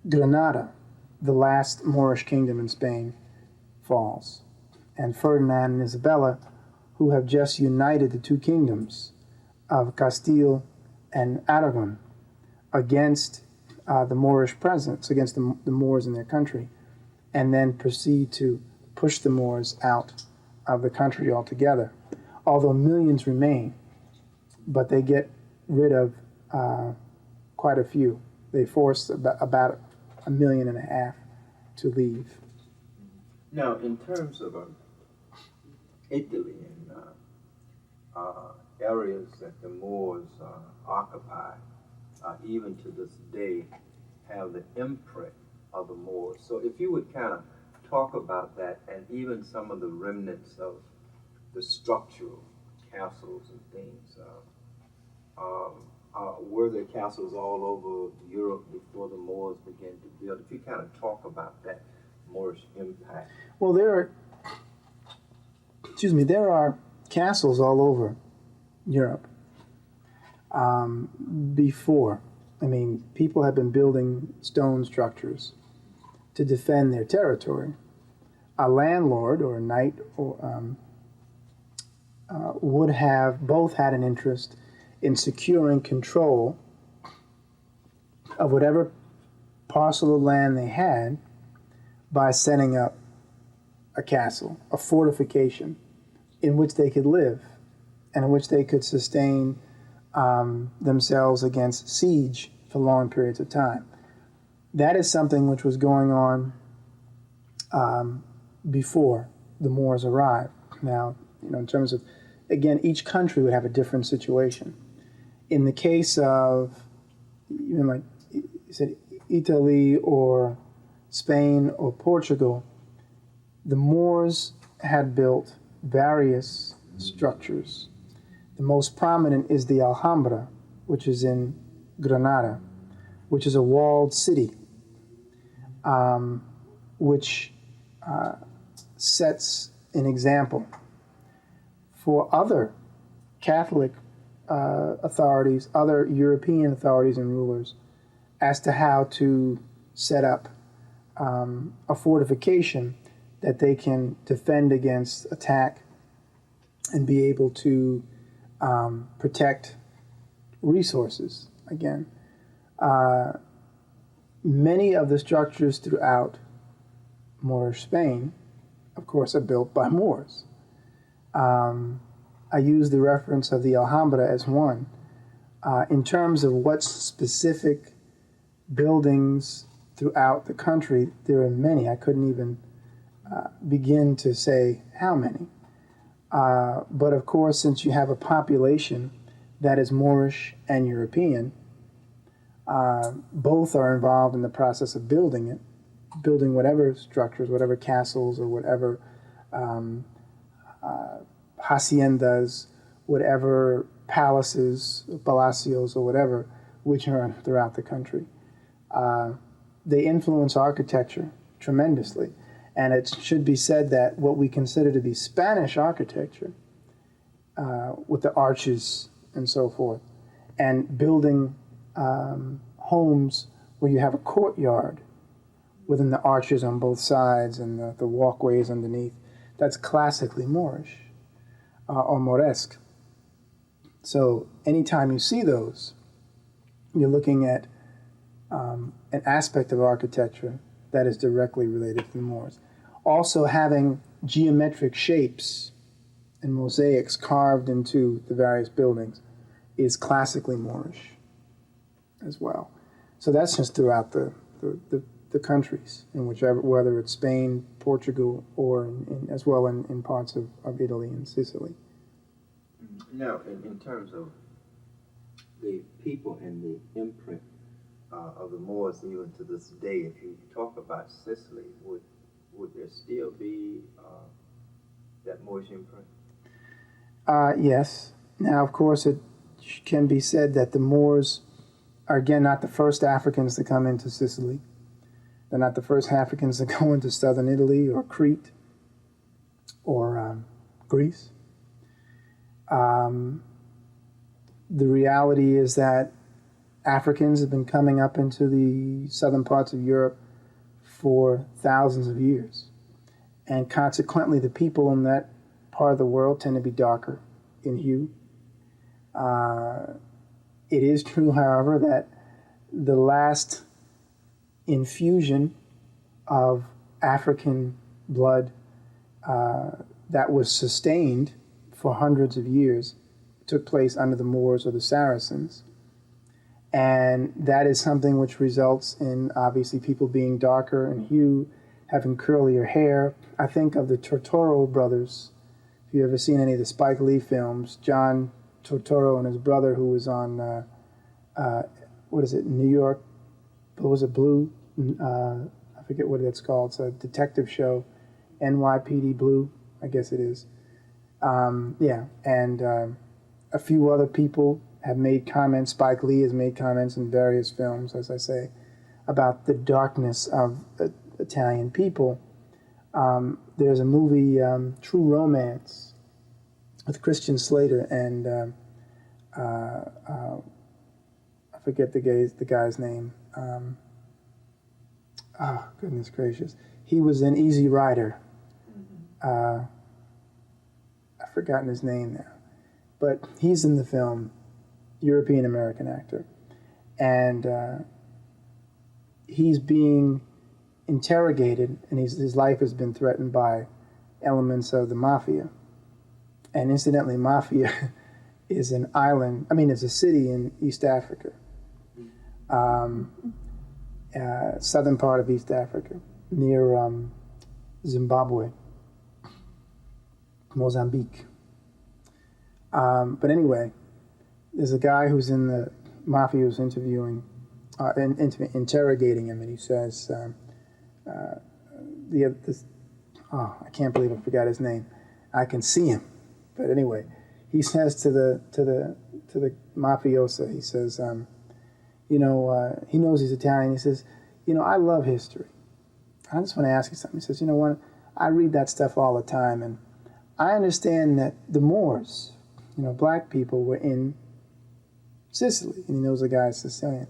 Speaker 2: Granada, the last Moorish kingdom in Spain, falls. And Ferdinand and Isabella, who have just united the two kingdoms of Castile and Aragon against the Moorish presence, against the Moors in their country, and then proceed to push the Moors out of the country altogether. Although millions remain, but they get rid of quite a few. They force about 1.5 million to leave.
Speaker 4: Now, in terms of Italy and areas that the Moors occupy, even to this day, have the imprint of the Moors. So if you would kind of talk about that, and even some of the remnants of the structural castles and things. Were there castles all over Europe before the Moors began to build? If you kind of talk about that Moorish impact.
Speaker 2: Well, there are castles all over Europe before. I mean, people have been building stone structures to defend their territory. A landlord or a knight or, would have both had an interest in securing control of whatever parcel of land they had by setting up a castle, a fortification in which they could live and in which they could sustain themselves against siege for long periods of time. That is something which was going on before the Moors arrived. Now, in terms of, again, each country would have a different situation. In the case of, even like you said, Italy or Spain or Portugal, the Moors had built various structures. The most prominent is the Alhambra, which is in Granada, which is a walled city, which sets an example for other Catholic authorities, other European authorities and rulers, as to how to set up a fortification that they can defend against attack and be able to protect resources. Again, many of the structures throughout Moorish Spain, of course, are built by Moors. I use the reference of the Alhambra as one. In terms of what specific buildings throughout the country, there are many. I couldn't even begin to say how many. But of course, since you have a population that is Moorish and European, both are involved in the process of building it, building whatever structures, whatever castles or whatever haciendas, whatever palaces, palacios or whatever, which are throughout the country. They influence architecture tremendously. And it should be said that what we consider to be Spanish architecture, with the arches and so forth, and building homes where you have a courtyard within the arches on both sides and the walkways underneath, that's classically Moorish or Moresque. So anytime you see those, you're looking at an aspect of architecture that is directly related to the Moors. Also having geometric shapes and mosaics carved into the various buildings is classically Moorish as well. So that's just throughout the countries, in whichever, whether it's Spain, Portugal, or as well in parts of Italy and Sicily.
Speaker 4: Now, in terms of the people and the imprint of the Moors, even to this day, if you talk about Sicily, would there still be that Moorish imprint?
Speaker 2: Yes. Now, of course, it can be said that the Moors are, again, not the first Africans to come into Sicily. They're not the first Africans to go into southern Italy or Crete or Greece. The reality is that Africans have been coming up into the southern parts of Europe for thousands of years. And consequently, the people in that part of the world tend to be darker in hue. It is true, however, that the last infusion of African blood that was sustained for hundreds of years took place under the Moors or the Saracens. And that is something which results in, obviously, people being darker in hue, having curlier hair. I think of the Tortoro brothers. If you've ever seen any of the Spike Lee films, John Tortoro and his brother, who was on, New York, what was it, Blue? I forget what it's called. It's a detective show, NYPD Blue, I guess it is. And a few other people have made comments. Spike Lee has made comments in various films, as I say, about the darkness of Italian people. There's a movie, True Romance, with Christian Slater and I forget the guy's name. Oh, goodness gracious. He was in Easy Rider. I've forgotten his name now. But he's in the film, European-American actor. And he's being interrogated, and his life has been threatened by elements of the mafia. And incidentally, mafia is an island, it's a city in East Africa. Southern part of East Africa, near Zimbabwe, Mozambique. But anyway, there's a guy who's in the mafia who's interrogating him, and he says, I can't believe I forgot his name. I can see him, but anyway, he says to the mafioso, he says, he knows he's Italian. He says, I love history. I just want to ask you something. He says, I read that stuff all the time, and I understand that the Moors, black people, were in Sicily, and he knows a guy is Sicilian.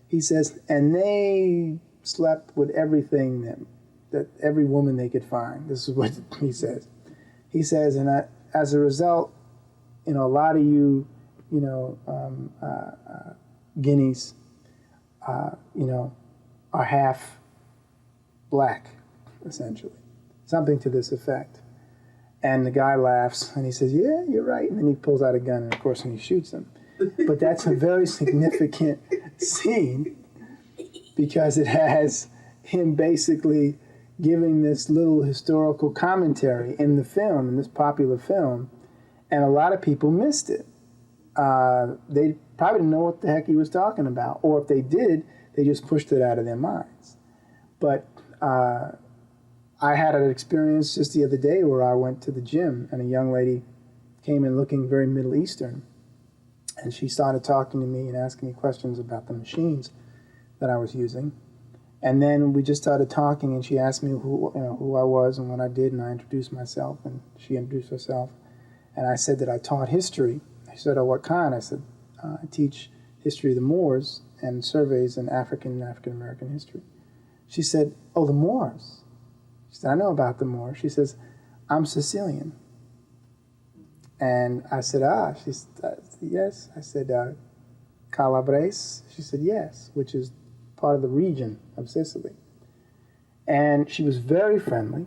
Speaker 2: He says, and they slept with everything that every woman they could find. This is what he says. He says, and as a result, a lot of you, Guineas, are half black, essentially. Something to this effect. And the guy laughs, and he says, yeah, you're right. And then he pulls out a gun, and of course, he shoots him. But that's a very significant scene because it has him basically giving this little historical commentary in the film, in this popular film, and a lot of people missed it. They probably didn't know what the heck he was talking about, or if they did, they just pushed it out of their minds. But I had an experience just the other day where I went to the gym, and a young lady came in looking very Middle Eastern, and she started talking to me and asking me questions about the machines that I was using. And then we just started talking, and she asked me who I was and what I did, and I introduced myself, and she introduced herself. And I said that I taught history. She said, oh, what kind? I said, I teach history of the Moors and surveys in African-American history. She said, oh, the Moors. She said, I know about the Moors. She says, I'm Sicilian. And I said, she said, yes. I said, Calabrese? She said, yes, which is part of the region of Sicily. And she was very friendly.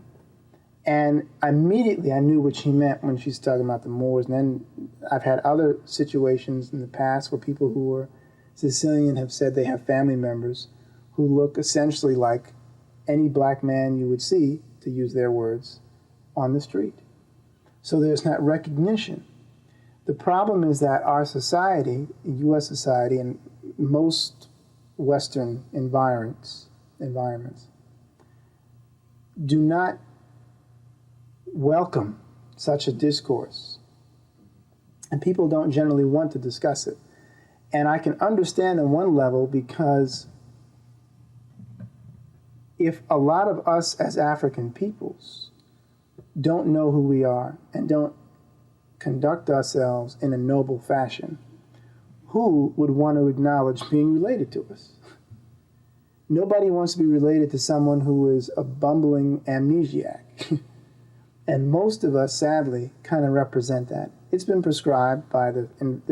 Speaker 2: And immediately I knew what she meant when she's talking about the Moors. And then I've had other situations in the past where people who were Sicilian have said they have family members who look essentially like any black man you would see, to use their words, on the street. So there's not recognition. The problem is that our society, U.S. society, and most Western environments do not welcome such a discourse. And people don't generally want to discuss it. And I can understand on one level, because if a lot of us as African peoples don't know who we are and don't conduct ourselves in a noble fashion, who would want to acknowledge being related to us? Nobody wants to be related to someone who is a bumbling amnesiac. And most of us, sadly, kind of represent that. It's been prescribed by the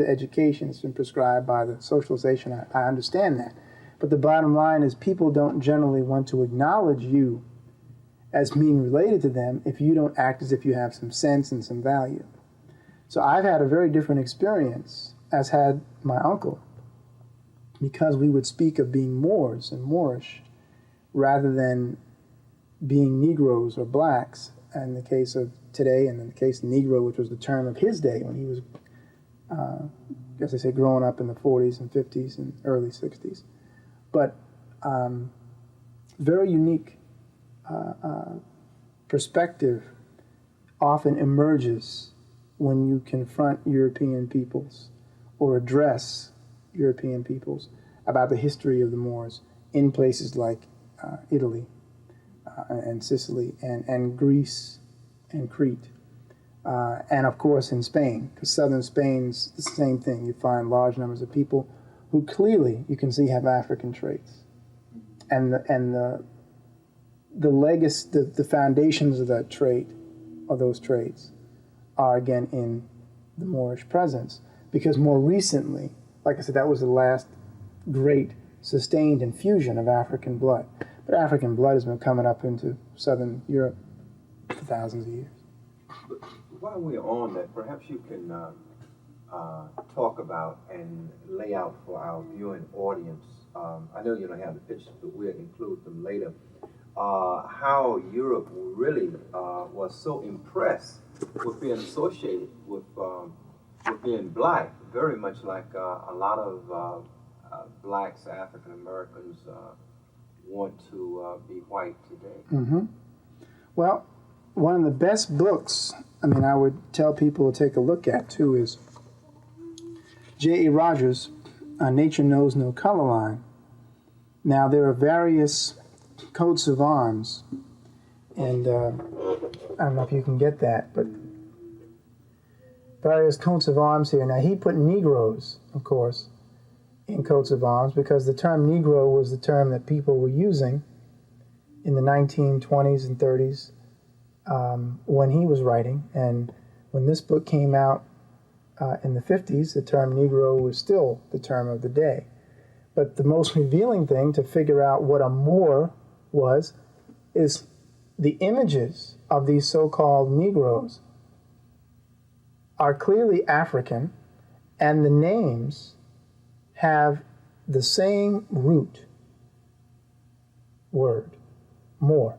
Speaker 2: education, it's been prescribed by the socialization. I understand that. But the bottom line is people don't generally want to acknowledge you as being related to them if you don't act as if you have some sense and some value. So I've had a very different experience, as had my uncle, because we would speak of being Moors and Moorish rather than being Negroes or blacks, in the case of today, and in the case of Negro, which was the term of his day when he was, growing up in the 40s and 50s and early 60s. But very unique perspective often emerges when you confront European peoples or address European peoples about the history of the Moors in places like Italy and Sicily and Greece and Crete. and of course in Spain, because southern Spain's the same thing. You find large numbers of people who clearly you can see have African traits, and the legacy, the foundations of that trait, or those traits, are again in the Moorish presence. Because more recently, like I said, that was the last great sustained infusion of African blood. But African blood has been coming up into southern Europe for thousands of years.
Speaker 6: But while we're on that, perhaps you can talk about and lay out for our viewing audience. I know you don't have the pictures, but we'll include them later. How Europe really was so impressed with being associated with being black, very much like a lot of blacks, African Americans want to be white today.
Speaker 2: Mm-hmm. Well, one of the best books, I would tell people to take a look at too, is J.E. Rogers' Nature Knows No Color Line. Now, there are various coats of arms, and I don't know if you can get that, but various coats of arms here. Now, he put Negroes, of course, in coats of arms because the term Negro was the term that people were using in the 1920s and 30s when he was writing. And when this book came out in the 50s, the term Negro was still the term of the day. But the most revealing thing to figure out what a Moor was is the images of these so-called Negroes are clearly African, and the names have the same root word, Moor.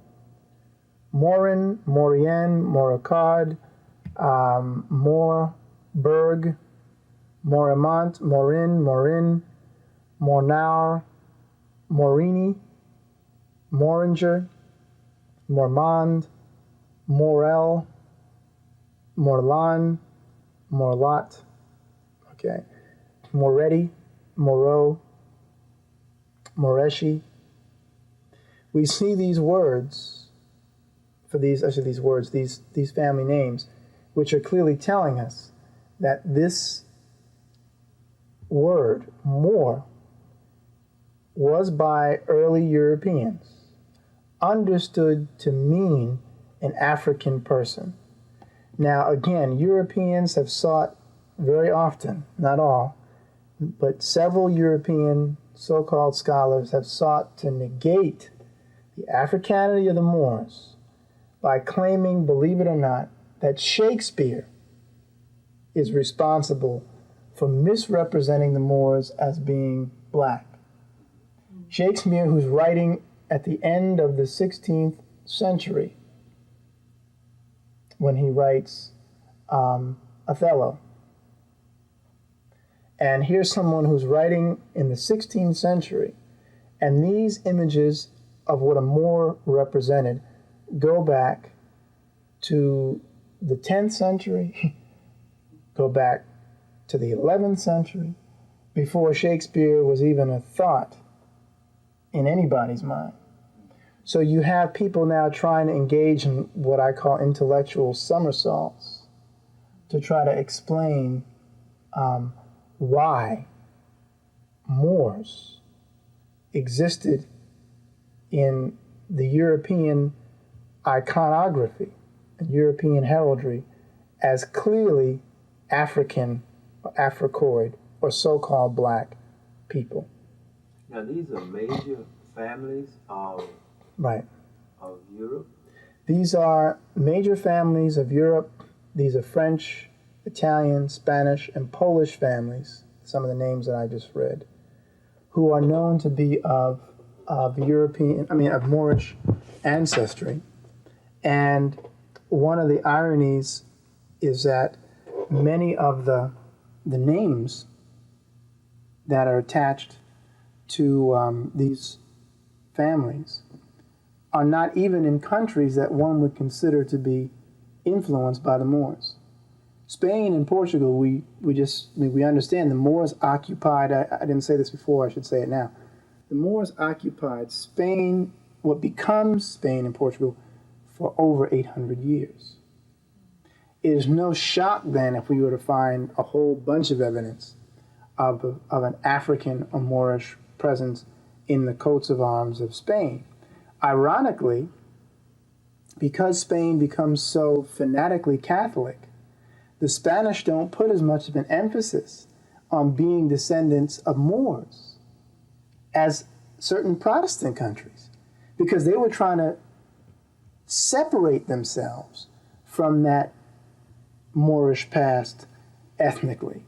Speaker 2: Morin, Morien, Moricard, Morberg, Morimont, Morin, Morin, Mornaur, Morini, Moringer, Mormond, Morel, Morlan, Morlot, okay, Moretti, Moreau, Moreshi. We see these words for these family names, which are clearly telling us that this word, Moor, was by early Europeans understood to mean an African person. Now, again, Europeans have sought very often, not all, but several European so-called scholars have sought to negate the Africanity of the Moors by claiming, believe it or not, that Shakespeare is responsible for misrepresenting the Moors as being black. Shakespeare, who's writing at the end of the 16th century, when he writes Othello. And here's someone who's writing in the 16th century, and these images of what a Moor represented go back to the 10th century, go back to the 11th century, before Shakespeare was even a thought in anybody's mind. So you have people now trying to engage in what I call intellectual somersaults to try to explain why Moors existed in the European iconography and European heraldry as clearly African or Africoid or so-called black people.
Speaker 4: Now, these are major families of Europe?
Speaker 2: These are major families of Europe. These are French, Italian, Spanish, and Polish families, some of the names that I just read, who are known to be of Moorish ancestry. And one of the ironies is that many of the names that are attached to these families are not even in countries that one would consider to be influenced by the Moors. Spain and Portugal, we understand the Moors occupied, I didn't say this before, I should say it now. The Moors occupied Spain, what becomes Spain and Portugal, for over 800 years. It is no shock then if we were to find a whole bunch of evidence of an African or Moorish presence in the coats of arms of Spain. Ironically, because Spain becomes so fanatically Catholic, the Spanish don't put as much of an emphasis on being descendants of Moors as certain Protestant countries, because they were trying to separate themselves from that Moorish past ethnically.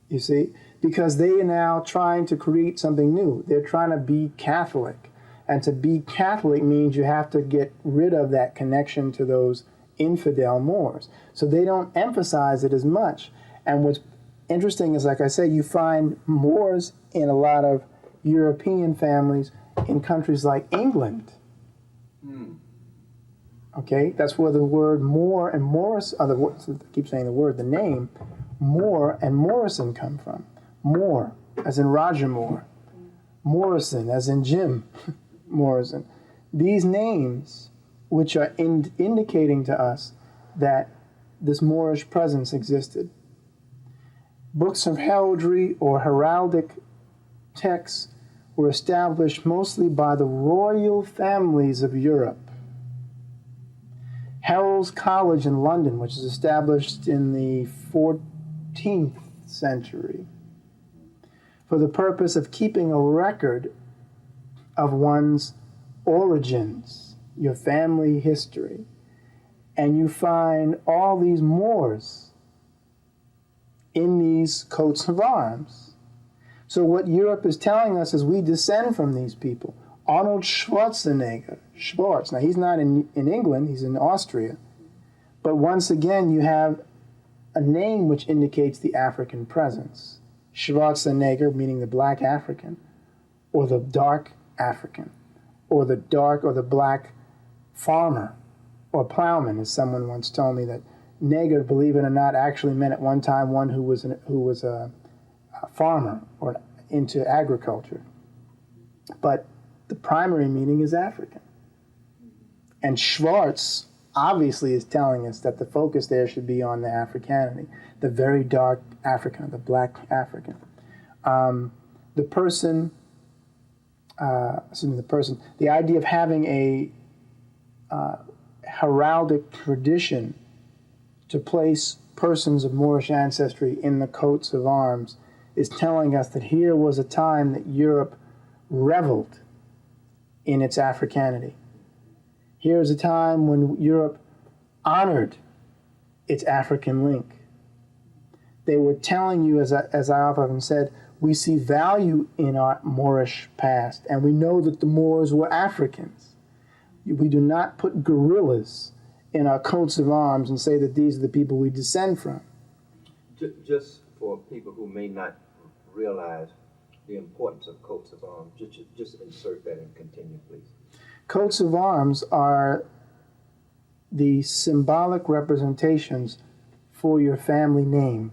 Speaker 2: You see? Because they are now trying to create something new. They're trying to be Catholic. And to be Catholic means you have to get rid of that connection to those infidel Moors. So they don't emphasize it as much. And what's interesting is, like I said, you find Moors in a lot of European families in countries like England. Okay, that's where the word Moor and Morris, I keep saying the word, the name, Moore and Morrison come from. Moore, as in Roger Moore. Morrison, as in Jim Morrison. These names, which are indicating to us that this Moorish presence existed. Books of heraldry or heraldic texts were established mostly by the royal families of Europe. Herald's College in London, which is established in the 14th century, for the purpose of keeping a record of one's origins, your family history. And you find all these Moors in these coats of arms. So what Europe is telling us is we descend from these people. Arnold Schwarzenegger, Schwarz. Now, he's not in England, he's in Austria. But once again, you have a name which indicates the African presence. Schwarzenegger, meaning the black African, or the dark African, or the dark or the black farmer, or plowman, as someone once told me that Neger, believe it or not, actually meant at one time one who was a farmer or into agriculture. But the primary meaning is African. And Schwarz obviously is telling us that the focus there should be on the Africanity, the very dark African, the black African. The idea of having a heraldic tradition to place persons of Moorish ancestry in the coats of arms is telling us that here was a time that Europe reveled in its Africanity. Here is a time when Europe honored its African link. They were telling you, as I often said, we see value in our Moorish past, and we know that the Moors were Africans. We do not put gorillas in our coats of arms and say that these are the people we descend from.
Speaker 4: Just for people who may not realize the importance of coats of arms, just insert that and continue, please.
Speaker 2: Coats of arms are the symbolic representations for your family name.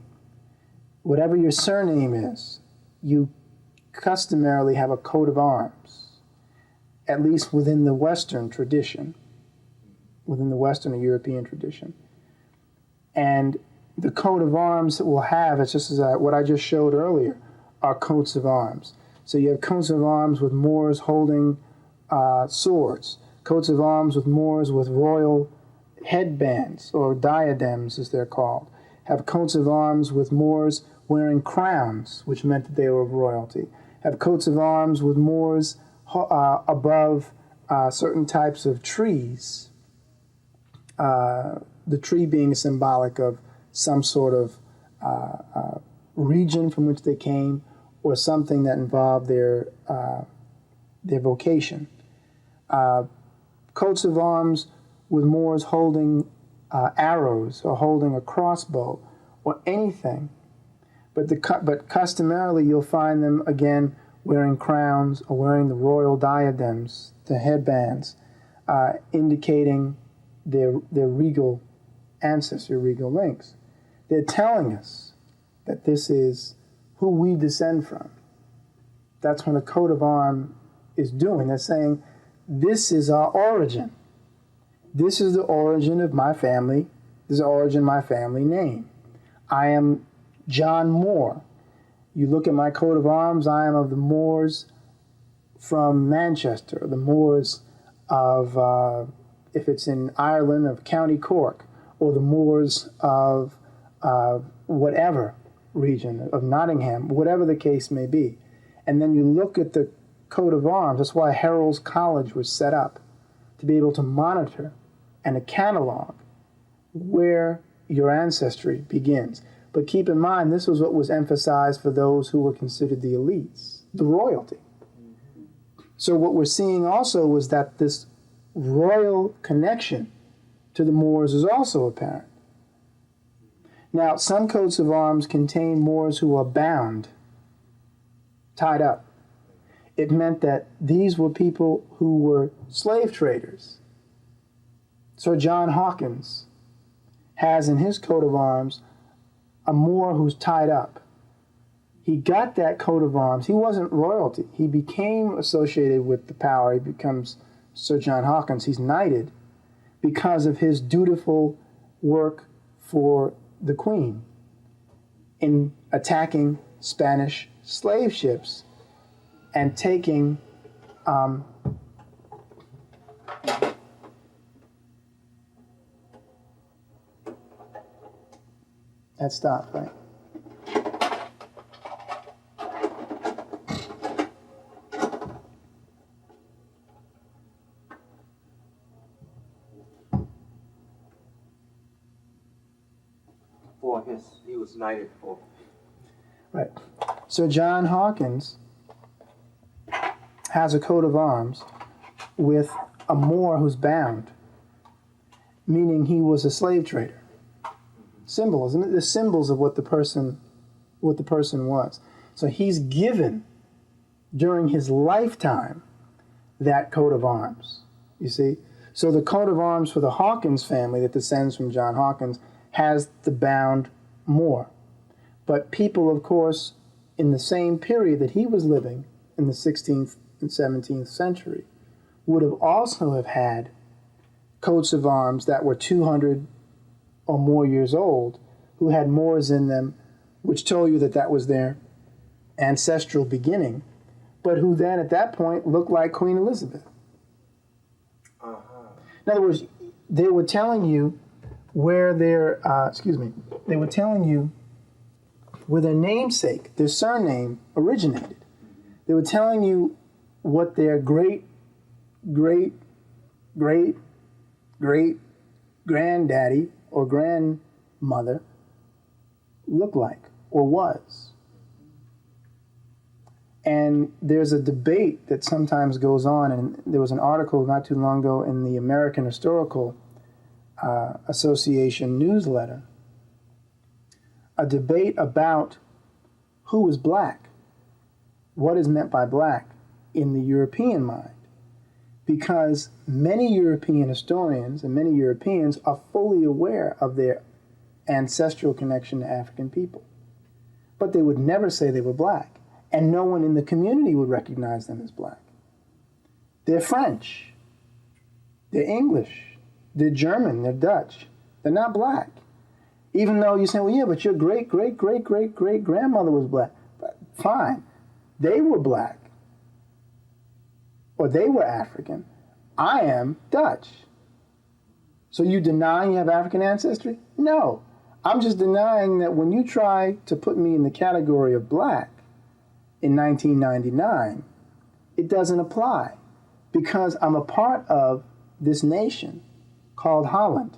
Speaker 2: Whatever your surname is, you customarily have a coat of arms, at least within the Western tradition, within the Western or European tradition. And the coat of arms that we'll have, it's just as what I just showed earlier, are coats of arms. So you have coats of arms with Moors holding swords, coats of arms with Moors with royal headbands, or diadems as they're called, have coats of arms with Moors wearing crowns, which meant that they were of royalty, have coats of arms with Moors above certain types of trees, the tree being symbolic of some sort of region from which they came, or something that involved their vocation. Coats of arms with Moors holding arrows or holding a crossbow or anything. But customarily you'll find them again wearing crowns or wearing the royal diadems, the headbands, indicating their regal ancestry, regal links. They're telling us that this is who we descend from. That's what a coat of arms is doing. They're saying, this is our origin. This is the origin of my family This is the origin of my family name. I am John Moore. You look at my coat of arms, I am of the Moors from Manchester, the Moors of, if it's in Ireland, of County Cork, or the Moors of whatever region, of Nottingham, whatever the case may be. And then you look at the coat of arms. That's why Herald's College was set up, to be able to monitor and to catalog where your ancestry begins. But keep in mind, this was what was emphasized for those who were considered the elites, the royalty. So what we're seeing also was that this royal connection to the Moors is also apparent. Now, some coats of arms contain Moors who are bound, tied up. It meant that these were people who were slave traders. Sir John Hawkins has in his coat of arms a Moor who's tied up. He got that coat of arms. He wasn't royalty. He became associated with the power. He becomes Sir John Hawkins. He's knighted because of his dutiful work for the Queen in attacking Spanish slave ships and taking that stopped, right?
Speaker 6: He was knighted for.
Speaker 2: Right. So John Hawkins has a coat of arms with a Moor who's bound, meaning he was a slave trader. Symbolism, the symbols of what the person was. So he's given during his lifetime that coat of arms. You see? So the coat of arms for the Hawkins family that descends from John Hawkins has the bound Moor. But people, of course, in the same period that he was living, in the 16th and 17th century, would have also have had coats of arms that were 200 or more years old, who had Moors in them, which told you that that was their ancestral beginning, but who then at that point looked like Queen Elizabeth. In other words, they were telling you where their, they were telling you where their namesake, their surname originated. They were telling you what their great, great, great, great granddaddy or grandmother looked like or was. And there's a debate that sometimes goes on, and there was an article not too long ago in the American Historical Association newsletter, a debate about who was black, what is meant by black in the European mind, because many European historians and many Europeans are fully aware of their ancestral connection to African people, but they would never say they were black, and no one in the community would recognize them as black. They're French, they're English, they're German, they're Dutch. They're not black. Even though you say, well, yeah, but your great, great, great, great, great grandmother was black. But fine. They were black. Or they were African. I am Dutch. So you deny you have African ancestry? No. I'm just denying that when you try to put me in the category of black in 1999, it doesn't apply. Because I'm a part of this nation called Holland,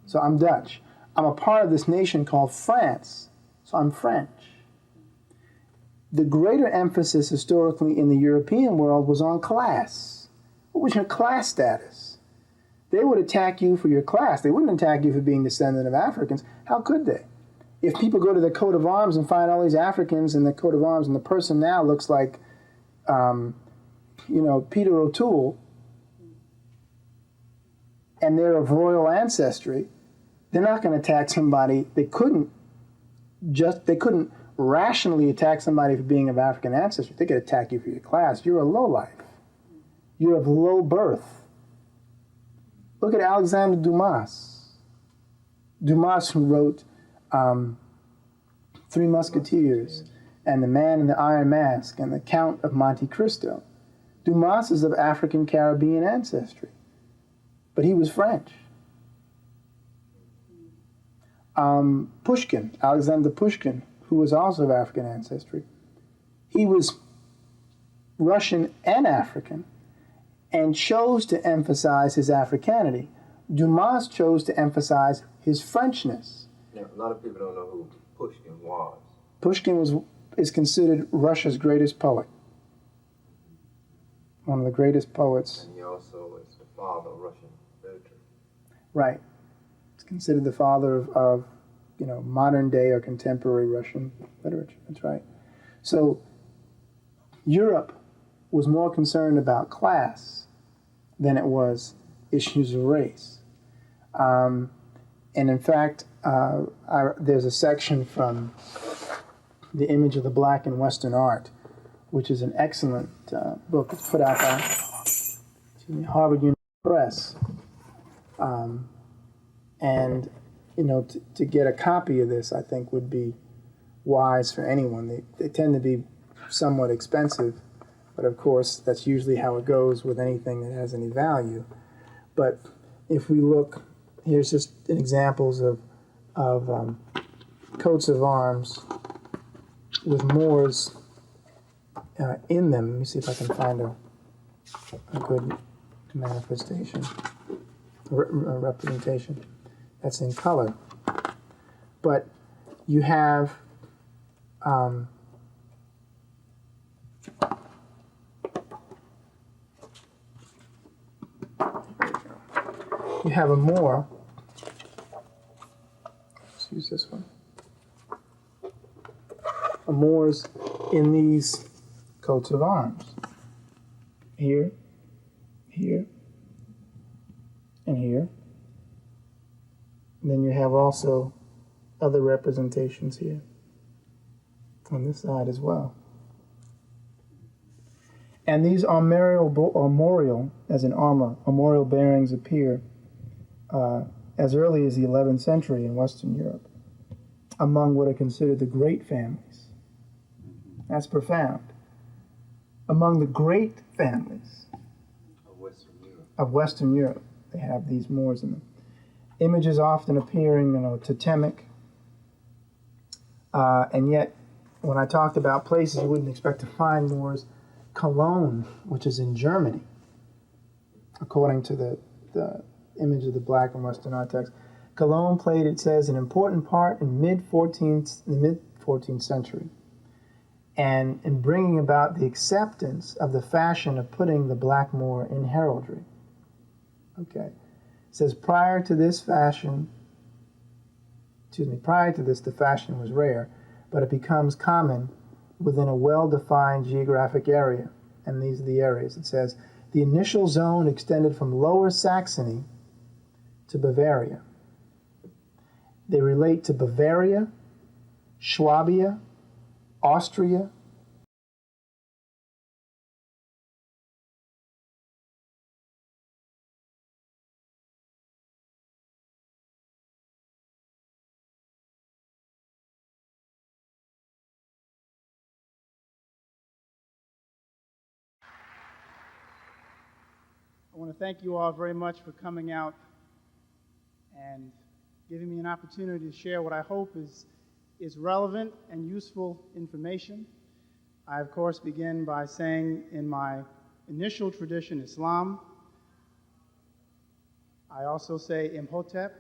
Speaker 2: so I'm Dutch. I'm a part of this nation called France, so I'm French. The greater emphasis historically in the European world was on class. What was your class status? They would attack you for your class. They wouldn't attack you for being descendant of Africans. How could they? If people go to the coat of arms and find all these Africans in the coat of arms, and the person now looks like, Peter O'Toole, and they're of royal ancestry, they're not going to attack somebody. They couldn't rationally attack somebody for being of African ancestry. They could attack you for your class. You're a lowlife. You're of low birth. Look at Alexander Dumas. Dumas, who wrote Three Musketeers and The Man in the Iron Mask and The Count of Monte Cristo. Dumas is of African Caribbean ancestry, but he was French. Pushkin, Alexander Pushkin, who was also of African ancestry, he was Russian and African and chose to emphasize his Africanity. Dumas chose to emphasize his Frenchness.
Speaker 4: Now, a lot of people don't know who Pushkin was.
Speaker 2: Pushkin is considered Russia's greatest poet. One of the greatest poets.
Speaker 4: And he also is the father of Russian literature.
Speaker 2: Right. It's considered the father of modern day or contemporary Russian literature. That's right. So Europe was more concerned about class than it was issues of race. And in fact, there's a section from The Image of the Black in Western Art, which is an excellent book. It's put out by Harvard University Press. And, to get a copy of this, I think, would be wise for anyone. They tend to be somewhat expensive, but of course, that's usually how it goes with anything that has any value. But if we look, here's just examples of coats of arms with Moors in them. Let me see if I can find a good manifestation, representation that's in color. But you have a Moor. Let's use this one. A Moors in these coats of arms. Here, here, and here. And then you have also other representations here on this side as well. And these armorial, as in armor, armorial bearings appear as early as the 11th century in Western Europe, among what are considered the great families. That's profound. Among the great families of Western Europe, they have these Moors in them. Images often appearing, totemic, and yet, when I talked about places you wouldn't expect to find Moors, Cologne, which is in Germany, according to the Image of the Black in Western Art text, Cologne played, it says, an important part in the mid-14th century, and in bringing about the acceptance of the fashion of putting the black Moor in heraldry. Okay. It says, prior to this, the fashion was rare, but it becomes common within a well-defined geographic area. And these are the areas. It says, the initial zone extended from Lower Saxony to Bavaria. They relate to Bavaria, Swabia, Austria, I want to thank you all very much for coming out and giving me an opportunity to share what I hope is relevant and useful information. I, of course, begin by saying in my initial tradition, Islam, I also say Imhotep,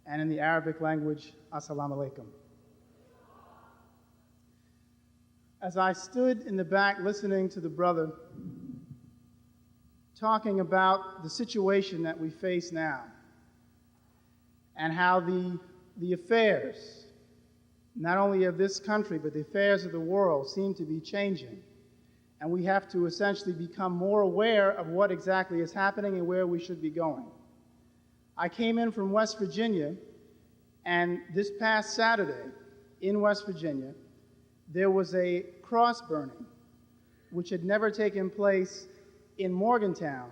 Speaker 2: and in the Arabic language, Assalamu alaikum. As I stood in the back listening to the brother talking about the situation that we face now and how the affairs, not only of this country, but the affairs of the world seem to be changing. And we have to essentially become more aware of what exactly is happening and where we should be going. I came in from West Virginia, and this past Saturday in West Virginia, there was a cross burning, which had never taken place in Morgantown,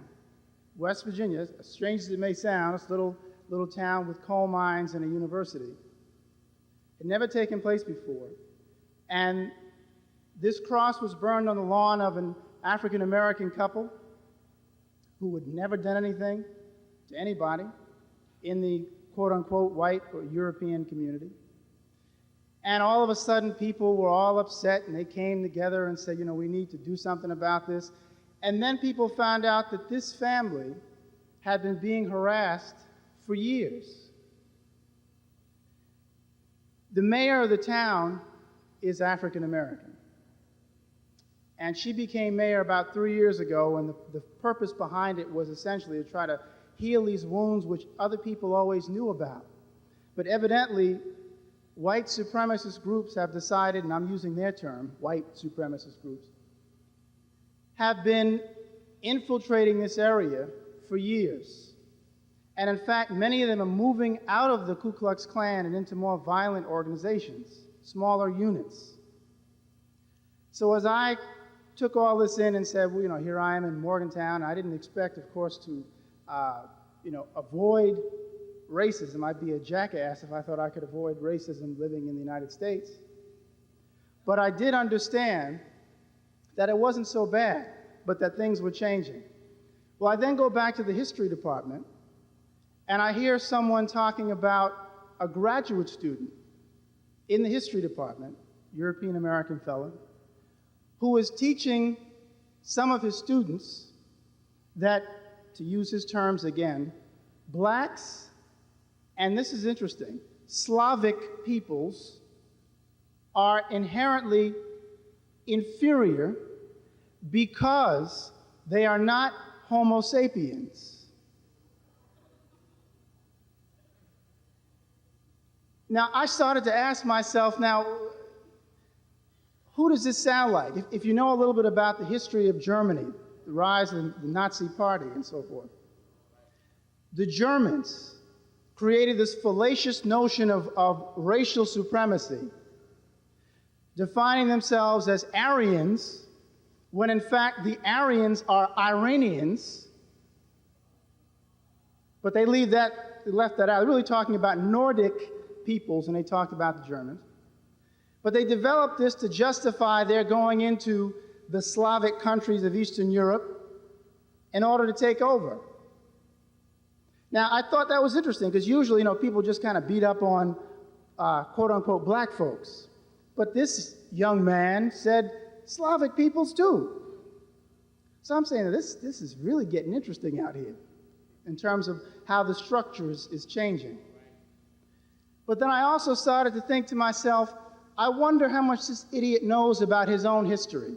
Speaker 2: West Virginia. As strange as it may sound, it's a little little town with coal mines and a university. It had never taken place before. And this cross was burned on the lawn of an African-American couple who had never done anything to anybody in the quote-unquote white or European community. And all of a sudden, people were all upset, and they came together and said, you know, we need to do something about this. And then people found out that this family had been being harassed for years. The mayor of the town is African American. And she became mayor about 3 years ago, and the purpose behind it was essentially to try to heal these wounds which other people always knew about. But evidently, white supremacist groups have decided, and I'm using their term, white supremacist groups, have been infiltrating this area for years. And in fact, many of them are moving out of the Ku Klux Klan and into more violent organizations, smaller units. So as I took all this in and said, well, you know, here I am in Morgantown. I didn't expect, of course, to, avoid racism. I'd be a jackass if I thought I could avoid racism living in the United States. But I did understand that it wasn't so bad, but that things were changing. Well, I then go back to the history department, and I hear someone talking about a graduate student in the history department, European American fellow, who was teaching some of his students that, to use his terms again, blacks, and this is interesting, Slavic peoples are inherently inferior because they are not Homo sapiens. Now, I started to ask myself, now, who does this sound like? If you know a little bit about the history of Germany, the rise of the Nazi Party and so forth, the Germans created this fallacious notion of racial supremacy, defining themselves as Aryans, when in fact the Aryans are Iranians, but they left that out. They're really talking about Nordic peoples, and they talked about the Germans. But they developed this to justify their going into the Slavic countries of Eastern Europe in order to take over. Now, I thought that was interesting, because usually, people just kind of beat up on quote-unquote black folks. But this young man said Slavic peoples too. So I'm saying that this is really getting interesting out here in terms of how the structure is changing. But then I also started to think to myself, I wonder how much this idiot knows about his own history.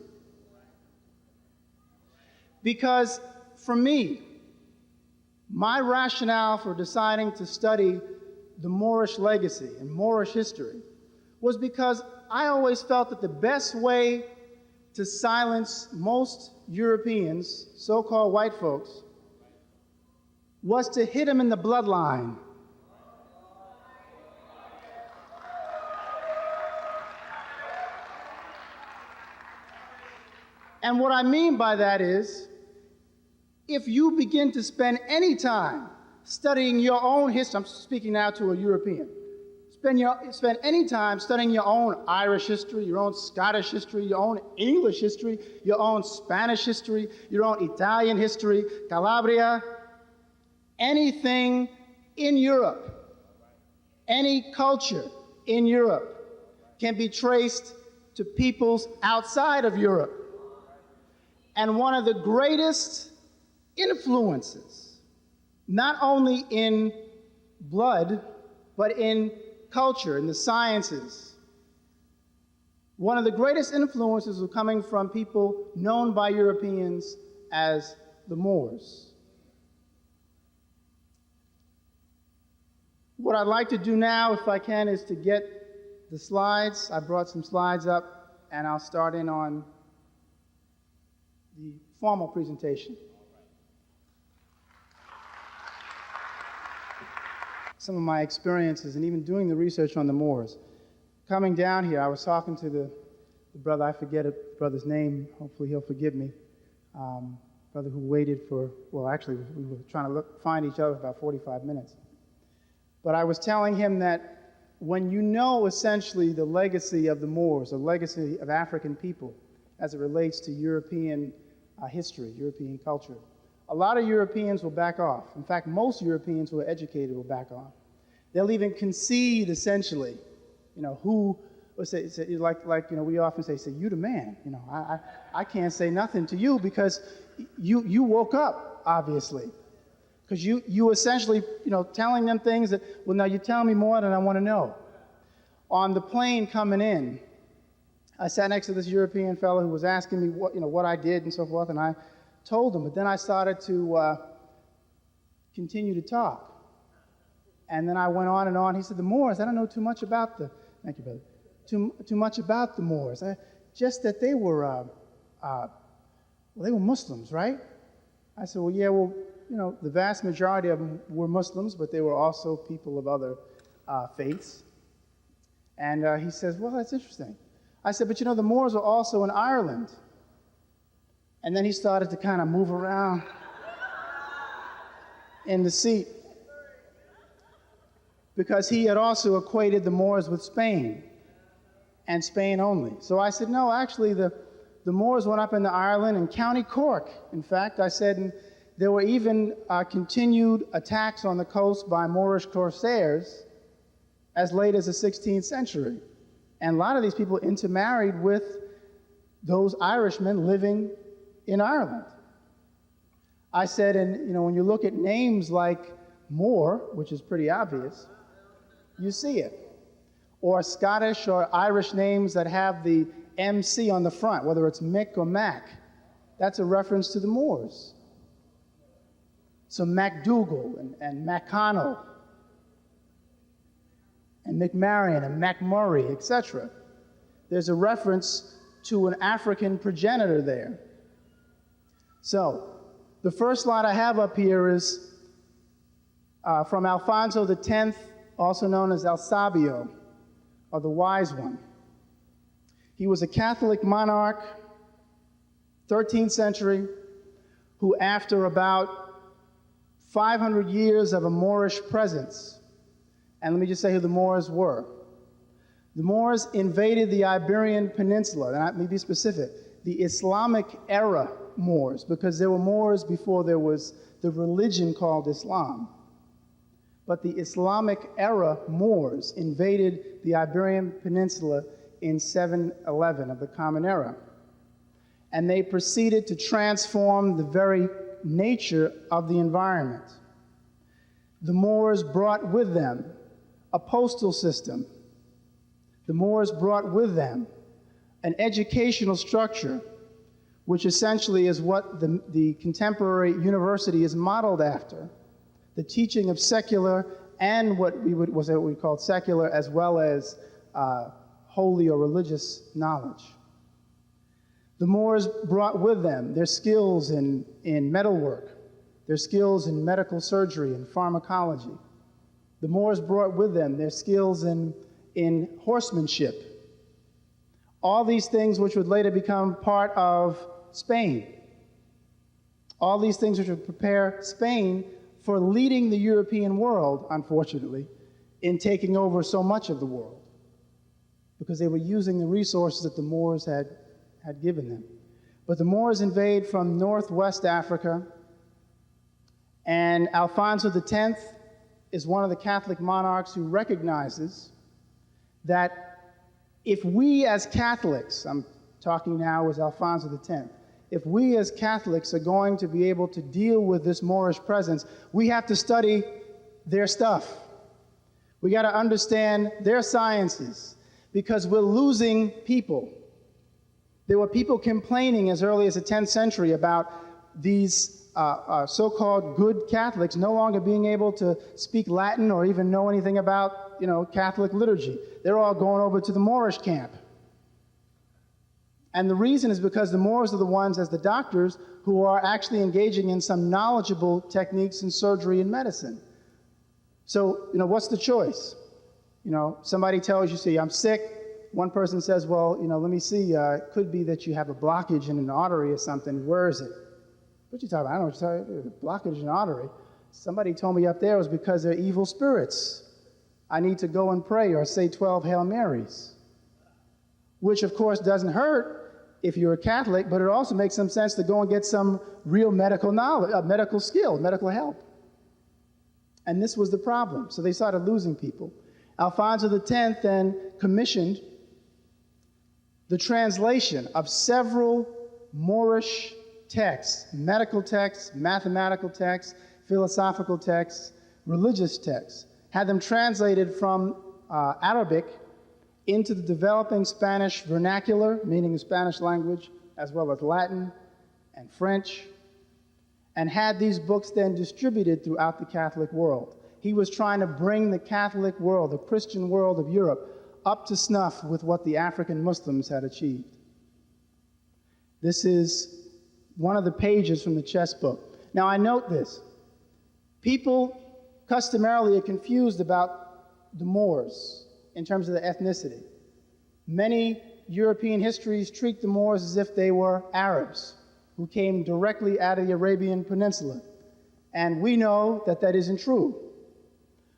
Speaker 2: Because for me, my rationale for deciding to study the Moorish legacy and Moorish history was because I always felt that the best way to silence most Europeans, so-called white folks, was to hit them in the bloodline. And what I mean by that is, if you begin to spend any time studying your own history, I'm speaking now to a European, spend any time studying your own Irish history, your own Scottish history, your own English history, your own Spanish history, your own Italian history, Calabria, anything in Europe, any culture in Europe can be traced to peoples outside of Europe. And one of the greatest influences, not only in blood, but in culture, in the sciences, one of the greatest influences were coming from people known by Europeans as the Moors. What I'd like to do now, if I can, is to get the slides. I brought some slides up, and I'll start in on the formal presentation. Some of my experiences and even doing the research on the Moors. Coming down here, I was talking to the brother, I forget the brother's name, hopefully he'll forgive me, brother who waited for, well actually we were trying to find each other for about 45 minutes. But I was telling him that when you know essentially the legacy of the Moors, the legacy of African people as it relates to European history, European culture, a lot of Europeans will back off. In fact, most Europeans who are educated will back off. They'll even concede essentially, who, like we often say, you the man. I can't say nothing to you because you woke up, obviously. Because you essentially, telling them things that, well, now you're telling me more than I want to know. On the plane coming in, I sat next to this European fellow who was asking me what I did and so forth, and I told him. But then I started to continue to talk. And then I went on and on. He said, the Moors, I don't know too much about the, thank you, brother, too much about the Moors. Just that they were Muslims, right? I said, well, yeah, the vast majority of them were Muslims, but they were also people of other faiths. And he says, well, that's interesting. I said, but the Moors were also in Ireland. And then he started to kind of move around in the seat because he had also equated the Moors with Spain and Spain only. So I said, no, actually, the Moors went up into Ireland and County Cork. In fact, I said, and there were even continued attacks on the coast by Moorish corsairs as late as the 16th century. And a lot of these people intermarried with those Irishmen living in Ireland. I said, and when you look at names like Moore, which is pretty obvious, you see it. Or Scottish or Irish names that have the MC on the front, whether it's Mick or Mac, that's a reference to the Moors. So MacDougall and McConnell and McMarion and McMurray, etc. There's a reference to an African progenitor there. So the first slide I have up here is from Alfonso X, also known as El Sabio, or the Wise One. He was a Catholic monarch, 13th century, who after about 500 years of a Moorish presence, and let me just say who the Moors were. The Moors invaded the Iberian Peninsula, and let me be specific, the Islamic era Moors, because there were Moors before there was the religion called Islam. But the Islamic era Moors invaded the Iberian Peninsula in 711 of the Common Era. And they proceeded to transform the very nature of the environment. The Moors brought with them a postal system. The Moors brought with them an educational structure, which essentially is what the contemporary university is modeled after. The teaching of secular and what we called secular, as well as holy or religious knowledge. The Moors brought with them their skills in metalwork, their skills in medical surgery and pharmacology. The Moors brought with them their skills in horsemanship. All these things which would later become part of Spain. All these things which would prepare Spain for leading the European world, unfortunately, in taking over so much of the world, because they were using the resources that the Moors had given them. But the Moors invade from northwest Africa, and Alfonso X is one of the Catholic monarchs who recognizes that if we as Catholics, I'm talking now as Alfonso X, if we as Catholics are going to be able to deal with this Moorish presence, we have to study their stuff. We got to understand their sciences, because we're losing people. There were people complaining as early as the 10th century about these so-called good Catholics no longer being able to speak Latin or even know anything about, Catholic liturgy. They're all going over to the Moorish camp. And the reason is because the Moors are the ones, as the doctors, who are actually engaging in some knowledgeable techniques in surgery and medicine. So, what's the choice? Somebody tells you, see, I'm sick. One person says, well, let me see, it could be that you have a blockage in an artery or something. Where is it? What you talking about? I don't know what you're talking about. Blockage in an artery. Somebody told me up there it was because they're evil spirits. I need to go and pray or say 12 Hail Marys, which of course doesn't hurt if you're a Catholic, but it also makes some sense to go and get some real medical knowledge, medical skill, medical help. And this was the problem. So they started losing people. Alfonso X then commissioned the translation of several Moorish texts, medical texts, mathematical texts, philosophical texts, religious texts, had them translated from Arabic into the developing Spanish vernacular, meaning the Spanish language, as well as Latin and French, and had these books then distributed throughout the Catholic world. He was trying to bring the Catholic world, the Christian world of Europe, up to snuff with what the African Muslims had achieved. This is one of the pages from the chess book. Now I note this. People customarily are confused about the Moors in terms of the ethnicity. Many European histories treat the Moors as if they were Arabs who came directly out of the Arabian Peninsula. And we know that that isn't true.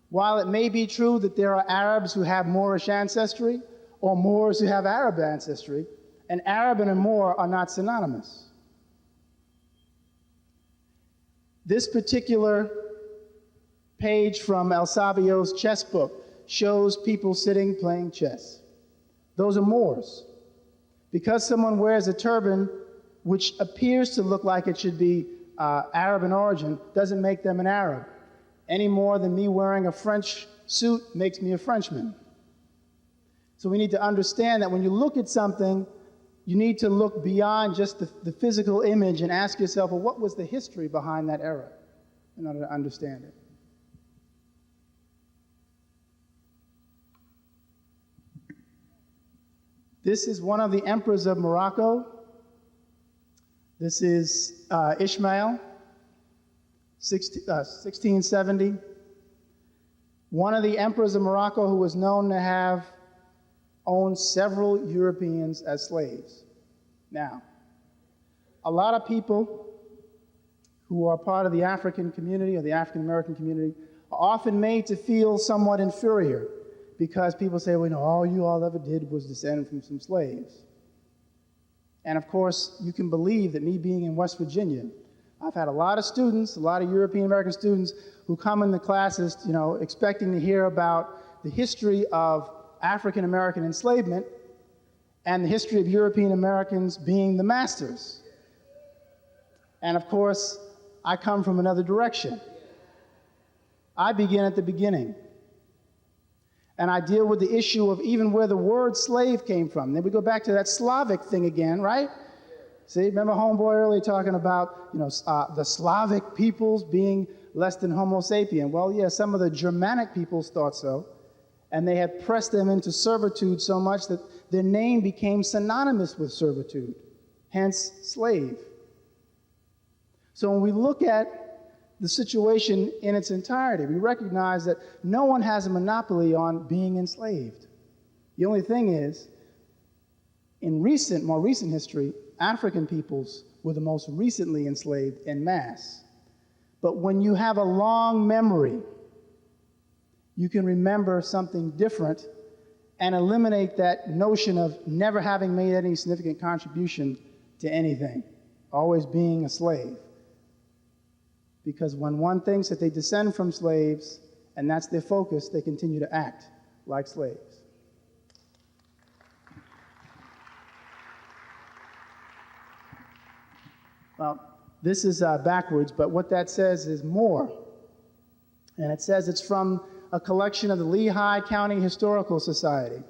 Speaker 2: While it may be true that there are Arabs who have Moorish ancestry or Moors who have Arab ancestry, an Arab and a Moor are not synonymous. This particular page from El Sabio's chess book shows people sitting playing chess. Those are Moors. Because someone wears a turban, which appears to look like it should be Arab in origin, doesn't make them an Arab, any more than me wearing a French suit makes me a Frenchman. So we need to understand that when you look at something, you need to look beyond just the physical image and ask yourself, well, what was the history behind that era in order to understand it? This is one of the emperors of Morocco. This is Ismail, 1670. One of the emperors of Morocco who was known to have owned several Europeans as slaves. Now, a lot of people who are part of the African community or the African American community are often made to feel somewhat inferior because people say, well, you know, all you all ever did was descend from some slaves. And of course, you can believe that me being in West Virginia, I've had a lot of students, a lot of European American students who come in the classes, you know, expecting to hear about the history of African American enslavement and the history of European Americans being the masters. And of course, I come from another direction. I begin at the beginning. And I deal with the issue of even where the word slave came from. Then we go back to that Slavic thing again, right? See, remember homeboy earlier talking about, you know, the Slavic peoples being less than Homo sapien. Well, yeah, some of the Germanic peoples thought so. And they had pressed them into servitude so much that their name became synonymous with servitude, hence slave. So when we look at the situation in its entirety, we recognize that no one has a monopoly on being enslaved. The only thing is, in more recent history, African peoples were the most recently enslaved en masse. But when you have a long memory, you can remember something different and eliminate that notion of never having made any significant contribution to anything, always being a slave. Because when one thinks that they descend from slaves, and that's their focus, they continue to act like slaves. Well, this is backwards, but what that says is more. And it says it's from a collection of the Lehigh County Historical Society.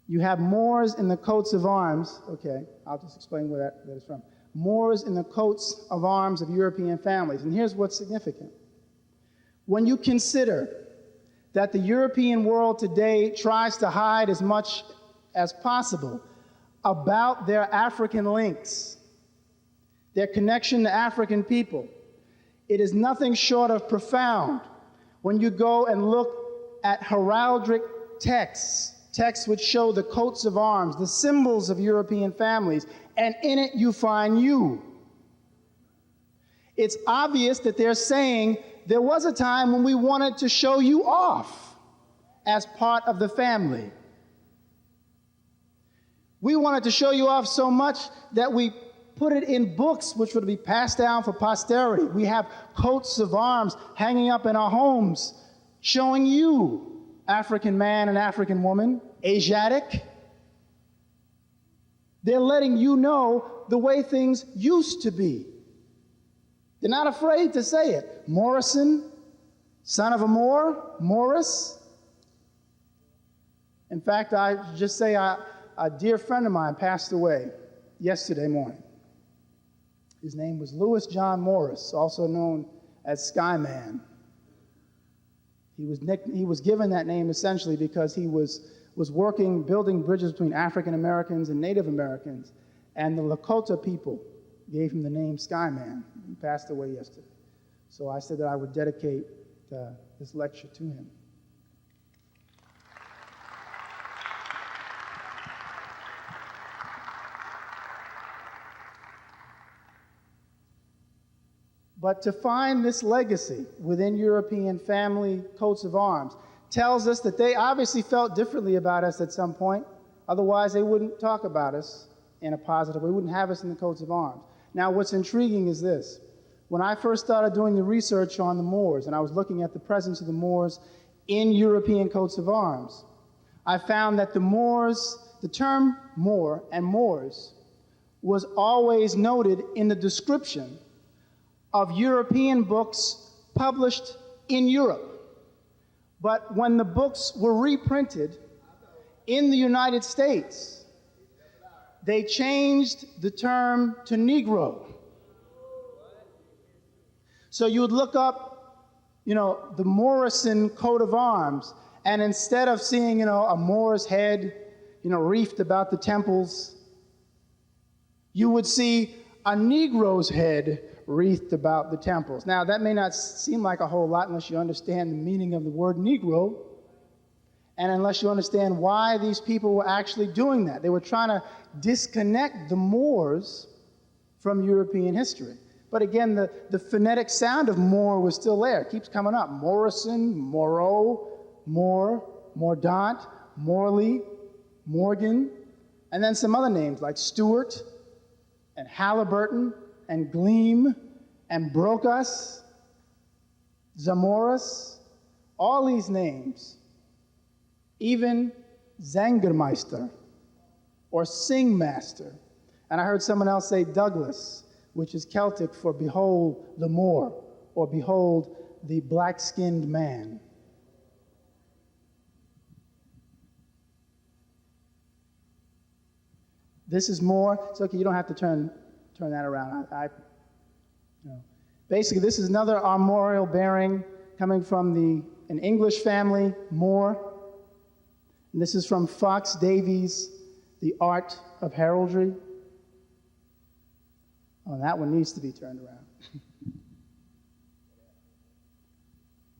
Speaker 2: You have Moors in the coats of arms. Okay, I'll just explain where that is from. Moors in the coats of arms of European families. And here's what's significant. When you consider that the European world today tries to hide as much as possible about their African links, their connection to African people, it is nothing short of profound when you go and look at heraldic texts which show the coats of arms, the symbols of European families, and in it you find you. It's obvious that they're saying there was a time when we wanted to show you off as part of the family. We wanted to show you off so much that we put it in books which would be passed down for posterity. We have coats of arms hanging up in our homes showing you, African man and African woman, Asiatic. They're letting you know the way things used to be. They're not afraid to say it. Morrison, son of a Moor, Morris. In fact, I just say a dear friend of mine passed away yesterday morning. His name was Louis John Morris, also known as Skyman. He was given that name essentially because he was working, building bridges between African Americans and Native Americans, and the Lakota people gave him the name Skyman. He passed away yesterday. So I said that I would dedicate this lecture to him. But to find this legacy within European family coats of arms tells us that they obviously felt differently about us at some point. Otherwise, they wouldn't talk about us in a positive way. They wouldn't have us in the coats of arms. Now, what's intriguing is this. When I first started doing the research on the Moors, and I was looking at the presence of the Moors in European coats of arms, I found that the Moors, the term Moor and Moors, was always noted in the description of European books published in Europe. But when the books were reprinted in the United States, they changed the term to Negro. So you would look up, the Morrison coat of arms, and instead of seeing, a Moor's head, wreathed about the temples, you would see a Negro's head wreathed about the temples. Now, that may not seem like a whole lot unless you understand the meaning of the word Negro, and unless you understand why these people were actually doing that. They were trying to disconnect the Moors from European history. But again, the phonetic sound of Moor was still there. It keeps coming up. Morrison, Moreau, Moore, Mordaunt, Morley, Morgan, and then some other names like Stewart and Halliburton and Gleam and Brocas, Zamoras, all these names, even Zangermeister or Singmaster. And I heard someone else say Douglas, which is Celtic for behold the Moor, or behold the black-skinned man. This is more. It's okay, you don't have to turn that around. Basically, this is another armorial bearing coming from an English family, Moore. And this is from Fox Davies, The Art of Heraldry. Oh, that one needs to be turned around.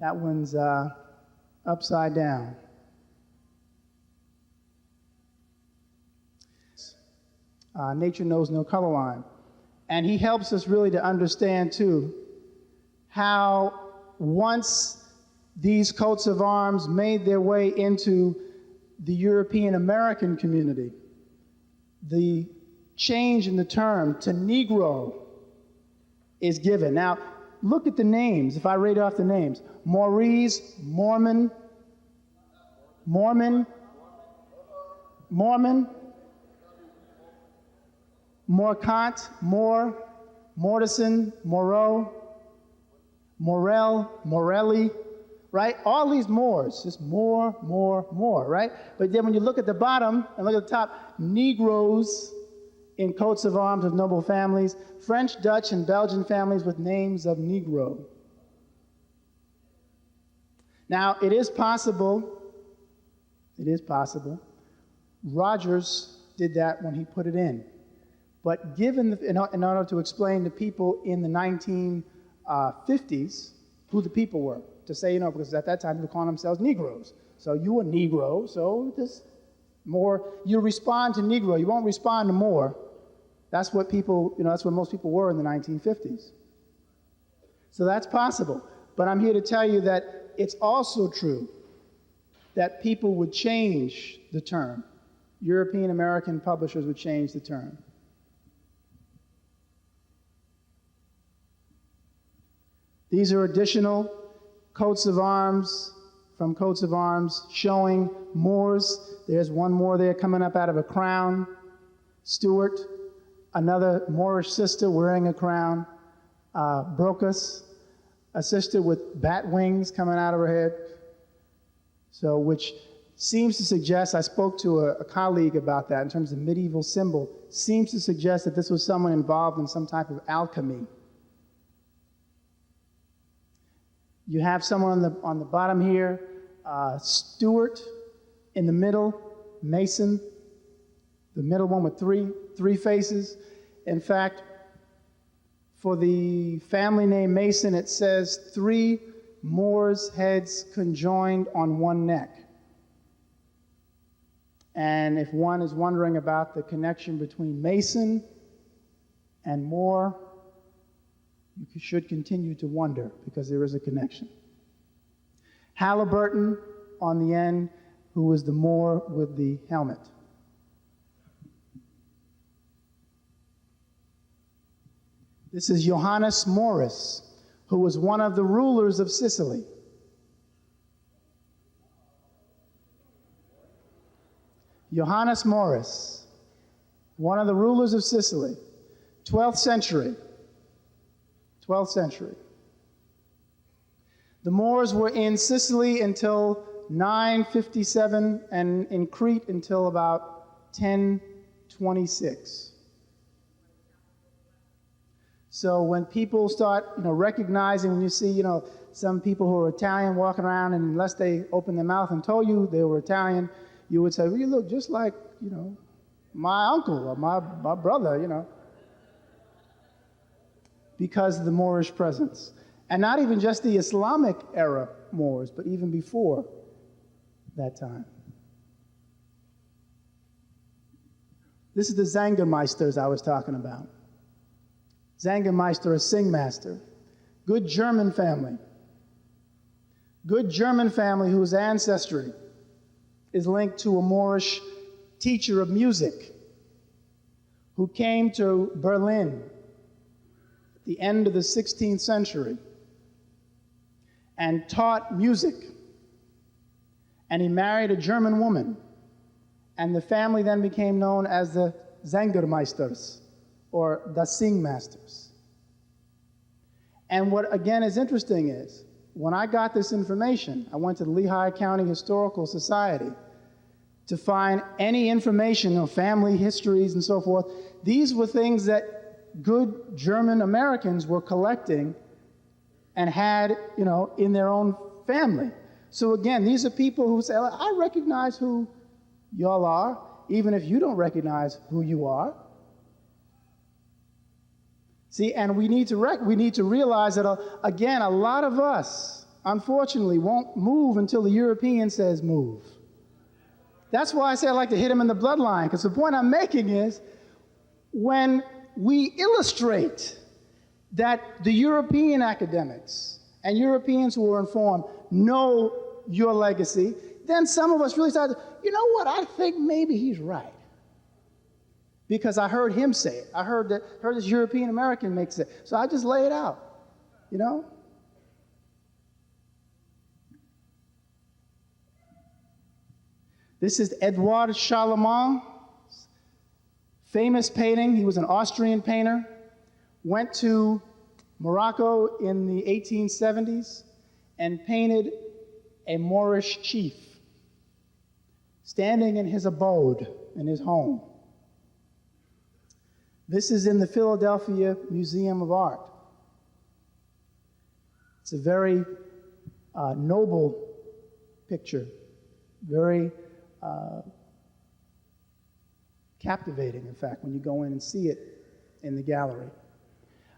Speaker 2: That one's upside down. Nature knows no color line. And he helps us really to understand, too, how once these coats of arms made their way into the European American community, the change in the term to Negro is given. Now, look at the names, if I read off the names. Maurice, Mormon, Morcant, Moore, Mortison, Moreau, Morel, Morelli, right? All these Moors, just more, right? But then when you look at the bottom and look at the top, Negroes in coats of arms of noble families, French, Dutch, and Belgian families with names of Negro. Now, it is possible, Rogers did that when he put it in. But given, in order to explain to people in the 1950s who the people were, to say, because at that time they were calling themselves Negroes. So you a Negro, so this more, you respond to Negro, you won't respond to Moor. That's what people, that's what most people were in the 1950s. So that's possible. But I'm here to tell you that it's also true that people would change the term. European American publishers would change the term. These are additional coats of arms from coats of arms showing Moors. There's one more there coming up out of a crown. Stuart, another Moorish sister wearing a crown. Brocas, a sister with bat wings coming out of her head. So, which seems to suggest, I spoke to a colleague about that in terms of medieval symbol, seems to suggest that this was someone involved in some type of alchemy. You have someone on the bottom here, Stuart, in the middle, Mason, the middle one with three faces. In fact, for the family name Mason, it says 3 Moors' heads conjoined on one neck. And if one is wondering about the connection between Mason and Moor, you should continue to wonder, because there is a connection. Halliburton on the end, who was the Moor with the helmet. This is Johannes Maurus, who was one of the rulers of Sicily. Johannes Maurus, one of the rulers of Sicily, 12th century. 12th century. The Moors were in Sicily until 957 and in Crete until about 1026. So when people start, recognizing, when you see, some people who are Italian walking around, and unless they opened their mouth and told you they were Italian, you would say, well, you look just like, my uncle or my brother, because of the Moorish presence. And not even just the Islamic era Moors, but even before that time. This is the Zangermeisters I was talking about. Zangermeister, a singmaster. Good German family. Good German family whose ancestry is linked to a Moorish teacher of music who came to Berlin at the end of the 16th century and taught music. And he married a German woman. And the family then became known as the Zangermeisters, or the Singmasters. And what, again, is interesting is, when I got this information, I went to the Lehigh County Historical Society to find any information on family histories and so forth. These were things that good German Americans were collecting and had, in their own family. So again, these are people who say, I recognize who y'all are, even if you don't recognize who you are. See, and we need to realize that, again, a lot of us, unfortunately, won't move until the European says move. That's why I say I like to hit them in the bloodline, because the point I'm making is, when we illustrate that the European academics and Europeans who are informed know your legacy, then some of us really start, you know what, I think maybe he's right. Because I heard him say it. I heard this European American make it. So I just lay it out, This is Edouard Charlemagne's famous painting. He was an Austrian painter. Went to Morocco in the 1870s and painted a Moorish chief standing in his abode, in his home. This is in the Philadelphia Museum of Art. It's a very noble picture, very captivating, in fact, when you go in and see it in the gallery.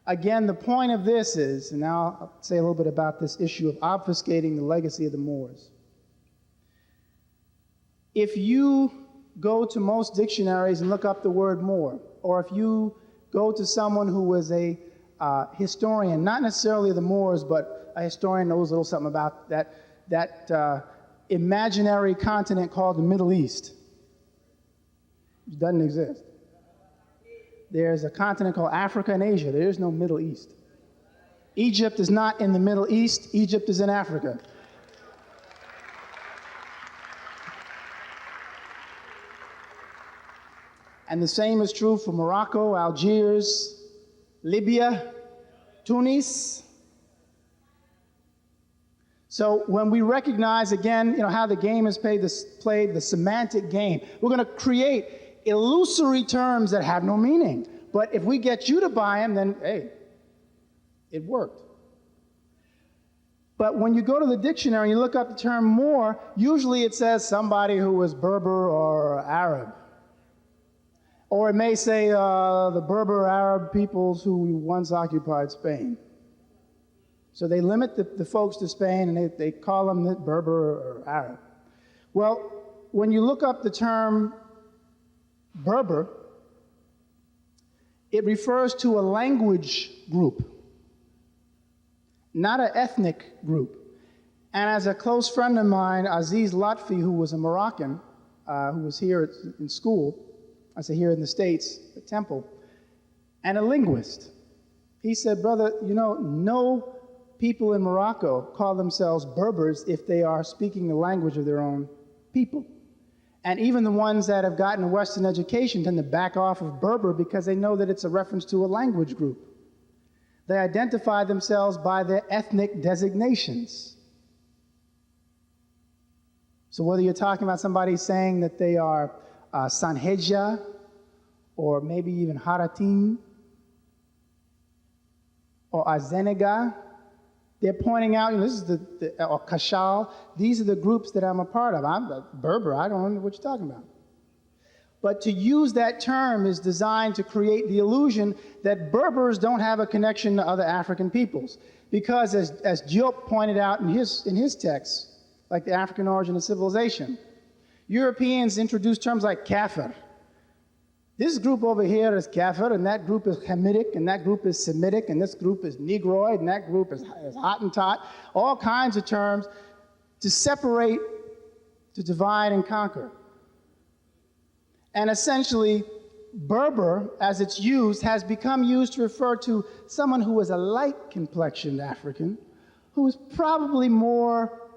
Speaker 2: Again, the point of this is, and now I'll say a little bit about this issue of obfuscating the legacy of the Moors. If you go to most dictionaries and look up the word Moor, or if you go to someone who was a historian, not necessarily of the Moors, but a historian knows a little something about that imaginary continent called the Middle East. It doesn't exist. There's a continent called Africa and Asia. There is no Middle East. Egypt is not in the Middle East. Egypt is in Africa. And the same is true for Morocco, Algiers, Libya, Tunis. So when we recognize again, how the game is played, the semantic game, we're going to create illusory terms that have no meaning. But if we get you to buy them, then hey, it worked. But when you go to the dictionary and you look up the term Moor, usually it says somebody who was Berber or Arab. Or it may say the Berber Arab peoples who once occupied Spain. So they limit the folks to Spain and they call them the Berber or Arab. Well, when you look up the term Berber, it refers to a language group, not an ethnic group. And as a close friend of mine, Aziz Lotfi, who was a Moroccan, who was here in school, I say here in the States, at Temple, and a linguist, he said, brother, no people in Morocco call themselves Berbers if they are speaking the language of their own people. And even the ones that have gotten a Western education tend to back off of Berber because they know that it's a reference to a language group. They identify themselves by their ethnic designations. So whether you're talking about somebody saying that they are Sanheja, or maybe even Haratin, or Azenega, they're pointing out, this is or Kashal, these are the groups that I'm a part of. I'm a Berber, I don't know what you're talking about. But to use that term is designed to create the illusion that Berbers don't have a connection to other African peoples. Because as Diop pointed out in his text, like the African origin of civilization, Europeans introduced terms like Kafir. This group over here is Kafir, and that group is Hamitic, and that group is Semitic, and this group is Negroid, and that group is Hottentot. All kinds of terms to separate, to divide and conquer. And essentially, Berber, as it's used, has become used to refer to someone who is a light-complexioned African, who is probably more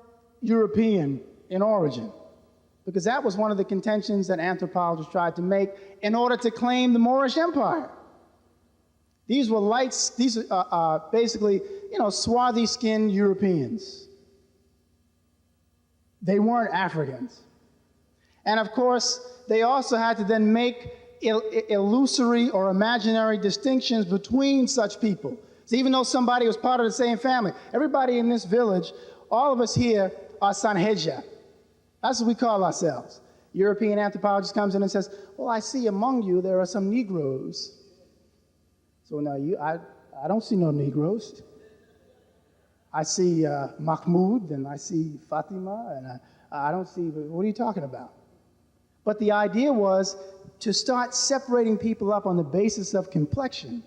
Speaker 2: European in origin. Because that was one of the contentions that anthropologists tried to make in order to claim the Moorish Empire. These were basically, swarthy-skinned Europeans. They weren't Africans. And of course, they also had to then make illusory or imaginary distinctions between such people. So even though somebody was part of the same family, everybody in this village, all of us here are Sanheja. That's what we call ourselves. European anthropologist comes in and says, well, I see among you there are some Negroes. So now I don't see no Negroes. I see Mahmoud and I see Fatima and I don't see, what are you talking about? But the idea was to start separating people up on the basis of complexion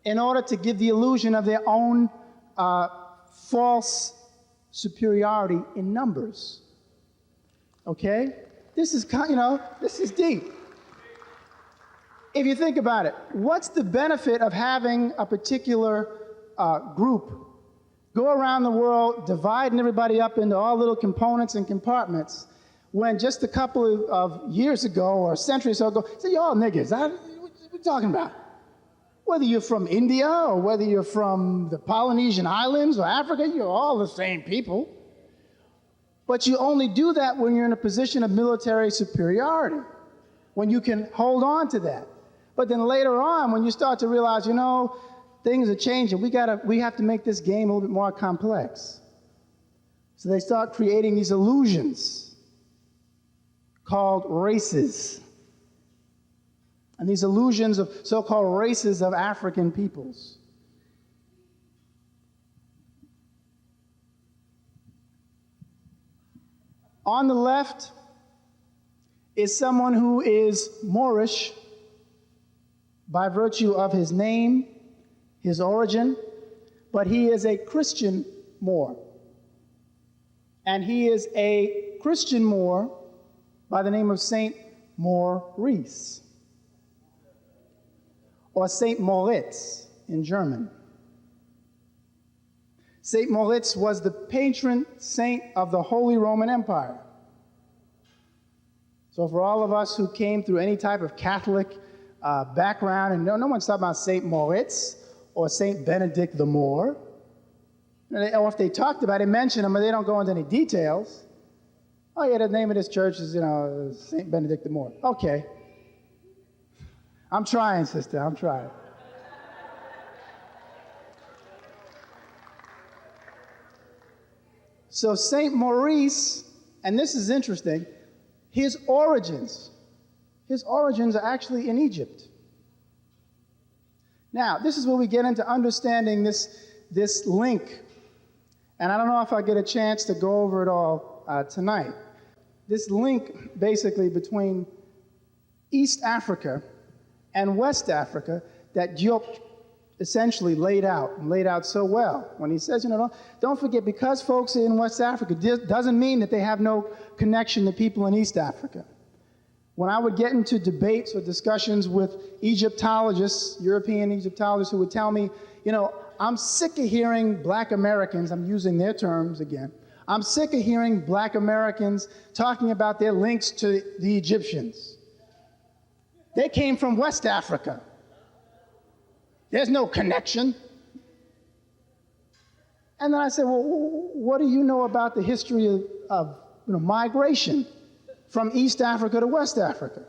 Speaker 2: in order to give the illusion of their own false superiority in numbers. Okay? This is, this is deep. If you think about it, what's the benefit of having a particular group go around the world, dividing everybody up into all little components and compartments, when just a couple of years ago or a century or so ago, say, you're all niggas. What are you talking about? Whether you're from India or whether you're from the Polynesian Islands or Africa, you're all the same people. But you only do that when you're in a position of military superiority, when you can hold on to that. But then later on, when you start to realize, things are changing, we have to make this game a little bit more complex. So they start creating these illusions called races. And these illusions of so-called races of African peoples. On the left is someone who is Moorish by virtue of his name, his origin, but he is a Christian Moor. And he is a Christian Moor by the name of Saint Maurice, or Saint Moritz in German. Saint Moritz was the patron saint of the Holy Roman Empire. So for all of us who came through any type of Catholic background, and no one's talking about Saint Moritz or Saint Benedict the Moor, or if they talked about it, mention them, but they don't go into any details. Oh yeah, the name of this church is, Saint Benedict the Moor. Okay. I'm trying, sister, I'm trying. So Saint Maurice, and this is interesting, his origins are actually in Egypt. Now, this is where we get into understanding this link. And I don't know if I get a chance to go over it all tonight. This link, basically, between East Africa and West Africa that Diop essentially laid out so well. When he says, don't forget, because folks in West Africa doesn't mean that they have no connection to people in East Africa. When I would get into debates or discussions with Egyptologists, European Egyptologists, who would tell me, I'm sick of hearing black Americans, I'm using their terms again, I'm sick of hearing black Americans talking about their links to the Egyptians. They came from West Africa. There's no connection. And then I said, well, what do you know about the history of migration from East Africa to West Africa?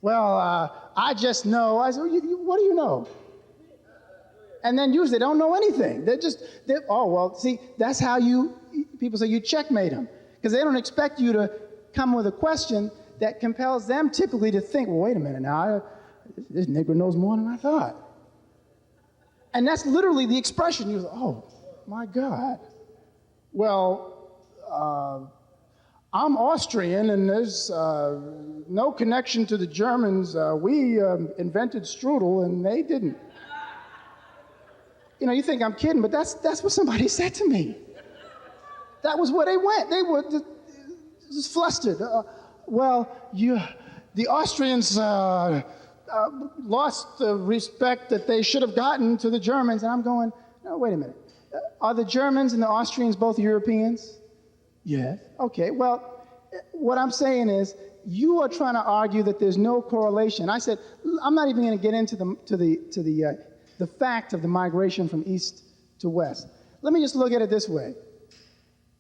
Speaker 2: Well, I just know. I said, what do you know? And then usually they don't know anything. See, that's how people say you checkmate them. Because they don't expect you to come with a question that compels them typically to think, well, wait a minute now, this Negro knows more than I thought. And that's literally the expression. You go, oh, my God. Well, I'm Austrian, and there's no connection to the Germans. We invented strudel, and they didn't. You think I'm kidding, but that's what somebody said to me. That was where they went. They were just flustered. The Austrians lost the respect that they should have gotten to the Germans. And I'm going, no, wait a minute. Are the Germans and the Austrians both Europeans? Yes. Okay, well, what I'm saying is, you are trying to argue that there's no correlation. I said, I'm not even going to get into the fact of the migration from east to west. Let me just look at it this way.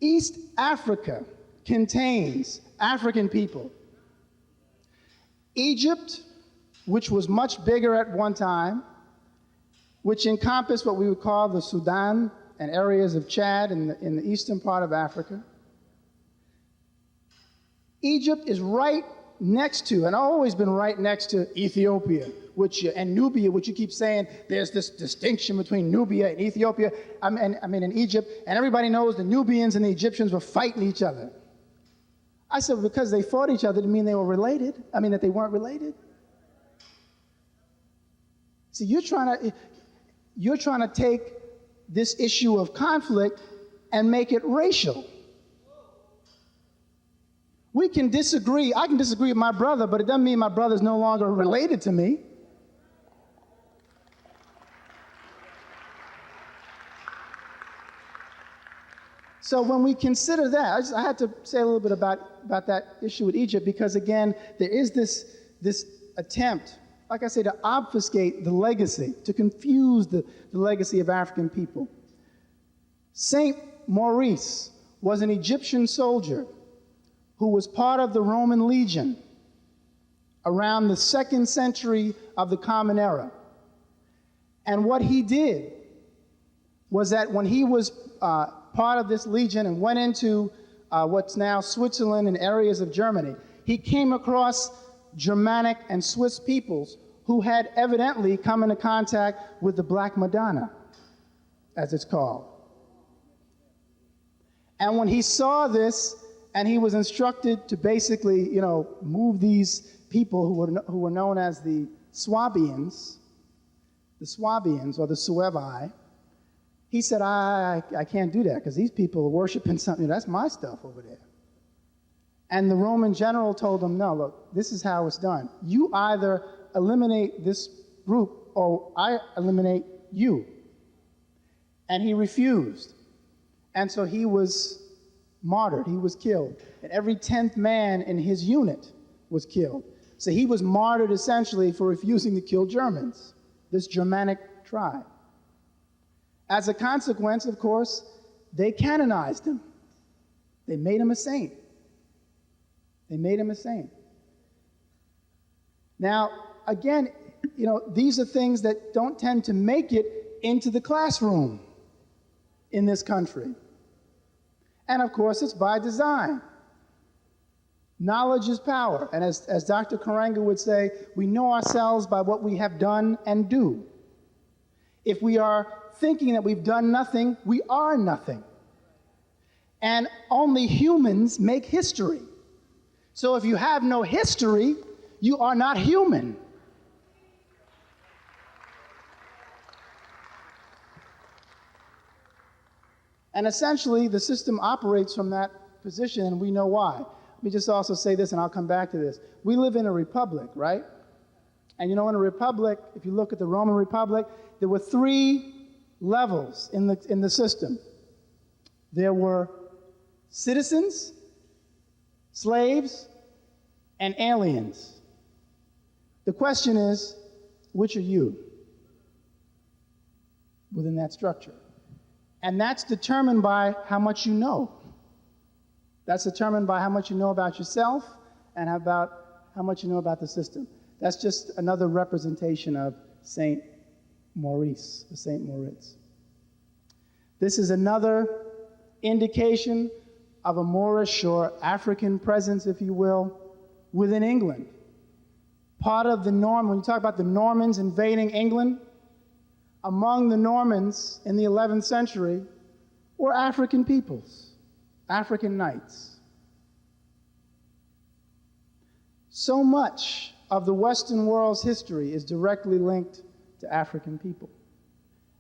Speaker 2: East Africa contains African people. Egypt, which was much bigger at one time, which encompassed what we would call the Sudan and areas of Chad in the eastern part of Africa. Egypt is right next to, and always been right next to, Ethiopia, and Nubia, which you keep saying there's this distinction between Nubia and Ethiopia, in Egypt, and everybody knows the Nubians and the Egyptians were fighting each other. I said, because they fought each other didn't mean they were related. That they weren't related. See, you're trying to take this issue of conflict and make it racial. We can disagree. I can disagree with my brother, but it doesn't mean my brother's no longer related to me. So when we consider that, I had to say a little bit about that issue with Egypt, because again, there is this attempt, like I say, to obfuscate the legacy, to confuse the legacy of African people. Saint Maurice was an Egyptian soldier who was part of the Roman legion around the 2nd century of the Common Era. And what he did was that when he was part of this legion and went into what's now Switzerland and areas of Germany, he came across Germanic and Swiss peoples who had evidently come into contact with the Black Madonna, as it's called. And when he saw this, and he was instructed to basically, move these people who were known as the Swabians or the Suevi, He said, I can't do that because these people are worshiping something. That's my stuff over there. And the Roman general told him, no, look, this is how it's done. You either eliminate this group or I eliminate you. And he refused. And so he was martyred. He was killed. And every 10th man in his unit was killed. So he was martyred essentially for refusing to kill Germans, this Germanic tribe. As a consequence, of course, they canonized him. They made him a saint. They made him a saint. Now, again, these are things that don't tend to make it into the classroom in this country. And of course, it's by design. Knowledge is power. And as Dr. Karenga would say, we know ourselves by what we have done and do. If we are thinking that we've done nothing, we are nothing. And only humans make history. So if you have no history, you are not human. And essentially, the system operates from that position, and we know why. Let me just also say this, and I'll come back to this. We live in a republic, right? And in a republic, if you look at the Roman Republic, there were 3 levels in the system. There were citizens, slaves, and aliens. The question is, which are you within that structure? And that's determined by how much you know. That's determined by how much you know about yourself and about how much you know about the system. That's just another representation of Saint Maurice, or Saint Moritz. This is another indication of a Moorish or African presence, if you will, within England. Part of the Norman, when you talk about the Normans invading England, among the Normans in the 11th century were African peoples, African knights. So much of the Western world's history is directly linked to African people.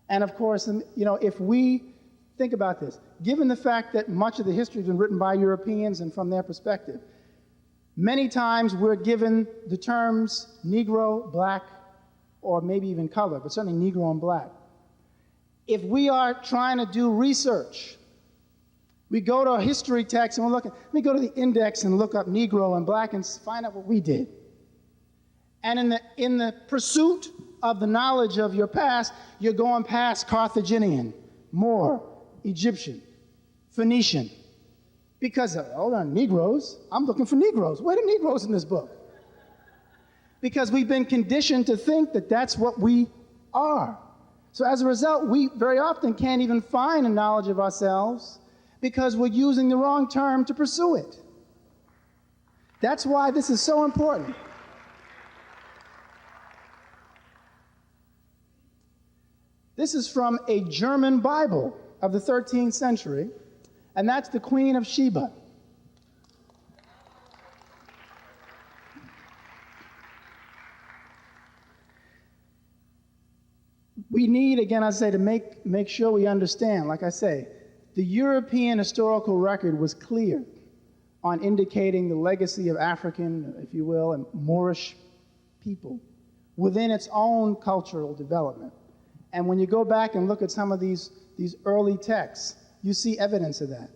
Speaker 2: And of course, if we think about this, given the fact that much of the history has been written by Europeans and from their perspective, many times we're given the terms Negro, Black, or maybe even color, but certainly Negro and Black. If we are trying to do research, we go to a history text and we're looking, let me go to the index and look up Negro and Black and find out what we did. And in the pursuit of the knowledge of your past, you're going past Carthaginian, Moor, Egyptian, Phoenician. Because, hold on, Negroes, I'm looking for Negroes. Where are the Negroes in this book? Because we've been conditioned to think that that's what we are. So as a result, we very often can't even find a knowledge of ourselves because we're using the wrong term to pursue it. That's why this is so important. This is from a German Bible of the 13th century, and that's the Queen of Sheba. We need, again, I say, to make sure we understand, like I say, the European historical record was clear on indicating the legacy of African, if you will, and Moorish people within its own cultural development. And when you go back and look at some of these early texts, you see evidence of that.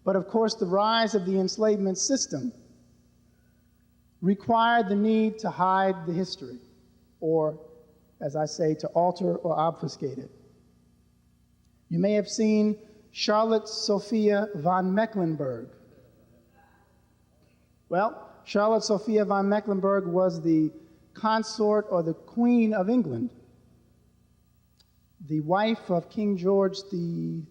Speaker 2: But of course, the rise of the enslavement system required the need to hide the history, or, as I say, to alter or obfuscate it. You may have seen Charlotte Sophia von Mecklenburg. Well, Charlotte Sophia von Mecklenburg was the consort or the Queen of England, the wife of King George II.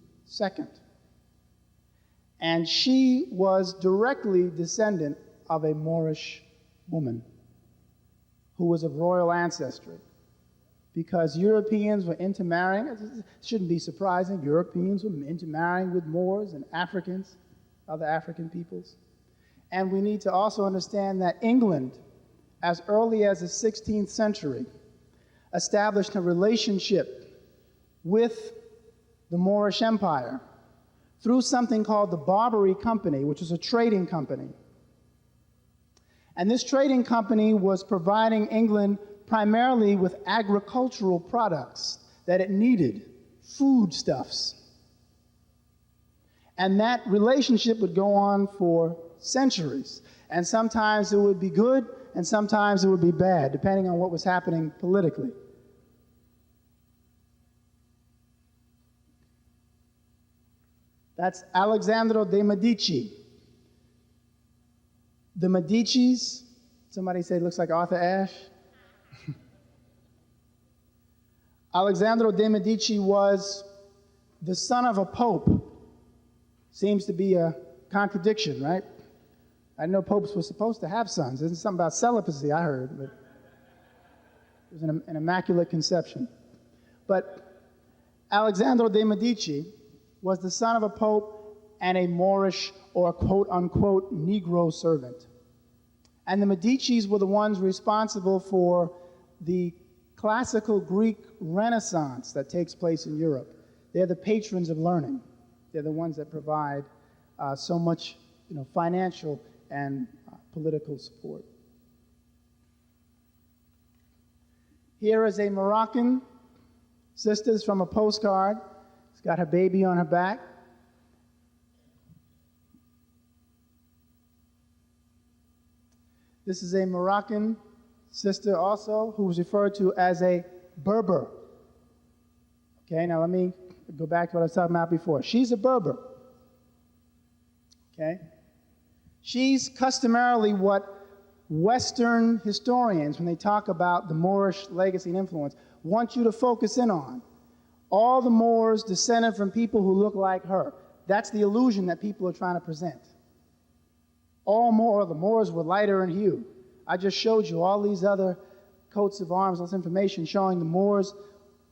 Speaker 2: And she was directly descendant of a Moorish woman who was of royal ancestry. Because Europeans were intermarrying, it shouldn't be surprising, Europeans were intermarrying with Moors and Africans, other African peoples. And we need to also understand that England, as early as the 16th century, established a relationship with the Moorish Empire through something called the Barbary Company, which was a trading company. And this trading company was providing England primarily with agricultural products that it needed, foodstuffs. And that relationship would go on for centuries. And sometimes it would be good, and sometimes it would be bad, depending on what was happening politically. That's Alessandro de' Medici. The Medicis, somebody said it looks like Arthur Ashe. Alessandro de' Medici was the son of a pope. Seems to be a contradiction, right? I know popes were supposed to have sons. There's something about celibacy I heard, but it was an immaculate conception. But Alessandro de' Medici was the son of a pope and a Moorish or quote-unquote Negro servant. And the Medicis were the ones responsible for the classical Greek Renaissance that takes place in Europe. They're the patrons of learning. They're the ones that provide so much, financial and political support. Here is a Moroccan sister from a postcard. She's got her baby on her back. This is a Moroccan sister also who was referred to as a Berber. Okay, now let me go back to what I was talking about before. She's a Berber. Okay? She's customarily what Western historians, when they talk about the Moorish legacy and influence, want you to focus in on. All the Moors descended from people who look like her. That's the illusion that people are trying to present. The Moors were lighter in hue. I just showed you all these other coats of arms, all this information showing the Moors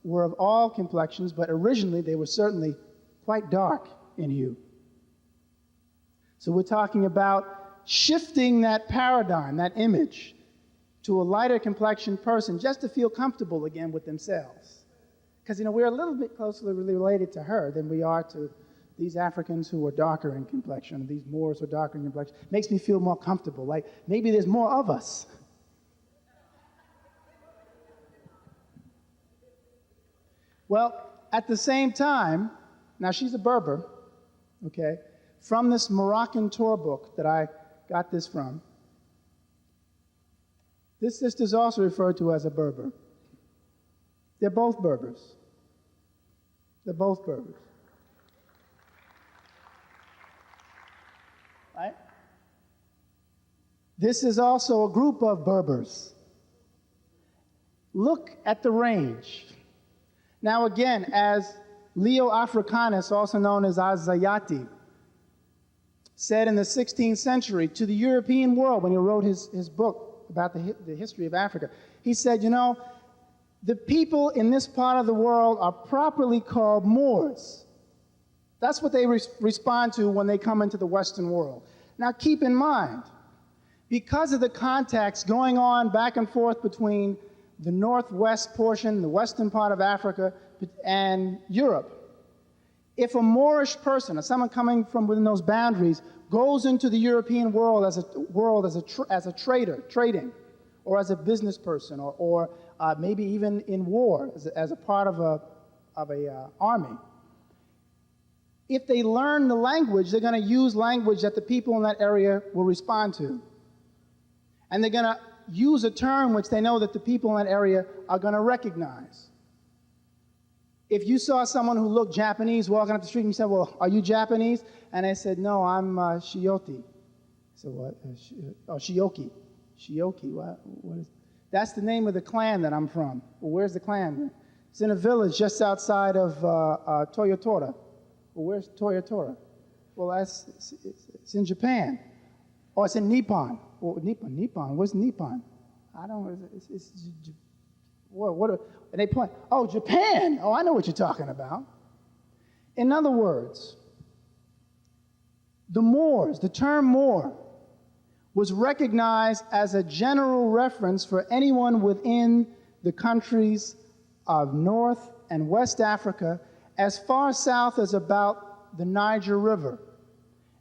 Speaker 2: were of all complexions, but originally they were certainly quite dark in hue. So we're talking about shifting that paradigm, that image, to a lighter complexion person just to feel comfortable again with themselves. Because, we're a little bit closely related to her than we are to these Africans who are darker in complexion, or these Moors who are darker in complexion. Makes me feel more comfortable, like maybe there's more of us. Well, at the same time, now she's a Berber, okay, from this Moroccan tour book that I got this from. This sister is also referred to as a Berber. They're both Berbers. They're both Berbers. Right? This is also a group of Berbers. Look at the range. Now again, as Leo Africanus, also known as Azayati, said in the 16th century to the European world when he wrote his book about the history of Africa, he said, the people in this part of the world are properly called Moors. That's what they respond to when they come into the Western world. Now keep in mind, because of the contacts going on back and forth between the northwest portion, the western part of Africa, and Europe, if a Moorish person or someone coming from within those boundaries goes into the European world as a trader, trading, or as a business person, or maybe even in war as a part of a army, if they learn the language, they're going to use language that the people in that area will respond to. And they're going to use a term which they know that the people in that area are going to recognize. If you saw someone who looked Japanese walking up the street and you said, well, are you Japanese? And they said, no, I'm Shioti. I said, what? Shioki. Shioki, what is? That's the name of the clan that I'm from. Well, where's the clan? It's in a village just outside of Toyotora. Well, where's Toyotora? Well, it's in Japan. Oh, it's in Nippon. Well, Nippon. Where's Nippon? I don't know. What and they point, oh, Japan. Oh, I know what you're talking about. In other words, the Moors, the term Moor, was recognized as a general reference for anyone within the countries of North and West Africa, as far south as about the Niger River.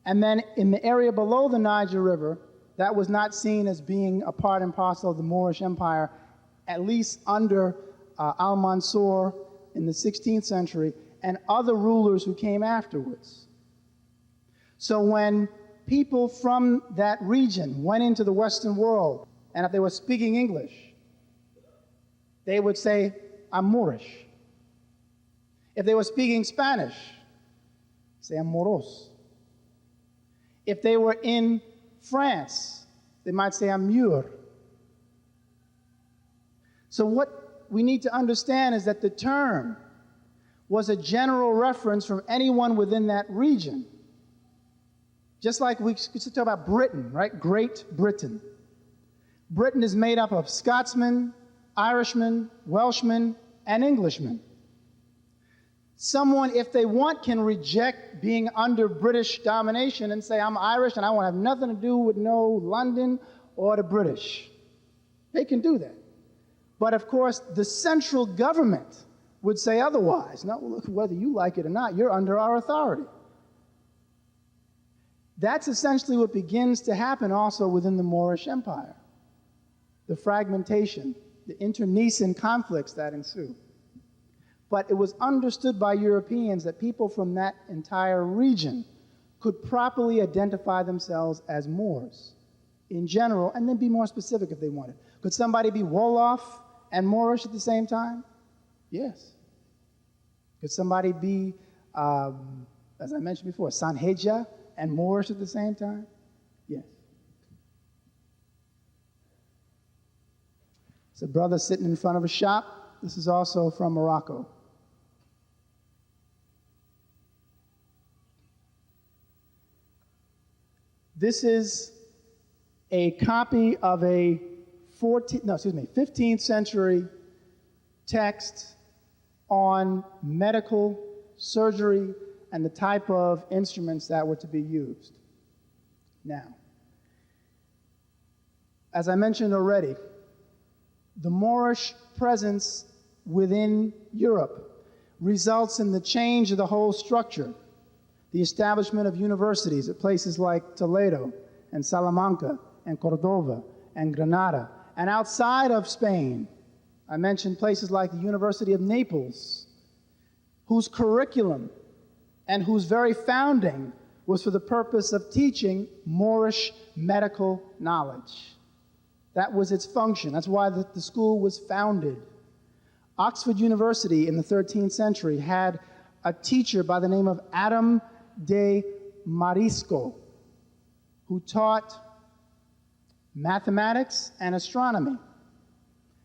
Speaker 2: And then in the area below the Niger River, that was not seen as being a part and parcel of the Moorish Empire, at least under Al-Mansur in the 16th century and other rulers who came afterwards. So when people from that region went into the Western world, and if they were speaking English, they would say, I'm Moorish. If they were speaking Spanish, say, I'm Moros. If they were in France, they might say, I'm Mur. So what we need to understand is that the term was a general reference from anyone within that region. Just like we used to talk about Britain, right? Great Britain. Britain is made up of Scotsmen, Irishmen, Welshmen, and Englishmen. Someone, if they want, can reject being under British domination and say, I'm Irish and I want to have nothing to do with no London or the British. They can do that. But of course, the central government would say otherwise. No, look, whether you like it or not, you're under our authority. That's essentially what begins to happen also within the Moorish Empire. The fragmentation, the internecine conflicts that ensue. But it was understood by Europeans that people from that entire region could properly identify themselves as Moors in general, and then be more specific if they wanted. Could somebody be Wolof and Moorish at the same time? Yes. Could somebody be, as I mentioned before, Sanheja and Moorish at the same time? Yes. It's a brother sitting in front of a shop. This is also from Morocco. This is a copy of a 15th century text on medical surgery and the type of instruments that were to be used. Now, as I mentioned already, the Moorish presence within Europe results in the change of the whole structure, the establishment of universities at places like Toledo and Salamanca and Cordova and Granada. And outside of Spain, I mentioned places like the University of Naples, whose curriculum and whose very founding was for the purpose of teaching Moorish medical knowledge. That was its function. That's why the school was founded. Oxford University in the 13th century had a teacher by the name of Adam de Marisco, who taught mathematics and astronomy.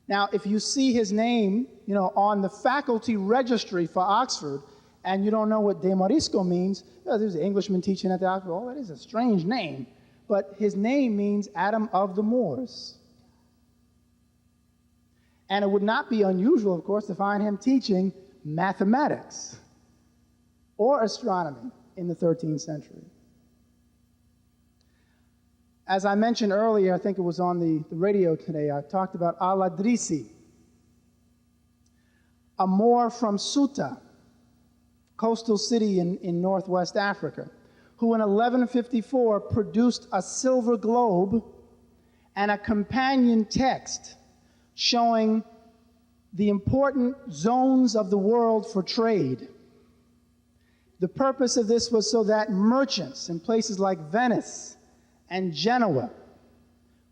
Speaker 2: Now, if you see his name, on the faculty registry for Oxford, and you don't know what de Marisco means, there's an Englishman teaching at the Oxford. Oh, that is a strange name. But his name means Adam of the Moors. And it would not be unusual, of course, to find him teaching mathematics or astronomy in the 13th century. As I mentioned earlier, I think it was on the radio today, I talked about Al-Adrisi, a Moor from Ceuta, coastal city in northwest Africa, who in 1154 produced a silver globe and a companion text showing the important zones of the world for trade. The purpose of this was so that merchants in places like Venice and Genoa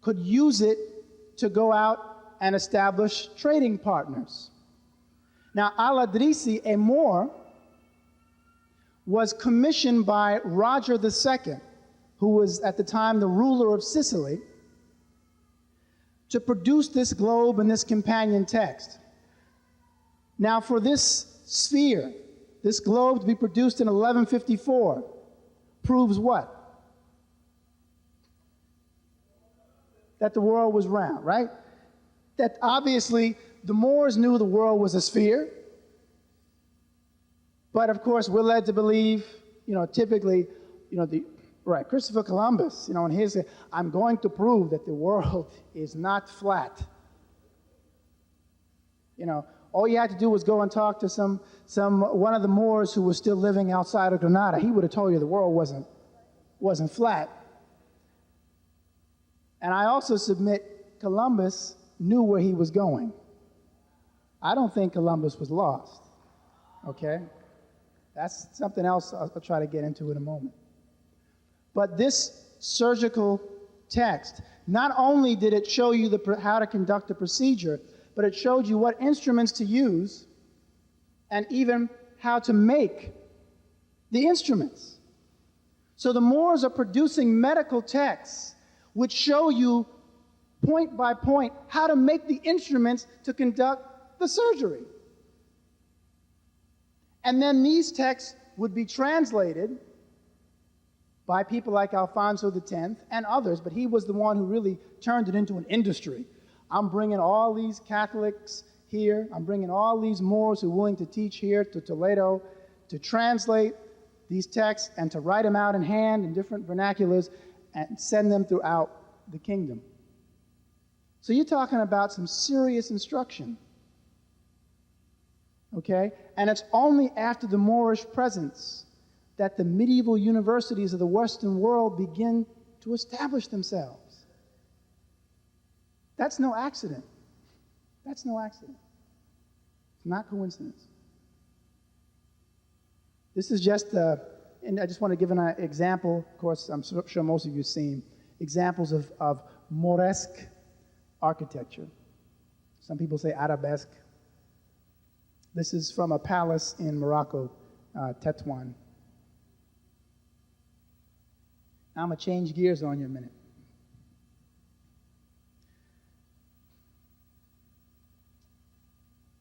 Speaker 2: could use it to go out and establish trading partners. Now, Al-Adrisi, a Moor, was commissioned by Roger II, who was at the time the ruler of Sicily, to produce this globe and this companion text. Now, for this sphere, this globe to be produced in 1154, proves what? That the world was round, right? That obviously the Moors knew the world was a sphere, but of course we're led to believe, typically, Christopher Columbus, and he said, I'm going to prove that the world is not flat. All you had to do was go and talk to one of the Moors who was still living outside of Granada. He would have told you the world wasn't flat. And I also submit Columbus knew where he was going. I don't think Columbus was lost, okay? That's something else I'll try to get into in a moment. But this surgical text, not only did it show you how to conduct a procedure, but it showed you what instruments to use and even how to make the instruments. So the Moors are producing medical texts which show you point by point how to make the instruments to conduct the surgery. And then these texts would be translated by people like Alfonso X and others, but he was the one who really turned it into an industry. I'm bringing all these Catholics here, I'm bringing all these Moors who are willing to teach here to Toledo to translate these texts and to write them out in hand in different vernaculars and send them throughout the kingdom. So you're talking about some serious instruction, okay? And it's only after the Moorish presence that the medieval universities of the Western world begin to establish themselves. That's no accident. That's no accident. It's not coincidence. This is just, and I just want to give an example. Of course, I'm sure most of you have seen examples of Moresque architecture. Some people say arabesque. This is from a palace in Morocco, Tétouan. Now I'm going to change gears on you a minute.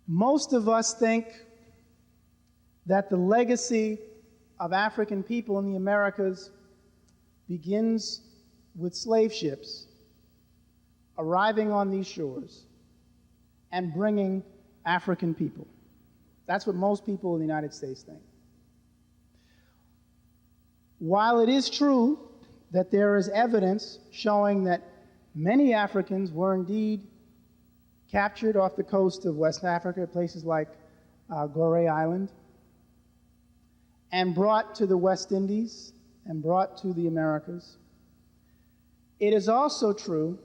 Speaker 2: Most of us think that the legacy of African people in the Americas begins with slave ships arriving on these shores and bringing African people. That's what most people in the United States think. While it is true that there is evidence showing that many Africans were indeed captured off the coast of West Africa, places like Gorée Island, and brought to the West Indies and brought to the Americas, it is also true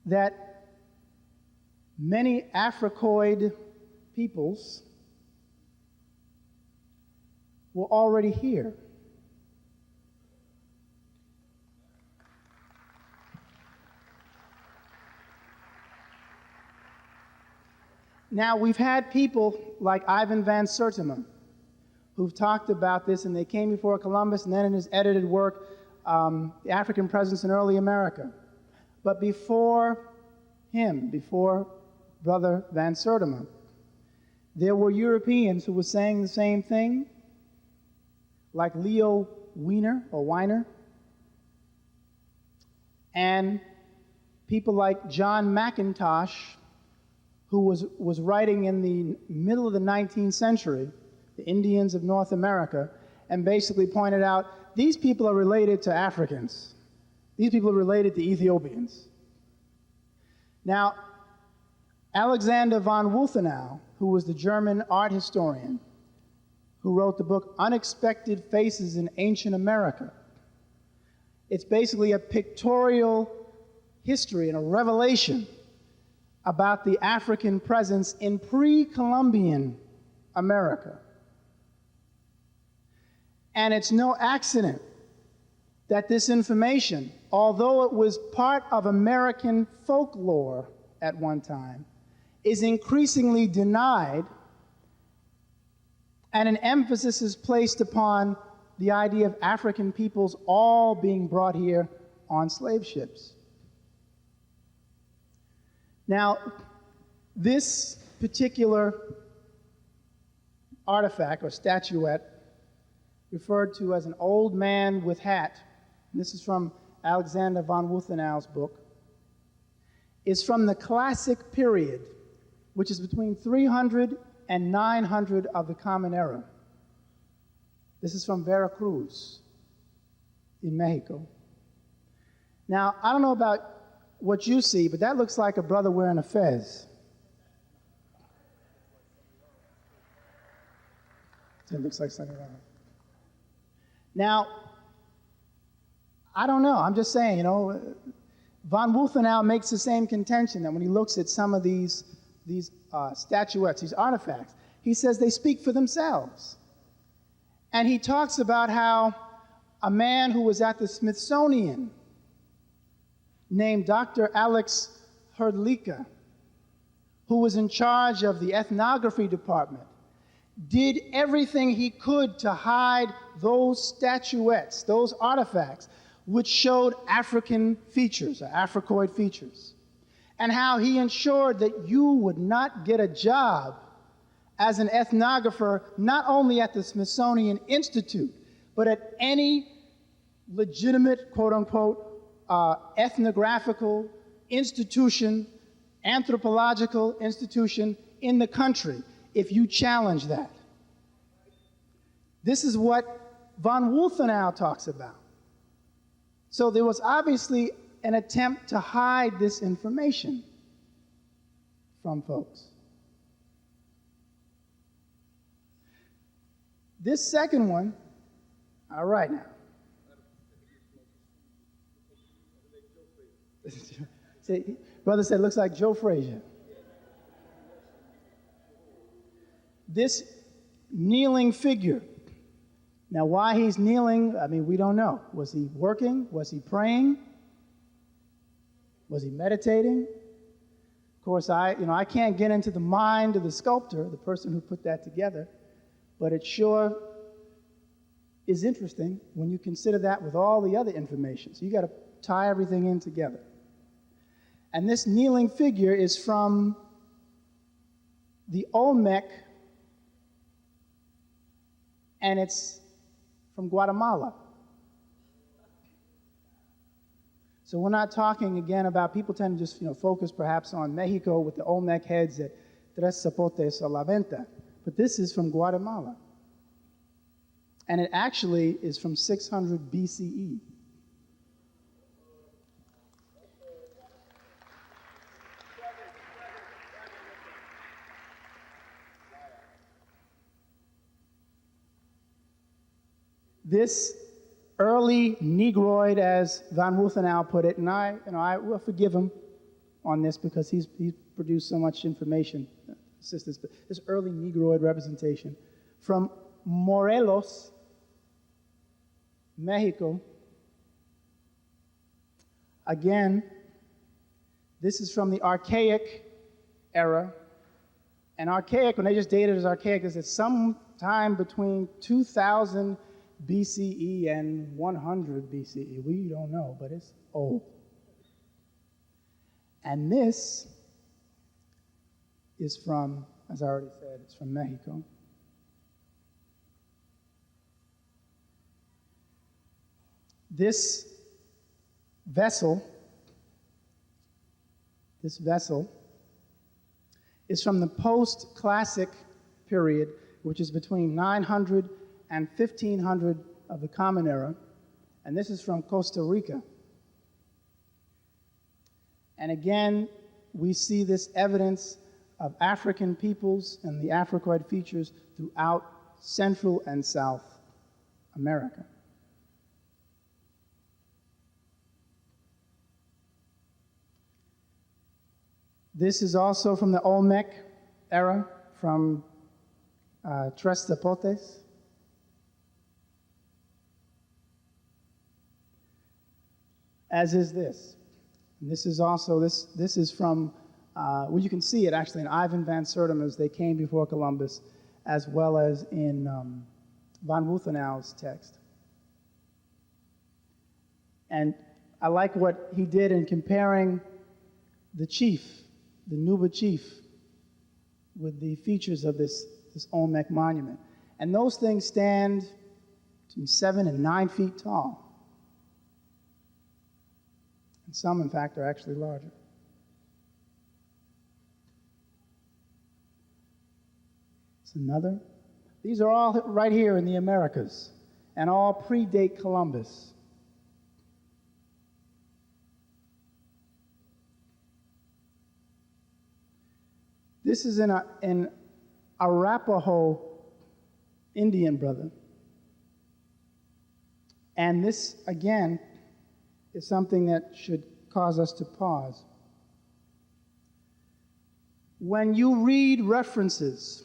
Speaker 2: that many Africoid peoples were already here. Now, we've had people like Ivan van Sertima who've talked about this, and they came before Columbus, and then in his edited work, The African Presence in Early America. But before him, before Brother van Sertima, there were Europeans who were saying the same thing, like Leo Weiner, and people like John McIntosh, who was writing in the middle of the 19th century, the Indians of North America, and basically pointed out, these people are related to Africans. These people are related to Ethiopians. Now, Alexander von Wulfenau, who was the German art historian, who wrote the book Unexpected Faces in Ancient America. It's basically a pictorial history and a revelation about the African presence in pre-Columbian America. And it's no accident that this information, although it was part of American folklore at one time, is increasingly denied, and an emphasis is placed upon the idea of African peoples all being brought here on slave ships. Now, this particular artifact or statuette, referred to as an old man with hat, and this is from Alexander von Wulfenau's book, is from the classic period, which is between 300 and 900 of the Common Era. This is from Veracruz in Mexico. Now, I don't know about what you see, but that looks like a brother wearing a fez. So it looks like something wrong. Now, I don't know. I'm just saying, von Wulfenau makes the same contention that when he looks at some of these statuettes, these artifacts, he says they speak for themselves. And he talks about how a man who was at the Smithsonian named Dr. Alex Hrdlicka, who was in charge of the ethnography department, did everything he could to hide those statuettes, those artifacts, which showed African features, or Africoid features, and how he ensured that you would not get a job as an ethnographer, not only at the Smithsonian Institute, but at any legitimate, quote-unquote, ethnographical institution, anthropological institution in the country, if you challenge that. This is what von Wulfenau talks about. So there was obviously an attempt to hide this information from folks. This second one, all right now. Brother said, looks like Joe Frazier. This kneeling figure. Now, why he's kneeling, I mean, we don't know. Was he working? Was he praying? Was he meditating? Of course, I can't get into the mind of the sculptor, the person who put that together, but it sure is interesting when you consider that with all the other information. So you got to tie everything in together. And this kneeling figure is from the Olmec, and it's from Guatemala. So we're not talking again about, people tend to just focus perhaps on Mexico with the Olmec heads at Tres Zapotes a la Venta, but this is from Guatemala. And it actually is from 600 BCE. This early Negroid, as von Wulfenau put it, and I will forgive him on this because he's produced so much information, assistance, but this early Negroid representation from Morelos, Mexico. Again, this is from the Archaic era. And Archaic, when they just dated it as Archaic, is at some time between 2000 BCE and 100 BCE. We don't know, but it's old. And this is from, as I already said, it's from Mexico. This vessel is from the post-classic period, which is between 900 and 1500 of the Common Era, and this is from Costa Rica. And again, we see this evidence of African peoples and the Africoid features throughout Central and South America. This is also from the Olmec era, from Tres Zapotes. As is this. And this is also, this is from, well, you can see it actually in Ivan van Sertima's They Came Before Columbus, as well as in von Wulfenau's text. And I like what he did in comparing the chief, the Nuba chief, with the features of this Olmec monument. And those things stand between 7 and 9 feet tall. And some, in fact, are actually larger. It's another. These are all right here in the Americas, and all predate Columbus. This is in Arapaho Indian brother. And this, again, is something that should cause us to pause. When you read references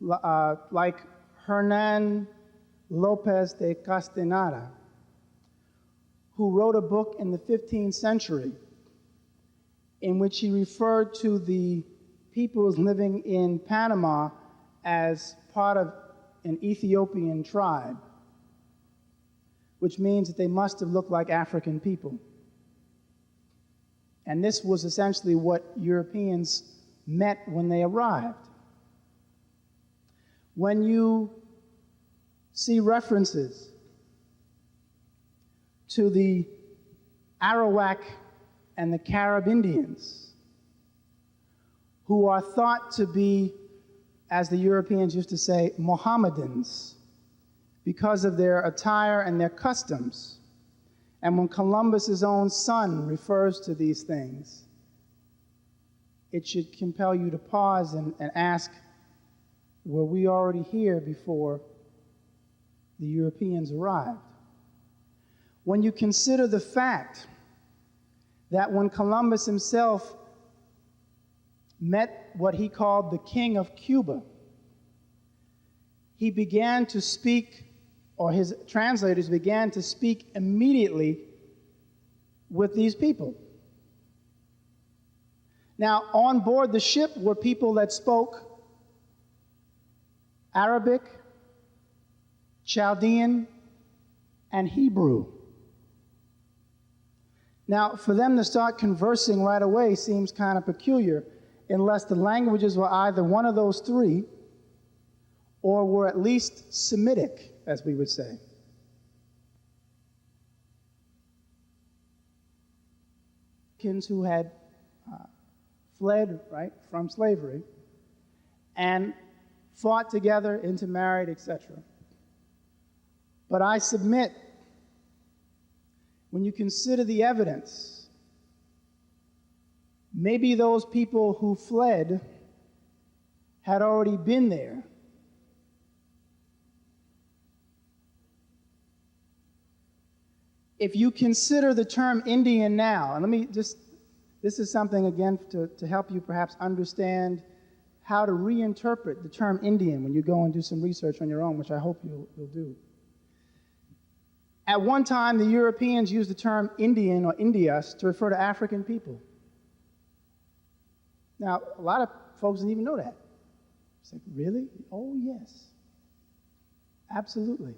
Speaker 2: like Hernan Lopez de Castaneda, who wrote a book in the 15th century in which he referred to the peoples living in Panama as part of an Ethiopian tribe, which means that they must have looked like African people. And this was essentially what Europeans met when they arrived. When you see references to the Arawak and the Carib Indians, who are thought to be, as the Europeans used to say, Mohammedans, because of their attire and their customs. And when Columbus's own son refers to these things, it should compel you to pause and ask, were we already here before the Europeans arrived? When you consider the fact that when Columbus himself met what he called the King of Cuba, he began to speak, or his translators began to speak immediately with these people. Now, on board the ship were people that spoke Arabic, Chaldean, and Hebrew. Now, for them to start conversing right away seems kind of peculiar, unless the languages were either one of those three or were at least Semitic, as we would say. Who had fled, right, from slavery and fought together, intermarried, etc. But I submit, when you consider the evidence, maybe those people who fled had already been there. If you consider the term Indian now, and let me just, this is something again to help you perhaps understand how to reinterpret the term Indian when you go and do some research on your own, which I hope you'll do. At one time, the Europeans used the term Indian or Indias to refer to African people. Now, a lot of folks didn't even know that. It's like, really? Oh, yes. Absolutely.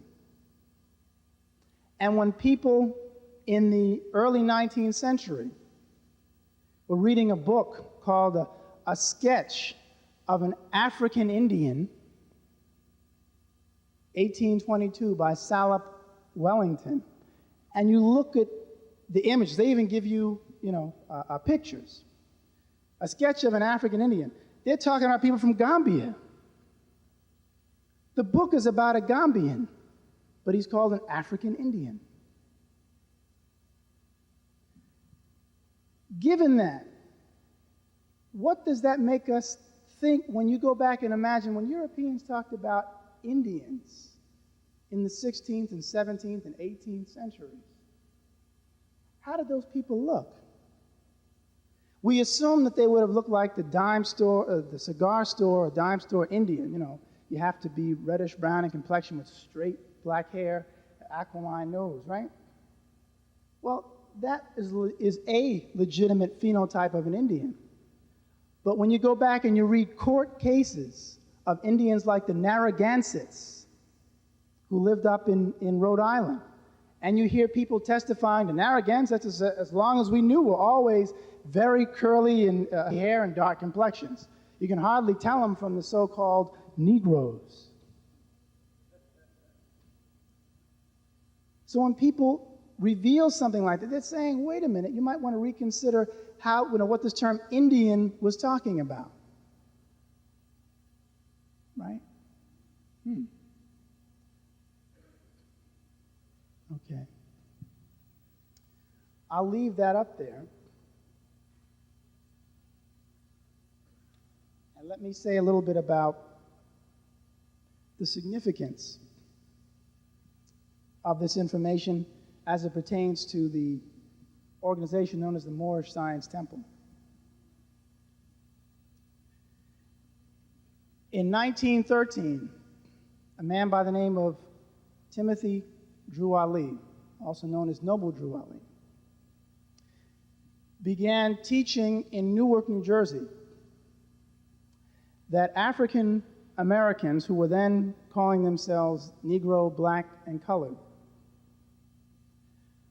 Speaker 2: And when people in the early 19th century were reading a book called A Sketch of an African Indian, 1822 by Salop Wellington, and you look at the images, they even give you, pictures. A sketch of an African Indian. They're talking about people from Gambia. The book is about a Gambian, but he's called an African Indian. Given that, what does that make us think when you go back and imagine when Europeans talked about Indians in the 16th and 17th and 18th centuries? How did those people look? We assume that they would have looked like the dime store, the cigar store or dime store Indian. You have to be reddish brown in complexion with straight black hair, aquiline nose, right? Well, that is a legitimate phenotype of an Indian. But when you go back and you read court cases of Indians like the Narragansetts, who lived up in Rhode Island, and you hear people testifying, the Narragansetts, as long as we knew, were always very curly in hair and dark complexions. You can hardly tell them from the so-called Negroes. So when people reveal something like that, they're saying, wait a minute, you might want to reconsider what this term Indian was talking about. Right? Okay. I'll leave that up there. And let me say a little bit about the significance of this information as it pertains to the organization known as the Moorish Science Temple. In 1913, a man by the name of Timothy Drew Ali, also known as Noble Drew Ali, began teaching in Newark, New Jersey, that African Americans, who were then calling themselves Negro, Black, and Colored,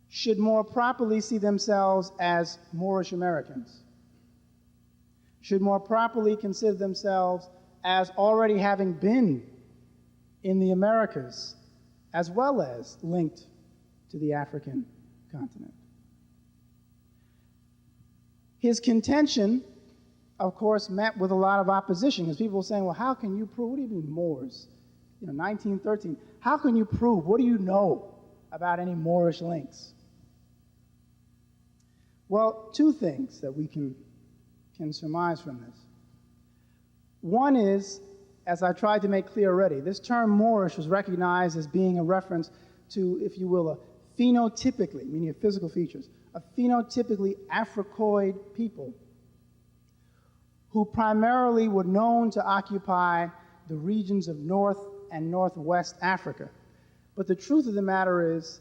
Speaker 2: should more properly see themselves as Moorish Americans, should more properly consider themselves as already having been in the Americas, as well as linked to the African continent. His contention, of course, met with a lot of opposition, because people were saying, well, how can you prove? What do you mean Moors? 1913. How can you prove? What do you know about any Moorish links? Well, two things that we can surmise from this. One is, as I tried to make clear already, this term Moorish was recognized as being a reference to, if you will, a phenotypically, meaning physical features, a phenotypically Africoid people who primarily were known to occupy the regions of North and Northwest Africa. But the truth of the matter is,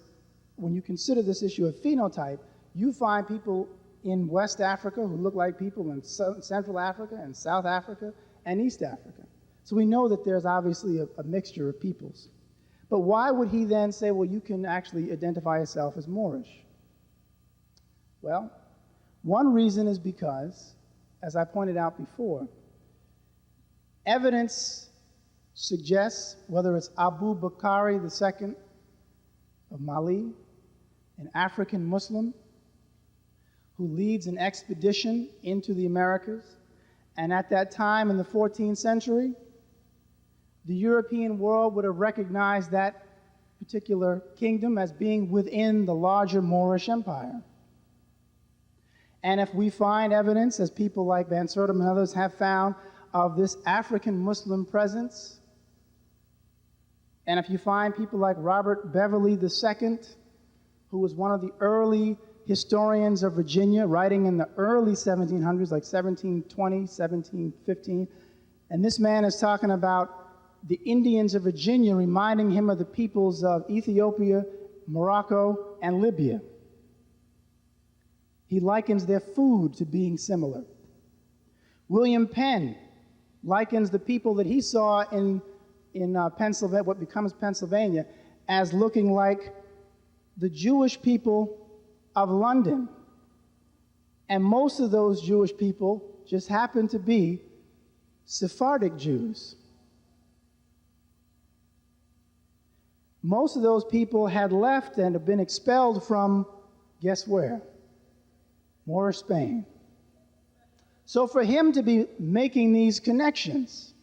Speaker 2: when you consider this issue of phenotype, you find people in West Africa who look like people in Central Africa and South Africa and East Africa. So we know that there's obviously a mixture of peoples. But why would he then say, well, you can actually identify yourself as Moorish? Well, one reason is because, as I pointed out before, evidence suggests, whether it's Abu Bakari II of Mali, an African Muslim who leads an expedition into the Americas, and at that time in the 14th century, the European world would have recognized that particular kingdom as being within the larger Moorish Empire. And if we find evidence, as people like Van Sertima and others have found, of this African Muslim presence, and if you find people like Robert Beverly II, who was one of the early historians of Virginia, writing in the early 1700s, like 1720, 1715, and this man is talking about the Indians of Virginia reminding him of the peoples of Ethiopia, Morocco, and Libya. He likens their food to being similar. William Penn likens the people that he saw in Pennsylvania, what becomes Pennsylvania, as looking like the Jewish people of London. And most of those Jewish people just happen to be Sephardic Jews. Most of those people had left and have been expelled from, guess where? Moorish Spain. So for him to be making these connections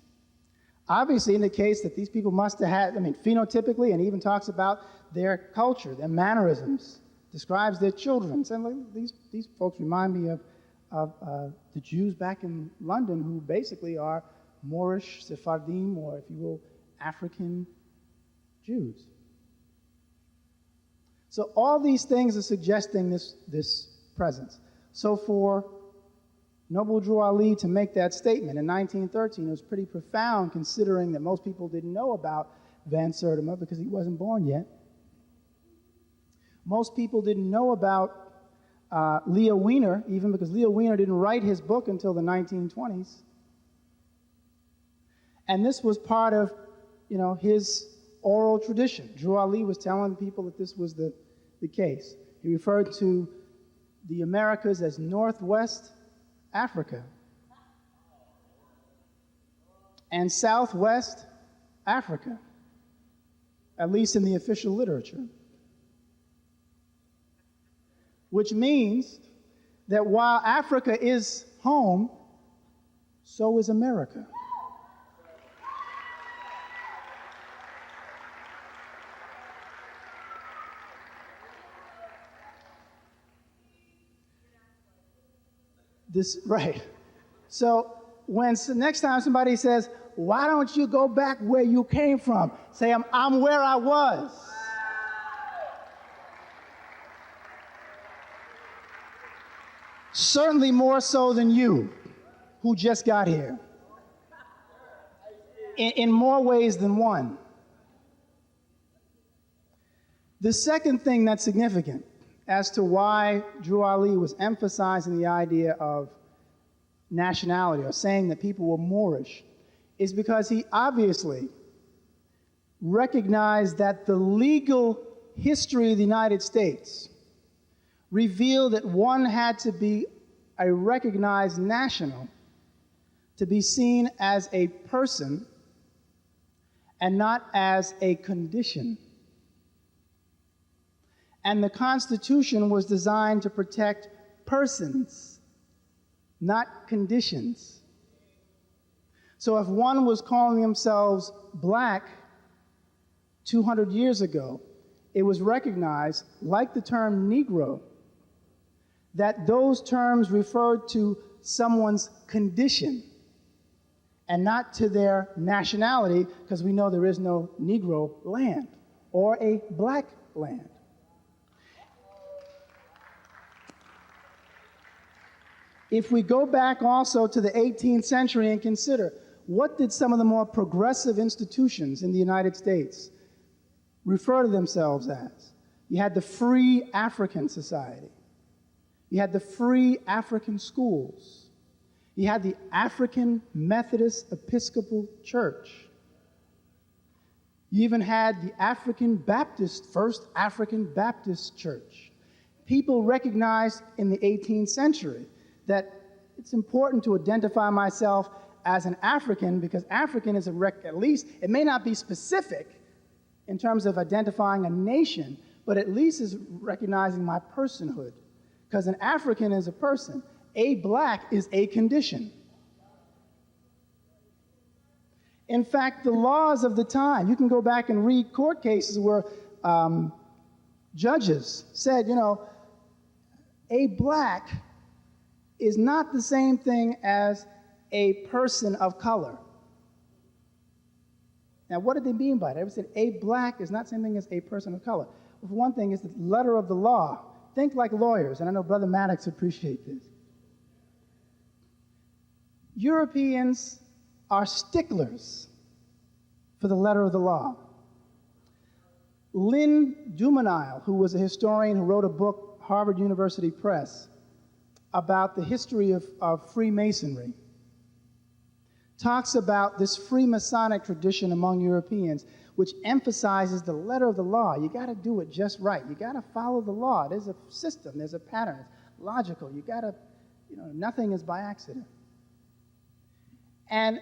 Speaker 2: obviously indicates that these people must have had, phenotypically, and even talks about their culture, their mannerisms, describes their children. And these folks remind me of the Jews back in London, who basically are Moorish, Sephardim, or if you will, African Jews. So all these things are suggesting this presence. So for Noble Drew Ali to make that statement in 1913, it was pretty profound, considering that most people didn't know about Van Sertima because he wasn't born yet. Most people didn't know about Leo Wiener, even because Leo Wiener didn't write his book until the 1920s. And this was part of, his oral tradition. Drew Ali was telling people that this was the case. He referred to the Americas as Northwest Africa and Southwest Africa, at least in the official literature. Which means that while Africa is home, so is America. Right. So next time somebody says, why don't you go back where you came from? Say, I'm where I was. Certainly more so than you, who just got here. In more ways than one. The second thing that's significant as to why Drew Ali was emphasizing the idea of nationality, or saying that people were Moorish, is because he obviously recognized that the legal history of the United States revealed that one had to be a recognized national to be seen as a person and not as a condition. And the Constitution was designed to protect persons, not conditions. So if one was calling themselves black 200 years ago, it was recognized, like the term Negro, that those terms referred to someone's condition and not to their nationality, because we know there is no Negro land or a black land. If we go back also to the 18th century and consider, what did some of the more progressive institutions in the United States refer to themselves as? You had the Free African Society. You had the Free African Schools. You had the African Methodist Episcopal Church. You even had the First African Baptist Church. People recognized in the 18th century that it's important to identify myself as an African, because African is at least, it may not be specific in terms of identifying a nation, but at least is recognizing my personhood. Because an African is a person. A black is a condition. In fact, the laws of the time, you can go back and read court cases where judges said, a black is not the same thing as a person of color. Now, what did they mean by that? They said a black is not the same thing as a person of color. Well, for one thing, is the letter of the law. Think like lawyers, and I know Brother Maddox appreciates this. Europeans are sticklers for the letter of the law. Lynn Dumenil, who was a historian who wrote a book, Harvard University Press, about the history of Freemasonry, talks about this Freemasonic tradition among Europeans, which emphasizes the letter of the law. You got to do it just right. You got to follow the law. There's a system, there's a pattern, it's logical. You got to, nothing is by accident. And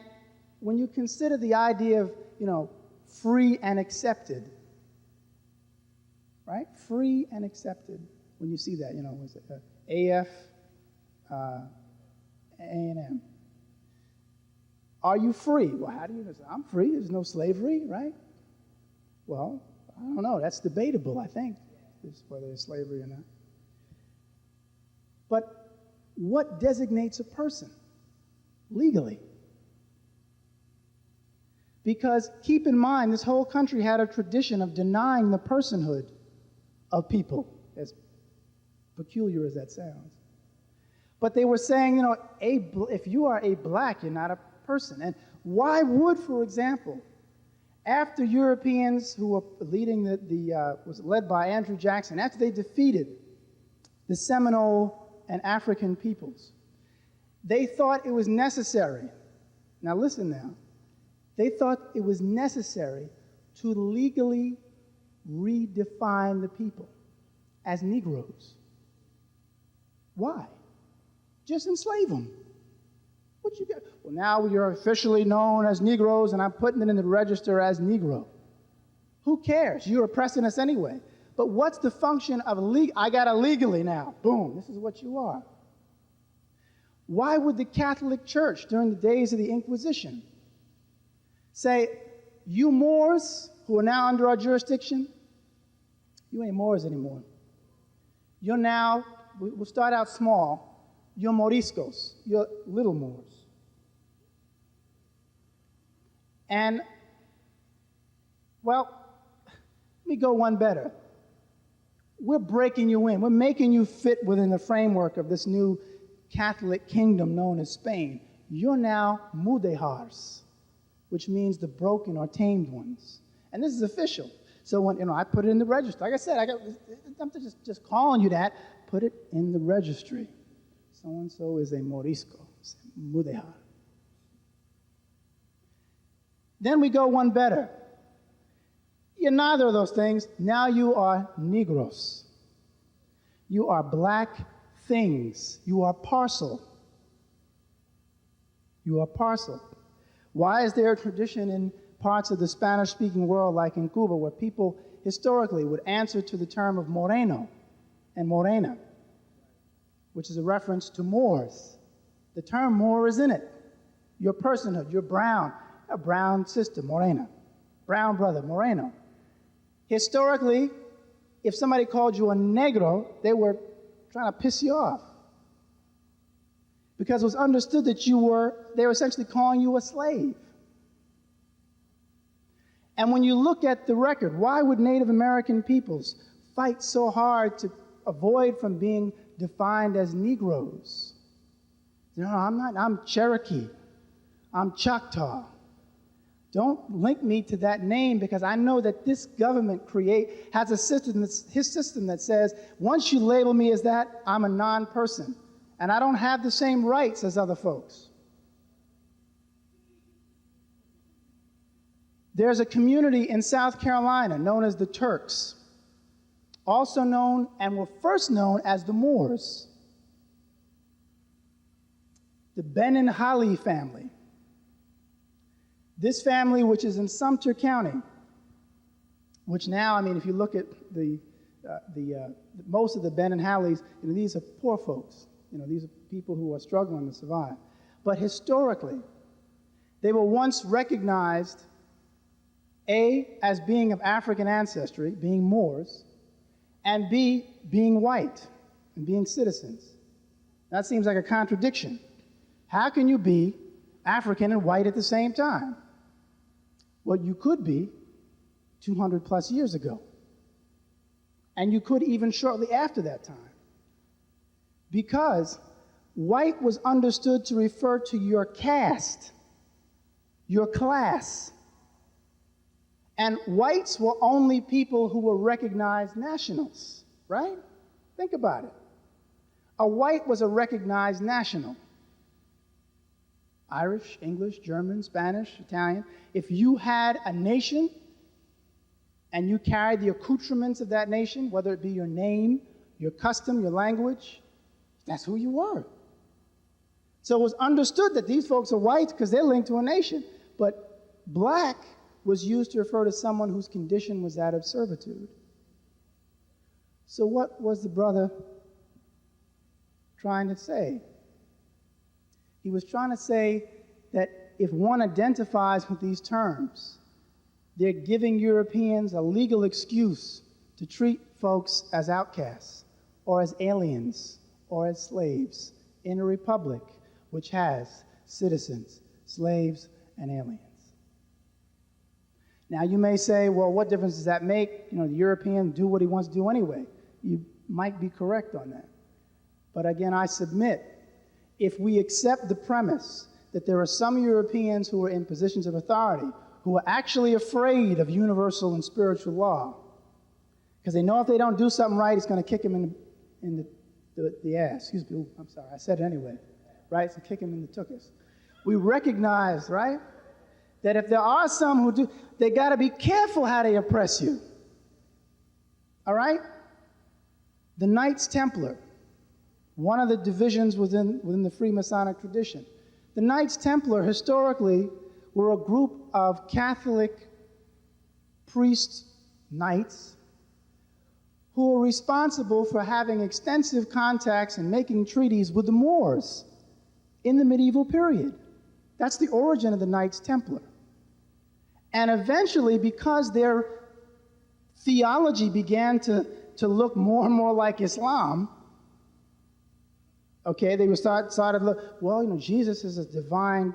Speaker 2: when you consider the idea of, free and accepted, right? Free and accepted. When you see that, was it AF, A&M. Are you free? Well, how do you know? I'm free. There's no slavery, right? Well, I don't know. That's debatable, I think, whether there's slavery or not. But what designates a person legally? Because keep in mind, this whole country had a tradition of denying the personhood of people, as peculiar as that sounds. But they were saying, if you are a black, you're not a person. And why would, for example, after Europeans who were leading was led by Andrew Jackson, after they defeated the Seminole and African peoples, they thought it was necessary. Now listen now. They thought it was necessary to legally redefine the people as Negroes. Why? Just enslave them. What you got? Well, now you're officially known as Negroes, and I'm putting it in the register as Negro. Who cares? You're oppressing us anyway. But what's the function of I got to legally now? Boom, this is what you are. Why would the Catholic Church during the days of the Inquisition say, you Moors who are now under our jurisdiction, you ain't Moors anymore. You're now, we'll start out small, you're Moriscos, you're little Moors. And, well, let me go one better. We're breaking you in. We're making you fit within the framework of this new Catholic kingdom known as Spain. You're now mudejars, which means the broken or tamed ones. And this is official. So when I put it in the registry, like I said, I'm just calling you that. Put it in the registry. So-and-so is a morisco, mudejar. Then we go one better. You're neither of those things. Now you are negros. You are black things. You are parcel. You are parcel. Why is there a tradition in parts of the Spanish-speaking world, like in Cuba, where people historically would answer to the term of moreno and morena, which is a reference to Moors? The term Moor is in it. Your personhood, you're brown, a brown sister, morena, brown brother, moreno. Historically, if somebody called you a negro, they were trying to piss you off. Because it was understood that they were essentially calling you a slave. And when you look at the record, why would Native American peoples fight so hard to avoid from being defined as Negroes? No, I'm not, I'm Cherokee, I'm Choctaw. Don't link me to that name, because I know that this government has his system that says, once you label me as that, I'm a non-person, and I don't have the same rights as other folks. There's a community in South Carolina known as the Turks, also known and were first known as the Moors. The Benin-Hali family. This family, which is in Sumter County, which now, I mean, if you look at most of the Benin-Halis, these are poor folks. These are people who are struggling to survive. But historically, they were once recognized, A, as being of African ancestry, being Moors, and B, being white and being citizens. That seems like a contradiction. How can you be African and white at the same time? Well, you could be 200 plus years ago. And you could even shortly after that time. Because white was understood to refer to your caste, your class. And whites were only people who were recognized nationals, right? Think about it. A white was a recognized national. Irish, English, German, Spanish, Italian. If you had a nation and you carried the accoutrements of that nation, whether it be your name, your custom, your language, that's who you were. So it was understood that these folks are white because they're linked to a nation. But black was used to refer to someone whose condition was that of servitude. So what was the brother trying to say? He was trying to say that if one identifies with these terms, they're giving Europeans a legal excuse to treat folks as outcasts, or as aliens, or as slaves in a republic which has citizens, slaves, and aliens. Now you may say, well, what difference does that make? The European do what he wants to do anyway. You might be correct on that. But again, I submit, if we accept the premise that there are some Europeans who are in positions of authority who are actually afraid of universal and spiritual law, because they know if they don't do something right, it's going to kick them in the ass. Excuse me. Ooh, I'm sorry. I said it anyway. Right? So kick them in the tuchus. We recognize, right, that if there are some who do, they got to be careful how they oppress you. All right? The Knights Templar, one of the divisions within the Freemasonic tradition. The Knights Templar historically were a group of Catholic priest knights who were responsible for having extensive contacts and making treaties with the Moors in the medieval period. That's the origin of the Knights Templar. And eventually, because their theology began to look more and more like Islam, okay, they started to look, well, Jesus is a divine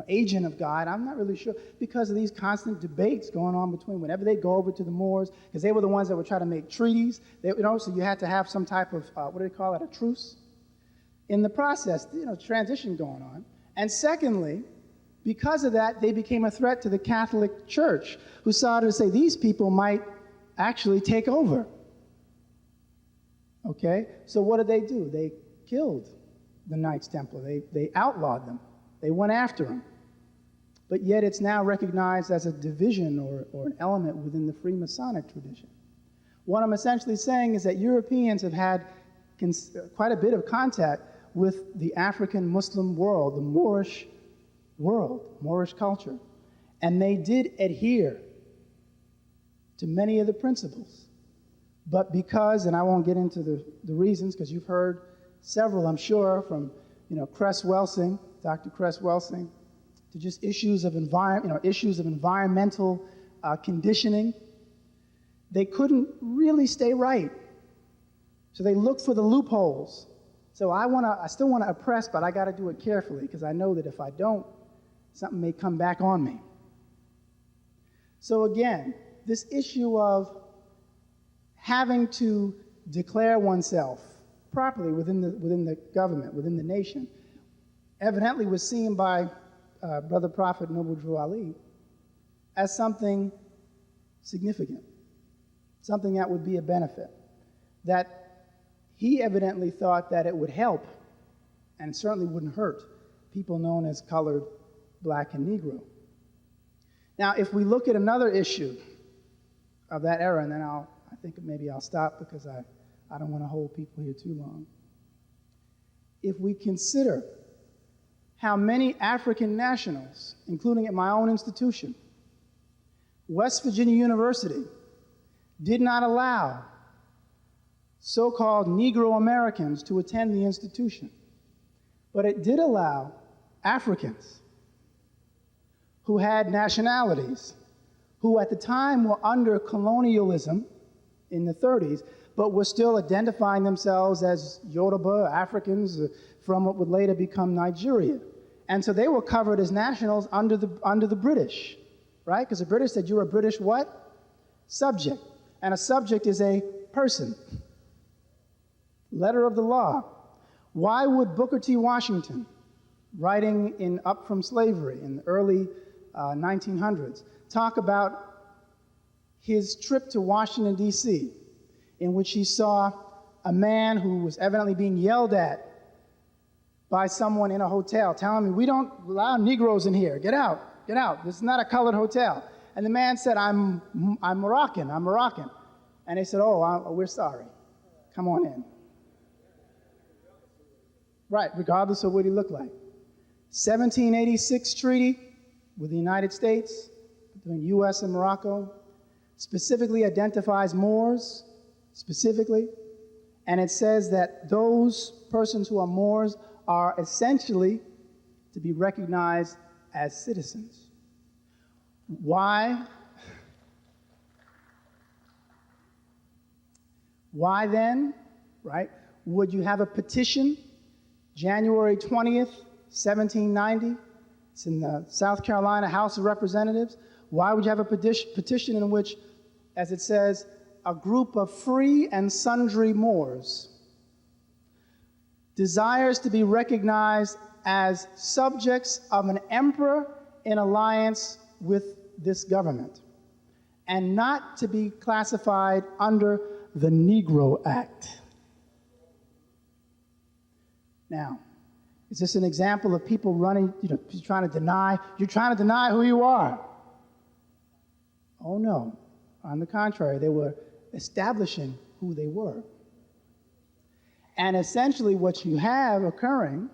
Speaker 2: agent of God. I'm not really sure, because of these constant debates going on between whenever they go over to the Moors, because they were the ones that would try to make treaties. So you had to have some type of, what do they call it, a truce? In the process, transition going on. And secondly, because of that, they became a threat to the Catholic Church, who started to say these people might actually take over. Okay? So what did they do? They killed the Knights Templar. They outlawed them. They went after them. But yet it's now recognized as a division or an element within the Freemasonic tradition. What I'm essentially saying is that Europeans have had quite a bit of contact with the African Muslim world, the Moorish world, Moorish culture. And they did adhere to many of the principles. But because, and I won't get into the reasons, because you've heard several, I'm sure, from Cress Welsing, Dr. Cress Welsing, to just issues of environmental conditioning, they couldn't really stay right. So they looked for the loopholes. So I still want to oppress, but I got to do it carefully, because I know that if I don't, something may come back on me. So again, this issue of having to declare oneself properly within the government, within the nation, evidently was seen by Brother Prophet Noble Drew Ali as something significant, something that would be a benefit, that he evidently thought that it would help and certainly wouldn't hurt people known as colored, black, and Negro. Now, if we look at another issue of that era, and then I think maybe I'll stop, because I don't want to hold people here too long. If we consider how many African nationals, including at my own institution, West Virginia University, did not allow so-called Negro Americans to attend the institution, but it did allow Africans who had nationalities, who at the time were under colonialism in the 30s, but were still identifying themselves as Yoruba Africans from what would later become Nigeria. And so they were covered as nationals under the British, right? Because the British said you're a British what? Subject. And a subject is a person. Letter of the law. Why would Booker T. Washington, writing in Up From Slavery in the early 1900s, talk about his trip to Washington, D.C., in which he saw a man who was evidently being yelled at by someone in a hotel, telling him, "We don't allow Negroes in here. Get out, get out. This is not a colored hotel." And the man said, I'm Moroccan, I'm Moroccan. And they said, "Oh, we're sorry. Come on in." Right, regardless of what he looked like. 1786 treaty with the United States, between U.S. and Morocco, specifically identifies Moors, specifically, and it says that those persons who are Moors are essentially to be recognized as citizens. Why? Why then, right, would you have a petition, January 20th, 1790, it's in the South Carolina House of Representatives. Why would you have a petition in which, as it says, a group of free and sundry Moors desires to be recognized as subjects of an emperor in alliance with this government, and not to be classified under the Negro Act? Now, is this an example of people running, you're trying to deny who you are? Oh no, on the contrary, they were establishing who they were. And essentially what you have occurring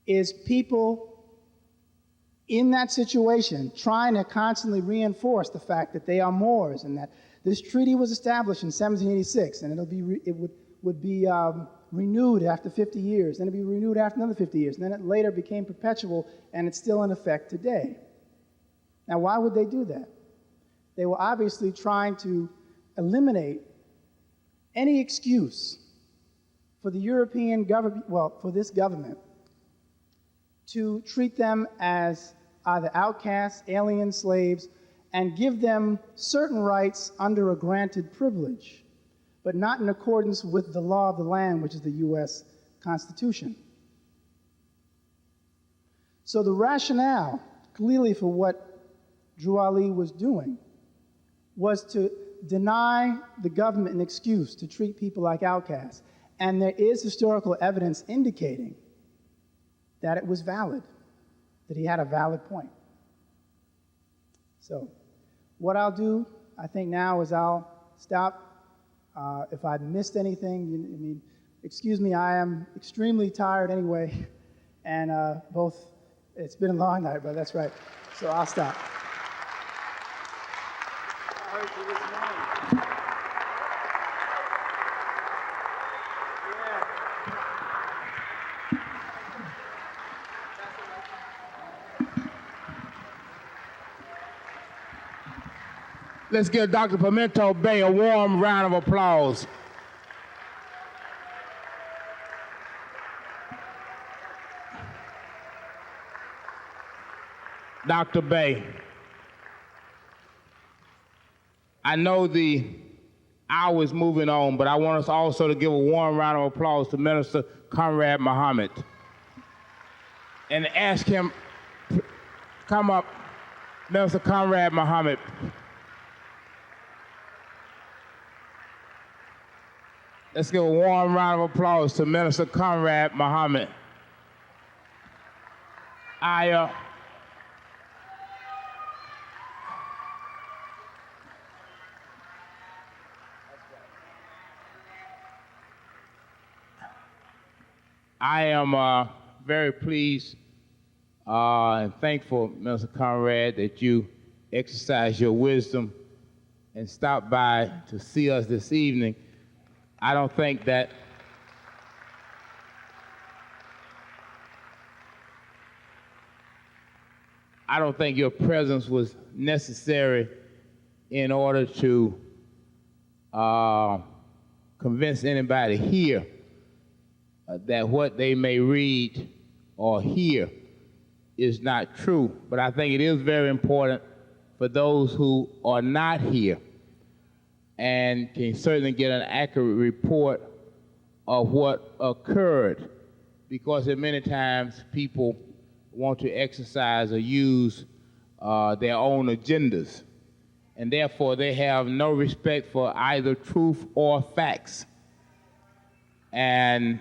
Speaker 2: is people in that situation trying to constantly reinforce the fact that they are Moors, and that this treaty was established in 1786, and it would be renewed after 50 years, then it'd be renewed after another 50 years, and then it later became perpetual, and it's still in effect today. Now, why would they do that? They were obviously trying to eliminate any excuse for the European government, for this government, to treat them as either outcasts, alien slaves, and give them certain rights under a granted privilege, but not in accordance with the law of the land, which is the U.S. Constitution. So the rationale, clearly, for what Drew Ali was doing was to deny the government an excuse to treat people like outcasts. And there is historical evidence indicating that it was valid, that he had a valid point. So what I'll do, I think now, is I'll stop. If I've missed anything, excuse me, I am extremely tired anyway, and it's been a long night, but that's right. So I'll stop. I heard you this morning.
Speaker 7: Let's give Dr. Pimienta Bay a warm round of applause. Dr. Bay, I know the hour is moving on, but I want us also to give a warm round of applause to Minister Conrad Muhammad and ask him, come up, Minister Conrad Muhammad. Let's give a warm round of applause to Minister Conrad Muhammad. I am very pleased and thankful, Minister Conrad, that you exercised your wisdom and stopped by to see us this evening. I don't think your presence was necessary in order to convince anybody here that what they may read or hear is not true. But I think it is very important for those who are not here and can certainly get an accurate report of what occurred, because at many times people want to exercise or use their own agendas, and therefore they have no respect for either truth or facts. And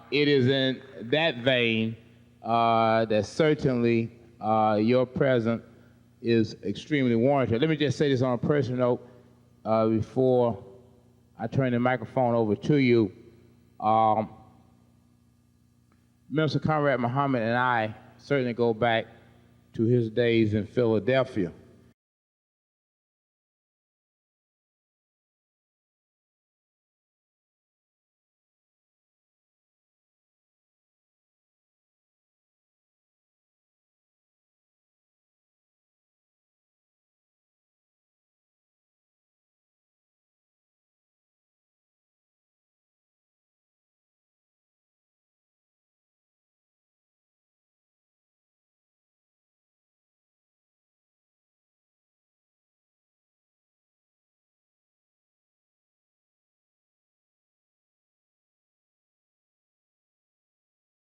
Speaker 7: it is in that vein that certainly your presence is extremely warranted. Let me just say this on a personal note before I turn the microphone over to you. Minister Conrad Muhammad and I certainly go back to his days in Philadelphia.